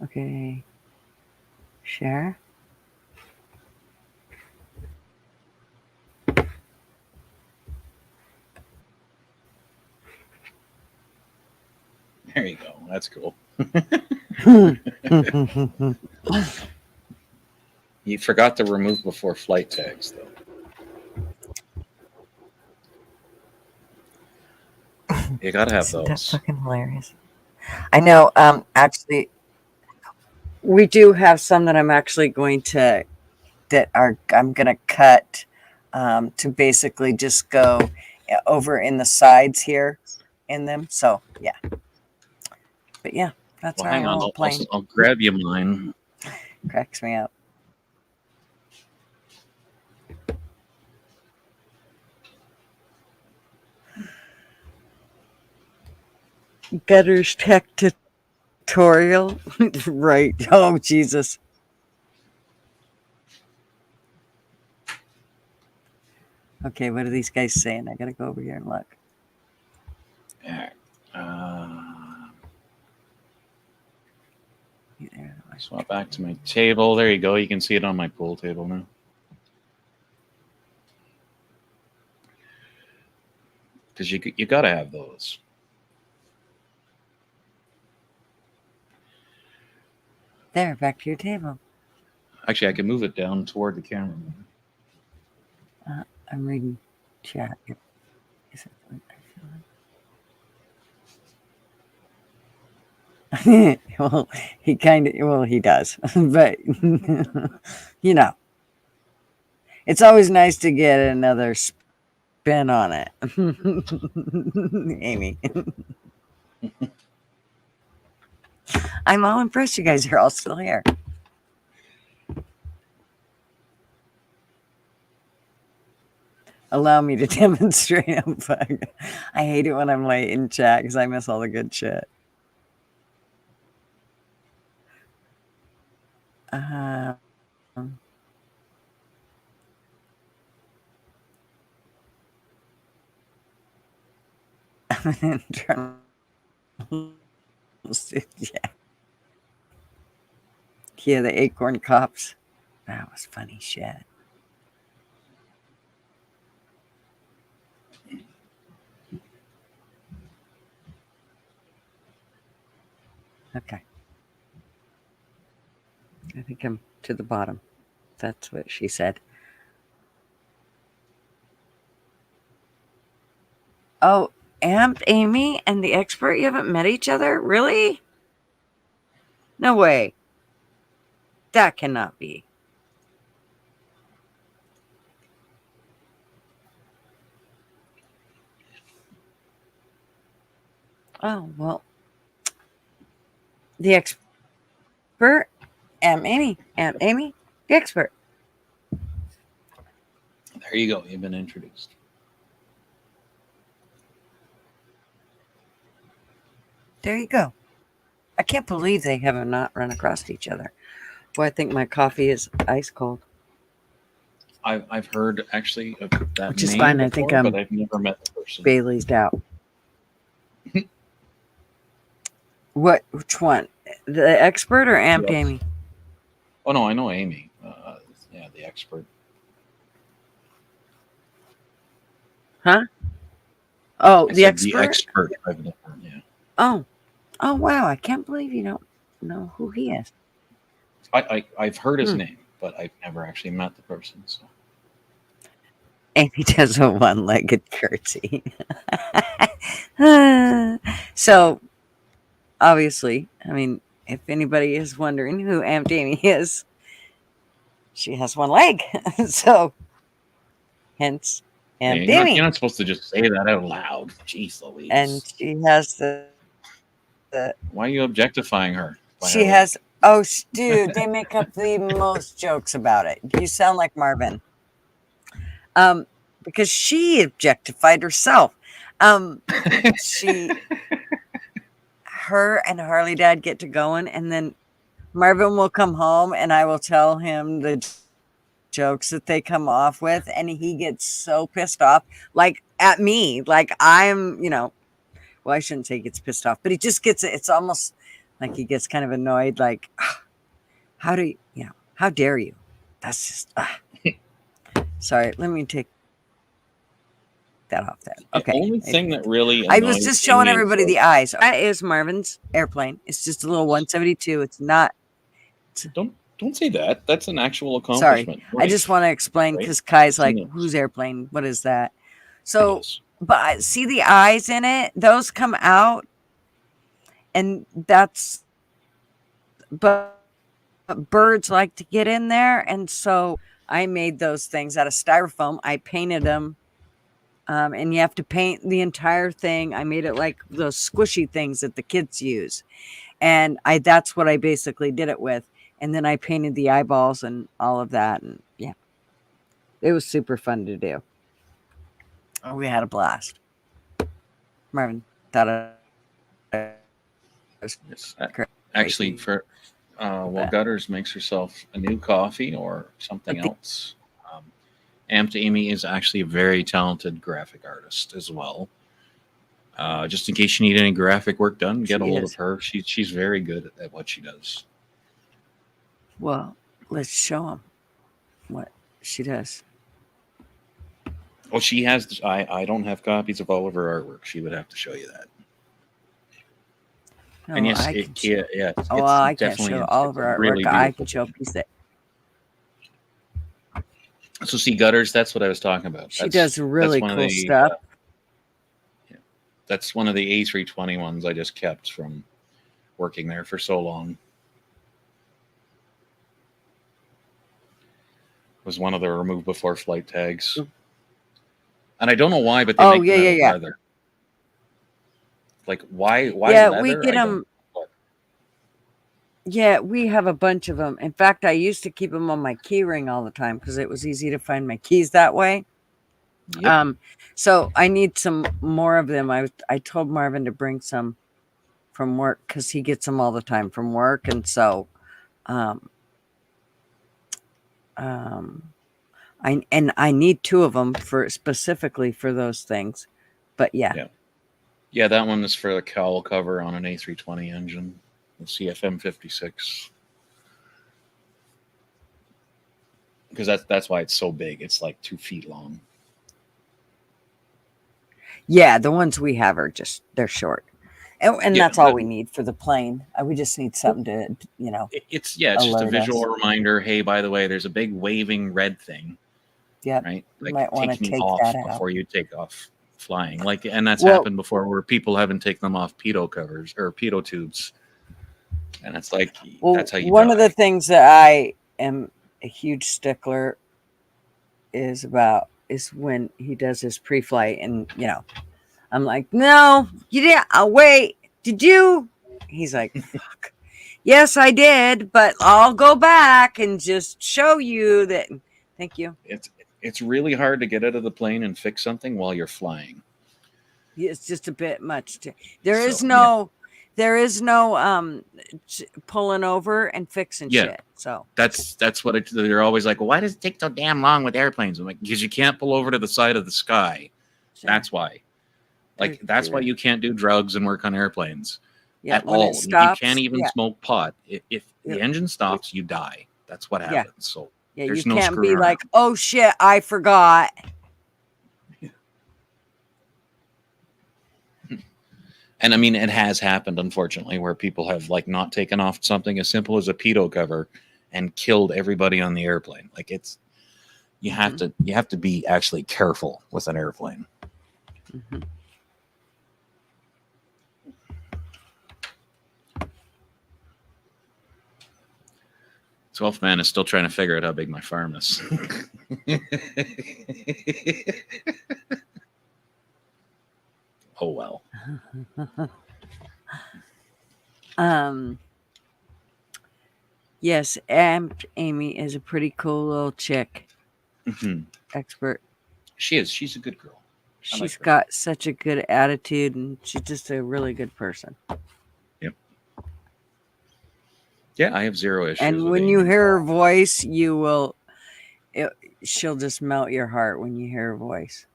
Okay. Share. There you go. That's cool. You forgot to remove before flight tags, though. You gotta have those. That's fucking hilarious. I know. Actually, we do have some that I'm actually going to I'm gonna cut to basically just go over in the sides here in them. So yeah. But yeah, that's Well, how hang on. I'll grab you mine. Cracks me up. Getter's tech tutorial. Right. Oh, Jesus. Okay, what are these guys saying? I gotta go over here and look. All right. There. Swap back to my table. There you go. You can see it on my pool table now. Because you got to have those. There, back to your table. Actually, I can move it down toward the camera. I'm reading chat. Is it, I feel like... well, he does, but you know, it's always nice to get another spin on it. Amy. I'm all impressed you guys are all still here. Allow me to demonstrate a bug. I hate it when I'm late in chat because I miss all the good shit. Yeah. Yeah, the acorn cops. That was funny shit. Okay. I think I'm to the bottom. That's what she said. Oh, Aunt Amy and the expert, you haven't met each other? Really? No way. That cannot be. Oh, well. The expert, Aunt Amy, the expert. There you go. You've been introduced. There you go. I can't believe they have not run across each other. Boy, I think my coffee is ice cold. I've heard actually of that Which is name fine. before, I think but I've never met the person. Bailey's out. Which one? The expert or Aunt Yes. Amy? Oh no, I know Amy. Yeah, the expert. Huh? Oh, I the said expert? The expert. I've never, yeah. Oh, wow! I can't believe you don't know who he is. I've heard his name, but I've never actually met the person. So. Amy does a one-legged curtsy. So, obviously, I mean, if anybody is wondering who Aunt Amy is, she has one leg. So, hence Aunt Amy. You're not supposed to just say that out loud. Jeez Louise. And she has the Why are you objectifying her? She has... Oh, dude, they make up the most jokes about it. You sound like Marvin. Because she objectified herself. Her and Harley Dad get to going, and then Marvin will come home, and I will tell him the jokes that they come off with, and he gets so pissed off, like at me, like I'm, well, I shouldn't say he gets pissed off, but he just gets it. It's almost like he gets kind of annoyed, like, how dare you? That's just, sorry, let me take that off there. Okay. The only thing that really I was just showing Amy everybody the eyes. That is Marvin's airplane. It's just a little 172. It's not. Don't say that. That's an actual Sorry. accomplishment. I just want to explain because Kai's like, whose airplane? What is that? So, but see the eyes in it? Those come out. And that's, but birds like to get in there. And so I made those things out of styrofoam. I painted them. And you have to paint the entire thing. I made it like those squishy things that the kids use. And that's what I basically did it with. And then I painted the eyeballs and all of that. And yeah, it was super fun to do. Oh, we had a blast. Marvin thought actually for Gutters makes herself a new coffee or something else. Amped Amy is actually a very talented graphic artist as well. Just in case you need any graphic work done, get a She hold is. of her. She's very good at what she does. Well, let's show them what she does. Well, she has. I don't have copies of all of her artwork. She would have to show you that. No, And yes, I can show. yeah, it's, Oh, well, it's I can't definitely show all of it's a her artwork. really I beautiful can show a painting. piece that So see, gutters. That's what I was talking about. she does really one of cool the, stuff. That's one of the A320 ones I just kept from working there for so long. Was one of the remove before flight tags, and I don't know why, but they Oh, make yeah, them out yeah, of yeah. leather. Like why? Why Yeah, leather? we get I don't- them. Yeah, we have a bunch of them. In fact, I used to keep them on my key ring all the time because it was easy to find my keys that way. Yep. So I need some more of them. I told Marvin to bring some from work because he gets them all the time from work, and so I need 2 of them for specifically for those things. But yeah. Yeah, that one is for the cowl cover on an A320 engine, the CFM 56. Because that's why it's so big. It's like 2 feet long. Yeah, the ones we have are just they're short, and Yeah, that's all but- we need for the plane. We just need something to It's just a alert visual us. reminder. Hey, by the way, there's a big waving red thing, Yep. right? You might wanna taking take off that out. before you take off flying. And that's Well- happened before where people haven't taken them off pitot covers or pitot tubes, and it's like Well, that's how you. one of die. the things that I am a huge stickler is when he does his pre-flight, and I'm like, no, you didn't. I'll wait. Did you? He's like, fuck. Yes, I did, but I'll go back and just show you that. Thank you. It's really hard to get out of the plane and fix something while you're flying. It's just a bit much. There is So, no pulling over and fixing Yeah. shit. So That's what they're always like. Well, why does it take so damn long with airplanes? I'm like, because you can't pull over to the side of the sky. That's why. Like that's why you can't do drugs and work on airplanes at when all. it stops, You can't even yeah. smoke pot. If the Yeah. engine stops, you die. That's what Yeah. happens. So Yeah, there's you no can't screwing be around. like, oh shit, I forgot. And I mean, it has happened, unfortunately, where people have like not taken off something as simple as a pitot cover and killed everybody on the airplane. Like you have to be actually careful with an airplane. Mhm. Man is still trying to figure out how big my farm is. Oh well. Yes, Aunt Amy is a pretty cool little chick, Mhm. expert. She is. She's a good girl. I like She's her. got such a good attitude, and she's just a really good person. Yeah, I have zero issues. And with when Amy you at hear her all. voice, she'll just melt your heart when you hear her voice.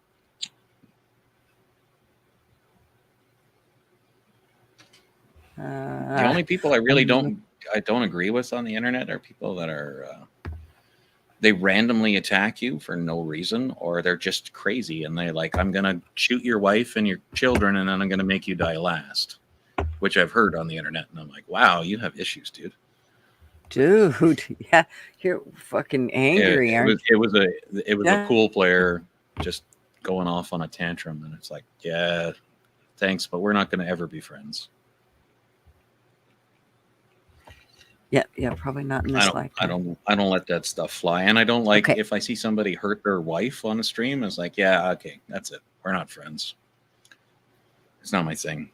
The only people I really don't agree with on the internet are people that are they randomly attack you for no reason, or they're just crazy and they like, I'm gonna shoot your wife and your children and then I'm gonna make you die last, which I've heard on the internet, and I'm like, wow, you have issues, dude. Dude, yeah, you're fucking angry, it aren't was Yeah. a pool player just going off on a tantrum, and it's like, yeah, thanks, but we're not gonna ever be friends. you? Yeah, probably not in this I lifetime. don't let that stuff fly, and I don't like Okay. if I see somebody hurt their wife on a stream. It's like, yeah, okay, that's it. We're not friends. It's not my thing.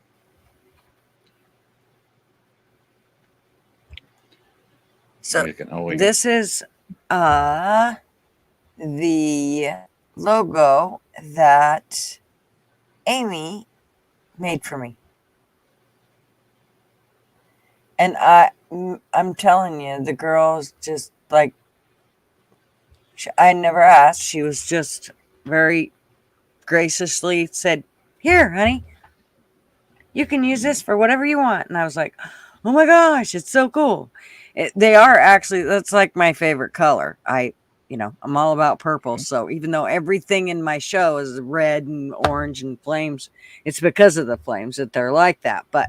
So Wait. this is the logo that Amy made for me. And I'm telling you, the girl's just like, I never asked. She was just very graciously said, "Here, honey, you can use this for whatever you want." And I was like, "Oh my gosh, it's so cool." They are actually, that's like my favorite color. I'm all about purple. So even though everything in my show is red and orange and flames, it's because of the flames that they're like that. But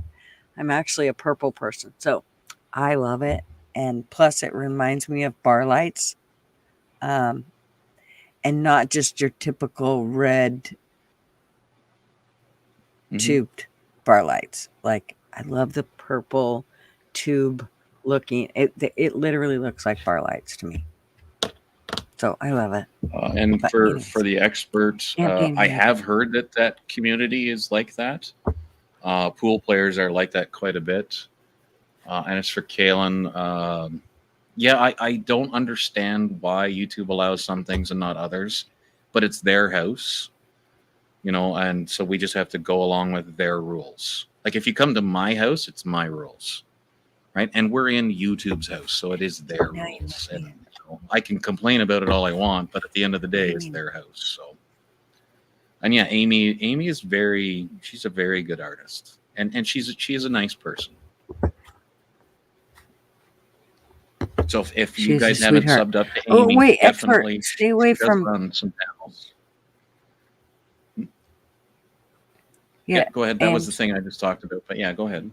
I'm actually a purple person. So I love it. And plus, it reminds me of bar lights. And not just your typical red tubed bar lights. Like, I love the purple tube looking. It literally looks like bar lights to me. So I love it. And But for anyways. the experts, I have heard that community is like that. Pool players are like that quite a bit. And it's for Kalen. Yeah, I don't understand why YouTube allows some things and not others, but it's their house, and so we just have to go along with their rules. Like if you come to my house, it's my rules, right? And we're in YouTube's house, so it is their Yeah, you rules. must And I can complain about it all I want, but at the end of the day, it's Mhm. their house. So, and yeah, Amy is she's a very good artist, and she is a nice person. So if you She's a guys haven't sweetheart. subbed up to Oh Amy, wait, expert, definitely stay away she does from. run some panels. Yeah, Go ahead. That was and the thing I just talked about. But yeah, go ahead.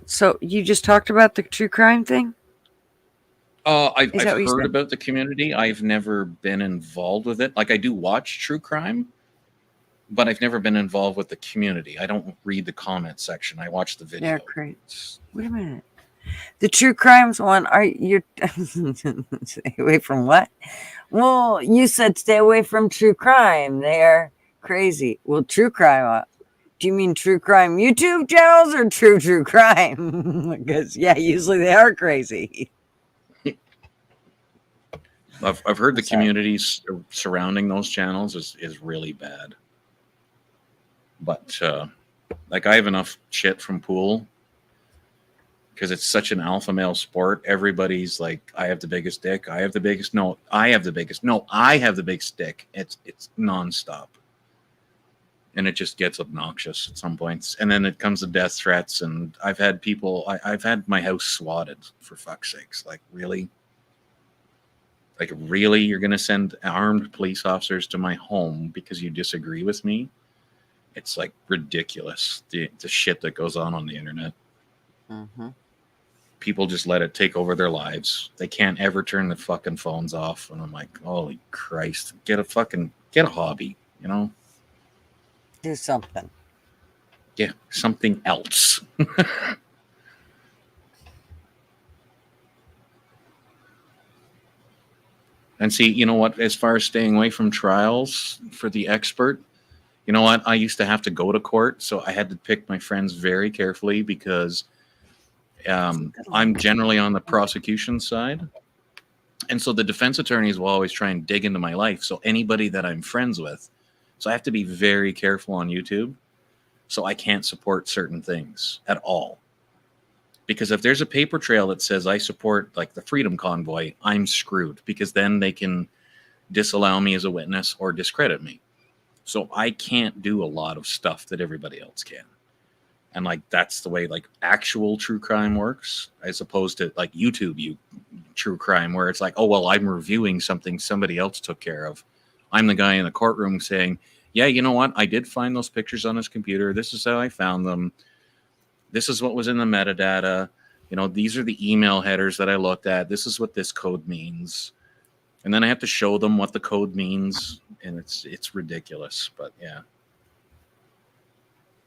So you just talked about the true crime thing? I've Is that what you heard said? about the community. I've never been involved with it. Like I do watch true crime, but I've never been involved with the community. I don't read the comment section. I watch the video. They're great. Wait a minute. The true crimes one, are you stay away from what? Well, you said stay away from true crime. They're crazy. Well, true crime. Do you mean true crime YouTube channels or true crime? Because usually they are crazy. I've heard the Sorry. communities surrounding those channels is really bad. But like I have enough shit from pool because it's such an alpha male sport. Everybody's like, I have the biggest dick. I have the biggest. No, I have the biggest. No, I have the biggest dick. It's nonstop. And it just gets obnoxious at some points. And then it comes to death threats. And I've had people, I've had my house swatted, for fuck's sakes. Like, really? Like, really? You're going to send armed police officers to my home because you disagree with me? It's like ridiculous, the shit that goes on the internet. Mm-hmm. People just let it take over their lives. They can't ever turn the fucking phones off. And I'm like, holy Christ, get a hobby, Do something. Yeah, something else. And see, you know what? As far as staying away from trials for the expert, you know what? I used to have to go to court, so I had to pick my friends very carefully because I'm generally on the prosecution side. And so the defense attorneys will always try and dig into my life. So anybody that I'm friends with, so I have to be very careful on YouTube. So I can't support certain things at all. Because if there's a paper trail that says I support like the Freedom Convoy, I'm screwed because then they can disallow me as a witness or discredit me. So I can't do a lot of stuff that everybody else can. And like that's the way like actual true crime works, as opposed to like YouTube true crime, where it's like, oh well, I'm reviewing something somebody else took care of. I'm the guy in the courtroom saying, yeah, you know what? I did find those pictures on his computer. This is how I found them. This is what was in the metadata. These are the email headers that I looked at. This is what this code means. And then I have to show them what the code means. And it's ridiculous, but yeah.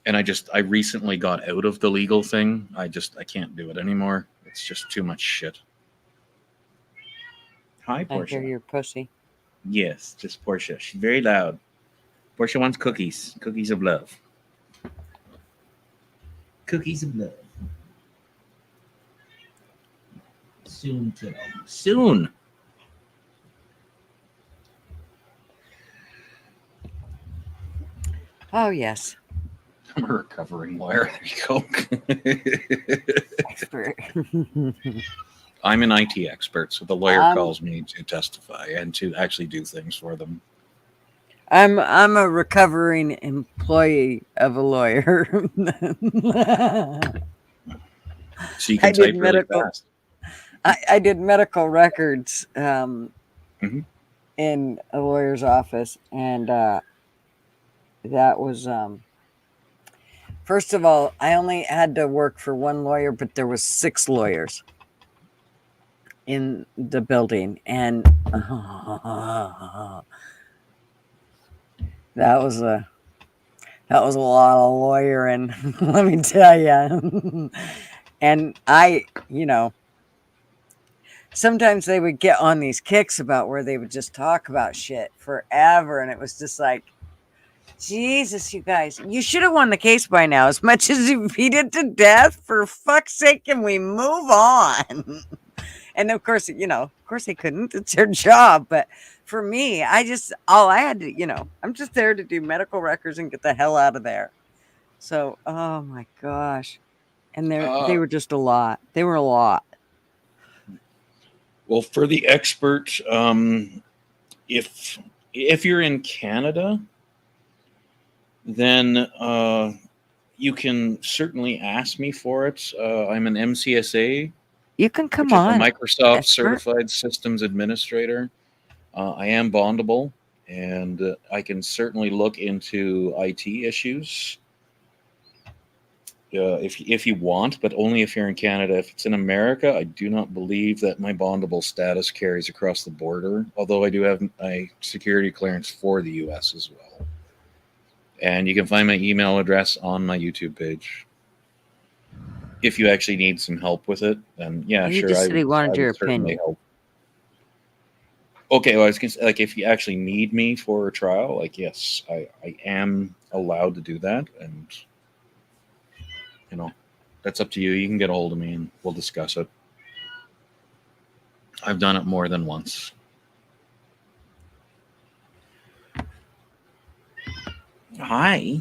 And I recently got out of the legal thing. I can't do it anymore. It's just too much shit. Hi, I Portia. hear you're pussy. Yes, just Portia. She's very loud. Portia wants cookies. Cookies of love. Cookies of love. Soon, kiddo. Soon. Oh yes. I'm a recovering lawyer. There you go. Expert. I'm an IT expert, so the lawyer Um, calls me to testify and to actually do things for them. I'm a recovering employee of a lawyer. So you I can did type really medical. fast. I did medical records Mhm. in a lawyer's office, and that was first of all, I only had to work for one lawyer, but there was 6 lawyers in the building, and that was a lot of lawyering, let me tell you. And I, sometimes they would get on these kicks about where they would just talk about shit forever, and it was just like, Jesus, you guys, you should have won the case by now. As much as you beat it to death, for fuck's sake, can we move on? And of course, they couldn't. It's their job. But for me, all I had to, I'm just there to do medical records and get the hell out of there. So, oh my gosh. And they were just a lot. They were a lot. Well, for the expert, if you're in Canada, then you can certainly ask me for it. I'm an MCSA, You can come which is a on. Microsoft expert. Certified Systems Administrator. I am bondable, and I can certainly look into IT issues if you want, but only if you're in Canada. If it's in America, I do not believe that my bondable status carries across the border, although I do have a security clearance for the US as well. And you can find my email address on my YouTube page. If you actually need some help with it, then yeah, He sure. just I said he would, wanted I your would certainly opinion. help. Okay, well, I was gonna say, like, if you actually need me for a trial, like, yes, I am allowed to do that, and that's up to you. You can get a hold of me, and we'll discuss it. I've done it more than once. Hi.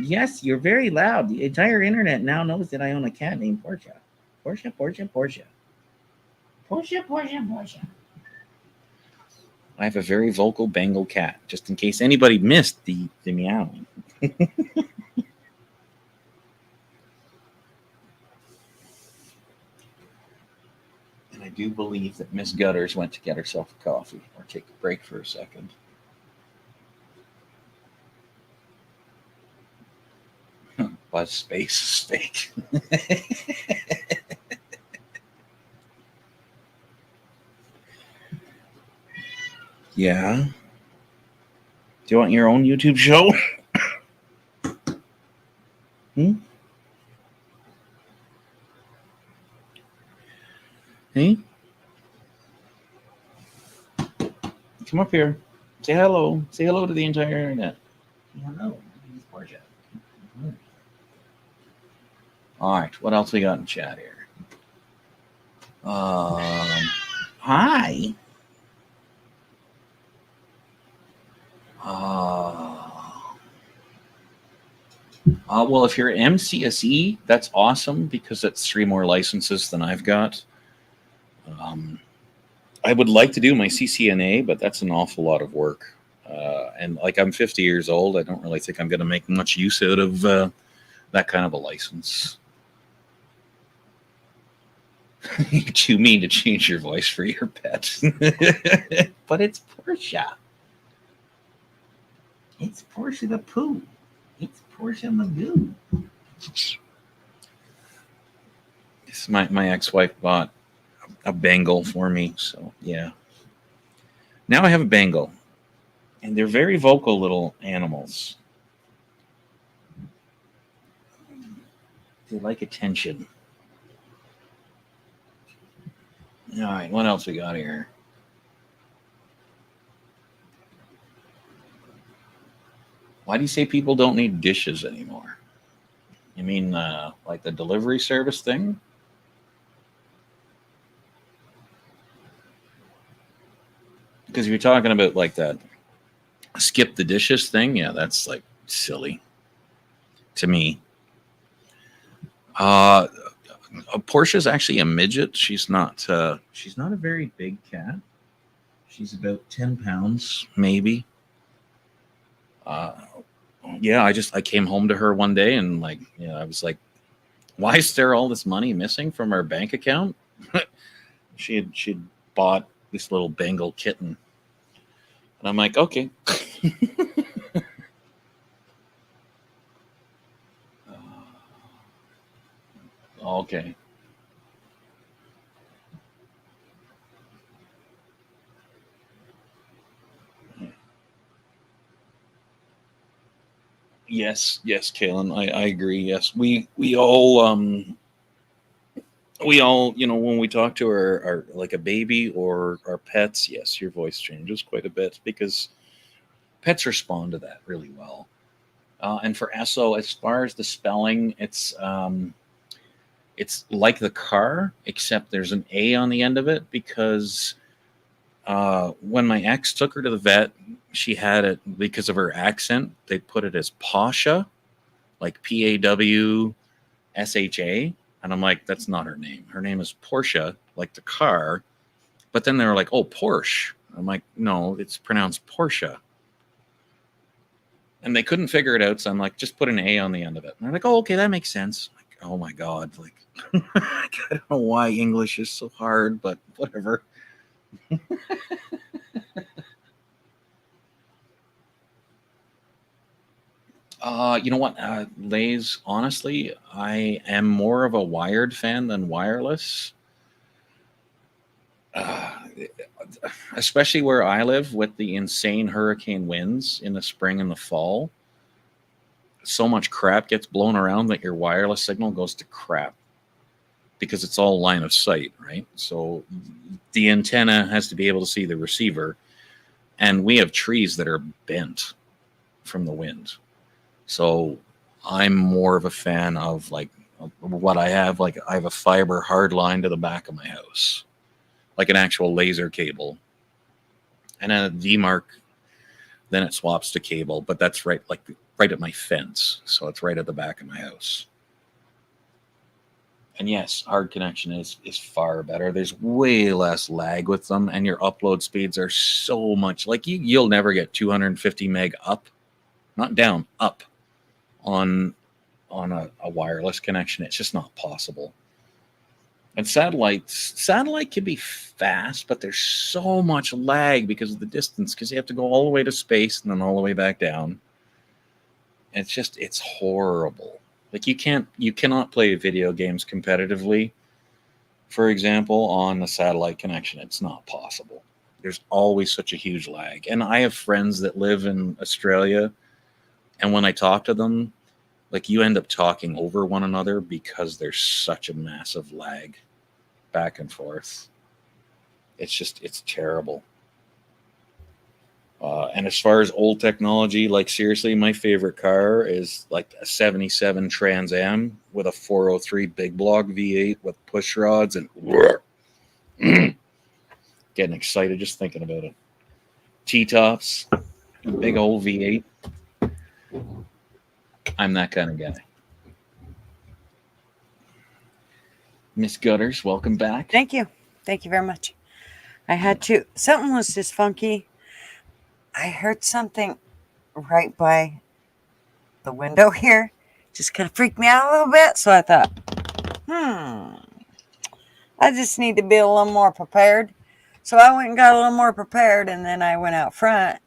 Yes, you're very loud. The entire internet now knows that I own a cat named Portia. Portia, Portia, Portia. Portia, Portia, Portia. I have a very vocal Bengal cat, just in case anybody missed the meowing. And I do believe that Miss Gutters went to get herself a coffee or take a break for a second. Buzz space steak. Yeah. Do you want your own YouTube show? Hey? Come up here. Say hello. Say hello to the entire internet. Hello, my name is Portia. All right. What else we got in chat here? Hi. Well, if you're MCSE, that's awesome because that's 3 more licenses than I've got. I would like to do my CCNA, but that's an awful lot of work. And like, I'm 50 years old. I don't really think I'm going to make much use out of that kind of a license. You're too mean to change your voice for your pet. But it's Portia. It's Portia the Pooh. It's Portia Magoo. My ex-wife bought a Bengal for me, so yeah. Now I have a Bengal, and they're very vocal little animals. They like attention. All right, what else we got here? Why do you say people don't need dishes anymore? You mean like the delivery service thing? Because if you're talking about like that skip the dishes thing, yeah, that's like silly. to me. Portia's actually a midget. She's not a very big cat. She's about 10 pounds, maybe. Yeah, I came home to her one day and like, I was like, why is there all this money missing from our bank account? she'd bought this little Bengal kitten. And I'm like, okay. Okay. Yes, Kaylin, I agree. Yes, we all when we talk to our like a baby or our pets, yes, your voice changes quite a bit because pets respond to that really well. And for Esso, as far as the spelling, it's like the car, except there's an A on the end of it because when my ex took her to the vet, she had it because of her accent. They put it as Pasha, like Pawsha. And I'm like, that's not her name. Her name is Portia, like the car. But then they were like, oh, Porsche. I'm like, no, it's pronounced Portia. And they couldn't figure it out. So I'm like, just put an A on the end of it. And they're like, oh, okay, that makes sense. I'm like, oh my God. Like, I don't know why English is so hard, but whatever. You know what, Lays, honestly, I am more of a wired fan than wireless. Especially where I live with the insane hurricane winds in the spring and the fall. So much crap gets blown around that your wireless signal goes to crap because it's all line of sight, right? So the antenna has to be able to see the receiver, and we have trees that are bent from the wind. So I'm more of a fan of like what I have. Like I have a fiber hard line to the back of my house, like an actual laser cable, and a V-Mark. Then it swaps to cable, but that's right at my fence. So it's right at the back of my house. And yes, hard connection is far better. There's way less lag with them, and your upload speeds are so much like you'll never get 250 meg up, not down, up on a wireless connection. It's just not possible. And satellite can be fast, but there's so much lag because of the distance, because you have to go all the way to space and then all the way back down. It's horrible. Like you cannot play video games competitively, for example, on a satellite connection. It's not possible. There's always such a huge lag. And I have friends that live in Australia, and when I talk to them, like you end up talking over one another because there's such a massive lag back and forth. It's terrible. And as far as old technology, like seriously, my favorite car is like a 77 Trans Am with a 403 big block V8 with push rods and getting excited just thinking about it. T-tops, big old V8. I'm that kind of guy. Miss Gutters, welcome back. Thank you very much. I had to. Something was just funky. I heard something right by the window here. Just kind of freaked me out a little bit. So I thought, I just need to be a little more prepared. So I went and got a little more prepared, and then I went out front,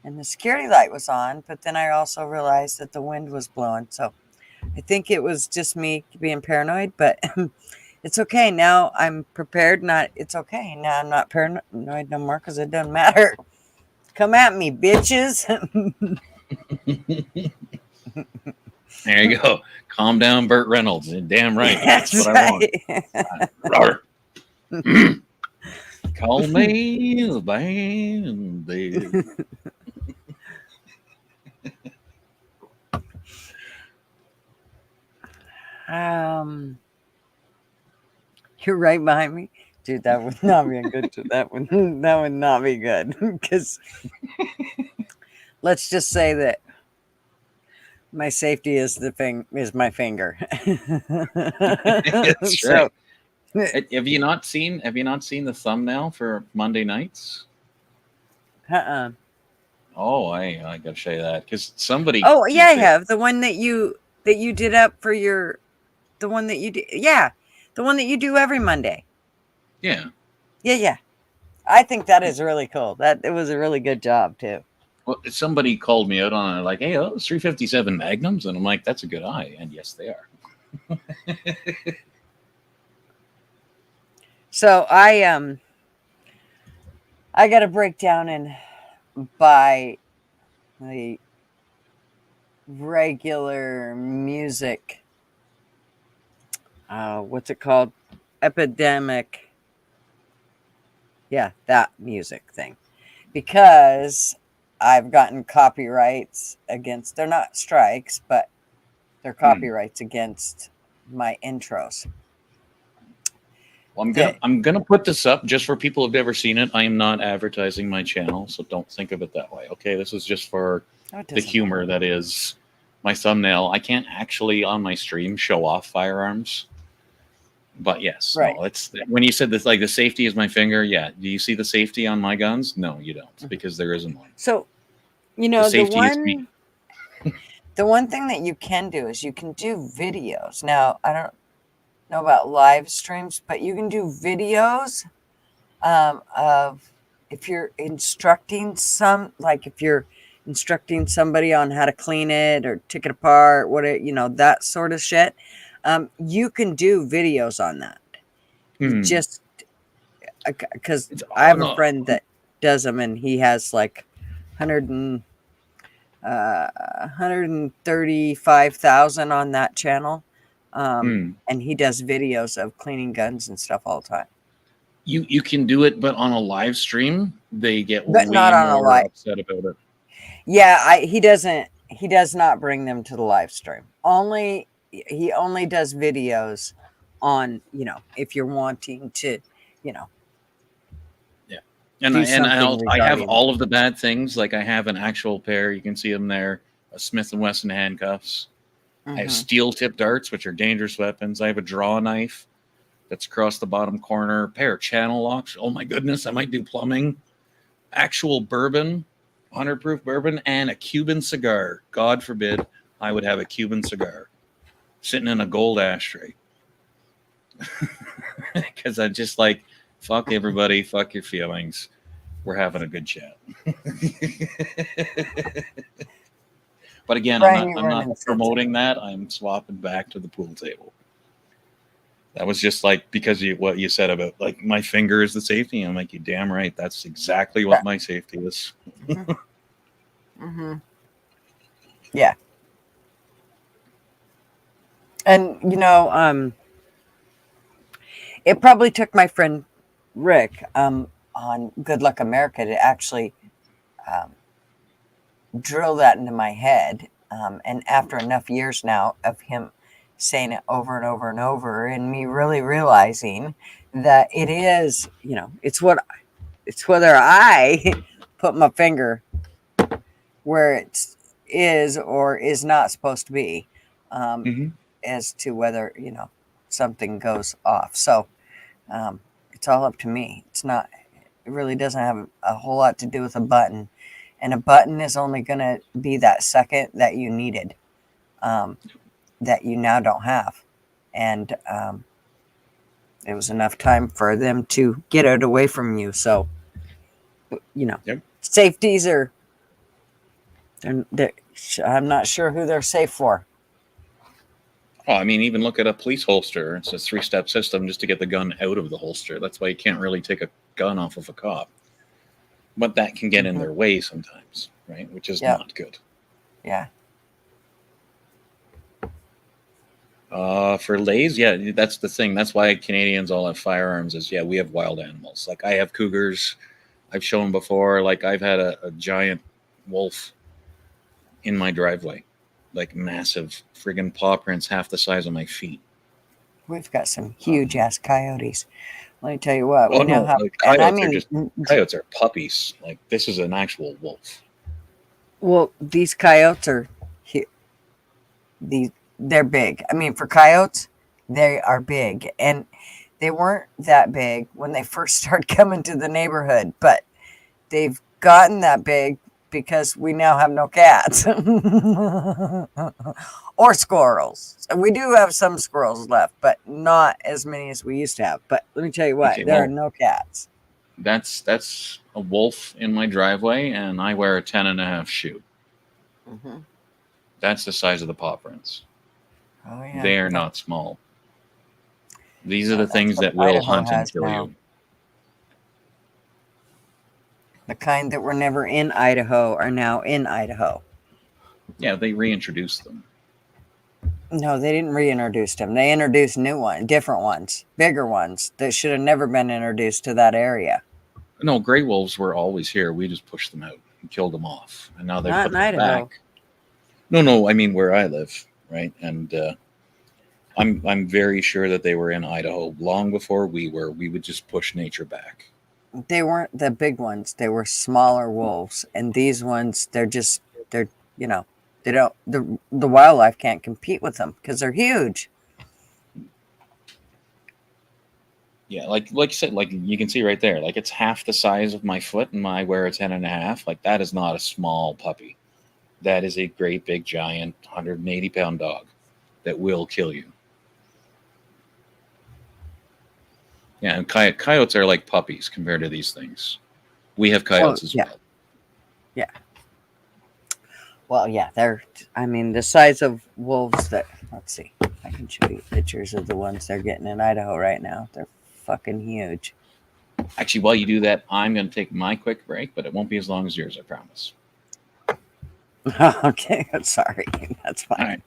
and the security light was on. But then I also realized that the wind was blowing. So I think it was just me being paranoid, but it's okay. Now I'm prepared. It's okay. Now I'm not paranoid no more because it doesn't matter. Come at me, bitches. There you go. Calm down, Burt Reynolds. Damn right. That's what right. I want. Call me the bandit. You're right behind me. Dude, that would not be a good. That would not be good. Because let's just say that My safety is my finger. That's So, Have you not seen the thumbnail for Monday nights? uh-uh. Oh, I gotta show you that because somebody. Oh yeah, I did- have the one that you did up for the one that you do. Yeah, the one that you do every Monday. Yeah. Yeah. I think that is really cool. That it was a really good job too. Well, somebody called me out on it, like, "Hey, those 357 Magnums," and I'm like, "That's a good eye," and yes, they are. So I got to break down and buy the regular music. What's it called? Epidemic. Yeah, that music thing. Because I've gotten copyrights against, they're not strikes, but they're copyrights against my intros. Well, Yeah. I'm gonna put this up just for people who've never seen it. I am not advertising my channel, so don't think of it that way. Okay, this is just for Oh, it the doesn't humor that is my thumbnail. I can't actually on my stream show off firearms, but yes, Right. no, it's when you said this, like the safety is my finger. Yeah, do you see the safety on my guns? No, you don't, because there isn't one. So, you know, the safety is me. the one thing that you can do is you can do videos. Now, I don't know about live streams, but you can do videos of if you're instructing if you're instructing somebody on how to clean it or take it apart, that sort of shit. You can do videos on that. Hmm. Just because It's I have on a a- friend that does them, and he has like 135,000 on that channel. And he does videos of cleaning guns and stuff all the time. You can do it, but on a live stream, they get But way not on a more live. upset about it. Yeah, he does not bring them to the live stream. He only does videos on, if you're wanting to, And do I something have regarding all of the bad things. Like I have an actual pair. You can see them there. A Smith & Wesson handcuffs. I have Mhm. steel tip darts, which are dangerous weapons. I have a draw knife that's across the bottom corner. A pair of channel locks. Oh my goodness, I might do plumbing. Actual bourbon, 100 proof bourbon, and a Cuban cigar. God forbid I would have a Cuban cigar sitting in a gold ashtray. Because I just like, fuck everybody, fuck your feelings. We're having a good chat. But again, Brian, I'm not promoting that. I'm swapping back to the pool table. That was just like because what you said about like my finger is the safety. I'm like, you damn right. That's exactly what my safety is. Mm-hmm. Yeah. And it probably took my friend Rick on Good Luck America to actually drill that into my head. And after enough years now of him saying it over and over and over, and me really realizing that it is, it's whether I put my finger where it is or is not supposed to be, as to whether, something goes off. So it's all up to me. It really doesn't have a whole lot to do with a button. And a button is only going to be that second that you needed, that you now don't have. And it was enough time for them to get it away from you. So, safeties are, I'm not sure who they're safe for. Oh, I mean, even look at a police holster. It's a 3-step system just to get the gun out of the holster. That's why you can't really take a gun off of a cop. But that can get in their way sometimes, right? Which is not good. Yeah. For lays, yeah, that's the thing. That's why Canadians all have firearms is, we have wild animals. Like I have cougars. I've shown before, like I've had a giant wolf in my driveway. Like massive friggin' paw prints half the size of my feet. We've got some huge ass coyotes. Let me tell you what. Oh, no, like coyotes coyotes are puppies. Like this is an actual wolf. Well, these coyotes are they're big. I mean, for coyotes, they are big, and they weren't that big when they first started coming to the neighborhood, but they've gotten that big because we now have no cats or squirrels. So we do have some squirrels left, but not as many as we used to have. But let me tell you what, Okay, there are well, no cats. That's a wolf in my driveway, and I wear a 10.5 shoe. Mm-hmm. That's the size of the paw prints. Oh yeah, They are not small. These are the that's things what that will Idaho hunt and has kill now. you. The kind that were never in Idaho are now in Idaho. Yeah, they reintroduced them. No, they didn't reintroduce them. They introduced new ones, different ones, bigger ones that should have never been introduced to that area. No, gray wolves were always here. We just pushed them out and killed them off, and now they Not put in them Idaho. back. No, I mean where I live, right? And I'm very sure that they were in Idaho long before we were. We would just push nature back. They weren't the big ones. They were smaller wolves, and these ones, they're you know, they don't the wildlife can't compete with them because they're huge. Yeah, like you said, like you can see right there, like it's half the size of my foot, and I wear a 10.5. Like that is not a small puppy. That is a great big giant 180-pound dog that will kill you. Yeah, and coyotes are like puppies compared to these things. We have coyotes as yeah. well. Yeah. Well, yeah, they're. I mean, the size of wolves that. Let's see. I can show you pictures of the ones they're getting in Idaho right now. They're fucking huge. Actually, while you do that, I'm going to take my quick break, but it won't be as long as yours, I promise. Okay, I'm sorry. That's fine. All right.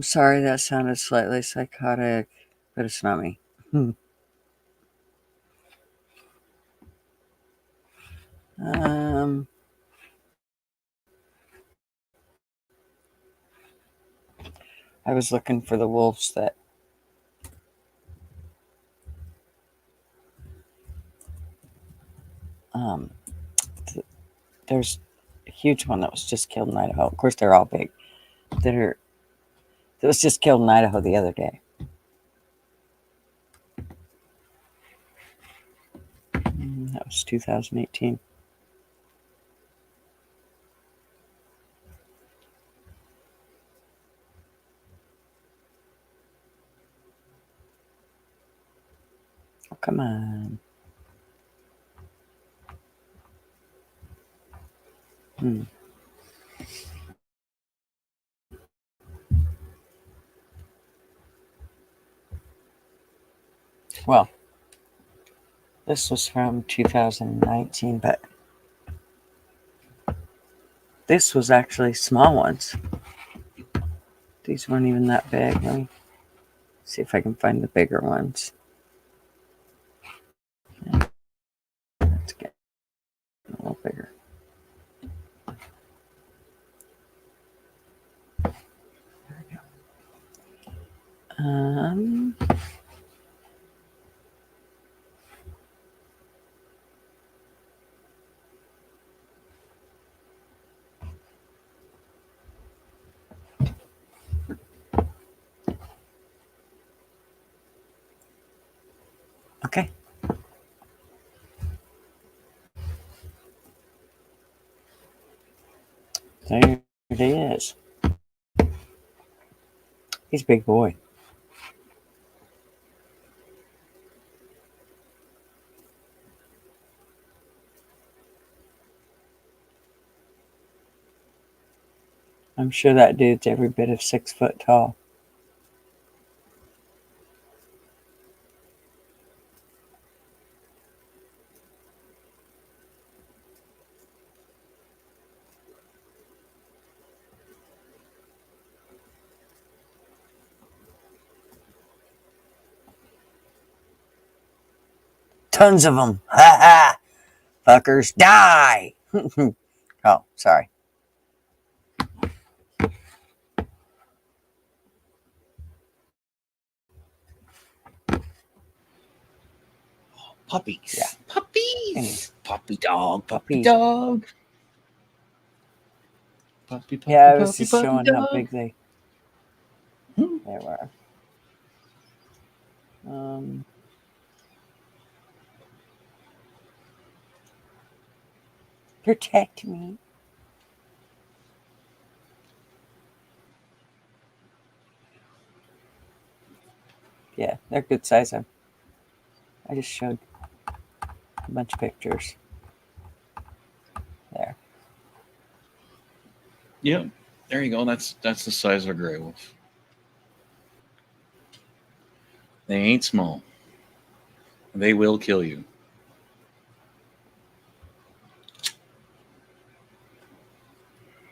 Sorry, that sounded slightly psychotic, but it's not me. I was looking for the wolves that there's a huge one that was just killed in Idaho. Of course, they're all big. That was just killed in Idaho the other day. That was 2018. Oh, come on. Well, this was from 2019, but this was actually small ones. These weren't even that big. Let me see if I can find the bigger ones. Let's get a little bigger. There we go. Okay. There it is. He's a big boy. I'm sure that dude's every bit of 6 foot tall. Tons of them. Ha ha. Fuckers, die. Oh, sorry. Puppies. Yeah. Puppies. Puppy dog. Puppy Puppies. dog. Puppy, puppy, Yeah, I was puppy, just puppy showing how dog. big they Hmm. were. Protect me. Yeah, they're good size. I just showed a bunch of pictures. There. Yep. There you go. That's the size of a gray wolf. They ain't small. They will kill you.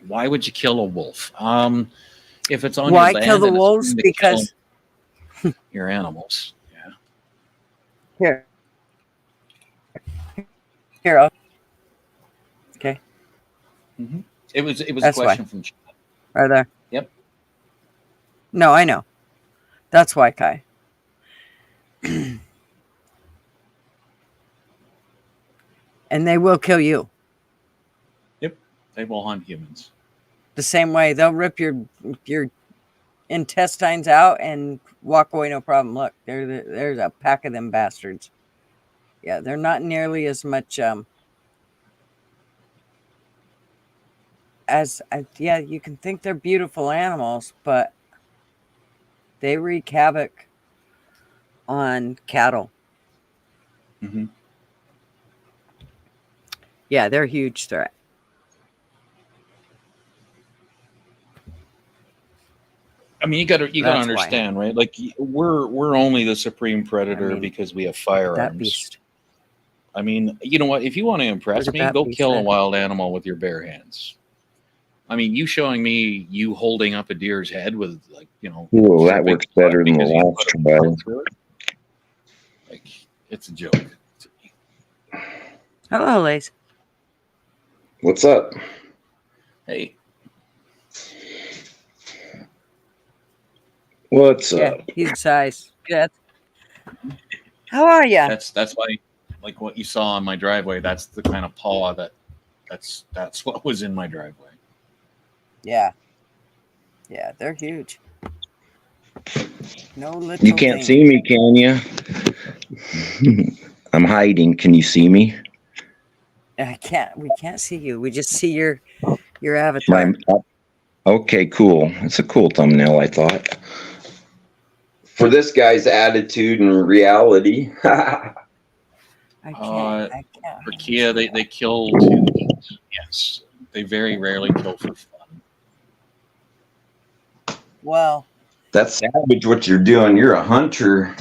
Why would you kill a wolf? If it's on Why your land, kill the and it's wolves? going to kill Because your animals. Yeah. here. Here, okay, It was a That's why. question from Chad. right there. Yep. No, I know. That's why, Kai. And they will kill you. They will hunt humans. The same way they'll rip your intestines out and walk away, no problem. Look, there's a pack of them bastards. Yeah, they're not nearly as much yeah, you can think they're beautiful animals, but they wreak havoc on cattle. Mm-hmm. Yeah, they're a huge threat. I mean, you got to That's why. understand, right? Like we're only the supreme predator I mean, because we have That firearms. beast. I mean, you know what? If you want to impress Look at me, that go beast kill a there. wild animal with your bare hands. I mean, you showing me you holding up a deer's head with like, you know, Ooh, a that big works better butt than the because you last put a try. bullet through it. Like, it's a joke to me. Hello, Lace. What's up? Hey, What's Yeah, up? huge size. Good. How are you? that's why, like what you saw on my driveway, that's the kind of paw that's what was in my driveway. Yeah. Yeah, they're huge. No little You can't thing. see me, can you? I'm hiding. Can you see me? We can't see you. We just see your avatar. Okay, cool. It's a cool thumbnail, I thought. For this guy's attitude and reality. I can't. For Kia, they kill to eat. Yes, they very rarely kill for fun. Well, That's savage what you're doing. You're a hunter.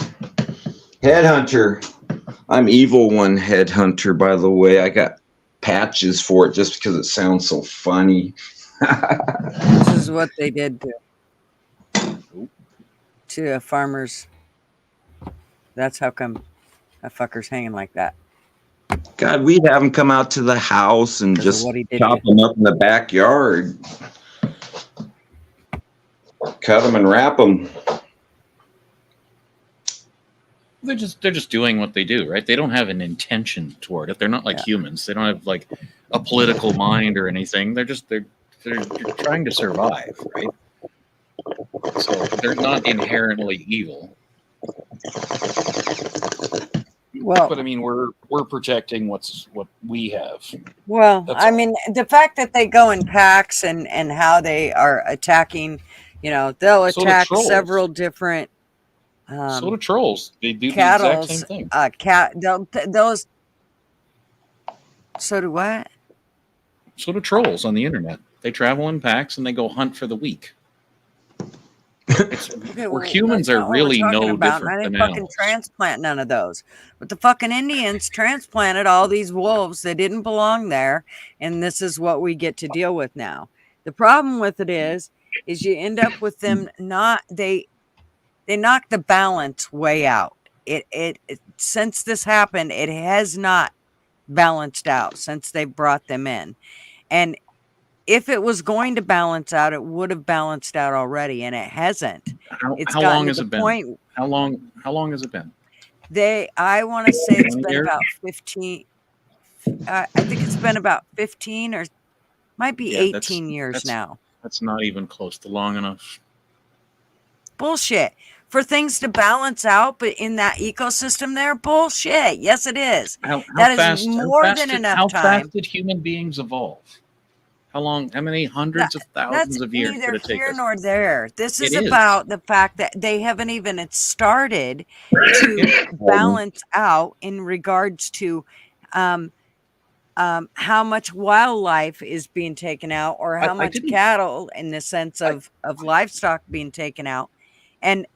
Headhunter. I'm evil one headhunter, by the way. I got patches for it just because it sounds so funny. this is what they did to a farmer's. That's how come a fucker's hanging like that. God, we'd have him come out to the house and 'Cause of just what he did chop to- him up in the backyard. Cut them and wrap them. They're just doing what they do, right? They don't have an intention toward it. They're not like humans. They don't have like a political mind or anything. They're trying to survive, right? So they're not inherently evil. Well, but I mean, we're protecting what we have. Well, That's I all. mean, the fact that they go in packs and how they are attacking, they'll So do attack trolls. several different So do trolls. They do the cattle. exact same thing. Those. So do what? So do trolls on the internet. They travel in packs and they go hunt for the weak. Okay, Where humans are really no different I than didn't fucking animals. transplant none of those. But the fucking Indians transplanted all these wolves that didn't belong there, and this is what we get to deal with now. The problem with it is you end up with them they knock the balance way out. It since this happened, it has not balanced out since they brought them in. And if it was going to balance out, it would have balanced out already, and it hasn't. How It's long gotten to has the it been? point. How long has it been? I want to say it's 20 been years? about 15. I think it's been about 15 or might be Yeah, 18 years that's now. that's not even close to long enough. Bullshit. For things to balance out, but in that ecosystem there, bullshit. Yes, it is. That is more than enough how time. fast did human beings evolve? How long? How many hundreds of That's thousands of years neither did it take here us? nor there. This is It is. about the fact that they haven't even started to Yeah. balance out in regards to how much wildlife is being taken out, or how I much didn't. cattle, in the sense of livestock being taken out. And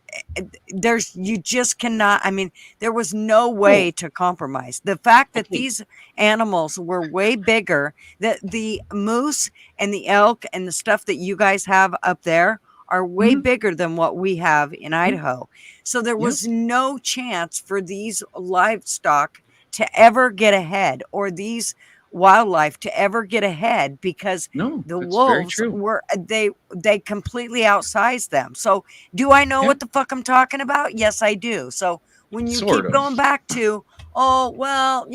you just cannot. I mean, there was no way to compromise the fact that Okay. these animals were way bigger, that the moose and the elk and the stuff that you guys have up there are way bigger than what we have in Idaho. So there was no chance for these livestock to ever get ahead, or these wildlife to ever get ahead, because No, the that's very wolves true. were they completely outsized them. So do I know what the fuck I'm talking about? Yes, I do. So when you Sort keep of. going back to, oh well,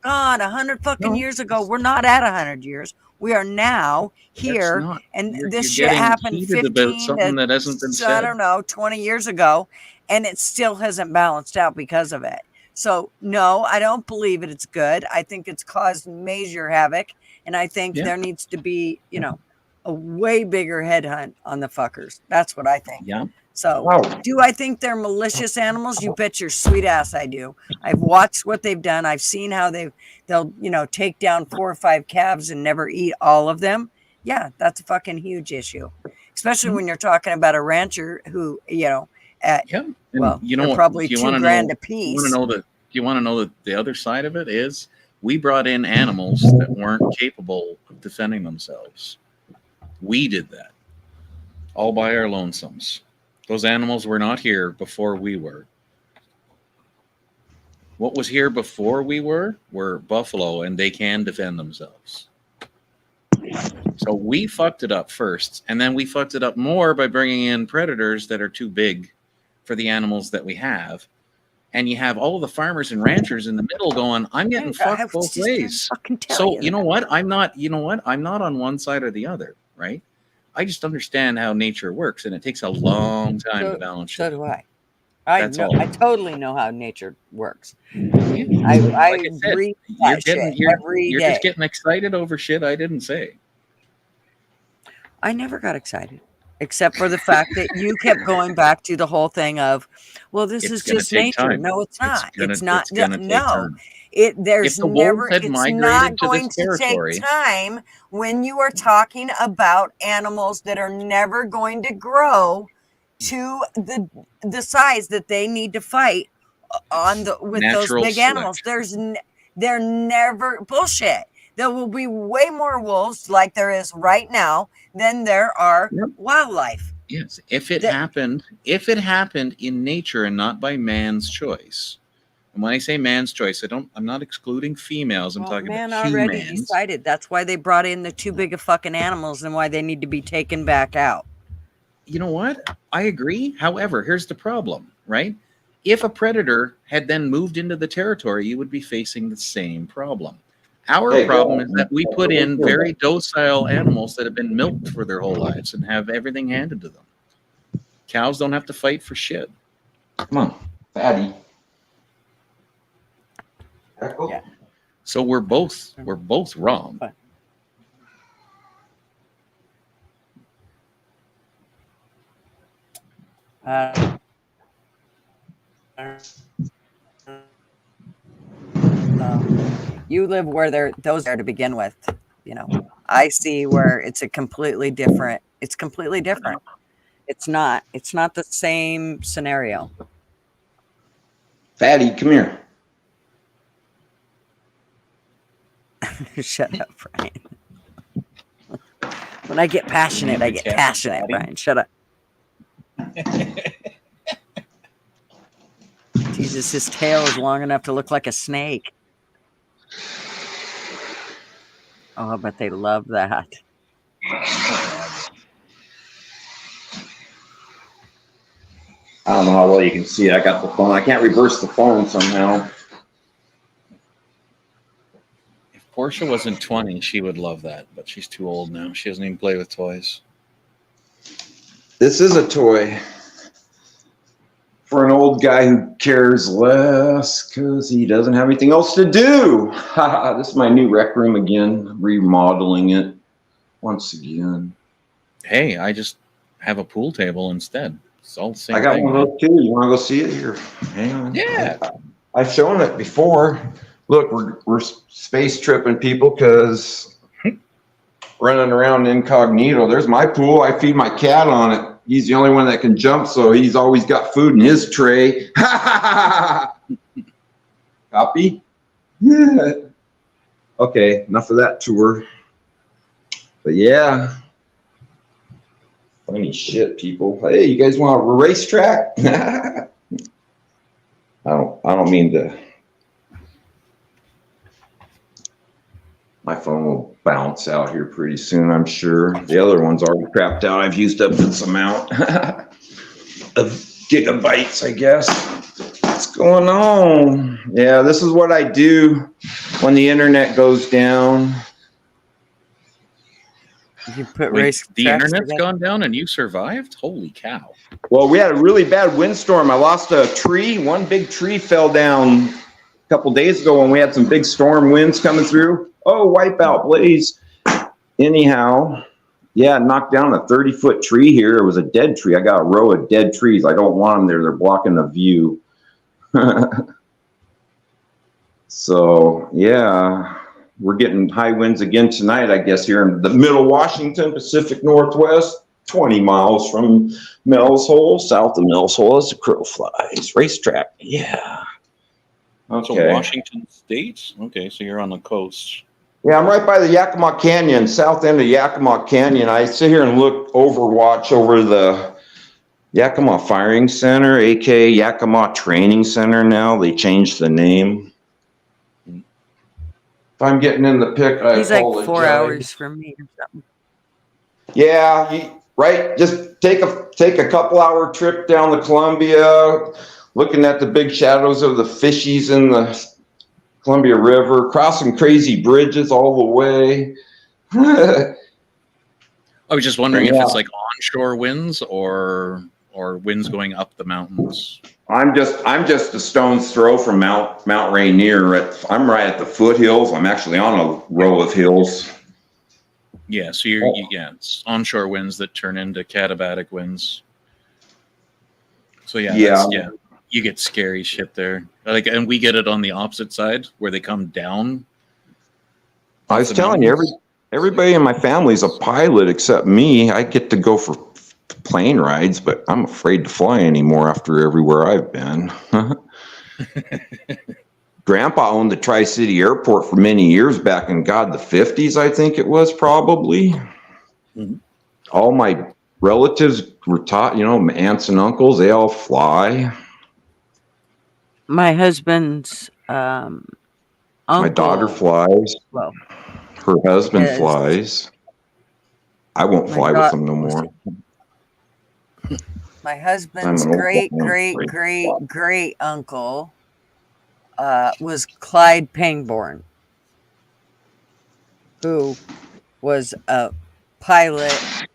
God, 100 fucking years ago, we're not at 100 years. We are now here, not. and You're this shit getting happened heated about 15 something to, that hasn't been I said. don't know, 20 years ago, and it still hasn't balanced out because of it. So no, I don't believe it's good. I think it's caused major havoc, and I think there needs to be, a way bigger headhunt on the fuckers. That's what I think. Yeah. So do I think they're malicious animals? You bet your sweet ass I do. I've watched what they've done. I've seen how they'll take down 4 or 5 calves and never eat all of them. Yeah, that's a fucking huge issue, especially when you're talking about a rancher who, at And well, you know they're what? probably Do you want to $2,000 know? a piece. You want to know that the other side of it is we brought in animals that weren't capable of defending themselves. We did that all by our lonesomes. Those animals were not here before we were. What was here before we were buffalo, and they can defend themselves. So we fucked it up first, and then we fucked it up more by bringing in predators that are too big for the animals that we have. And you have all of the farmers and ranchers in the middle going, I'm getting fucked both ways. So you know what? I'm not on one side or the other, right? I just understand how nature works, and it takes a long time to balance shit. So do I. I totally know how nature works. I Like I said, read that shit every you're day. just getting excited over shit I didn't say. I never got excited, except for the fact that you kept going back to the whole thing of, well, this is just nature. No, it's not. It's not. No, there's never. It's not going to take time when you are talking about animals that are never going to grow to the size that they need to fight with those big animals. They're never bullshit. There will be way more wolves, like there is right now, than there are wildlife. Yes, if it happened in nature and not by man's choice. And when I say man's choice, I'm not excluding females. I'm talking man about already humans. decided. That's why they brought in the too big of fucking animals, and why they need to be taken back out. You know what? I agree. However, here's the problem, right? If a predator had then moved into the territory, you would be facing the same problem. Our problem is that we put in very docile animals that have been milked for their whole lives and have everything handed to them. Cows don't have to fight for shit. Come on, fatty. Yeah. So we're both wrong. You live where those are to begin with. I see where it's completely different. It's not the same scenario. Fatty, come here. Shut up, Brian. When I get passionate, I get passionate, Brian. Shut up. Jesus, his tail is long enough to look like a snake. Oh, but they love that. I don't know how well you can see it. I got the phone. I can't reverse the phone somehow. If Portia wasn't 20, she would love that, but she's too old now. She doesn't even play with toys. This is a toy for an old guy who cares less because he doesn't have anything else to do. This is my new rec room again, remodeling it once again. Hey, I just have a pool table instead. It's all the same I got thing, one man. of those too. You want to go see it here? Hang on. Yeah. I've shown it before. Look, we're space tripping people because running around incognito. There's my pool. I feed my cat on it. He's the only one that can jump, so he's always got food in his tray. Copy? Yeah. Okay, enough of that tour. But yeah. Funny shit, people. Hey, you guys want a racetrack? I don't mean to. My phone will bounce out here pretty soon, I'm sure. The other one's already crapped out. I've used up its amount of gigabytes, I guess. What's going on? Yeah, this is what I do when the internet goes down. You put Wait, race the tracks internet's together? gone down and you survived? Holy cow. Well, we had a really bad windstorm. I lost a tree. One big tree fell down a couple days ago when we had some big storm winds coming through. Oh, wipeout, Blaze. Anyhow, yeah, knocked down a 30-foot tree here. It was a dead tree. I got a row of dead trees. I don't want them there. They're blocking the view. So, yeah, we're getting high winds again tonight, I guess, here in the middle Washington, Pacific Northwest, 20 miles from Mel's Hole, south of Mel's Hole as the crow flies. Racetrack, yeah. So Okay. Washington State? Okay, so you're on the coast. Yeah, I'm right by the Yakima Canyon, south end of Yakima Canyon. I sit here and watch over the Yakima Firing Center, aka Yakima Training Center now. They changed the name. If I'm getting in the pic, I He's like apologize. 4 hours from me or something. Yeah, right. Just take a couple hour trip down the Columbia, looking at the big shadows of the fishies in the Columbia River, crossing crazy bridges all the way. I was just wondering if Yeah. it's like onshore winds or winds going up the mountains. I'm just a stone's throw from Mount Rainier. I'm right at the foothills. I'm actually on a row of hills. Yeah, so it's onshore winds that turn into katabatic winds. So yeah, you get scary shit there. Like, and we get it on the opposite side where they come down. I was telling you, everybody in my family is a pilot except me. I get to go for plane rides, but I'm afraid to fly anymore after everywhere I've been. Grandpa owned the Tri-City Airport for many years back in, the 50s, I think it was probably. Mm-hmm. All my relatives were taught, my aunts and uncles, they all fly. My husband's uncle. My daughter flies. Well, her husband yes. flies. I won't My fly with him no was- more. My husband's I'm an old great, man. great, great, great uncle was Clyde Pangborn, who was a pilot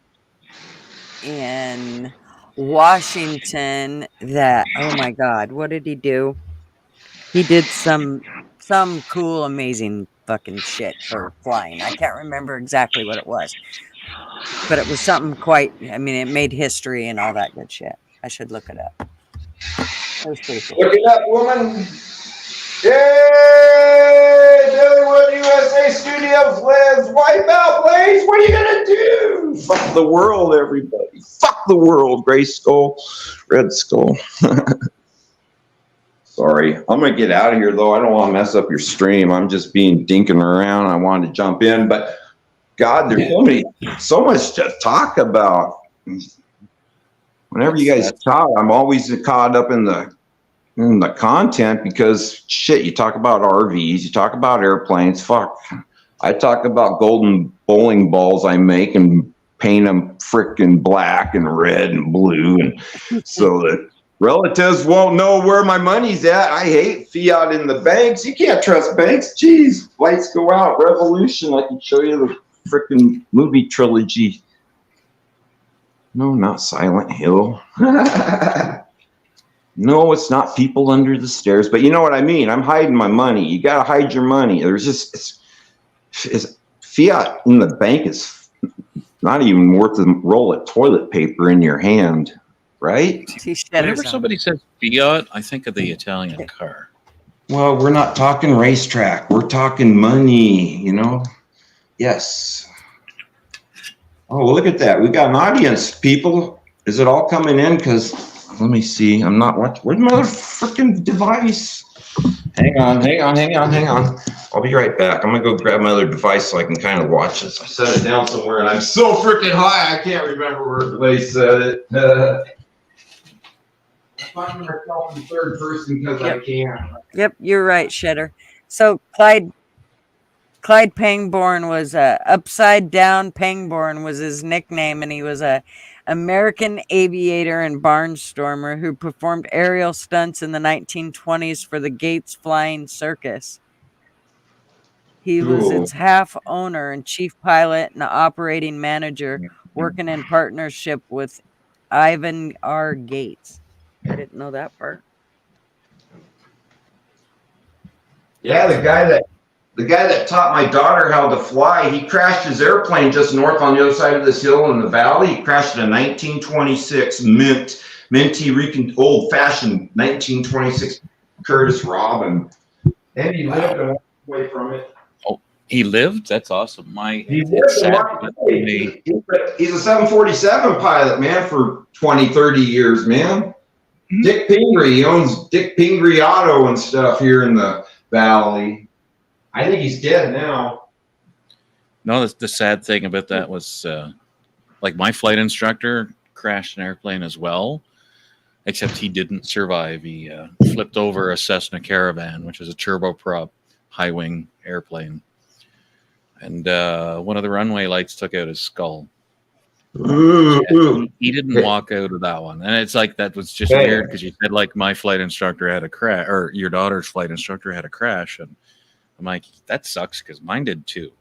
in Washington that, oh my God, what did he do? He did some cool, amazing fucking shit for flying. I can't remember exactly what it was. But it was something it made history and all that good shit. I should look it up. It was pretty cool. Look it up, woman. Yay! Dollywood USA Studios lives. Wipe out, Blaze. What are you gonna do? Fuck the world, everybody. Fuck the world. Gray Skull, Red Skull. Sorry, I'm gonna get out of here though. I don't want to mess up your stream. I'm just being dinking around. I wanted to jump in, but God, there's so much to talk about. Whenever you guys talk, I'm always caught up in the content because shit, you talk about RVs, you talk about airplanes. Fuck, I talk about golden bowling balls I make and paint them frickin' black and red and blue, and so that Relatives won't know where my money's at. I hate fiat in the banks. You can't trust banks. Jeez, lights go out. Revolution. I can show you the freaking movie trilogy. No, not Silent Hill. No, it's not People Under the Stairs. But you know what I mean. I'm hiding my money. You got to hide your money. There's just it's fiat in the bank is not even worth a roll of toilet paper in your hand. Right? Whenever somebody says fiat, I think of the Italian car. Well, we're not talking racetrack. We're talking money, you know? Yes. Oh, look at that. We got an audience, people. Is it all coming in? Because, let me see. I'm not watching. Where's my other freaking device? Hang on. I'll be right back. I'm going to go grab my other device so I can kind of watch this. I set it down somewhere, and I'm so freaking high, I can't remember where the set it. I'm finding myself in third person because I can. Yep, you're right, Shedder. So Clyde Pangborn was upside down. Pangborn was his nickname, and he was a American aviator and barnstormer who performed aerial stunts in the 1920s for the Gates Flying Circus. He was its half owner and chief pilot and operating manager, working in partnership with Ivan R. Gates. I didn't know that part. Yeah, the guy that taught my daughter how to fly, he crashed his airplane just north on the other side of this hill in the valley. He crashed in a 1926 minty, old-fashioned 1926 Curtiss Robin, and he lived and walked away from it. Oh, he lived? That's awesome. He's a 747 pilot, man, for 20, 30 years, man. Mm-hmm. Dick Pingree, he owns Dick Pingree Auto and stuff here in the valley. I think he's dead now. No, the sad thing about that was like my flight instructor crashed an airplane as well, except he didn't survive. He flipped over a Cessna Caravan, which is a turboprop high wing airplane. And one of the runway lights took out his skull. He didn't walk out of that one, and it's like that was just weird because you said like my flight instructor had a crash, or your daughter's flight instructor had a crash, and I'm like, that sucks because mine did too.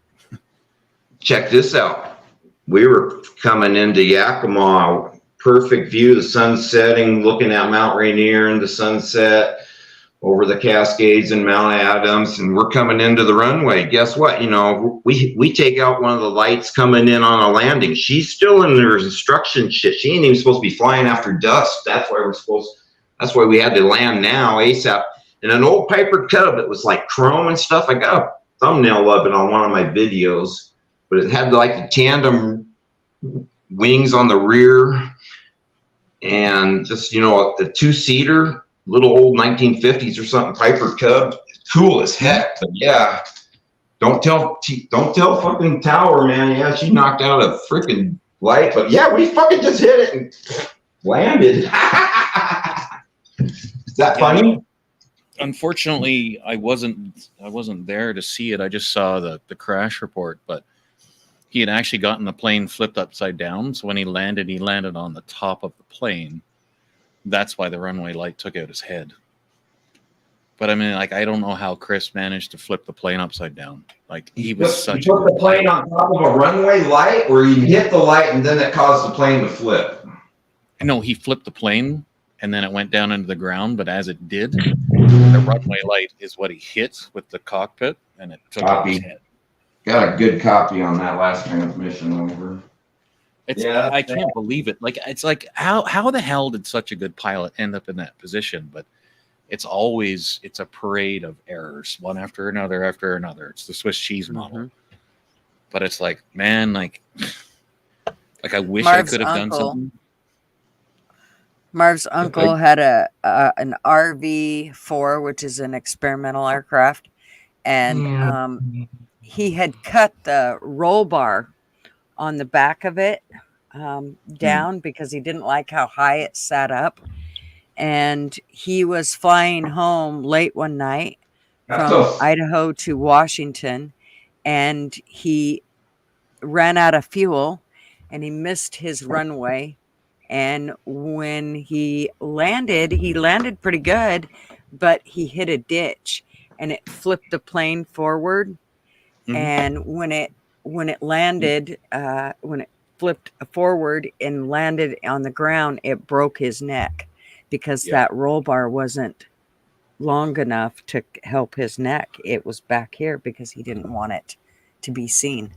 Check this out. We were coming into Yakima, perfect view, the sun setting, looking at Mount Rainier and the sunset over the Cascades and Mount Adams, and we're coming into the runway. Guess what? You know, we take out one of the lights coming in on a landing. She's still in her instruction shit. She ain't even supposed to be flying after dusk. That's why we had to land now ASAP. And an old Piper Cub that was like chrome and stuff. I got a thumbnail of it on one of my videos, but it had like the tandem wings on the rear and just, you know, the two-seater, little old 1950s or something Piper Cub, cool as heck. But yeah, don't tell fucking Tower, man. Yeah, she knocked out a freaking light, but yeah, we fucking just hit it and landed. Is that funny? Unfortunately, I wasn't there to see it. I just saw the crash report, but he had actually gotten the plane flipped upside down. So when he landed on the top of the plane. That's why the runway light took out his head. But I mean, like, I don't know how Chris managed to flip the plane upside down. Like, he was such. You put the plane on top of a runway light, or you hit the light and then it caused the plane to flip. No, he flipped the plane and then it went down into the ground. But as it did, the runway light is what he hit with the cockpit, and it took out his head. Got a good copy on that last transmission over. I can't believe it. Like, it's like how the hell did such a good pilot end up in that position? But it's a parade of errors, one after another. It's the Swiss cheese model. Mm-hmm. But it's like, man, like I wish Marv's I could have done something. Marv's uncle had an RV-4, which is an experimental aircraft, and he had cut the roll bar on the back of it down because he didn't like how high it sat up. And he was flying home late one night from Idaho to Washington, and he ran out of fuel and he missed his runway. And when he landed pretty good, but he hit a ditch and it flipped the plane forward. Mhm. And when it landed, when it flipped forward and landed on the ground, it broke his neck because Yeah. that roll bar wasn't long enough to help his neck. It was back here because he didn't want it to be seen.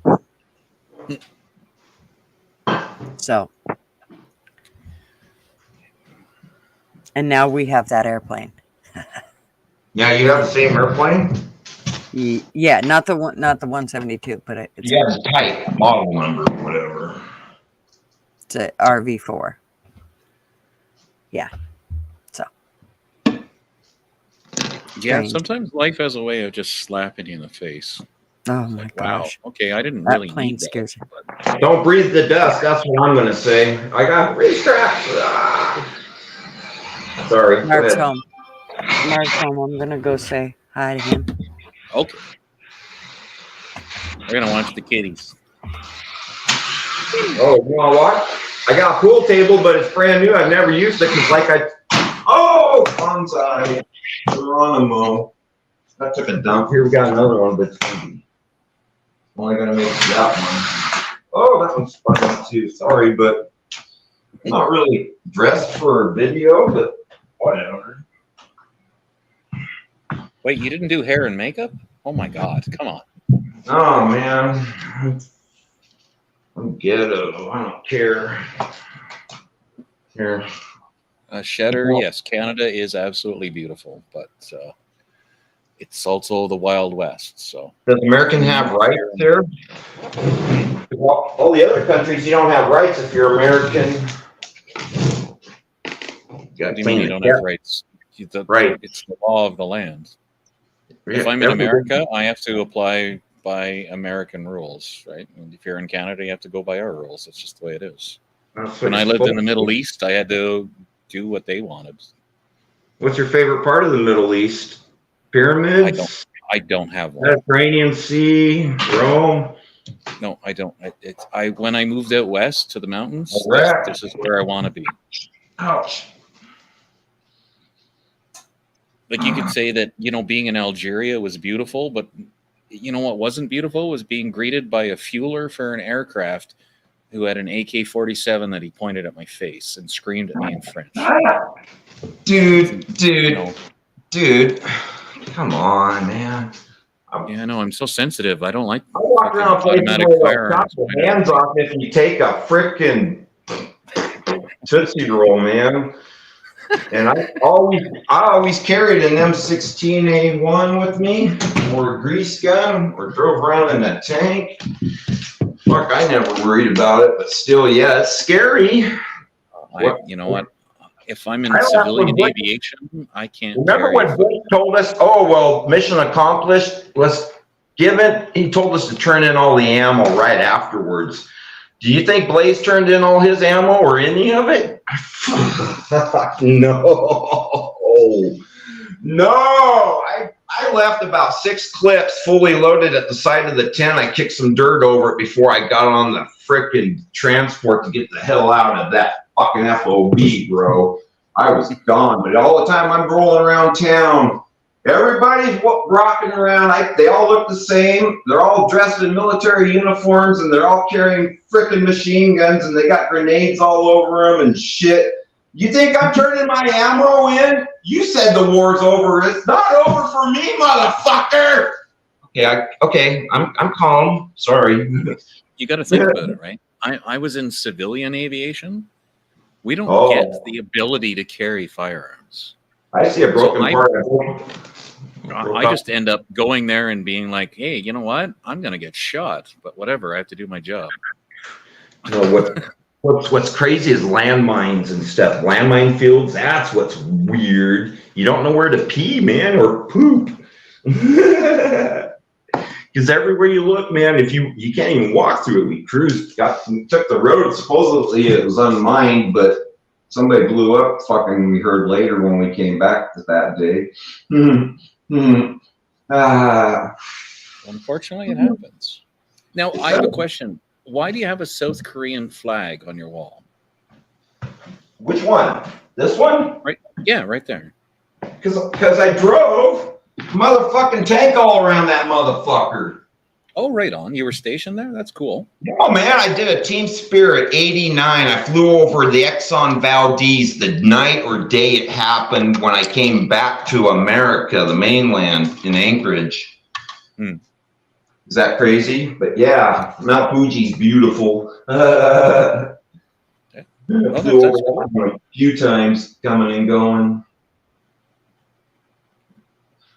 So, and now we have that airplane. Yeah, you have the same airplane? Yeah, not the 172, but it's You have the type, model number, whatever. it's a RV4. Yeah. So. Yeah, Strange. sometimes life has a way of just slapping you in the face. Oh It's my like, wow, gosh. okay, I didn't That really plane need that. scares me. but- Don't breathe the dust. That's what I'm gonna say. I got racetrack. Sorry. go Mark's ahead. home. Mark's home. I'm gonna go say hi to him. Okay. We're gonna watch the kitties. Oh, you wanna watch? I got a pool table, but it's brand new. I've never used it because oh, bonsai. Geronimo. That took a dump. Here we got another one, but it's gonna be only gonna make that one. Oh, that one's fun too. Sorry, but I'm not really dressed for video, but whatever. Wait, you didn't do hair and makeup? Oh my god, come on. Oh man, I'm ghetto. I don't care. Here. Cheddar, yes, Canada is absolutely beautiful, but it's also the Wild West. So Does American have rights there? Well, all the other countries, you don't have rights if you're American. what do you mean you don't have rights? Right. It's the law of the land. If I'm in America, I have to apply by American rules, right? And if you're in Canada, you have to go by our rules. That's just the way it is. When I lived in the Middle East, I had to do what they wanted. What's your favorite part of the Middle East? Pyramids? I don't have one. Mediterranean Sea, Rome. No, I don't. When I moved out west to the mountains, Iraq. this is where I want to be. Ouch. Like you could say that, being in Algeria was beautiful, but you know what wasn't beautiful was being greeted by a fueler for an aircraft who had an AK-47 that he pointed at my face and screamed at me in French. Dude. Come on, man. Yeah, no, I'm so sensitive. I don't like I walk around places automatic where they'll firearms. chop your hands off if you take a frickin' Tootsie Roll, man. And I always carried an M16A1 with me, or a grease gun, or drove around in a tank. Fuck, I never worried about it, but still, yeah, it's scary. You know what? If I'm in I don't civilian have to- aviation, I can't. Remember carry when a- Bush told us, oh, well, mission accomplished, let's give it, he told us to turn in all the ammo right afterwards. Do you think Blaze turned in all his ammo or any of it? No. I left about 6 clips fully loaded at the side of the tent. I kicked some dirt over it before I got on the frickin' transport to get the hell out of that fucking FOB, bro. I was gone, but all the time I'm rolling around town, everybody's rocking around. They all look the same. They're all dressed in military uniforms, and they're all carrying frickin' machine guns, and they got grenades all over them and shit. You think I'm turning my ammo in? You said the war's over. It's not over for me, motherfucker. Okay, I'm calm. Sorry. You got to think about it, right? I was in civilian aviation. We don't Oh. get the ability to carry firearms. I see a broken So part. I just end up going there and being like, hey, you know what? I'm going to get shot, but whatever. I have to do my job. What's crazy is landmines and stuff. Landmine fields, that's what's weird. You don't know where to pee, man, or poop. Because everywhere you look, man, if you can't even walk through it. We took the road. Supposedly it was unmined, but somebody blew up. Fucking, we heard later when we came back that day. Unfortunately, it happens. Now, I have a question. Why do you have a South Korean flag on your wall? Which one? This one? Yeah, right there. Because I drove motherfucking tank all around that motherfucker. Oh, right on. You were stationed there? That's cool. Oh man, I did a Team Spirit 89. I flew over the Exxon Valdez the night or day it happened when I came back to America, the mainland in Anchorage. Hmm. Is that crazy? But yeah, Mount Fuji's beautiful. Oh, Flew that's over that a few times coming and going.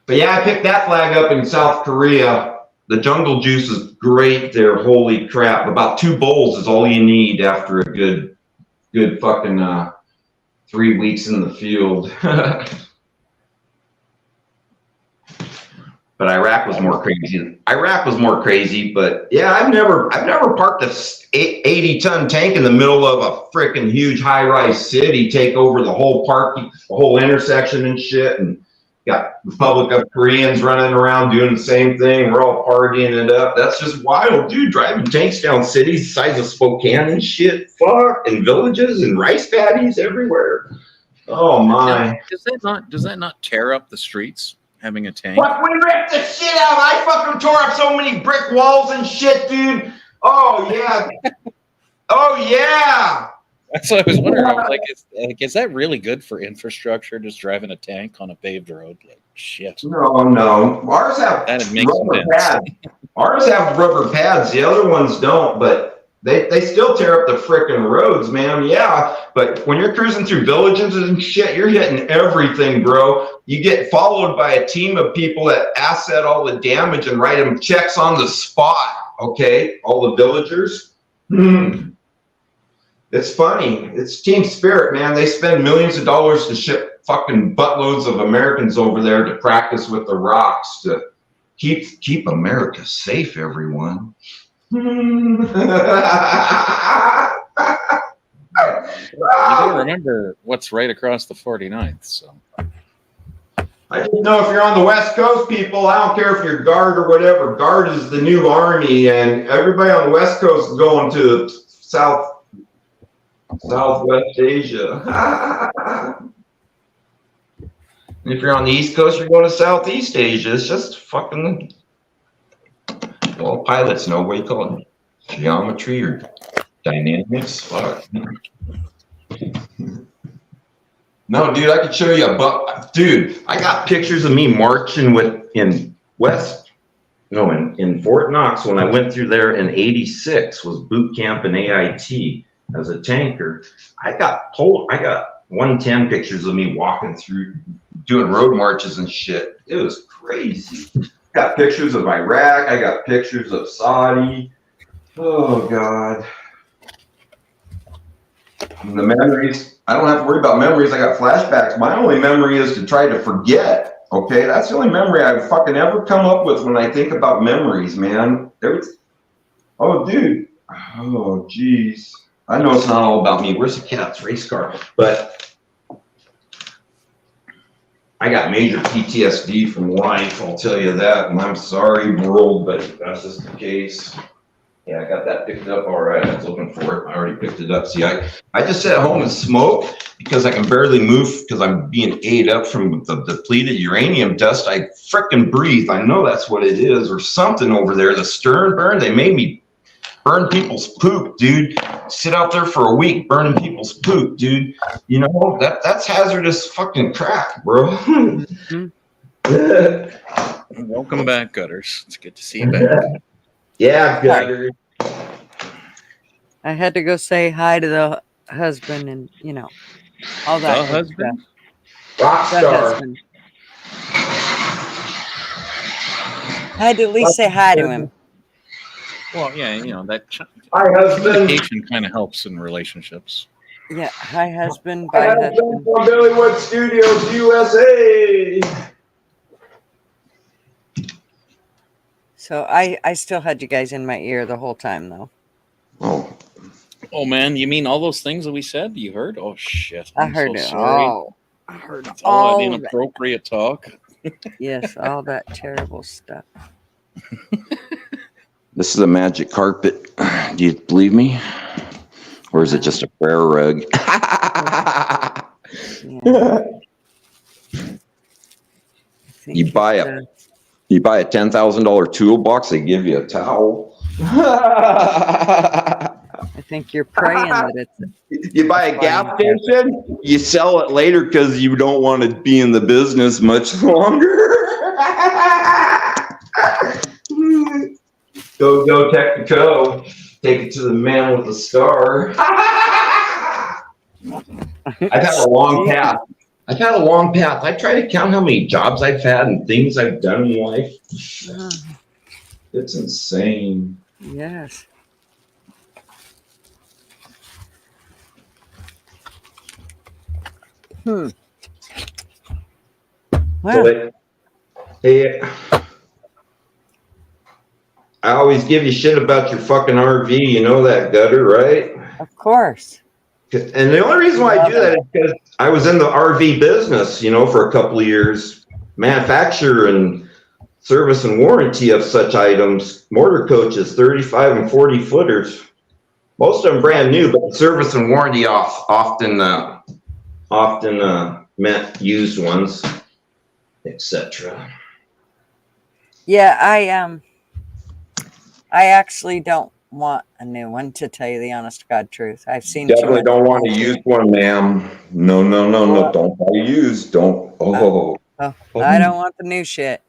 But yeah, I picked that flag up in South Korea. The jungle juice is great there. Holy crap. About 2 bowls is all you need after a good fucking 3 weeks in the field. But Iraq was more crazy. But yeah, I've never parked a 80-ton tank in the middle of a freaking huge high-rise city, take over the whole parking, the whole intersection and shit, and got Republic of Koreans running around doing the same thing. We're all partying it up. That's just wild, dude. Driving tanks down cities the size of Spokane and shit. Fuck. And villages and rice paddies everywhere. Oh my. Does that not tear up the streets, having a tank? What? We ripped the shit out. I fucking tore up so many brick walls and shit, dude. Oh yeah. Oh yeah. That's what I was wondering. I was like, is that really good for infrastructure, just driving a tank on a paved road? Like, shit. No. Ours have That'd make rubber sense. pads. Ours have rubber pads. The other ones don't, but they still tear up the frickin' roads, man. Yeah, but when you're cruising through villages and shit, you're hitting everything, bro. You get followed by a team of people that asset all the damage and write them checks on the spot, okay? All the villagers. It's funny. It's Team Spirit, man. They spend millions of dollars to ship fucking buttloads of Americans over there to practice with the rocks to keep America safe, everyone. You gotta remember what's right across the 49th. So I just know if you're on the West Coast, people, I don't care if you're Guard or whatever. Guard is the new Army, and everybody on the West Coast is going to Southwest Asia. And if you're on the East Coast, you're going to Southeast Asia. It's just fucking, well, pilots know what you call it, geometry or dynamics. Fuck. No, dude, I could show you dude, I got pictures of me marching in Fort Knox when I went through there in '86, was boot camp in AIT as a tanker. I got 110 pictures of me walking through, doing road marches and shit. It was crazy. Got pictures of Iraq. I got pictures of Saudi. Oh, God. And the memories, I don't have to worry about memories. I got flashbacks. My only memory is to try to forget. Okay, that's the only memory I've fucking ever come up with when I think about memories, man. Oh, dude. Oh, jeez. I know it's not all about me. Where's the cat's race car? But I got major PTSD from life, I'll tell you that. And I'm sorry, world, but that's just the case. Yeah, I got that picked up. All right, I was looking for it. I already picked it up. See, I just sit at home and smoke because I can barely move because I'm being ate up from the depleted uranium dust. I frickin' breathe. I know that's what it is or something over there. The stern burn, they made me burn people's poop, dude. Sit out there for a week burning people's poop, dude. You know, that's hazardous fucking crack, bro. welcome back, Gutters. It's good to see you back. Yeah, Gutter. I had to go say hi to the husband and, all that. The good husband? stuff. Rock The star. husband. I had to at least say hi to him. Well, yeah, that Hi, husband. communication kind of helps in relationships. Yeah, hi husband, Hi, bye husband husband. from Billywood Studios, USA. So I still had you guys in my ear the whole time though. Oh man, you mean all those things that we said? You heard? Oh shit! I I'm heard so it sorry. all. I heard All that all of it. inappropriate talk. Yes, all that terrible stuff. This is a magic carpet. Do you believe me? Or is it just a prayer rug? Yeah. I think You buy it's, a You buy a $10,000 toolbox, they give you a towel. I think you're praying that it's. You buy a gas station, you sell it later because you don't want to be in the business much longer. Go, Texaco. Take it to the man with the scar. I've had a long path. I try to count how many jobs I've had and things I've done in life. It's insane. Yes. Well, Hey, I always give you shit about your fucking RV. You know that, Gutter, right? of course. And the only reason why I do that is because I was in the RV business, for a couple of years, manufacture and service and warranty of such items, mortar coaches, 35 and 40 footers. Most of them brand new, but the service and warranty often meant used ones, etc. Yeah, I actually don't want a new one, to tell you the honest to God truth. I've seen too Definitely much don't want to bullshit. use one, ma'am. No. Don't buy used. Don't. Oh, I don't want the new shit.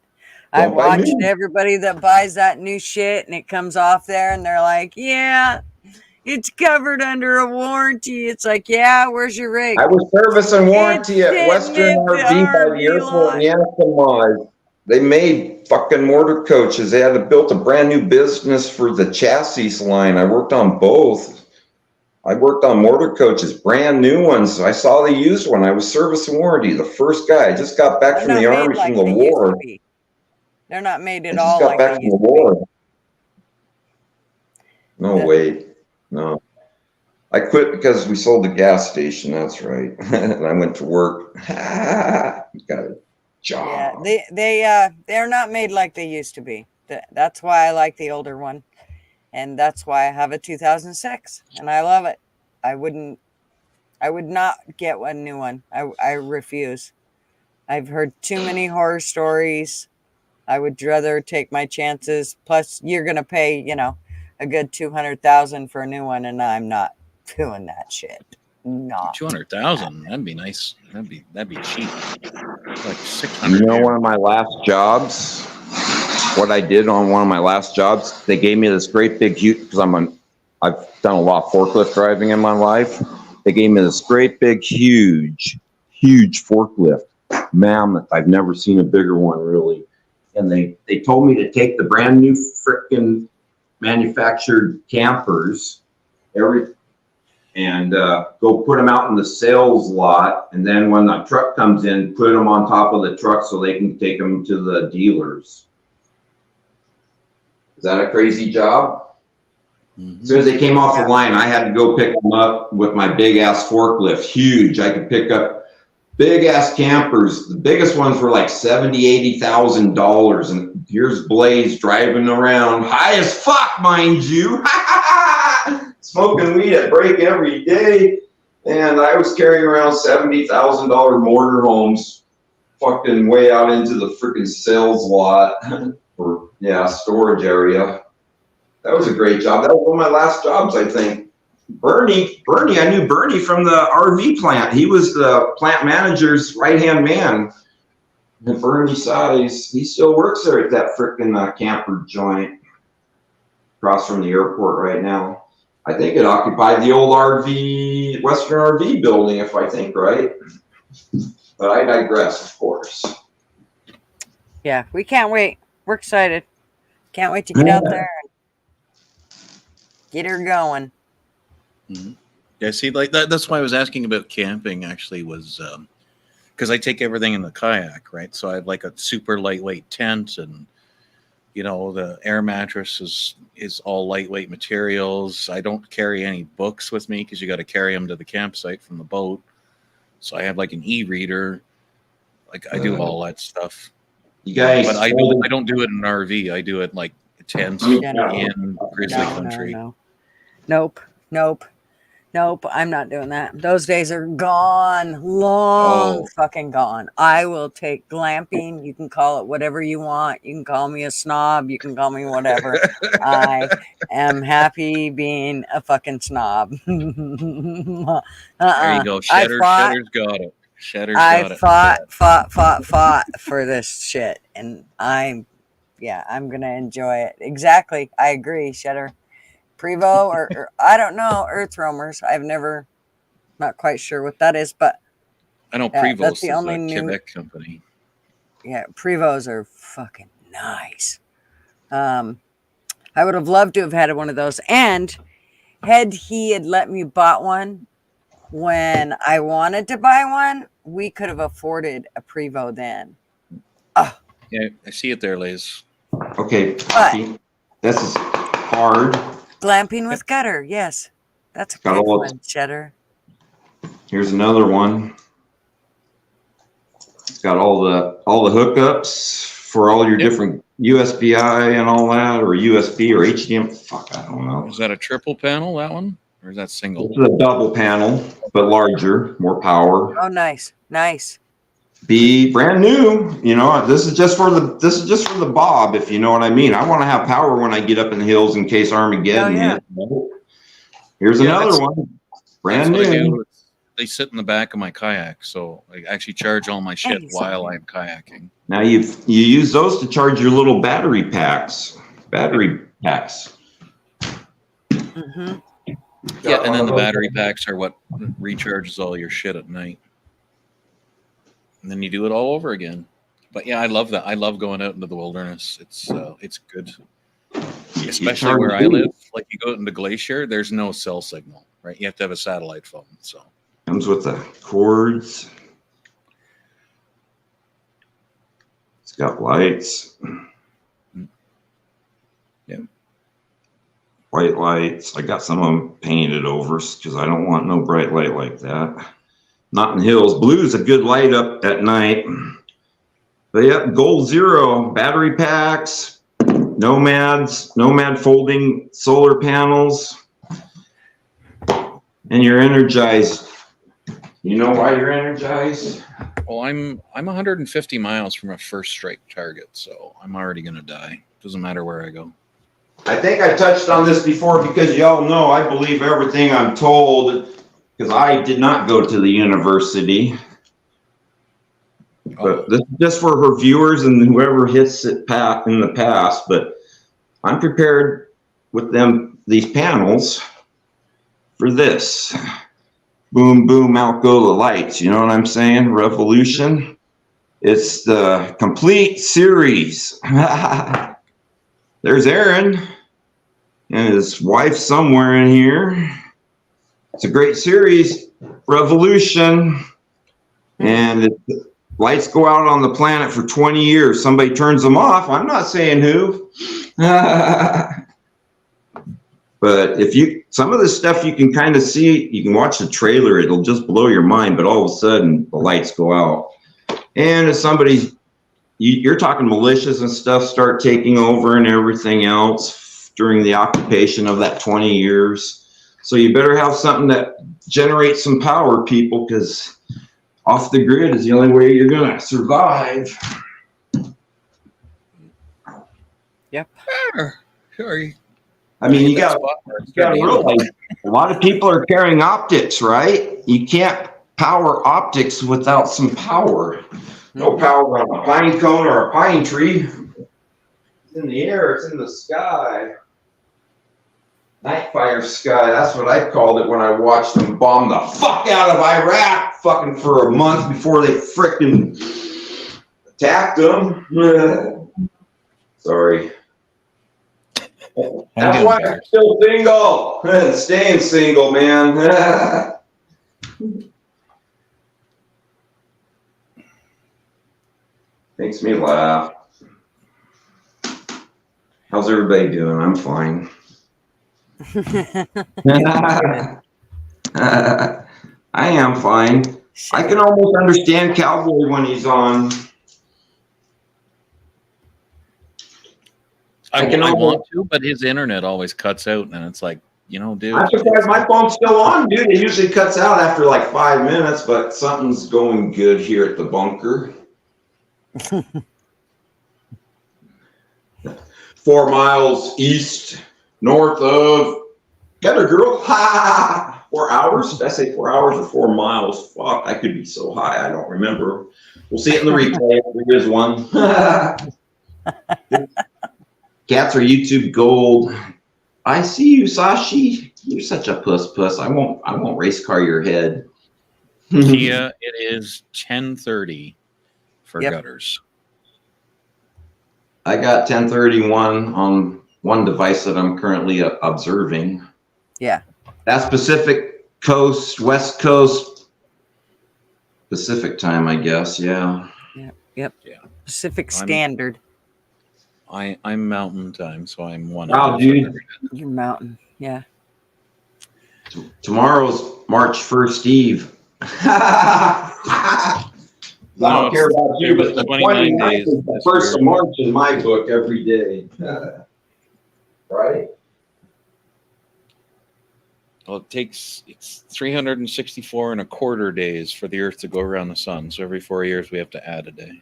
I Don't buy watched new. everybody that buys that new shit and it comes off there and they're like, yeah, it's covered under a warranty. It's like, yeah, where's your rig? I was service and warranty It's at Western sitting at RV by the airport in Yanakama. They made fucking mortar coaches. They had built a brand new business for the chassis line. I worked on both. I worked on mortar coaches, brand new ones. I saw the used one. I was service and warranty, the first guy. I just got back They're from not the made army like from the they used war. to be. They're not made I at just all got like back they from used the to be. war. No, wait. No. I quit because we sold the gas station. That's right. And I went to work. Got a job. Yeah, they're not made like they used to be. That's why I like the older one, and that's why I have a 2006, and I love it. I would not get a new one. I refuse. I've heard too many horror stories. I would rather take my chances. Plus, you're gonna pay, a good 200,000 for a new one, and I'm not doing that shit. No. 200,000. That'd be nice. That'd be cheap. Like 600. One of my last jobs, what I did on one of my last jobs, they gave me this great big huge, because I've done a lot of forklift driving in my life. They gave me this great big huge forklift, mammoth. I've never seen a bigger one, really. And they told me to take the brand new frickin' manufactured campers, and go put them out in the sales lot. And then when the truck comes in, put them on top of the truck so they can take them to the dealers. Is that a crazy job? As soon as they came off the line, I had to go pick them up with my big ass forklift, huge. I could pick up big ass campers. The biggest ones were like $70,000, $80,000. And here's Blaze driving around, high as fuck, mind you. Smoking weed at break every day. And I was carrying around $70,000 mortar homes, fucking way out into the freaking sales lot or storage area. That was a great job. That was one of my last jobs, I think. Bernie, I knew Bernie from the RV plant. He was the plant manager's right-hand man. And Bernie Size, he still works there at that frickin' camper joint across from the airport right now. I think it occupied the old Western RV building, if I think right. But I digress, of course. Yeah, we can't wait. We're excited. Can't wait to get out there and get her going. Mm-hmm. Yeah, see, like that's why I was asking about camping. Actually, was because I take everything in the kayak, right? So I have like a super lightweight tent, and the air mattress is all lightweight materials. I don't carry any books with me because you got to carry them to the campsite from the boat. So I have like an e-reader. Like I do all that stuff. You guys, but I don't do it in an RV. I do it like tents in grizzly country. Nope. Nope, I'm not doing that. Those days are gone, long Oh. fucking gone. I will take glamping. You can call it whatever you want. You can call me a snob. You can call me whatever. I am happy being a fucking snob. There you go. I fought. Shedder's got it. Shedder's I got it. fought for this shit, and I'm gonna enjoy it. Exactly, I agree, Shedder. Prevo or I don't know, Earth Roamers. I've never, not quite sure what that is, but I know yeah, Prevost that's the is only a new. Quebec company. Yeah, Prevos are fucking nice. I would have loved to have had one of those, and had he had let me bought one when I wanted to buy one, we could have afforded a Prevo then. Yeah, I see it there, Liz. Okay, Poppy, this is hard. Glamping with gutter, yes, that's a Got good all- one, Cheddar. Here's another one. It's got all the hookups for all your Yep. different USB-I and all that, or USB or HDMI. Fuck, I don't know. Is that a triple panel, that one? Or is that single? This is a double panel, but larger, more power. Oh, nice. Be brand new. You know, this is just for the Bob, if you know what I mean. I want to have power when I get up in the hills in case Armageddon Oh, yeah. hits. Here's Yeah, that's- another one. Brand That's what I new. do. They sit in the back of my kayak, so I actually charge all my shit Nice. while I'm kayaking. Now you use those to charge your little battery packs. Mm-hmm. Yeah, and then the battery packs are what recharges all your shit at night. And then you do it all over again. But yeah, I love that. I love going out into the wilderness. It's good. Especially where I live. Like you go out into Glacier, there's no cell signal, right? You have to have a satellite phone. So Comes with the cords. It's got lights. Yeah. White lights. I got some of them painted over because I don't want no bright light like that. Not in hills. Blue is a good light up at night. But yep, Gold Zero battery packs, Nomad folding solar panels, and you're energized. You know why you're energized? well, I'm 150 miles from a first strike target, so I'm already gonna die. Doesn't matter where I go. I think I touched on this before because y'all know I believe everything I'm told because I did not go to the university. But this is just for her viewers and whoever hits it in the past. But I'm prepared with these panels for this. Boom, boom, out go the lights. You know what I'm saying? Revolution. It's the complete series. There's Aaron and his wife somewhere in here. It's a great series, Revolution. And lights go out on the planet for 20 years. Somebody turns them off. I'm not saying who. But some of this stuff you can kind of see, you can watch the trailer, it'll just blow your mind, but all of a sudden the lights go out. And if you're talking militias and stuff start taking over and everything else during the occupation of that 20 years. So you better have something that generates some power, people, because off the grid is the only way you're going to survive. Yep. Sorry. I mean, you got to realize a lot of people are carrying optics, right? You can't power optics without some power. No power on a pine cone or a pine tree. It's in the air, it's in the sky. Nightfire sky, that's what I called it when I watched them bomb the fuck out of Iraq fucking for a month before they frickin' attacked them. Sorry. That's why I'm still single. Staying single, man. Makes me laugh. How's everybody doing? I'm fine. I am fine. I can almost understand Cowboy when he's on. I can want almost- to, but his internet always cuts out, and it's like you know, dude. I'm surprised my phone's still on, dude. It usually cuts out after like 5 minutes, but something's going good here at the bunker. 4 miles east, north of Gutter Girl. Ha! 4 hours? Did I say 4 hours or 4 miles? Fuck, I could be so high. I don't remember. We'll see it in the replay. There is one. Cats are YouTube gold. I see you, Sashi. You're such a puss. I won't race car your head. Kia, it is 10:30 for Yep. gutters. I got 1031 on one device that I'm currently observing. Yeah. That's Pacific Coast, West Coast, Pacific time, I guess. Yeah. Yep. Yeah. Pacific I'm- Standard. I'm Mountain Time, so I'm one. Wow, hour dude. further. Your mountain. Yeah. Tomorrow's March 1st Eve. I don't care about you, but the 29 29th days is the this 1st of year. March in my book every day. Right? Well, it's 364 and a quarter days for the Earth to go around the sun. So every 4 years we have to add a day.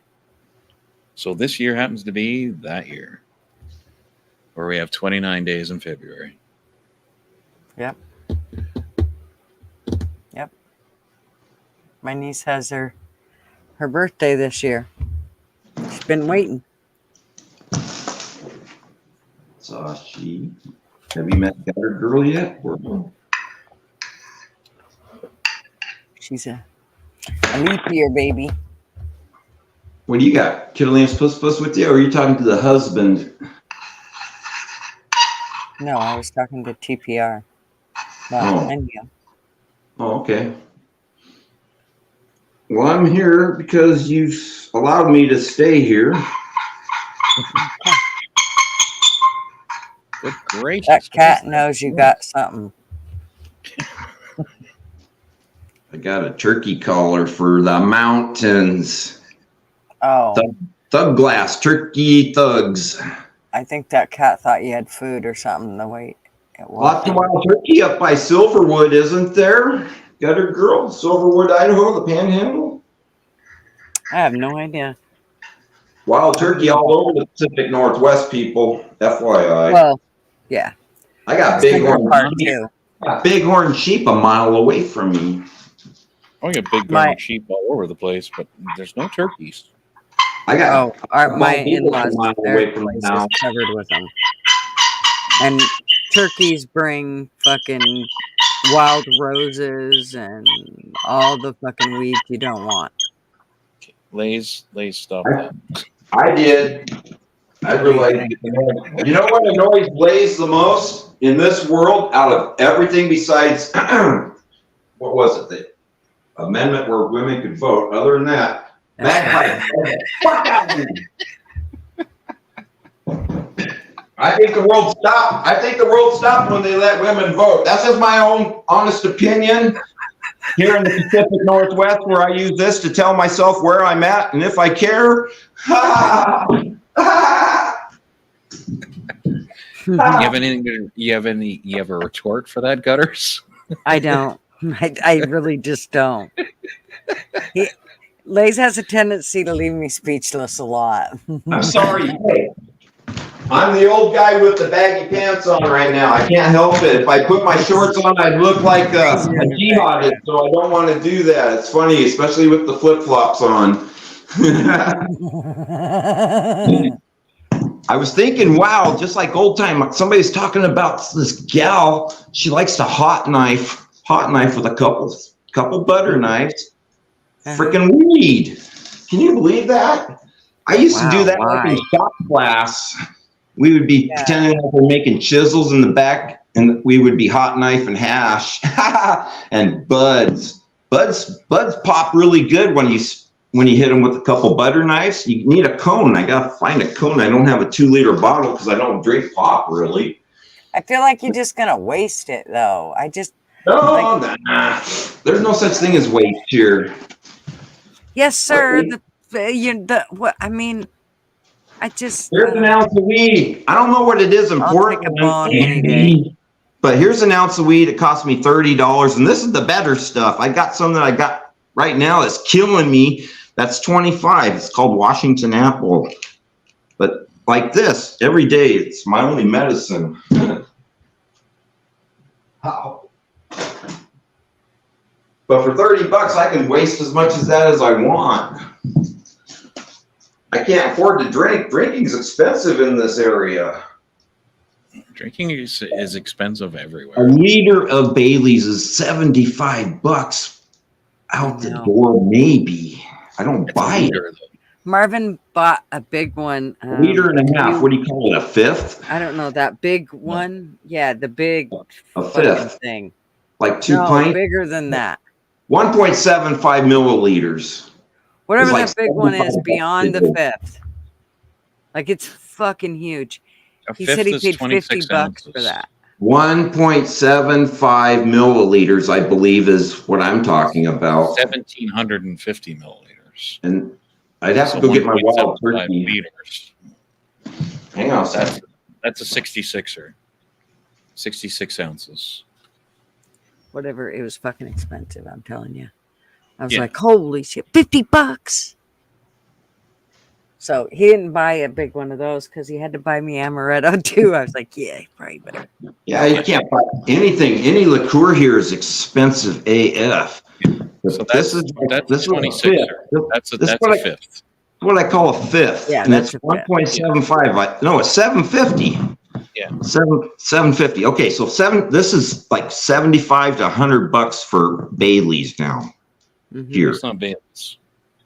So this year happens to be that year, where we have 29 days in February. Yep. My niece has her birthday this year. She's been waiting. Sashi, have you met Gutter Girl yet? She's a leap year baby. What do you got? Kittleams Puss with you, or are you talking to the husband? No, I was talking to TPR. No, Oh. and you. Oh, okay. Well, I'm here because you've allowed me to stay here. Good gracious. That cat knows you got something. I got a turkey collar for the mountains. Oh, Thug glass, turkey thugs. I think that cat thought you had food or something. The way it Lots was. of wild turkey up by Silverwood, isn't there? Gutter Girl, Silverwood, Idaho, the Panhandle. I have no idea. Wild turkey all over the Pacific Northwest, people. FYI. Well, yeah. I got That's the good bighorn part sheep. too. Got bighorn sheep a mile away from me. I got big My- brown sheep all over the place, but there's no turkeys. I got Oh, my people in-laws, a mile their away from place is now. covered with them. And turkeys bring fucking wild roses and all the fucking weeds you don't want. Lay's stop that. I did. I realized. You know what annoys Blaze the most in this world out of everything besides what was it? The amendment where women could vote. Other than that, bagpipes. Fuck out of here. I think the world stopped. I think the world stopped when they let women vote. That's just my own honest opinion. Here in the Pacific Northwest, where I use this to tell myself where I'm at and if I care. You have anything? You have a retort for that, Gutters? I don't. I really just don't. Lays has a tendency to leave me speechless a lot. I'm sorry. Hey, I'm the old guy with the baggy pants on right now. I can't help it. If I put my shorts on, I'd look like a jihadist, so I don't want to do that. It's funny, especially with the flip-flops on. I was thinking, wow, just like old time, somebody's talking about this gal. She likes to hot knife with a couple butter knives. Freaking weed. Can you believe that? I used to do that like in shop class. We would be pretending like we're making chisels in the back, and we would be hot knife and hash and buds. Buds pop really good when you hit them with a couple butter knives. You need a cone. I gotta find a cone. I don't have a 2-liter bottle because I don't drink pop really. I feel like you're just gonna waste it though. Nah. There's no such thing as waste here. Yes, sir. Here's an ounce of weed. I don't know what it is in I'll Portland. take a bong any day. But here's an ounce of weed. It cost me $30. And this is the better stuff. I got some that I got right now that's killing me. That's 25. It's called Washington Apple. But like this, every day, it's my only medicine. How? But for $30, I can waste as much as that as I want. I can't afford to drink. Drinking's expensive in this area. Drinking is expensive A everywhere. liter of Bailey's is $75 out the No. door, maybe. I don't It's a buy it. liter, though. Marvin bought a big one. A liter and a half. What do you call it? A fifth? I don't know that big one. Yeah, the big A fucking fifth. thing. Like 2 No, pints? bigger than that. 1.75 milliliters. Whatever like that big one is 75 beyond the bucks. fifth. Like it's fucking huge. A He fifth said he is paid 26 $50 for ounces. that. 1.75 milliliters, I believe, is what I'm talking about. 1,750 milliliters. And I'd have So to go get my wild 1.75 turkey. liters. Hang on a second. That's a 66er. 66 ounces. Whatever. It was fucking expensive. I'm telling you. I was Yeah. like, holy shit, $50. So he didn't buy a big one of those because he had to buy me amaretto too. I was like, yeah, probably better. Yeah, you can't buy anything. Any liqueur here is expensive AF. So that's this is a 26er. fifth. That's a This is that's a what I- fifth. What I call a fifth. Yeah, and that's it's a fifth. 1.75. No, it's 750. Yeah. 750. Okay, so this is like 75 to $100 for Bailey's now Mhm. here. It's not Bailey's.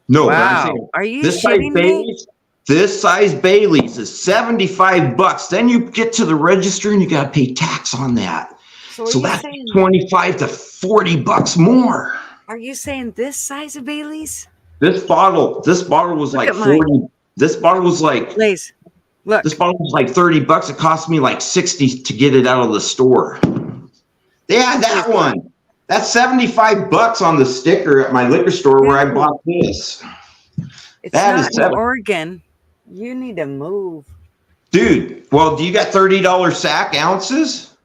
No, but I'm Wow. saying Are you this size shitting me? Bailey's, this size Bailey's is $75. Then you get to the register and you got to pay tax on that. So, So that's 25 to $40 more. are you saying this size of Bailey's? This bottle was Look like at mine. 40. This bottle was like Blaze, look. This bottle was like $30. It cost me like 60 to get it out of the store. Yeah, that one. That's $75 on the sticker at my liquor store where I bought this. It's that not is in seven- Oregon. You need to move. Dude, well, do you got $30 sack ounces?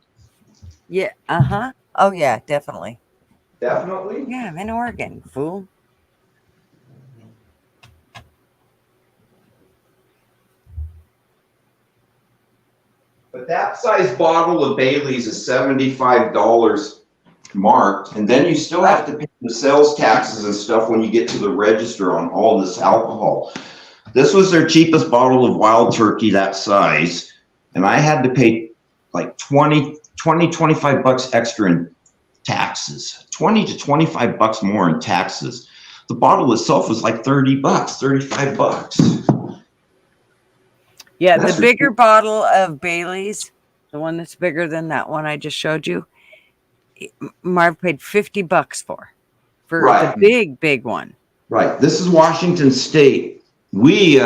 Yeah. Uh-huh. Oh, yeah, definitely. Definitely. Yeah, I'm in Oregon, fool. But that size bottle of Bailey's is $75 marked, and then you still have to pay the sales taxes and stuff when you get to the register on all this alcohol. This was their cheapest bottle of Wild Turkey that size, and I had to pay like 25 bucks extra in taxes. 20 to 25 bucks more in taxes. The bottle itself was like 30 bucks, 35 bucks. Yeah, That's the bigger bottle of Bailey's, the one that's bigger than that one I just showed you, Marv paid $50 for Right. the big one. Right. This is Washington State. We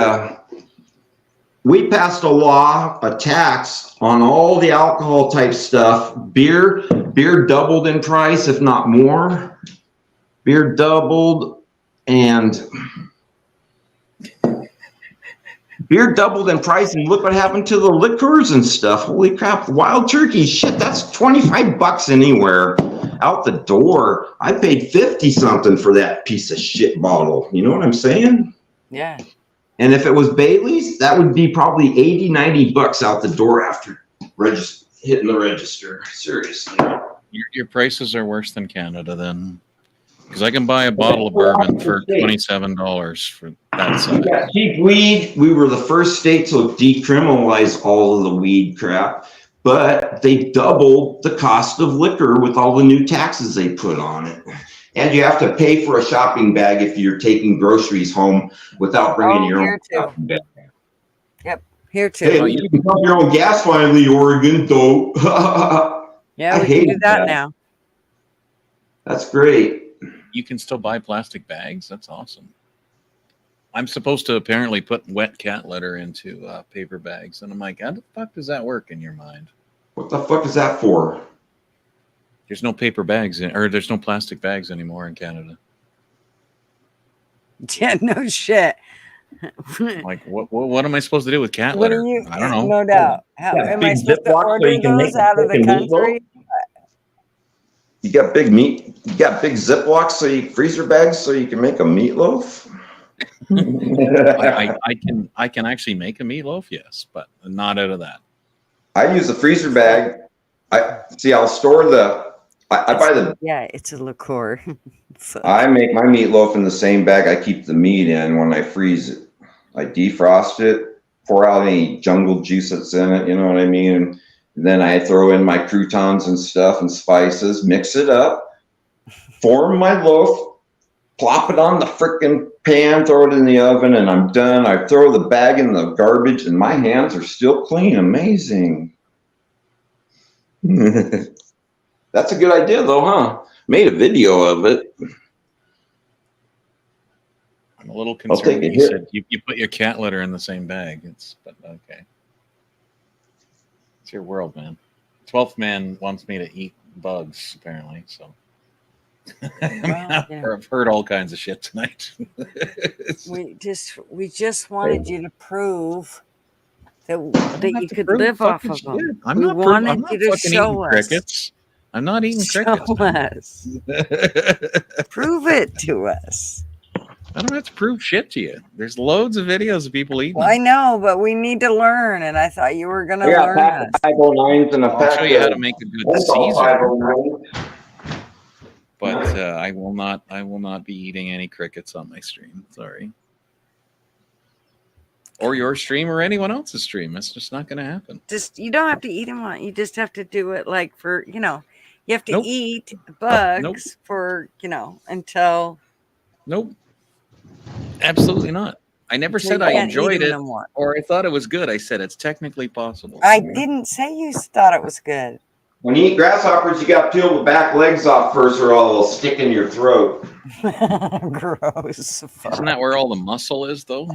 passed a law, a tax on all the alcohol type stuff. Beer doubled in price, if not more. Beer doubled and look what happened to the liquors and stuff. Holy crap, Wild Turkey, shit, that's 25 bucks anywhere out the door. I paid 50 something for that piece of shit bottle. You know what I'm saying? Yeah. And if it was Bailey's, that would be probably 80, 90 bucks out the door after hitting the register. Seriously. Your prices are worse than Canada then. Because I can buy a bottle of bourbon for $27 for that size. We got cheap weed. We were the first state to decriminalize all of the weed crap, but they doubled the cost of liquor with all the new taxes they put on it. And you have to pay for a shopping bag if you're taking groceries home without bringing your here own too. shopping bag. Here too. Hey, you can pump your own gas finally, Oregon, though. yeah, I we can hated do that that. now. That's great. You can still buy plastic bags. That's awesome. I'm supposed to apparently put wet cat litter into paper bags. And I'm like, how the fuck does that work in your mind? What the fuck is that for? There's no paper bags or there's no plastic bags anymore in Canada. Yeah, no shit. Like, what am I supposed to do with cat What litter? are you? I don't know. No doubt. How Yeah, am I big supposed to Ziploc so order you can those make a out of the fucking country? You got big meat. You got big Ziplocs, freezer bags, so you can make a meatloaf. I can actually make a meatloaf, yes, but not out of that. I use a freezer bag. I'll store I buy the. Yeah, it's a liqueur. So, I make my meatloaf in the same bag I keep the meat in when I freeze it. I defrost it, pour out any jungle juice that's in it, you know what I mean? And then I throw in my croutons and stuff and spices, mix it up, form my loaf, plop it on the frickin' pan, throw it in the oven, and I'm done. I throw the bag in the garbage, and my hands are still clean. Amazing. That's a good idea, though, huh? Made a video of it. I'm a little I'll take concerned. a You hit. said you put your cat litter in the same bag. But okay. It's your world, man. 12th man wants me to eat bugs, apparently. So I've heard all kinds of shit tonight. we just wanted you to prove that you could prove live off fucking of them. shit. I'm We not wanted you to fucking show eating us. crickets. I'm not eating Show crickets. us. Prove it to us. I don't have to prove shit to you. There's loads of videos of people eating Well, I them. know, but we need to learn, and I thought you were gonna I got a learn pack us. of 509s and a I'll pack show you how of to make a good menthol Caesar, 509s. but I will not be eating any crickets on my stream. Sorry. Or your stream or anyone else's stream. It's just not going to happen. Just you don't have to eat them on. You just have to do it like for you have to Nope. eat bugs Nope. for until. Nope. Absolutely not. I never until said you I can't eat enjoyed 'em it no more. or I thought it was good. I said it's technically possible. I didn't say you thought it was good. When you eat grasshoppers, you got to peel the back legs off first, or all will stick in your throat. Gross. Isn't that where all the muscle is, though?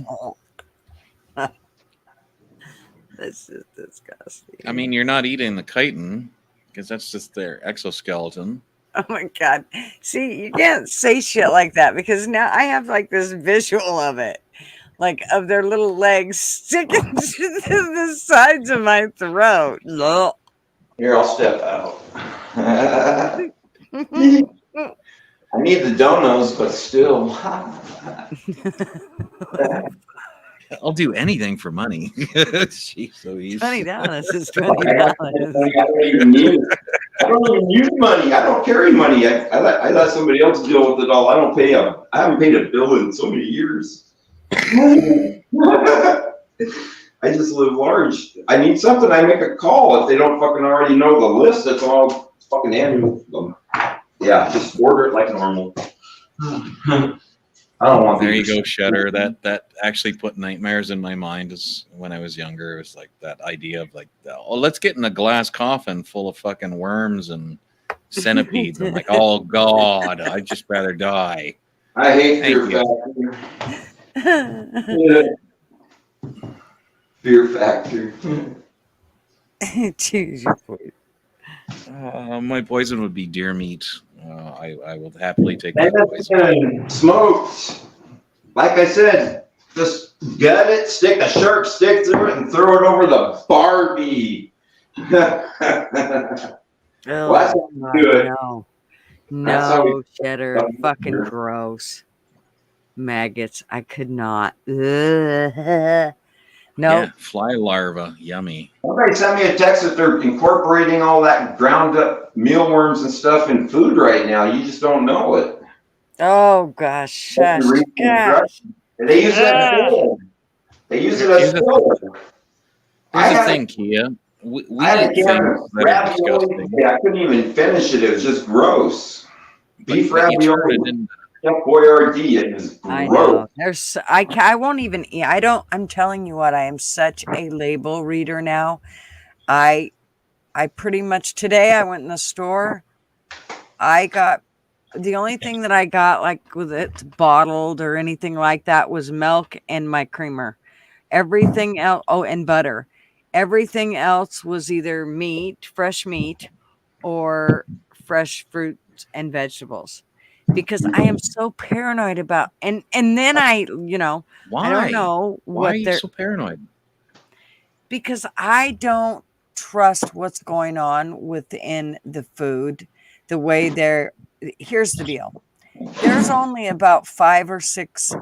This is disgusting. I mean, you're not eating the chitin because that's just their exoskeleton. Oh my god. See, you can't say shit like that because now I have like this visual of it. Like of their little legs sticking to the sides of my throat. Ugh. Here, I'll step out. I need the donuts, but still. I'll do anything for money. Jeez Louise. $20 is I $20. don't even use money. I don't carry money. I let somebody else deal with it all. I haven't paid a bill in so many years. I just live large. I need something, I make a call. If they don't fucking already know the list, that's all fucking handle them. Yeah, just order it like normal. I don't want There you people- go, Shutter. That actually put nightmares in my mind as when I was younger. It was like that idea of like, oh, let's get in a glass coffin full of fucking worms and centipedes. I'm like, oh god, I'd just rather die. I hate Thank Fear Factor. Fear Factor. Choose your poison. My poison would be deer meat. I will happily take that poison. And smoked. Like I said, just gut it, stick a sharp stick through it, and throw it over the Barbie. Oh, Well, that's how we do it. no. That's how No, we- cheddar. Fucking gross. Maggots. I could not. Ugh. No. Yeah, fly larva, yummy. Somebody sent me a text that they're incorporating all that ground up mealworms and stuff in food right now. You just don't know it. Oh gosh, shush. Read the Gosh. They use it as filler. They use it as Here's the- filler. I Here's the had- thing, Kia. We I had eat a can things of that are ravioli. disgusting. Yeah, I couldn't even finish it. It was just gross. Beef But you turn ravioli. it in- Chef Boyardee. It was I gross. know. I won't even eat. I'm telling you what, I am such a label reader now. I pretty much today I went in the store. I got the only thing that I got like with it bottled or anything like that was milk and my creamer. Everything else, and butter. Everything else was either fresh meat, or fresh fruits and vegetables. Because I am so paranoid about, and then Why? I don't know Why what are you they're, so paranoid? because I don't trust what's going on within the food the way they're. Here's the deal. There's only about 5 or 6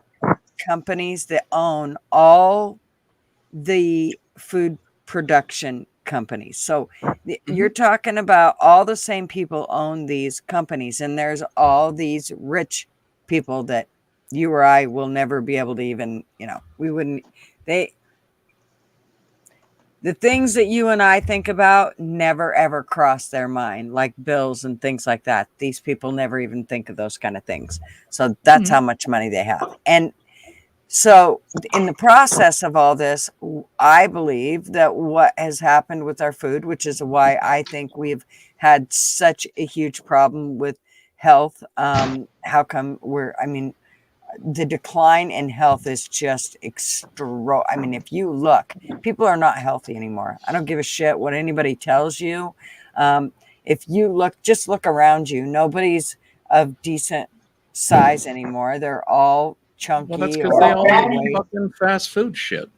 companies that own all the food production companies. So you're talking about all the same people own these companies, and there's all these rich people that you or I will never be able to even, we wouldn't, the things that you and I think about never ever cross their mind, like bills and things like that. These people never even think of those kind of things. So that's how much money they have. And so in the process of all this, I believe that what has happened with our food, which is why I think we've had such a huge problem with health. How come the decline in health is just extra. I mean, if you look, people are not healthy anymore. I don't give a shit what anybody tells you. If you just look around you, nobody's of decent size anymore. They're all chunky. Well, that's because they all eat fucking fast food shit.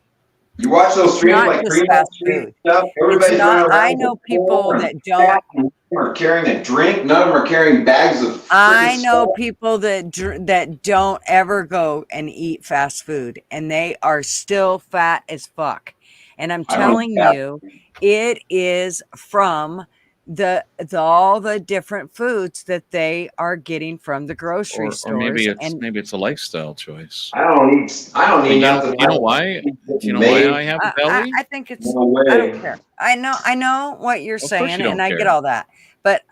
You watch those streams Not like just Green fast Street food. stuff. Everybody's It's not. running around I know with people corn that and don't. fat, and none of them are carrying a drink. None of them are carrying bags of. I freaking know stuff. people that don't ever go and eat fast food, and they are still fat as fuck. And I'm I don't telling eat fast you, it is from all the different foods that they are getting from the grocery Or stores. maybe it's a lifestyle choice. I don't eat nothing. You know why? Do you know why I have a belly? I think it's. No way. I don't care. I know what you're Of course saying, you don't and I get care. all that, but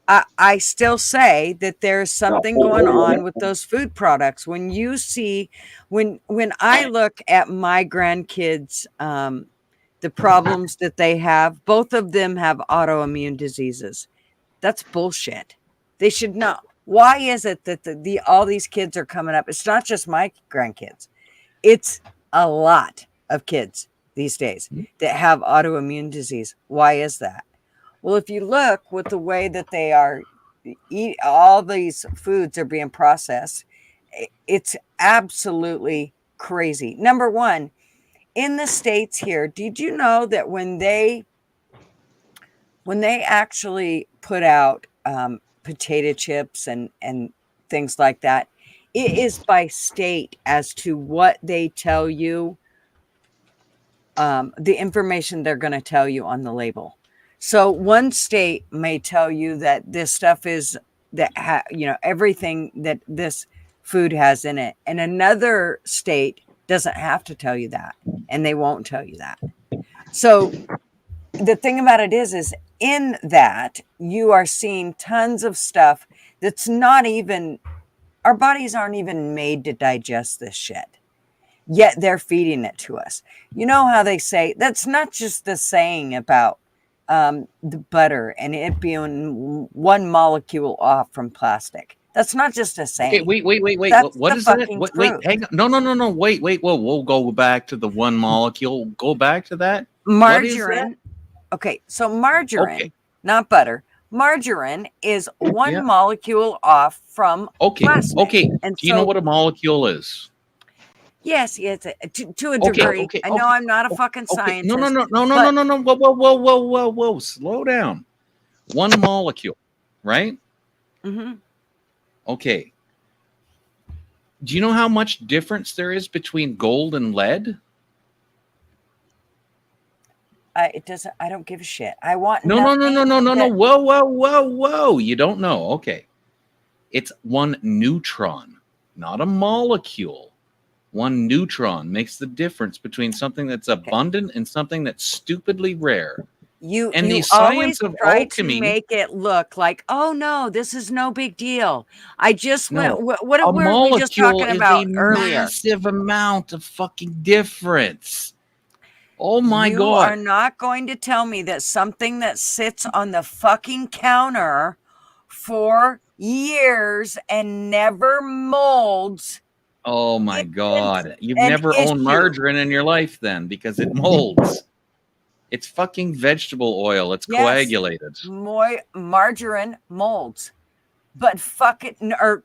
I still say that there's something going on with those food products. When you see, when I look at my grandkids, the problems that they have, both of them have autoimmune diseases. That's bullshit. They should not. Why is it that all these kids are coming up? It's not just my grandkids. It's a lot of kids these days that have autoimmune disease. Why is that? Well, if you look with the way that they are all these foods are being processed, it's absolutely crazy. Number one, in the States here, did you know that when they actually put out potato chips and things like that, it is by state as to what they tell you, the information they're going to tell you on the label. So one state may tell you that this stuff is everything that this food has in it, and another state doesn't have to tell you that, and they won't tell you that. So the thing about it is in that you are seeing tons of stuff that's not even, our bodies aren't even made to digest this shit, yet they're feeding it to us. You know how they say, that's not just the saying about the butter and it being one molecule off from plastic. That's not just a saying. Okay, wait. That's What the is that? fucking Wait, truth. hang on. No. Wait. Whoa, we'll go back to the one molecule. Go back to that. Margarine. Okay, so margarine, Okay. not butter. Margarine is one molecule off from plastic. Okay. And Do you know what a molecule is? Yes, to a degree. Okay, I know I'm not a fucking scientist. No. Whoa. Slow down. One molecule, right? Mm-hmm. Okay. Do you know how much difference there is between gold and lead? It doesn't. I don't give a shit. I want No. nothing Whoa. You don't know. Okay. It's one neutron, not a molecule. One neutron makes the difference between something that's abundant and something that's stupidly rare. You the always science of try alchemy to make it look like, oh no, this is no big deal. I just No, went. a What were we just molecule talking is about a earlier? massive amount of fucking difference. Oh my You god. are not going to tell me that something that sits on the fucking counter for years and never molds. Oh my It's god. You've an never owned issue. margarine in your life then because it molds. It's fucking vegetable oil. It's Yes. coagulated. Margarine molds, but fuck it, or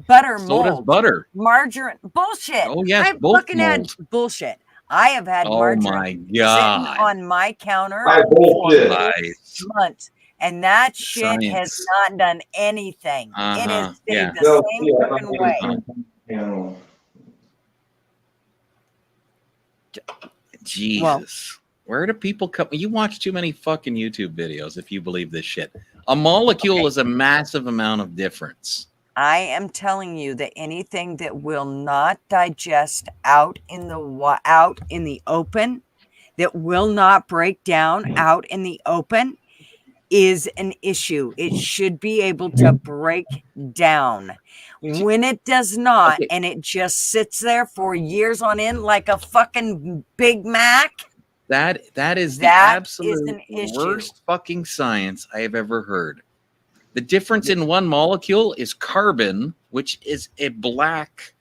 butter So does molds. butter. Margarine bullshit. Oh, yes, I've both fucking had mold. bullshit. I have had Oh margarine my sitting god. on my counter Hi, for bullshit. Lies. months. And that shit has Science. not done anything. It Uh-huh, has stayed yeah. the same fucking way. Jesus. Where do people come? You watch too many fucking YouTube videos if you believe this shit. A molecule is a massive amount of difference. I am telling you that anything that will not digest out in the open, that will not break down out in the open, is an issue. It should be able to break down. When it does not, and it just sits there for years on end like a fucking Big Mac, That is the That is absolute an issue. worst fucking science I have ever heard. The difference in one molecule is carbon, which is a black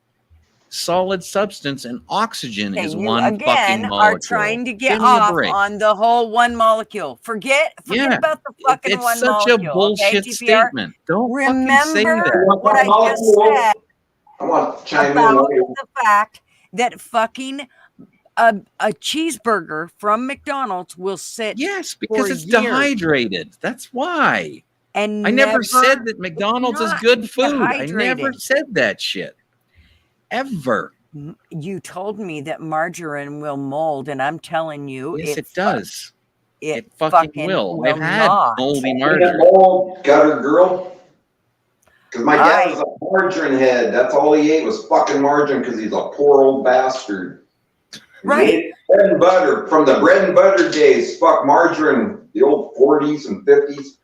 solid substance, and oxygen okay, is you one again fucking molecule. are trying to get Give me a off break. on the whole one molecule. Forget Yeah, about the fucking It's one such molecule. a bullshit okay, TPR? statement. Don't fucking say Remember that. what I just said I want to chime about in. the fact that fucking a cheeseburger from McDonald's will sit Yes, because for it's years. dehydrated. That's why. and I never said that McDonald's is not good food. I never dehydrated. said that shit. Ever. You told me that margarine will mold, and I'm telling you, Yes, it does. It fucking will. I've had not. moldy Ain't it margarine. old, gutter girl? Because my dad Right. was a margarine head. That's all he ate was fucking margarine because he's a poor old bastard. Right. He ate bread and butter from the bread and butter days. Fuck margarine, the old 40s and 50s.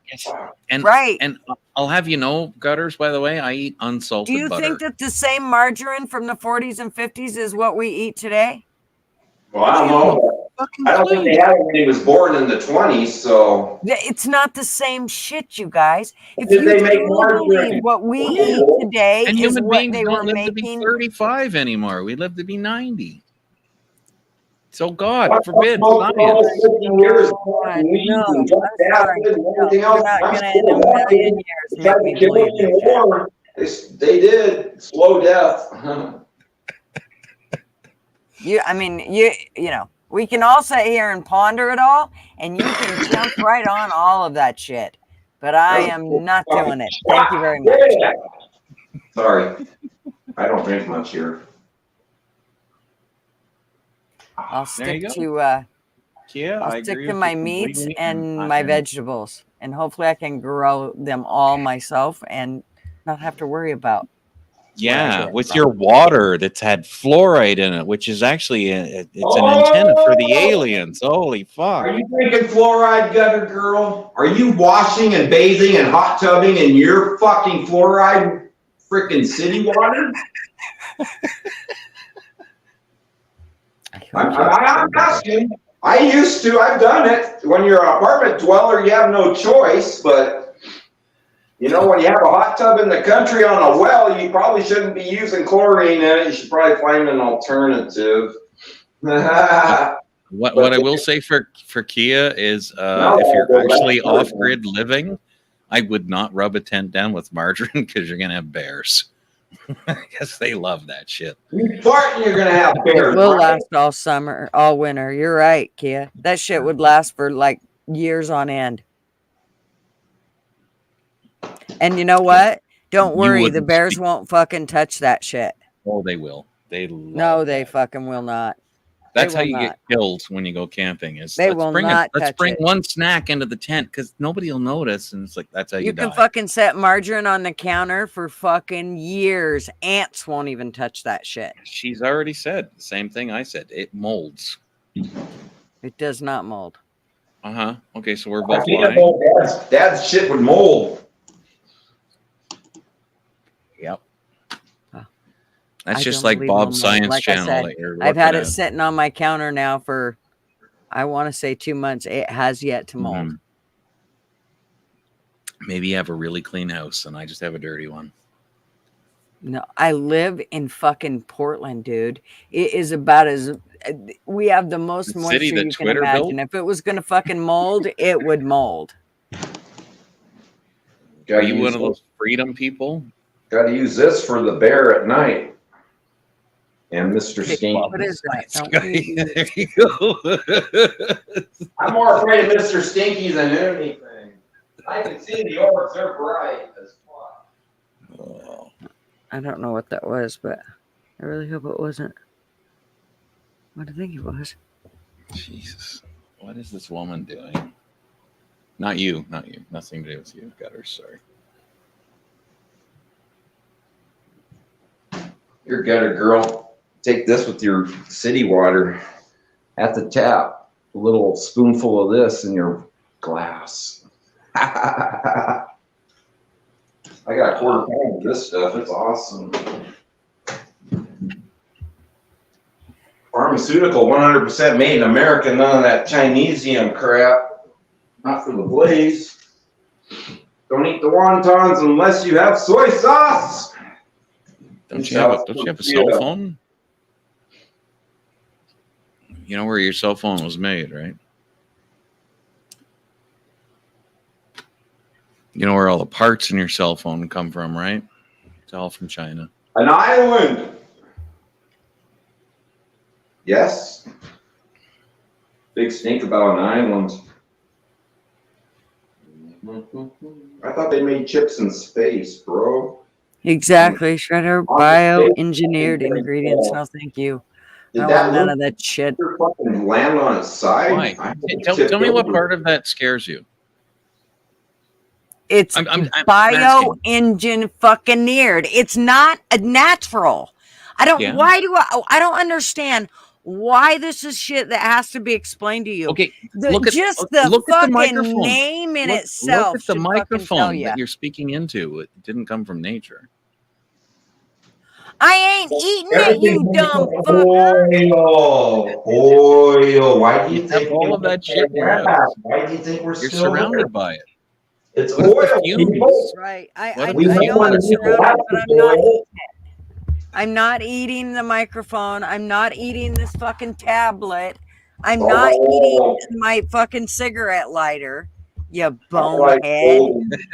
And Right. and I'll have you know, Gutters, by the way, I eat unsalted Do you butter. think that the same margarine from the 40s and 50s is what we eat today? Well, I don't know. Fucking I don't think clue. they had it when he was born in the 20s, so. It's not the same shit, you guys. If Did you they make truly margarine? believe what we eat today And is human what beings they were don't live to be making, 35 anymore. We live to be 90. So God What forbid almost science. 50 years I and weeds know. and drug I'm sorry. acid and No, everything you're else. not I'm gonna still in a alive. million years They make tried me to kill believe us in this shit. war. They did. Slow death. You know, we can all sit here and ponder it all, and you can jump right on all of that shit. But I am not doing it. Thank you very much. Yeah. Sorry. I don't drink much here. I'll There you stick go. to Yeah, I'll stick to my meats and my vegetables, and hopefully I can grow them all myself and not have to worry about. Yeah, get with from. your water that's had fluoride in it, which is actually it's an antenna for the aliens. Holy fuck! Are you drinking fluoride, gutter girl? Are you washing and bathing and hot tubbing in your fucking fluoride freaking city water? I'm asking. I used to. I've done it. When you're an apartment dweller, you have no choice. But you know, when you have a hot tub in the country on a well, you probably shouldn't be using chlorine in it. You should probably find an alternative. What I will say for Kia is if you're actually off grid living, I would not rub a tent down with margarine because you're gonna have bears. I guess they love that shit. You fart and you're gonna have bears. It will right? last all summer, all winter. You're right, Kia. That shit would last for like years on end. And you know what? Don't You worry, the wouldn't bears speak- won't fucking touch that shit. Oh, they will. They love No, they that. fucking will not. That's they how will you not. get killed when you go camping. Is They let's will bring not let's touch bring it. one snack into the tent because nobody will notice, and it's like that's how you, You die. can fucking set margarine on the counter for fucking years. Ants won't even touch that shit. She's already said the same thing I said. It molds. It does not mold. Okay, so we're I both think lying. Dad's shit would mold. Yep. Huh. That's I just don't like believe Bob's no mold. Science Like I Channel. said, that you're I've had looking it at. sitting on my counter now for, I want to say 2 months. It has yet to mold. Mhm. Maybe you have a really clean house, and I just have a dirty one. No, I live in fucking Portland, dude. It is about as we have the most The moisture city that you can Twitter imagine. built? If it was gonna fucking mold, it would mold. Are you one of those freedom people? Got to use this for the bear at night. And Mr. Stinky. What is that? Don't there we- you go. I'm more afraid of Mr. Stinky than anything. I can see the orbs. They're bright as fuck. Oh, I don't know what that was, but I really hope it wasn't what I think it was. Jesus. What is this woman doing? Not you. Not you. Nothing to do with you. Gutter. Sorry. Your gutter girl. Take this with your city water at the tap. A little spoonful of this in your glass. I got a quarter pound of this stuff. It's awesome. Pharmaceutical, 100% made in America. None of that Chinesium crap. Not for the blaze. Don't eat the wontons unless you have soy sauce. Don't you have a cell phone? You know where your cell phone was made, right? You know where all the parts in your cell phone come from, right? It's all from China. An island. Yes. Big stink about an island. I thought they made chips in space, bro. Exactly. Shredder bioengineered ingredients. No, thank you. I Did don't that want none look of that shit. fucking land on its side? Why? Tell me what part of that scares you. It's I'm asking. bioengine fucking neared. It's not a natural. I don't. Yeah. Why do I don't understand why this is shit that has to be explained to you. Okay, The, look at just look the at the fucking microphone. name in Look itself. at the should fucking tell microphone ya. that you're speaking into. It didn't come from nature. I ain't eating it, you dumb fucker. Oil. Why do you You think have all of that shit in your house. Why do you think we're You're still surrounded by it. It's What if the oil, fumes? people. Right. What I if the know I'm fumes? surrounded, but I'm not. Oil. I'm not eating the microphone. I'm not eating this fucking tablet. I'm not eating my fucking cigarette lighter. You bonehead.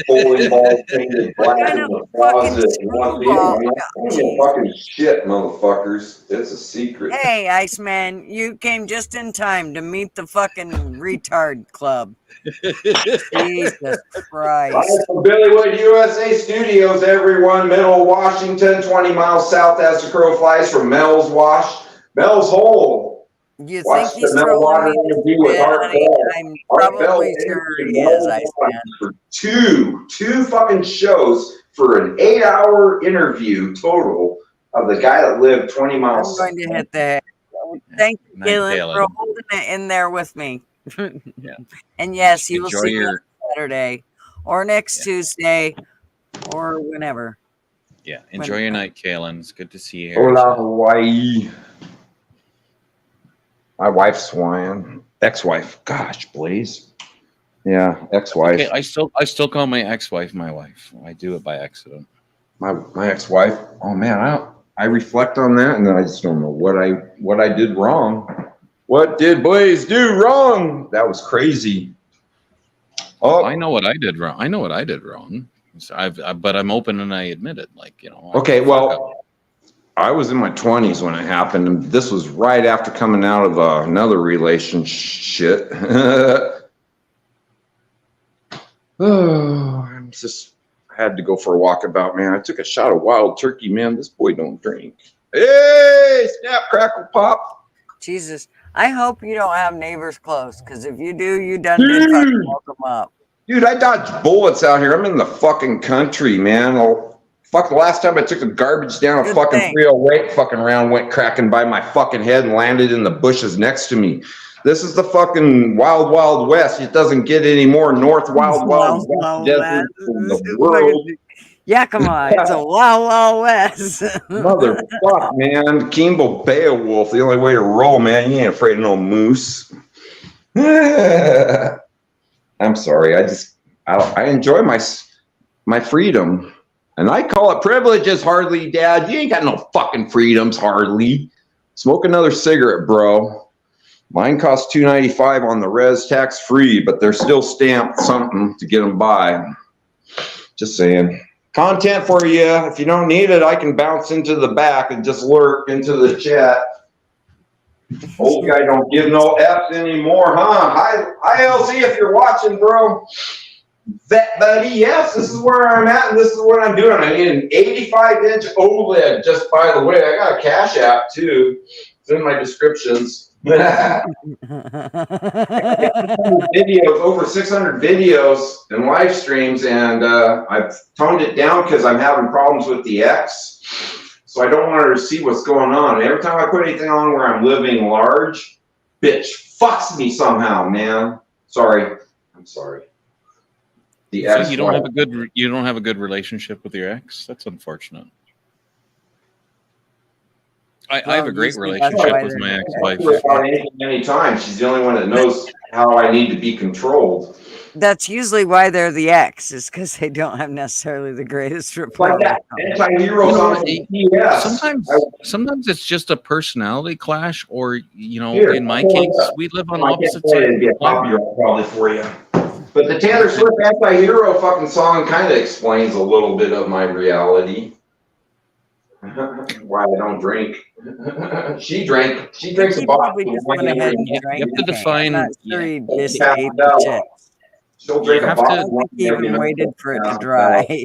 Bowling ball painted What black kind in of the fucking closet. You want these? screwball? I'm not telling you Jeez. fucking shit, motherfuckers. It's a secret. Hey, Iceman, you came just in time to meet the fucking retard club. Jesus Christ. Live from Billywood USA Studios, everyone. Middle Washington, 20 miles south as the crow flies from Mel's Wash. Mel's Hole. You Watch think he's the Mel trolling Water me this interview with bit, Art honey? Bell. I'm Art Bell probably sure he is, Iceman. for two fucking shows for an 8-hour interview total of the guy that lived 20 I'm miles going to hit the. Thank you, Night, Galen, Galen. for holding it in there with me. Yeah. And yes, you will Enjoy see me your on Saturday or next Tuesday or whenever. yeah. Enjoy your night, Kaylin. It's good to see you here. Hola, Hawaii. My wife's Hawaiian. Ex-wife. Gosh, Blaze. Yeah, ex-wife. Okay, I still call my ex-wife my wife. I do it by accident. My ex-wife. Oh man, I reflect on that and then I just don't know what I did wrong. What did Blaze do wrong? That was crazy. Oh, I know what I did wrong. I know what I did wrong. So but I'm open and I admit it. Like, you know. okay, well, I was in my 20s when it happened, and this was right after coming out of another relationship. Oh, I'm just had to go for a walkabout, man. I took a shot of wild turkey, man. This boy don't drink. Hey, snap, crackle, pop. Jesus. I hope you don't have neighbors close, because if you do, you done did fucking welcome up. Dude, I dodged bullets out here. I'm in the fucking country, man. Fuck, the last time I took the garbage down, a Good fucking thing. 308 fucking round went cracking by my fucking head and landed in the bushes next to me. This is the fucking wild, wild west. It doesn't get any more north wild, wild west desert in the world. Yeah, come on. It's a wild, wild west. Motherfuck, man. Kimbo Beowulf, the only way to roll, man. You ain't afraid of no moose. I'm sorry. I enjoy my freedom. And I call it privileges, hardly, Dad. You ain't got no fucking freedoms, hardly. Smoke another cigarette, bro. Mine costs $2.95 on the res, tax free, but they're still stamped something to get them by. Just saying. Content for you. If you don't need it, I can bounce into the back and just lurk into the chat. Old guy don't give no F's anymore, huh? Hi, LC, if you're watching, bro. Vet buddy, yes, this is where I'm at and this is what I'm doing. I need an 85-inch OLED. Just by the way, I got a Cash App too. It's in my descriptions. Videos, over 600 videos and live streams, and I've toned it down because I'm having problems with the X. So I don't want her to see what's going on. And every time I put anything on where I'm living large, bitch fucks me somehow, man. Sorry. I'm sorry. The So X. you don't have a good relationship with your ex? That's unfortunate. I have a great usually that's relationship why with they're my together. ex-wife. About anything, anytime. She's the only one that knows how I need to be controlled. That's usually why they're the ex, is because they don't have necessarily the greatest rapport. Like that with anti-hero You know song what, from PS. Sometimes it's just a personality clash, or Here, in my hold case, up. we live on I can't opposite play it. It'd sides. be a copyright probably for you. But the Taylor Swift anti-hero fucking song kind of explains a little bit of my reality. Why I don't drink. She drank. She drinks a He bottle. probably just went ahead and You drank have to it. define- I'm not sure he yeah. just Yeah. ate the chips. She'll drink You a have to- I bottle. don't think he every even night. waited for it to dry.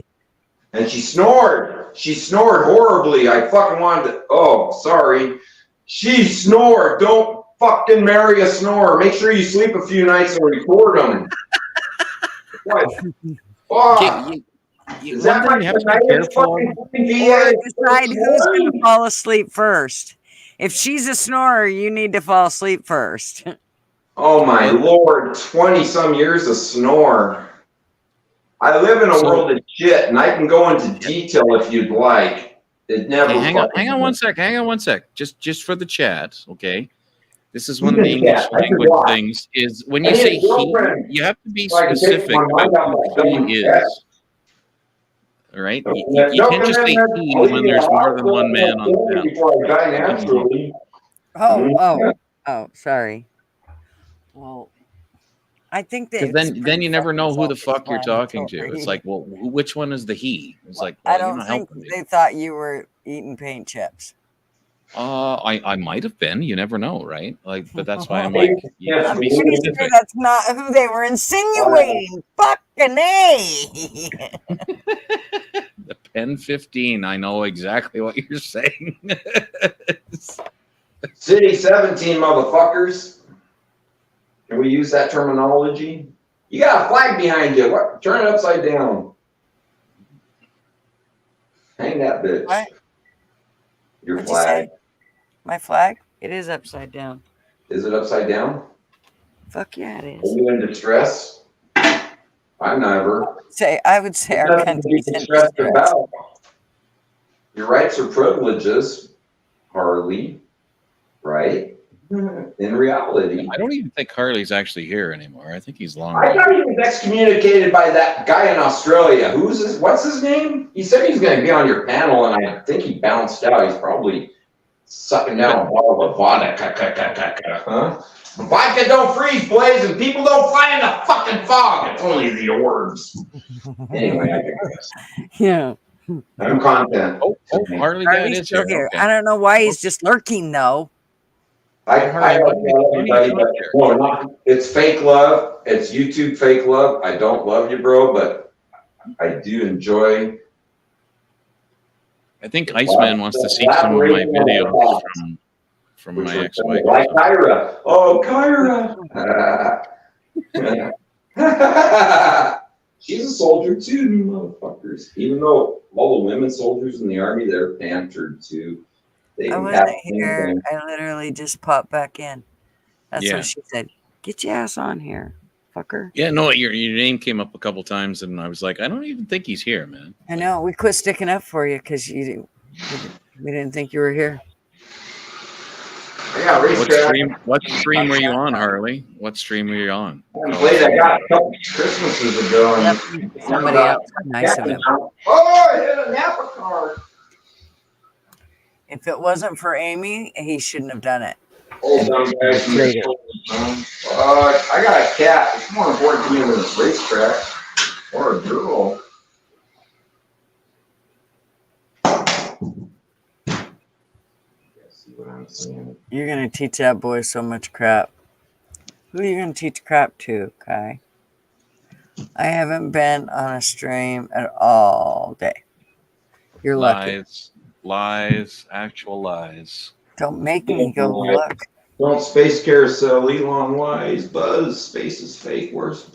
And she snored. She snored horribly. I fucking wanted to. Oh, sorry. She snored. Don't fucking marry a snorer. Make sure you sleep a few nights and record them. What? Fuck. Is One that thing my you have to be tonight's careful. fucking Or VA? decide who's going to fall asleep first. If she's a snorer, you need to fall asleep first. Oh my lord, 20 some years of snore. I live in a So- world of shit, and I can go into detail if you'd like. It never. Okay, hang on fucking- one sec. Just for the chat, okay? This is one of You the can English chat. I can language watch. things is when I you need a say he, girlfriend you have to be so I can take specific my mind about off my who dumb he chat. is. All right? Don't You can't just say come in he there. I'll leave when you there's a more house than one man on the full of panel. before I die naturally. Oh, sorry. Well, I think that Because it's then you never know who the pretty fuck you're talking to. self-explanatory. It's like, well, which one is the he? It's like, I well, don't you're not think helping me. they thought you were eating paint chips. I might have been. You never know, right? Like, but that's why I'm Hey, like, you yeah, have to be I'm Pretty specific. sure that's not who they were insinuating. Fucking A. The Pen 15. I know exactly what you're saying. City 17, motherfuckers. Can we use that terminology? You got a flag behind you. What? Turn it upside down. Hang that bitch. What? Your What'd you flag. say? My flag? It is upside down. Is it upside down? Fuck yeah, it Are is. you in distress? I'm never. I would say our Nothing to be country's in distressed distress. about. Your rights are privileges, Harley. Right? In reality. I don't even think Harley's actually here anymore. I think he's long I gone. thought he was excommunicated by that guy in Australia. Who's his? What's his name? He said he was going to be on your panel, and I think he bounced out. He's probably sucking down a bottle of vodka. Huh? Vodka don't freeze, Blaze, and people don't fly in the fucking fog. It's only the orbs. Anyway, I digress. Yeah. I'm content. Oh, Harley Dad Harley's is still here. here. Okay. I don't know why he's just lurking though. I Harley, don't what love do you anybody, think but here? no, it's fake love. It's YouTube fake love. I don't love you, bro, but I do enjoy. I think Iceman wants to see some of my videos from my ex-wife. Like Kyra. Oh, Kyra. She's a soldier too, you motherfuckers. Even though all the women soldiers in the army, they're pampered too. They I have wasn't here. things. I literally just popped back in. That's Yeah. what she said. Get your ass on here, fucker. Yeah, no, your name came up a couple times, and I was like, I don't even think he's here, man. I know. We quit sticking up for you because we didn't think you were here. Yeah, racetrack. What stream were you on, Harley? What stream were you on? I played that guy a couple Christmases ago. Yep. And Somebody else. Nice of him. Oh, I hit a Napa car. If it wasn't for Amy, he shouldn't have done it. Old dumb guy from Trade the I got a cat. It's more important to me than this racetrack. Or a girl. See what I'm saying? You're gonna teach that boy so much crap. Who are you gonna teach crap to, Kai? I haven't been on a stream at all day. You're lucky. Lies, actual lies. Don't make me go look. Don't space carousel, Elon lies, Buzz, space is fake. Where's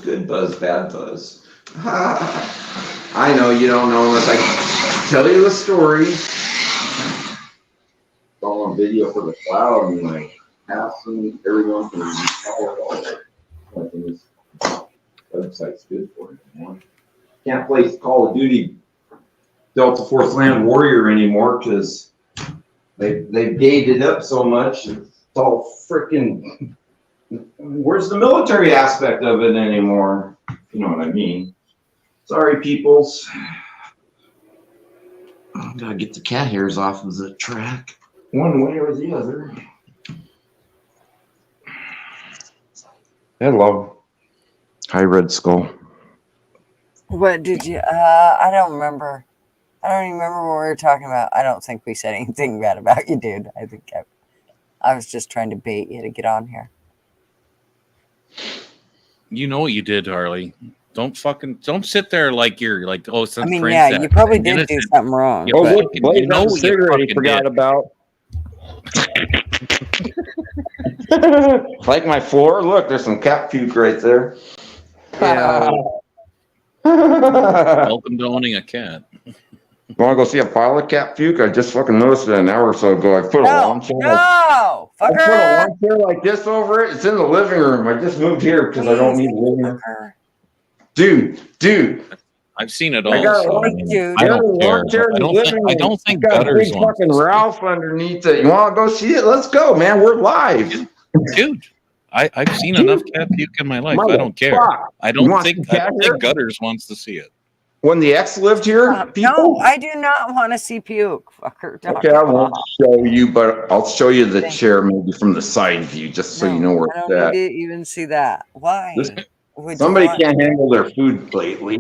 good Buzz, bad Buzz? I know you don't know unless I tell you the story. It's all on video for the cloud and like passing everyone from all. I think this website's good for it. Man. Can't play Call of Duty Delta Force Land Warrior anymore because they've gated it up so much. It's all freaking. Where's the military aspect of it anymore? You know what I mean? Sorry, peoples. Gotta get the cat hairs off of the track, one way or the other. Hello. Hi, Red Skull. What did you? I don't remember. I don't even remember what we were talking about. I don't think we said anything bad about you, dude. I think I was just trying to bait you to get on here. You know what you did, Harley. Don't sit there like you're like, oh, some I mean, friends yeah, that you probably are did do innocent. something wrong. You Oh, but- look, Blaze know has a what you cigarette he fucking forgot did. about. Like my floor? Look, there's some cat puke right there. Yeah. Welcome to owning a cat. Want to go see a pile of cat puke? I just fucking noticed it an hour or so ago. I put a No, lawn chair. no, I put a fucker. lawn chair like this over it. It's in the living room. I just moved here because I don't need a living room. Fucker. Dude. I've seen it all. I got a so, lawn- I mean, Dude. I There's a don't care. lawn chair in I the don't living think. I room. don't think It's got a gutters big wants fucking to see Ralph underneath it. You want to go see it? Let's go, man. We're live. it. Dude. I've seen enough cat puke in my life. I don't care. Motherfucker. I You don't want think. some I cat don't hair? think Gutters wants to see it. When the ex lived here, No, people. I do not want to see puke, fucker. Don't Okay, I won't show you, but I'll show you the Thank chair maybe from the side view, just so you know where I don't it's at. need to even see that. Why? This- Would you Somebody want- can't handle their food lately.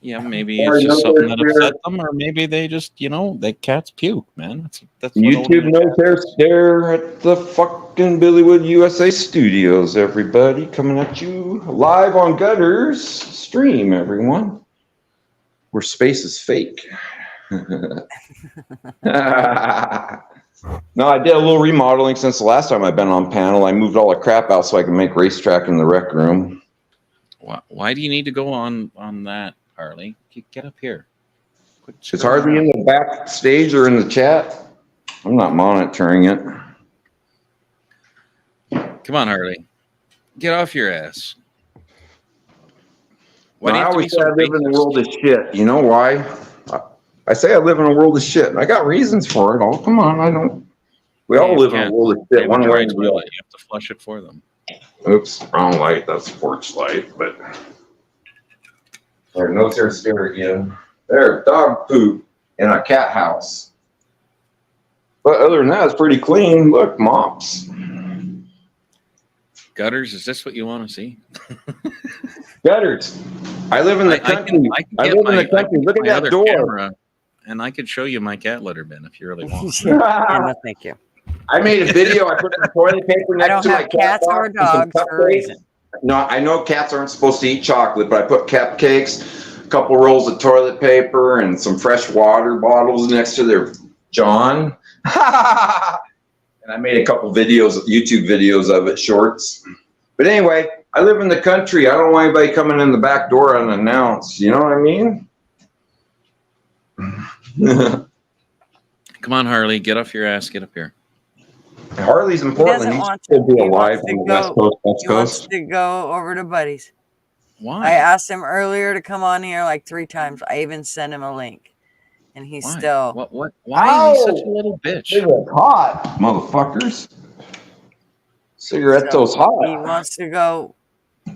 Yeah, maybe Or it's just no something that beer. upset them, or maybe they just, they cats puke, man. That's what YouTube owning a knows their stare at the fucking Billywood USA studios, everybody. Coming at you live on Gutters stream, everyone. Where space is fake. No, I did a little remodeling since the last time I've been on panel. I moved all the crap out so I can make racetrack in the rec room. Why do you need to go on that, Harley? Get up here. Quit It's hardly in the backstage or in the chat. I'm not monitoring it. Come on, Harley. Get off your ass. Why No, do you I have to always be say so I live in the racist? world of shit. You know why? I say I live in a world of shit. And I got reasons for it. Oh, come on. I don't. We all You live in a can't. world of They shit. have One a way dry or the other. toilet. You have to flush it for them. Oops, wrong light. That's porch light. But there, no tear stare again. There, dog poop in a cat house. But other than that, it's pretty clean. Look, mops. Gutters, is this what you want to see? Gutters. I live in the I country. can I get live in my- the country. Look at my that other door. camera, and I could show you my cat litter bin if you really want. Yeah, no, thank you. I made a video. I put some toilet paper I next don't to my have cat cats or box and some dogs for a cupcakes. reason. No, I know cats aren't supposed to eat chocolate, but I put cupcakes, a couple rolls of toilet paper, and some fresh water bottles next to their John. And I made a couple videos, YouTube videos of it, shorts. But anyway, I live in the country. I don't want anybody coming in the back door unannounced. You know what I mean? Come on, Harley, get off your ass. Get up here. Harley's in He Portland. doesn't He want should to. be He alive wants on to the West go. Coast. West He wants Coast. to go over to Buddy's. Why? I asked him earlier to come on here like 3 times. I even sent him a link, and he's Why? still. What? Why is he such a little bitch? Cigarette hot, motherfuckers. Cigarette So, toast hot. He wants to go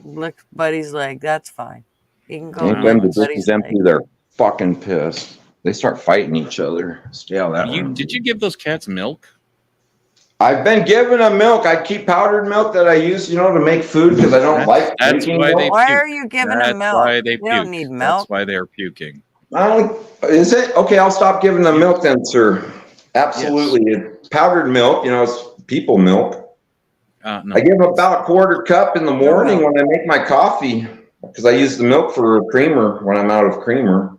lick Buddy's leg. That's fine. He can go Anytime lick the dick Buddy's is empty, leg. they're fucking pissed. They start fighting each other. Stay out of that one. Did you give those cats milk? I've been given them milk. I keep powdered milk that I use, to make food because I don't like That's drinking why milk. they Why puke. are you giving That's him milk? why they You puke. don't need milk. That's why they're puking. Is it? Okay, I'll stop giving them milk then, sir. Absolutely. Powdered milk, it's people milk. No. I give about a quarter cup in the morning when I make my coffee because I use the milk for creamer when I'm out of creamer.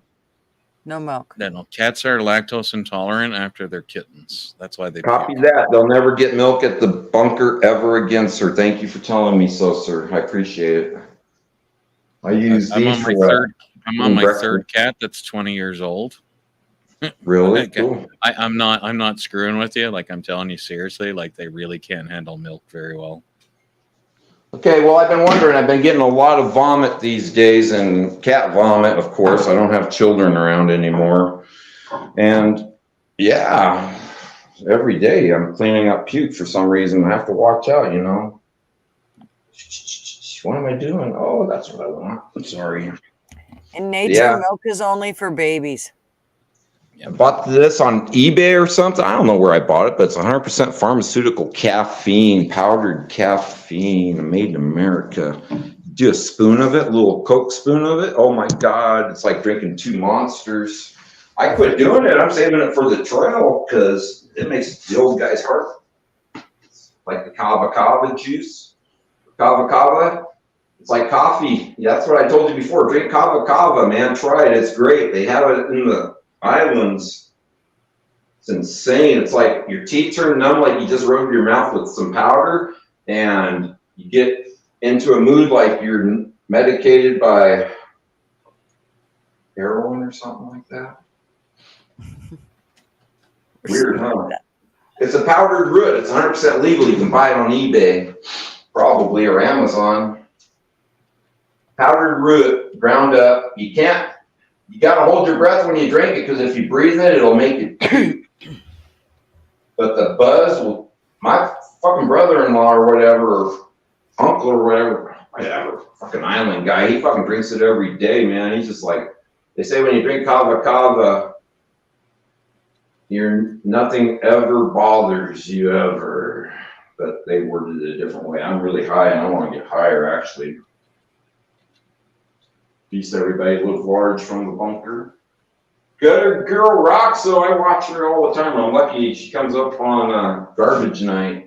No milk. No, cats are lactose intolerant after they're kittens. That's why they Copy puke. that. They'll never get milk at the bunker ever again, sir. Thank you for telling me so, sir. I appreciate it. I use I'm these on my for third. I'm on my breakfast. third cat that's 20 years old. Really? Okay. Cool. I'm not screwing with you. Like, I'm telling you seriously. Like, they really can't handle milk very well. Okay, well, I've been wondering. I've been getting a lot of vomit these days, and cat vomit, of course. I don't have children around anymore. And yeah, every day I'm cleaning up puke for some reason. I have to watch out, you know. What am I doing? Oh, that's what I want. I'm sorry. In nature, Yeah. milk is only for babies. I bought this on eBay or something. I don't know where I bought it, but it's 100% pharmaceutical caffeine, powdered caffeine, made in America. Do a spoon of it, a little Coke spoon of it. Oh my God, it's like drinking two Monsters. I quit doing it. I'm saving it for the trail because it makes the old guy's heart. Like the kava juice. Kava. It's like coffee. Yeah, that's what I told you before. Drink kava, man. Try it. It's great. They have it in the islands. It's insane. It's like your teeth turn numb, like you just rubbed your mouth with some powder, and you get into a mood like you're medicated by heroin or something like that. Weird, huh? It's a powdered root. It's 100% legal. You can buy it on eBay, probably, or Amazon. Powdered root, ground up. You gotta hold your breath when you drink it, because if you breathe it, it'll make you puke. But the buzz will, my fucking brother-in-law or whatever, or uncle or whatever, fucking island guy, he fucking drinks it every day, man. He's just like, they say when you drink kava, nothing ever bothers you ever. But they worded it a different way. I'm really high and I want to get higher, actually. Peace, everybody. Live large from the bunker. Good girl rocks, so I watch her all the time. I'm lucky she comes up on garbage night.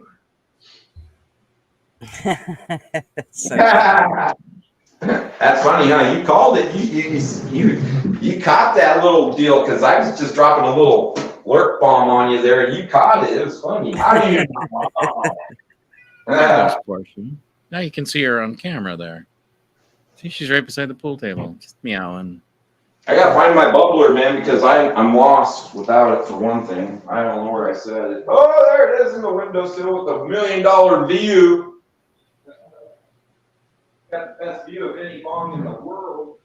So That's funny, huh? You called it. You caught that little deal, because I was just dropping a little lurk bomb on you there. You caught it. It was funny. How do you There's Portia. Now you can see her on camera there. See, she's right beside the pool table, just meowing. I gotta find my bubbler, man, because I'm lost without it, for one thing. I don't know where I set it. Oh, there it is in the windowsill with a $1 million view. Got the best view of any bong in the world.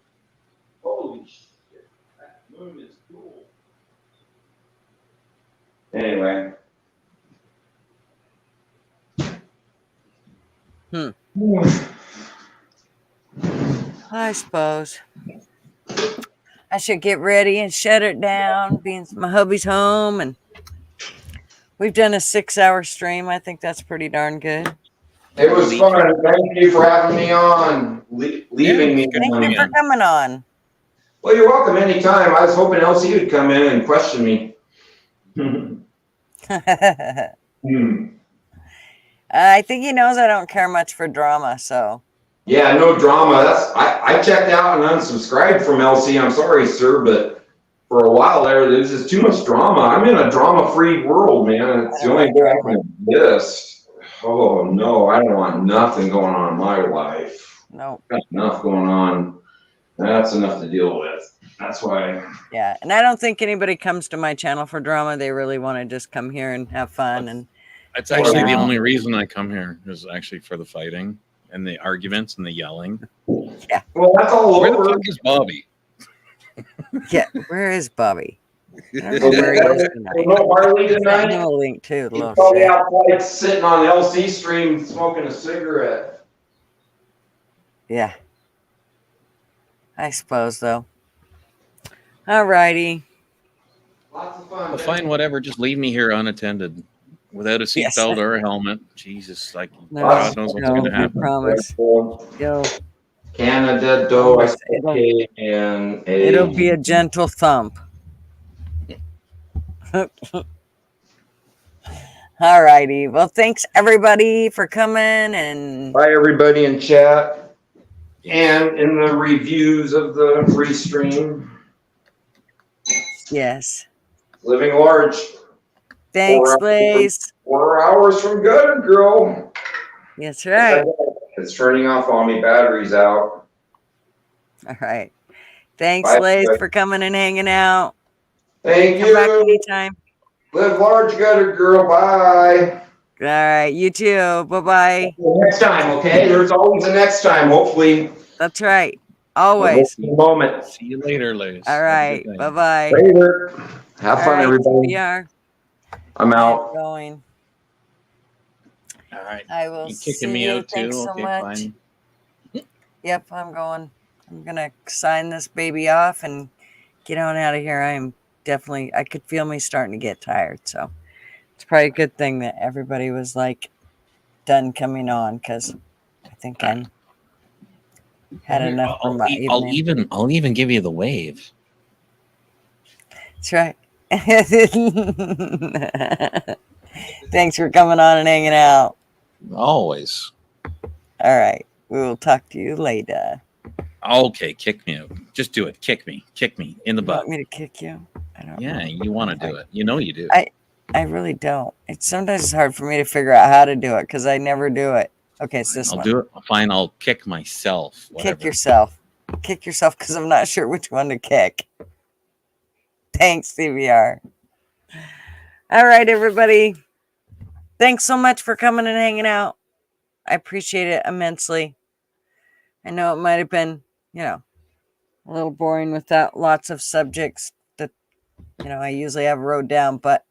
Holy shit, that moon is cool. Anyway. I suppose I should get ready and shut it down, being my hubby's home, and we've done a 6-hour stream. I think that's pretty darn good. It was fun. Thank you for having me on, leaving me Thank on. you for coming on. Well, you're welcome anytime. I was hoping LC would come in and question me. I think he knows I don't care much for drama, so. Yeah, no drama. I checked out and unsubscribed from LC. I'm sorry, sir, but for a while there's just too much drama. I'm in a drama-free world, man. It's the only way I can exist. Oh no, I don't want nothing going on in my life. No. Got enough going on. That's enough to deal with. That's why. Yeah, and I don't think anybody comes to my channel for drama. They really want to just come here and have fun. And That's actually the Yeah. only reason I come here, is actually for the fighting and the arguments and the yelling. Well, that's all Where the over. fuck is Bobby? yeah, where is Bobby? I don't know where he is tonight. No Harley Send tonight. him a link too, He's little probably shit. outside sitting on the LC stream smoking a cigarette. Yeah. I suppose though. Alrighty. Lots of fun. Well, fine, whatever. Just leave me here unattended, without a Yes. seatbelt or a helmet. Jesus, like No, God knows what's going to I happen. promise. Yo, Canada dough, I say, and it'll be a gentle thump. All righty. Well, thanks everybody for coming and Bye, everybody in chat and in the reviews of the restream. yes. Living large. Thanks, Blaze. 4 hours from good, girl. That's right. It's turning off on me. Battery's out. All right. Thanks, Bye. Blaze, for coming and hanging out. Thank Come back you. anytime. Live large, gutter girl. Bye. All right. You too. Bye-bye. Next time, okay? There's always a next time, hopefully. That's right. Always. A moment. See you later, Liz. All Have a right. good day. Bye-bye. Later. Have All fun, right, everybody. CBR. I'm I'm out. going. All right. I will You see kicking me you. out too? Thanks so Okay, much. fine. Yep, I'm going. I'm gonna sign this baby off and get on out of here. I could feel me starting to get tired. So it's probably a good thing that everybody was like done coming on, because I think I'm had enough for my evening. I'll even give you the wave. That's right. Thanks for coming on and hanging out. Always. All right. We will talk to you later. Okay, kick me out. Just do it. Kick me. Kick me in the You butt. want me to kick you? I don't Yeah, know. you want to do it. You know you do. I really don't. Sometimes it's hard for me to figure out how to do it because I never do it. Okay, it's this I'll one. do it. Fine, I'll kick myself. Whatever. Kick yourself. Kick yourself because I'm not sure which one to kick. Thanks, CVR. All right, everybody. Thanks so much for coming and hanging out. I appreciate it immensely. I know it might have been, a little boring without lots of subjects that, I usually have wrote down, but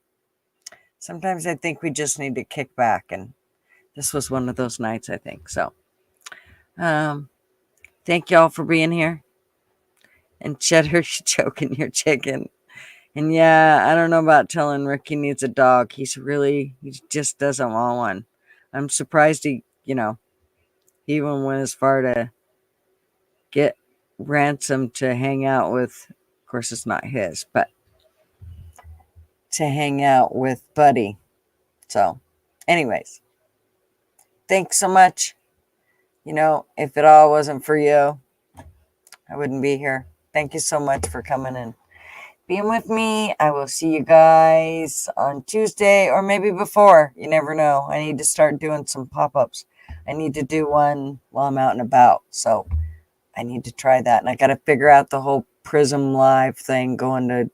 sometimes I think we just need to kick back, and this was one of those nights, I think. So, thank y'all for being here. And Cheddar, choking your chicken. And yeah, I don't know about telling Rick he needs a dog. He just doesn't want one. I'm surprised he even went as far to get Ransom to hang out with. Of course, it's not his, but to hang out with Buddy. So, anyways, thanks so much. If it all wasn't for you, I wouldn't be here. Thank you so much for coming and being with me. I will see you guys on Tuesday or maybe before. You never know. I need to start doing some pop-ups. I need to do one while I'm out and about. So I need to try that. And I got to figure out the whole Prism Live thing going to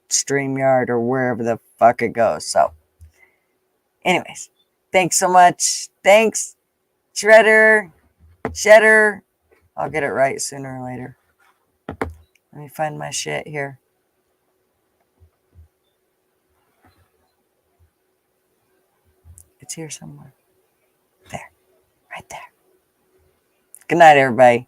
StreamYard or wherever the fuck it goes. So anyways, thanks so much. Thanks, Shredder. I'll get it right sooner or later. Let me find my shit here. It's here somewhere. There. Right there. Good night, everybody.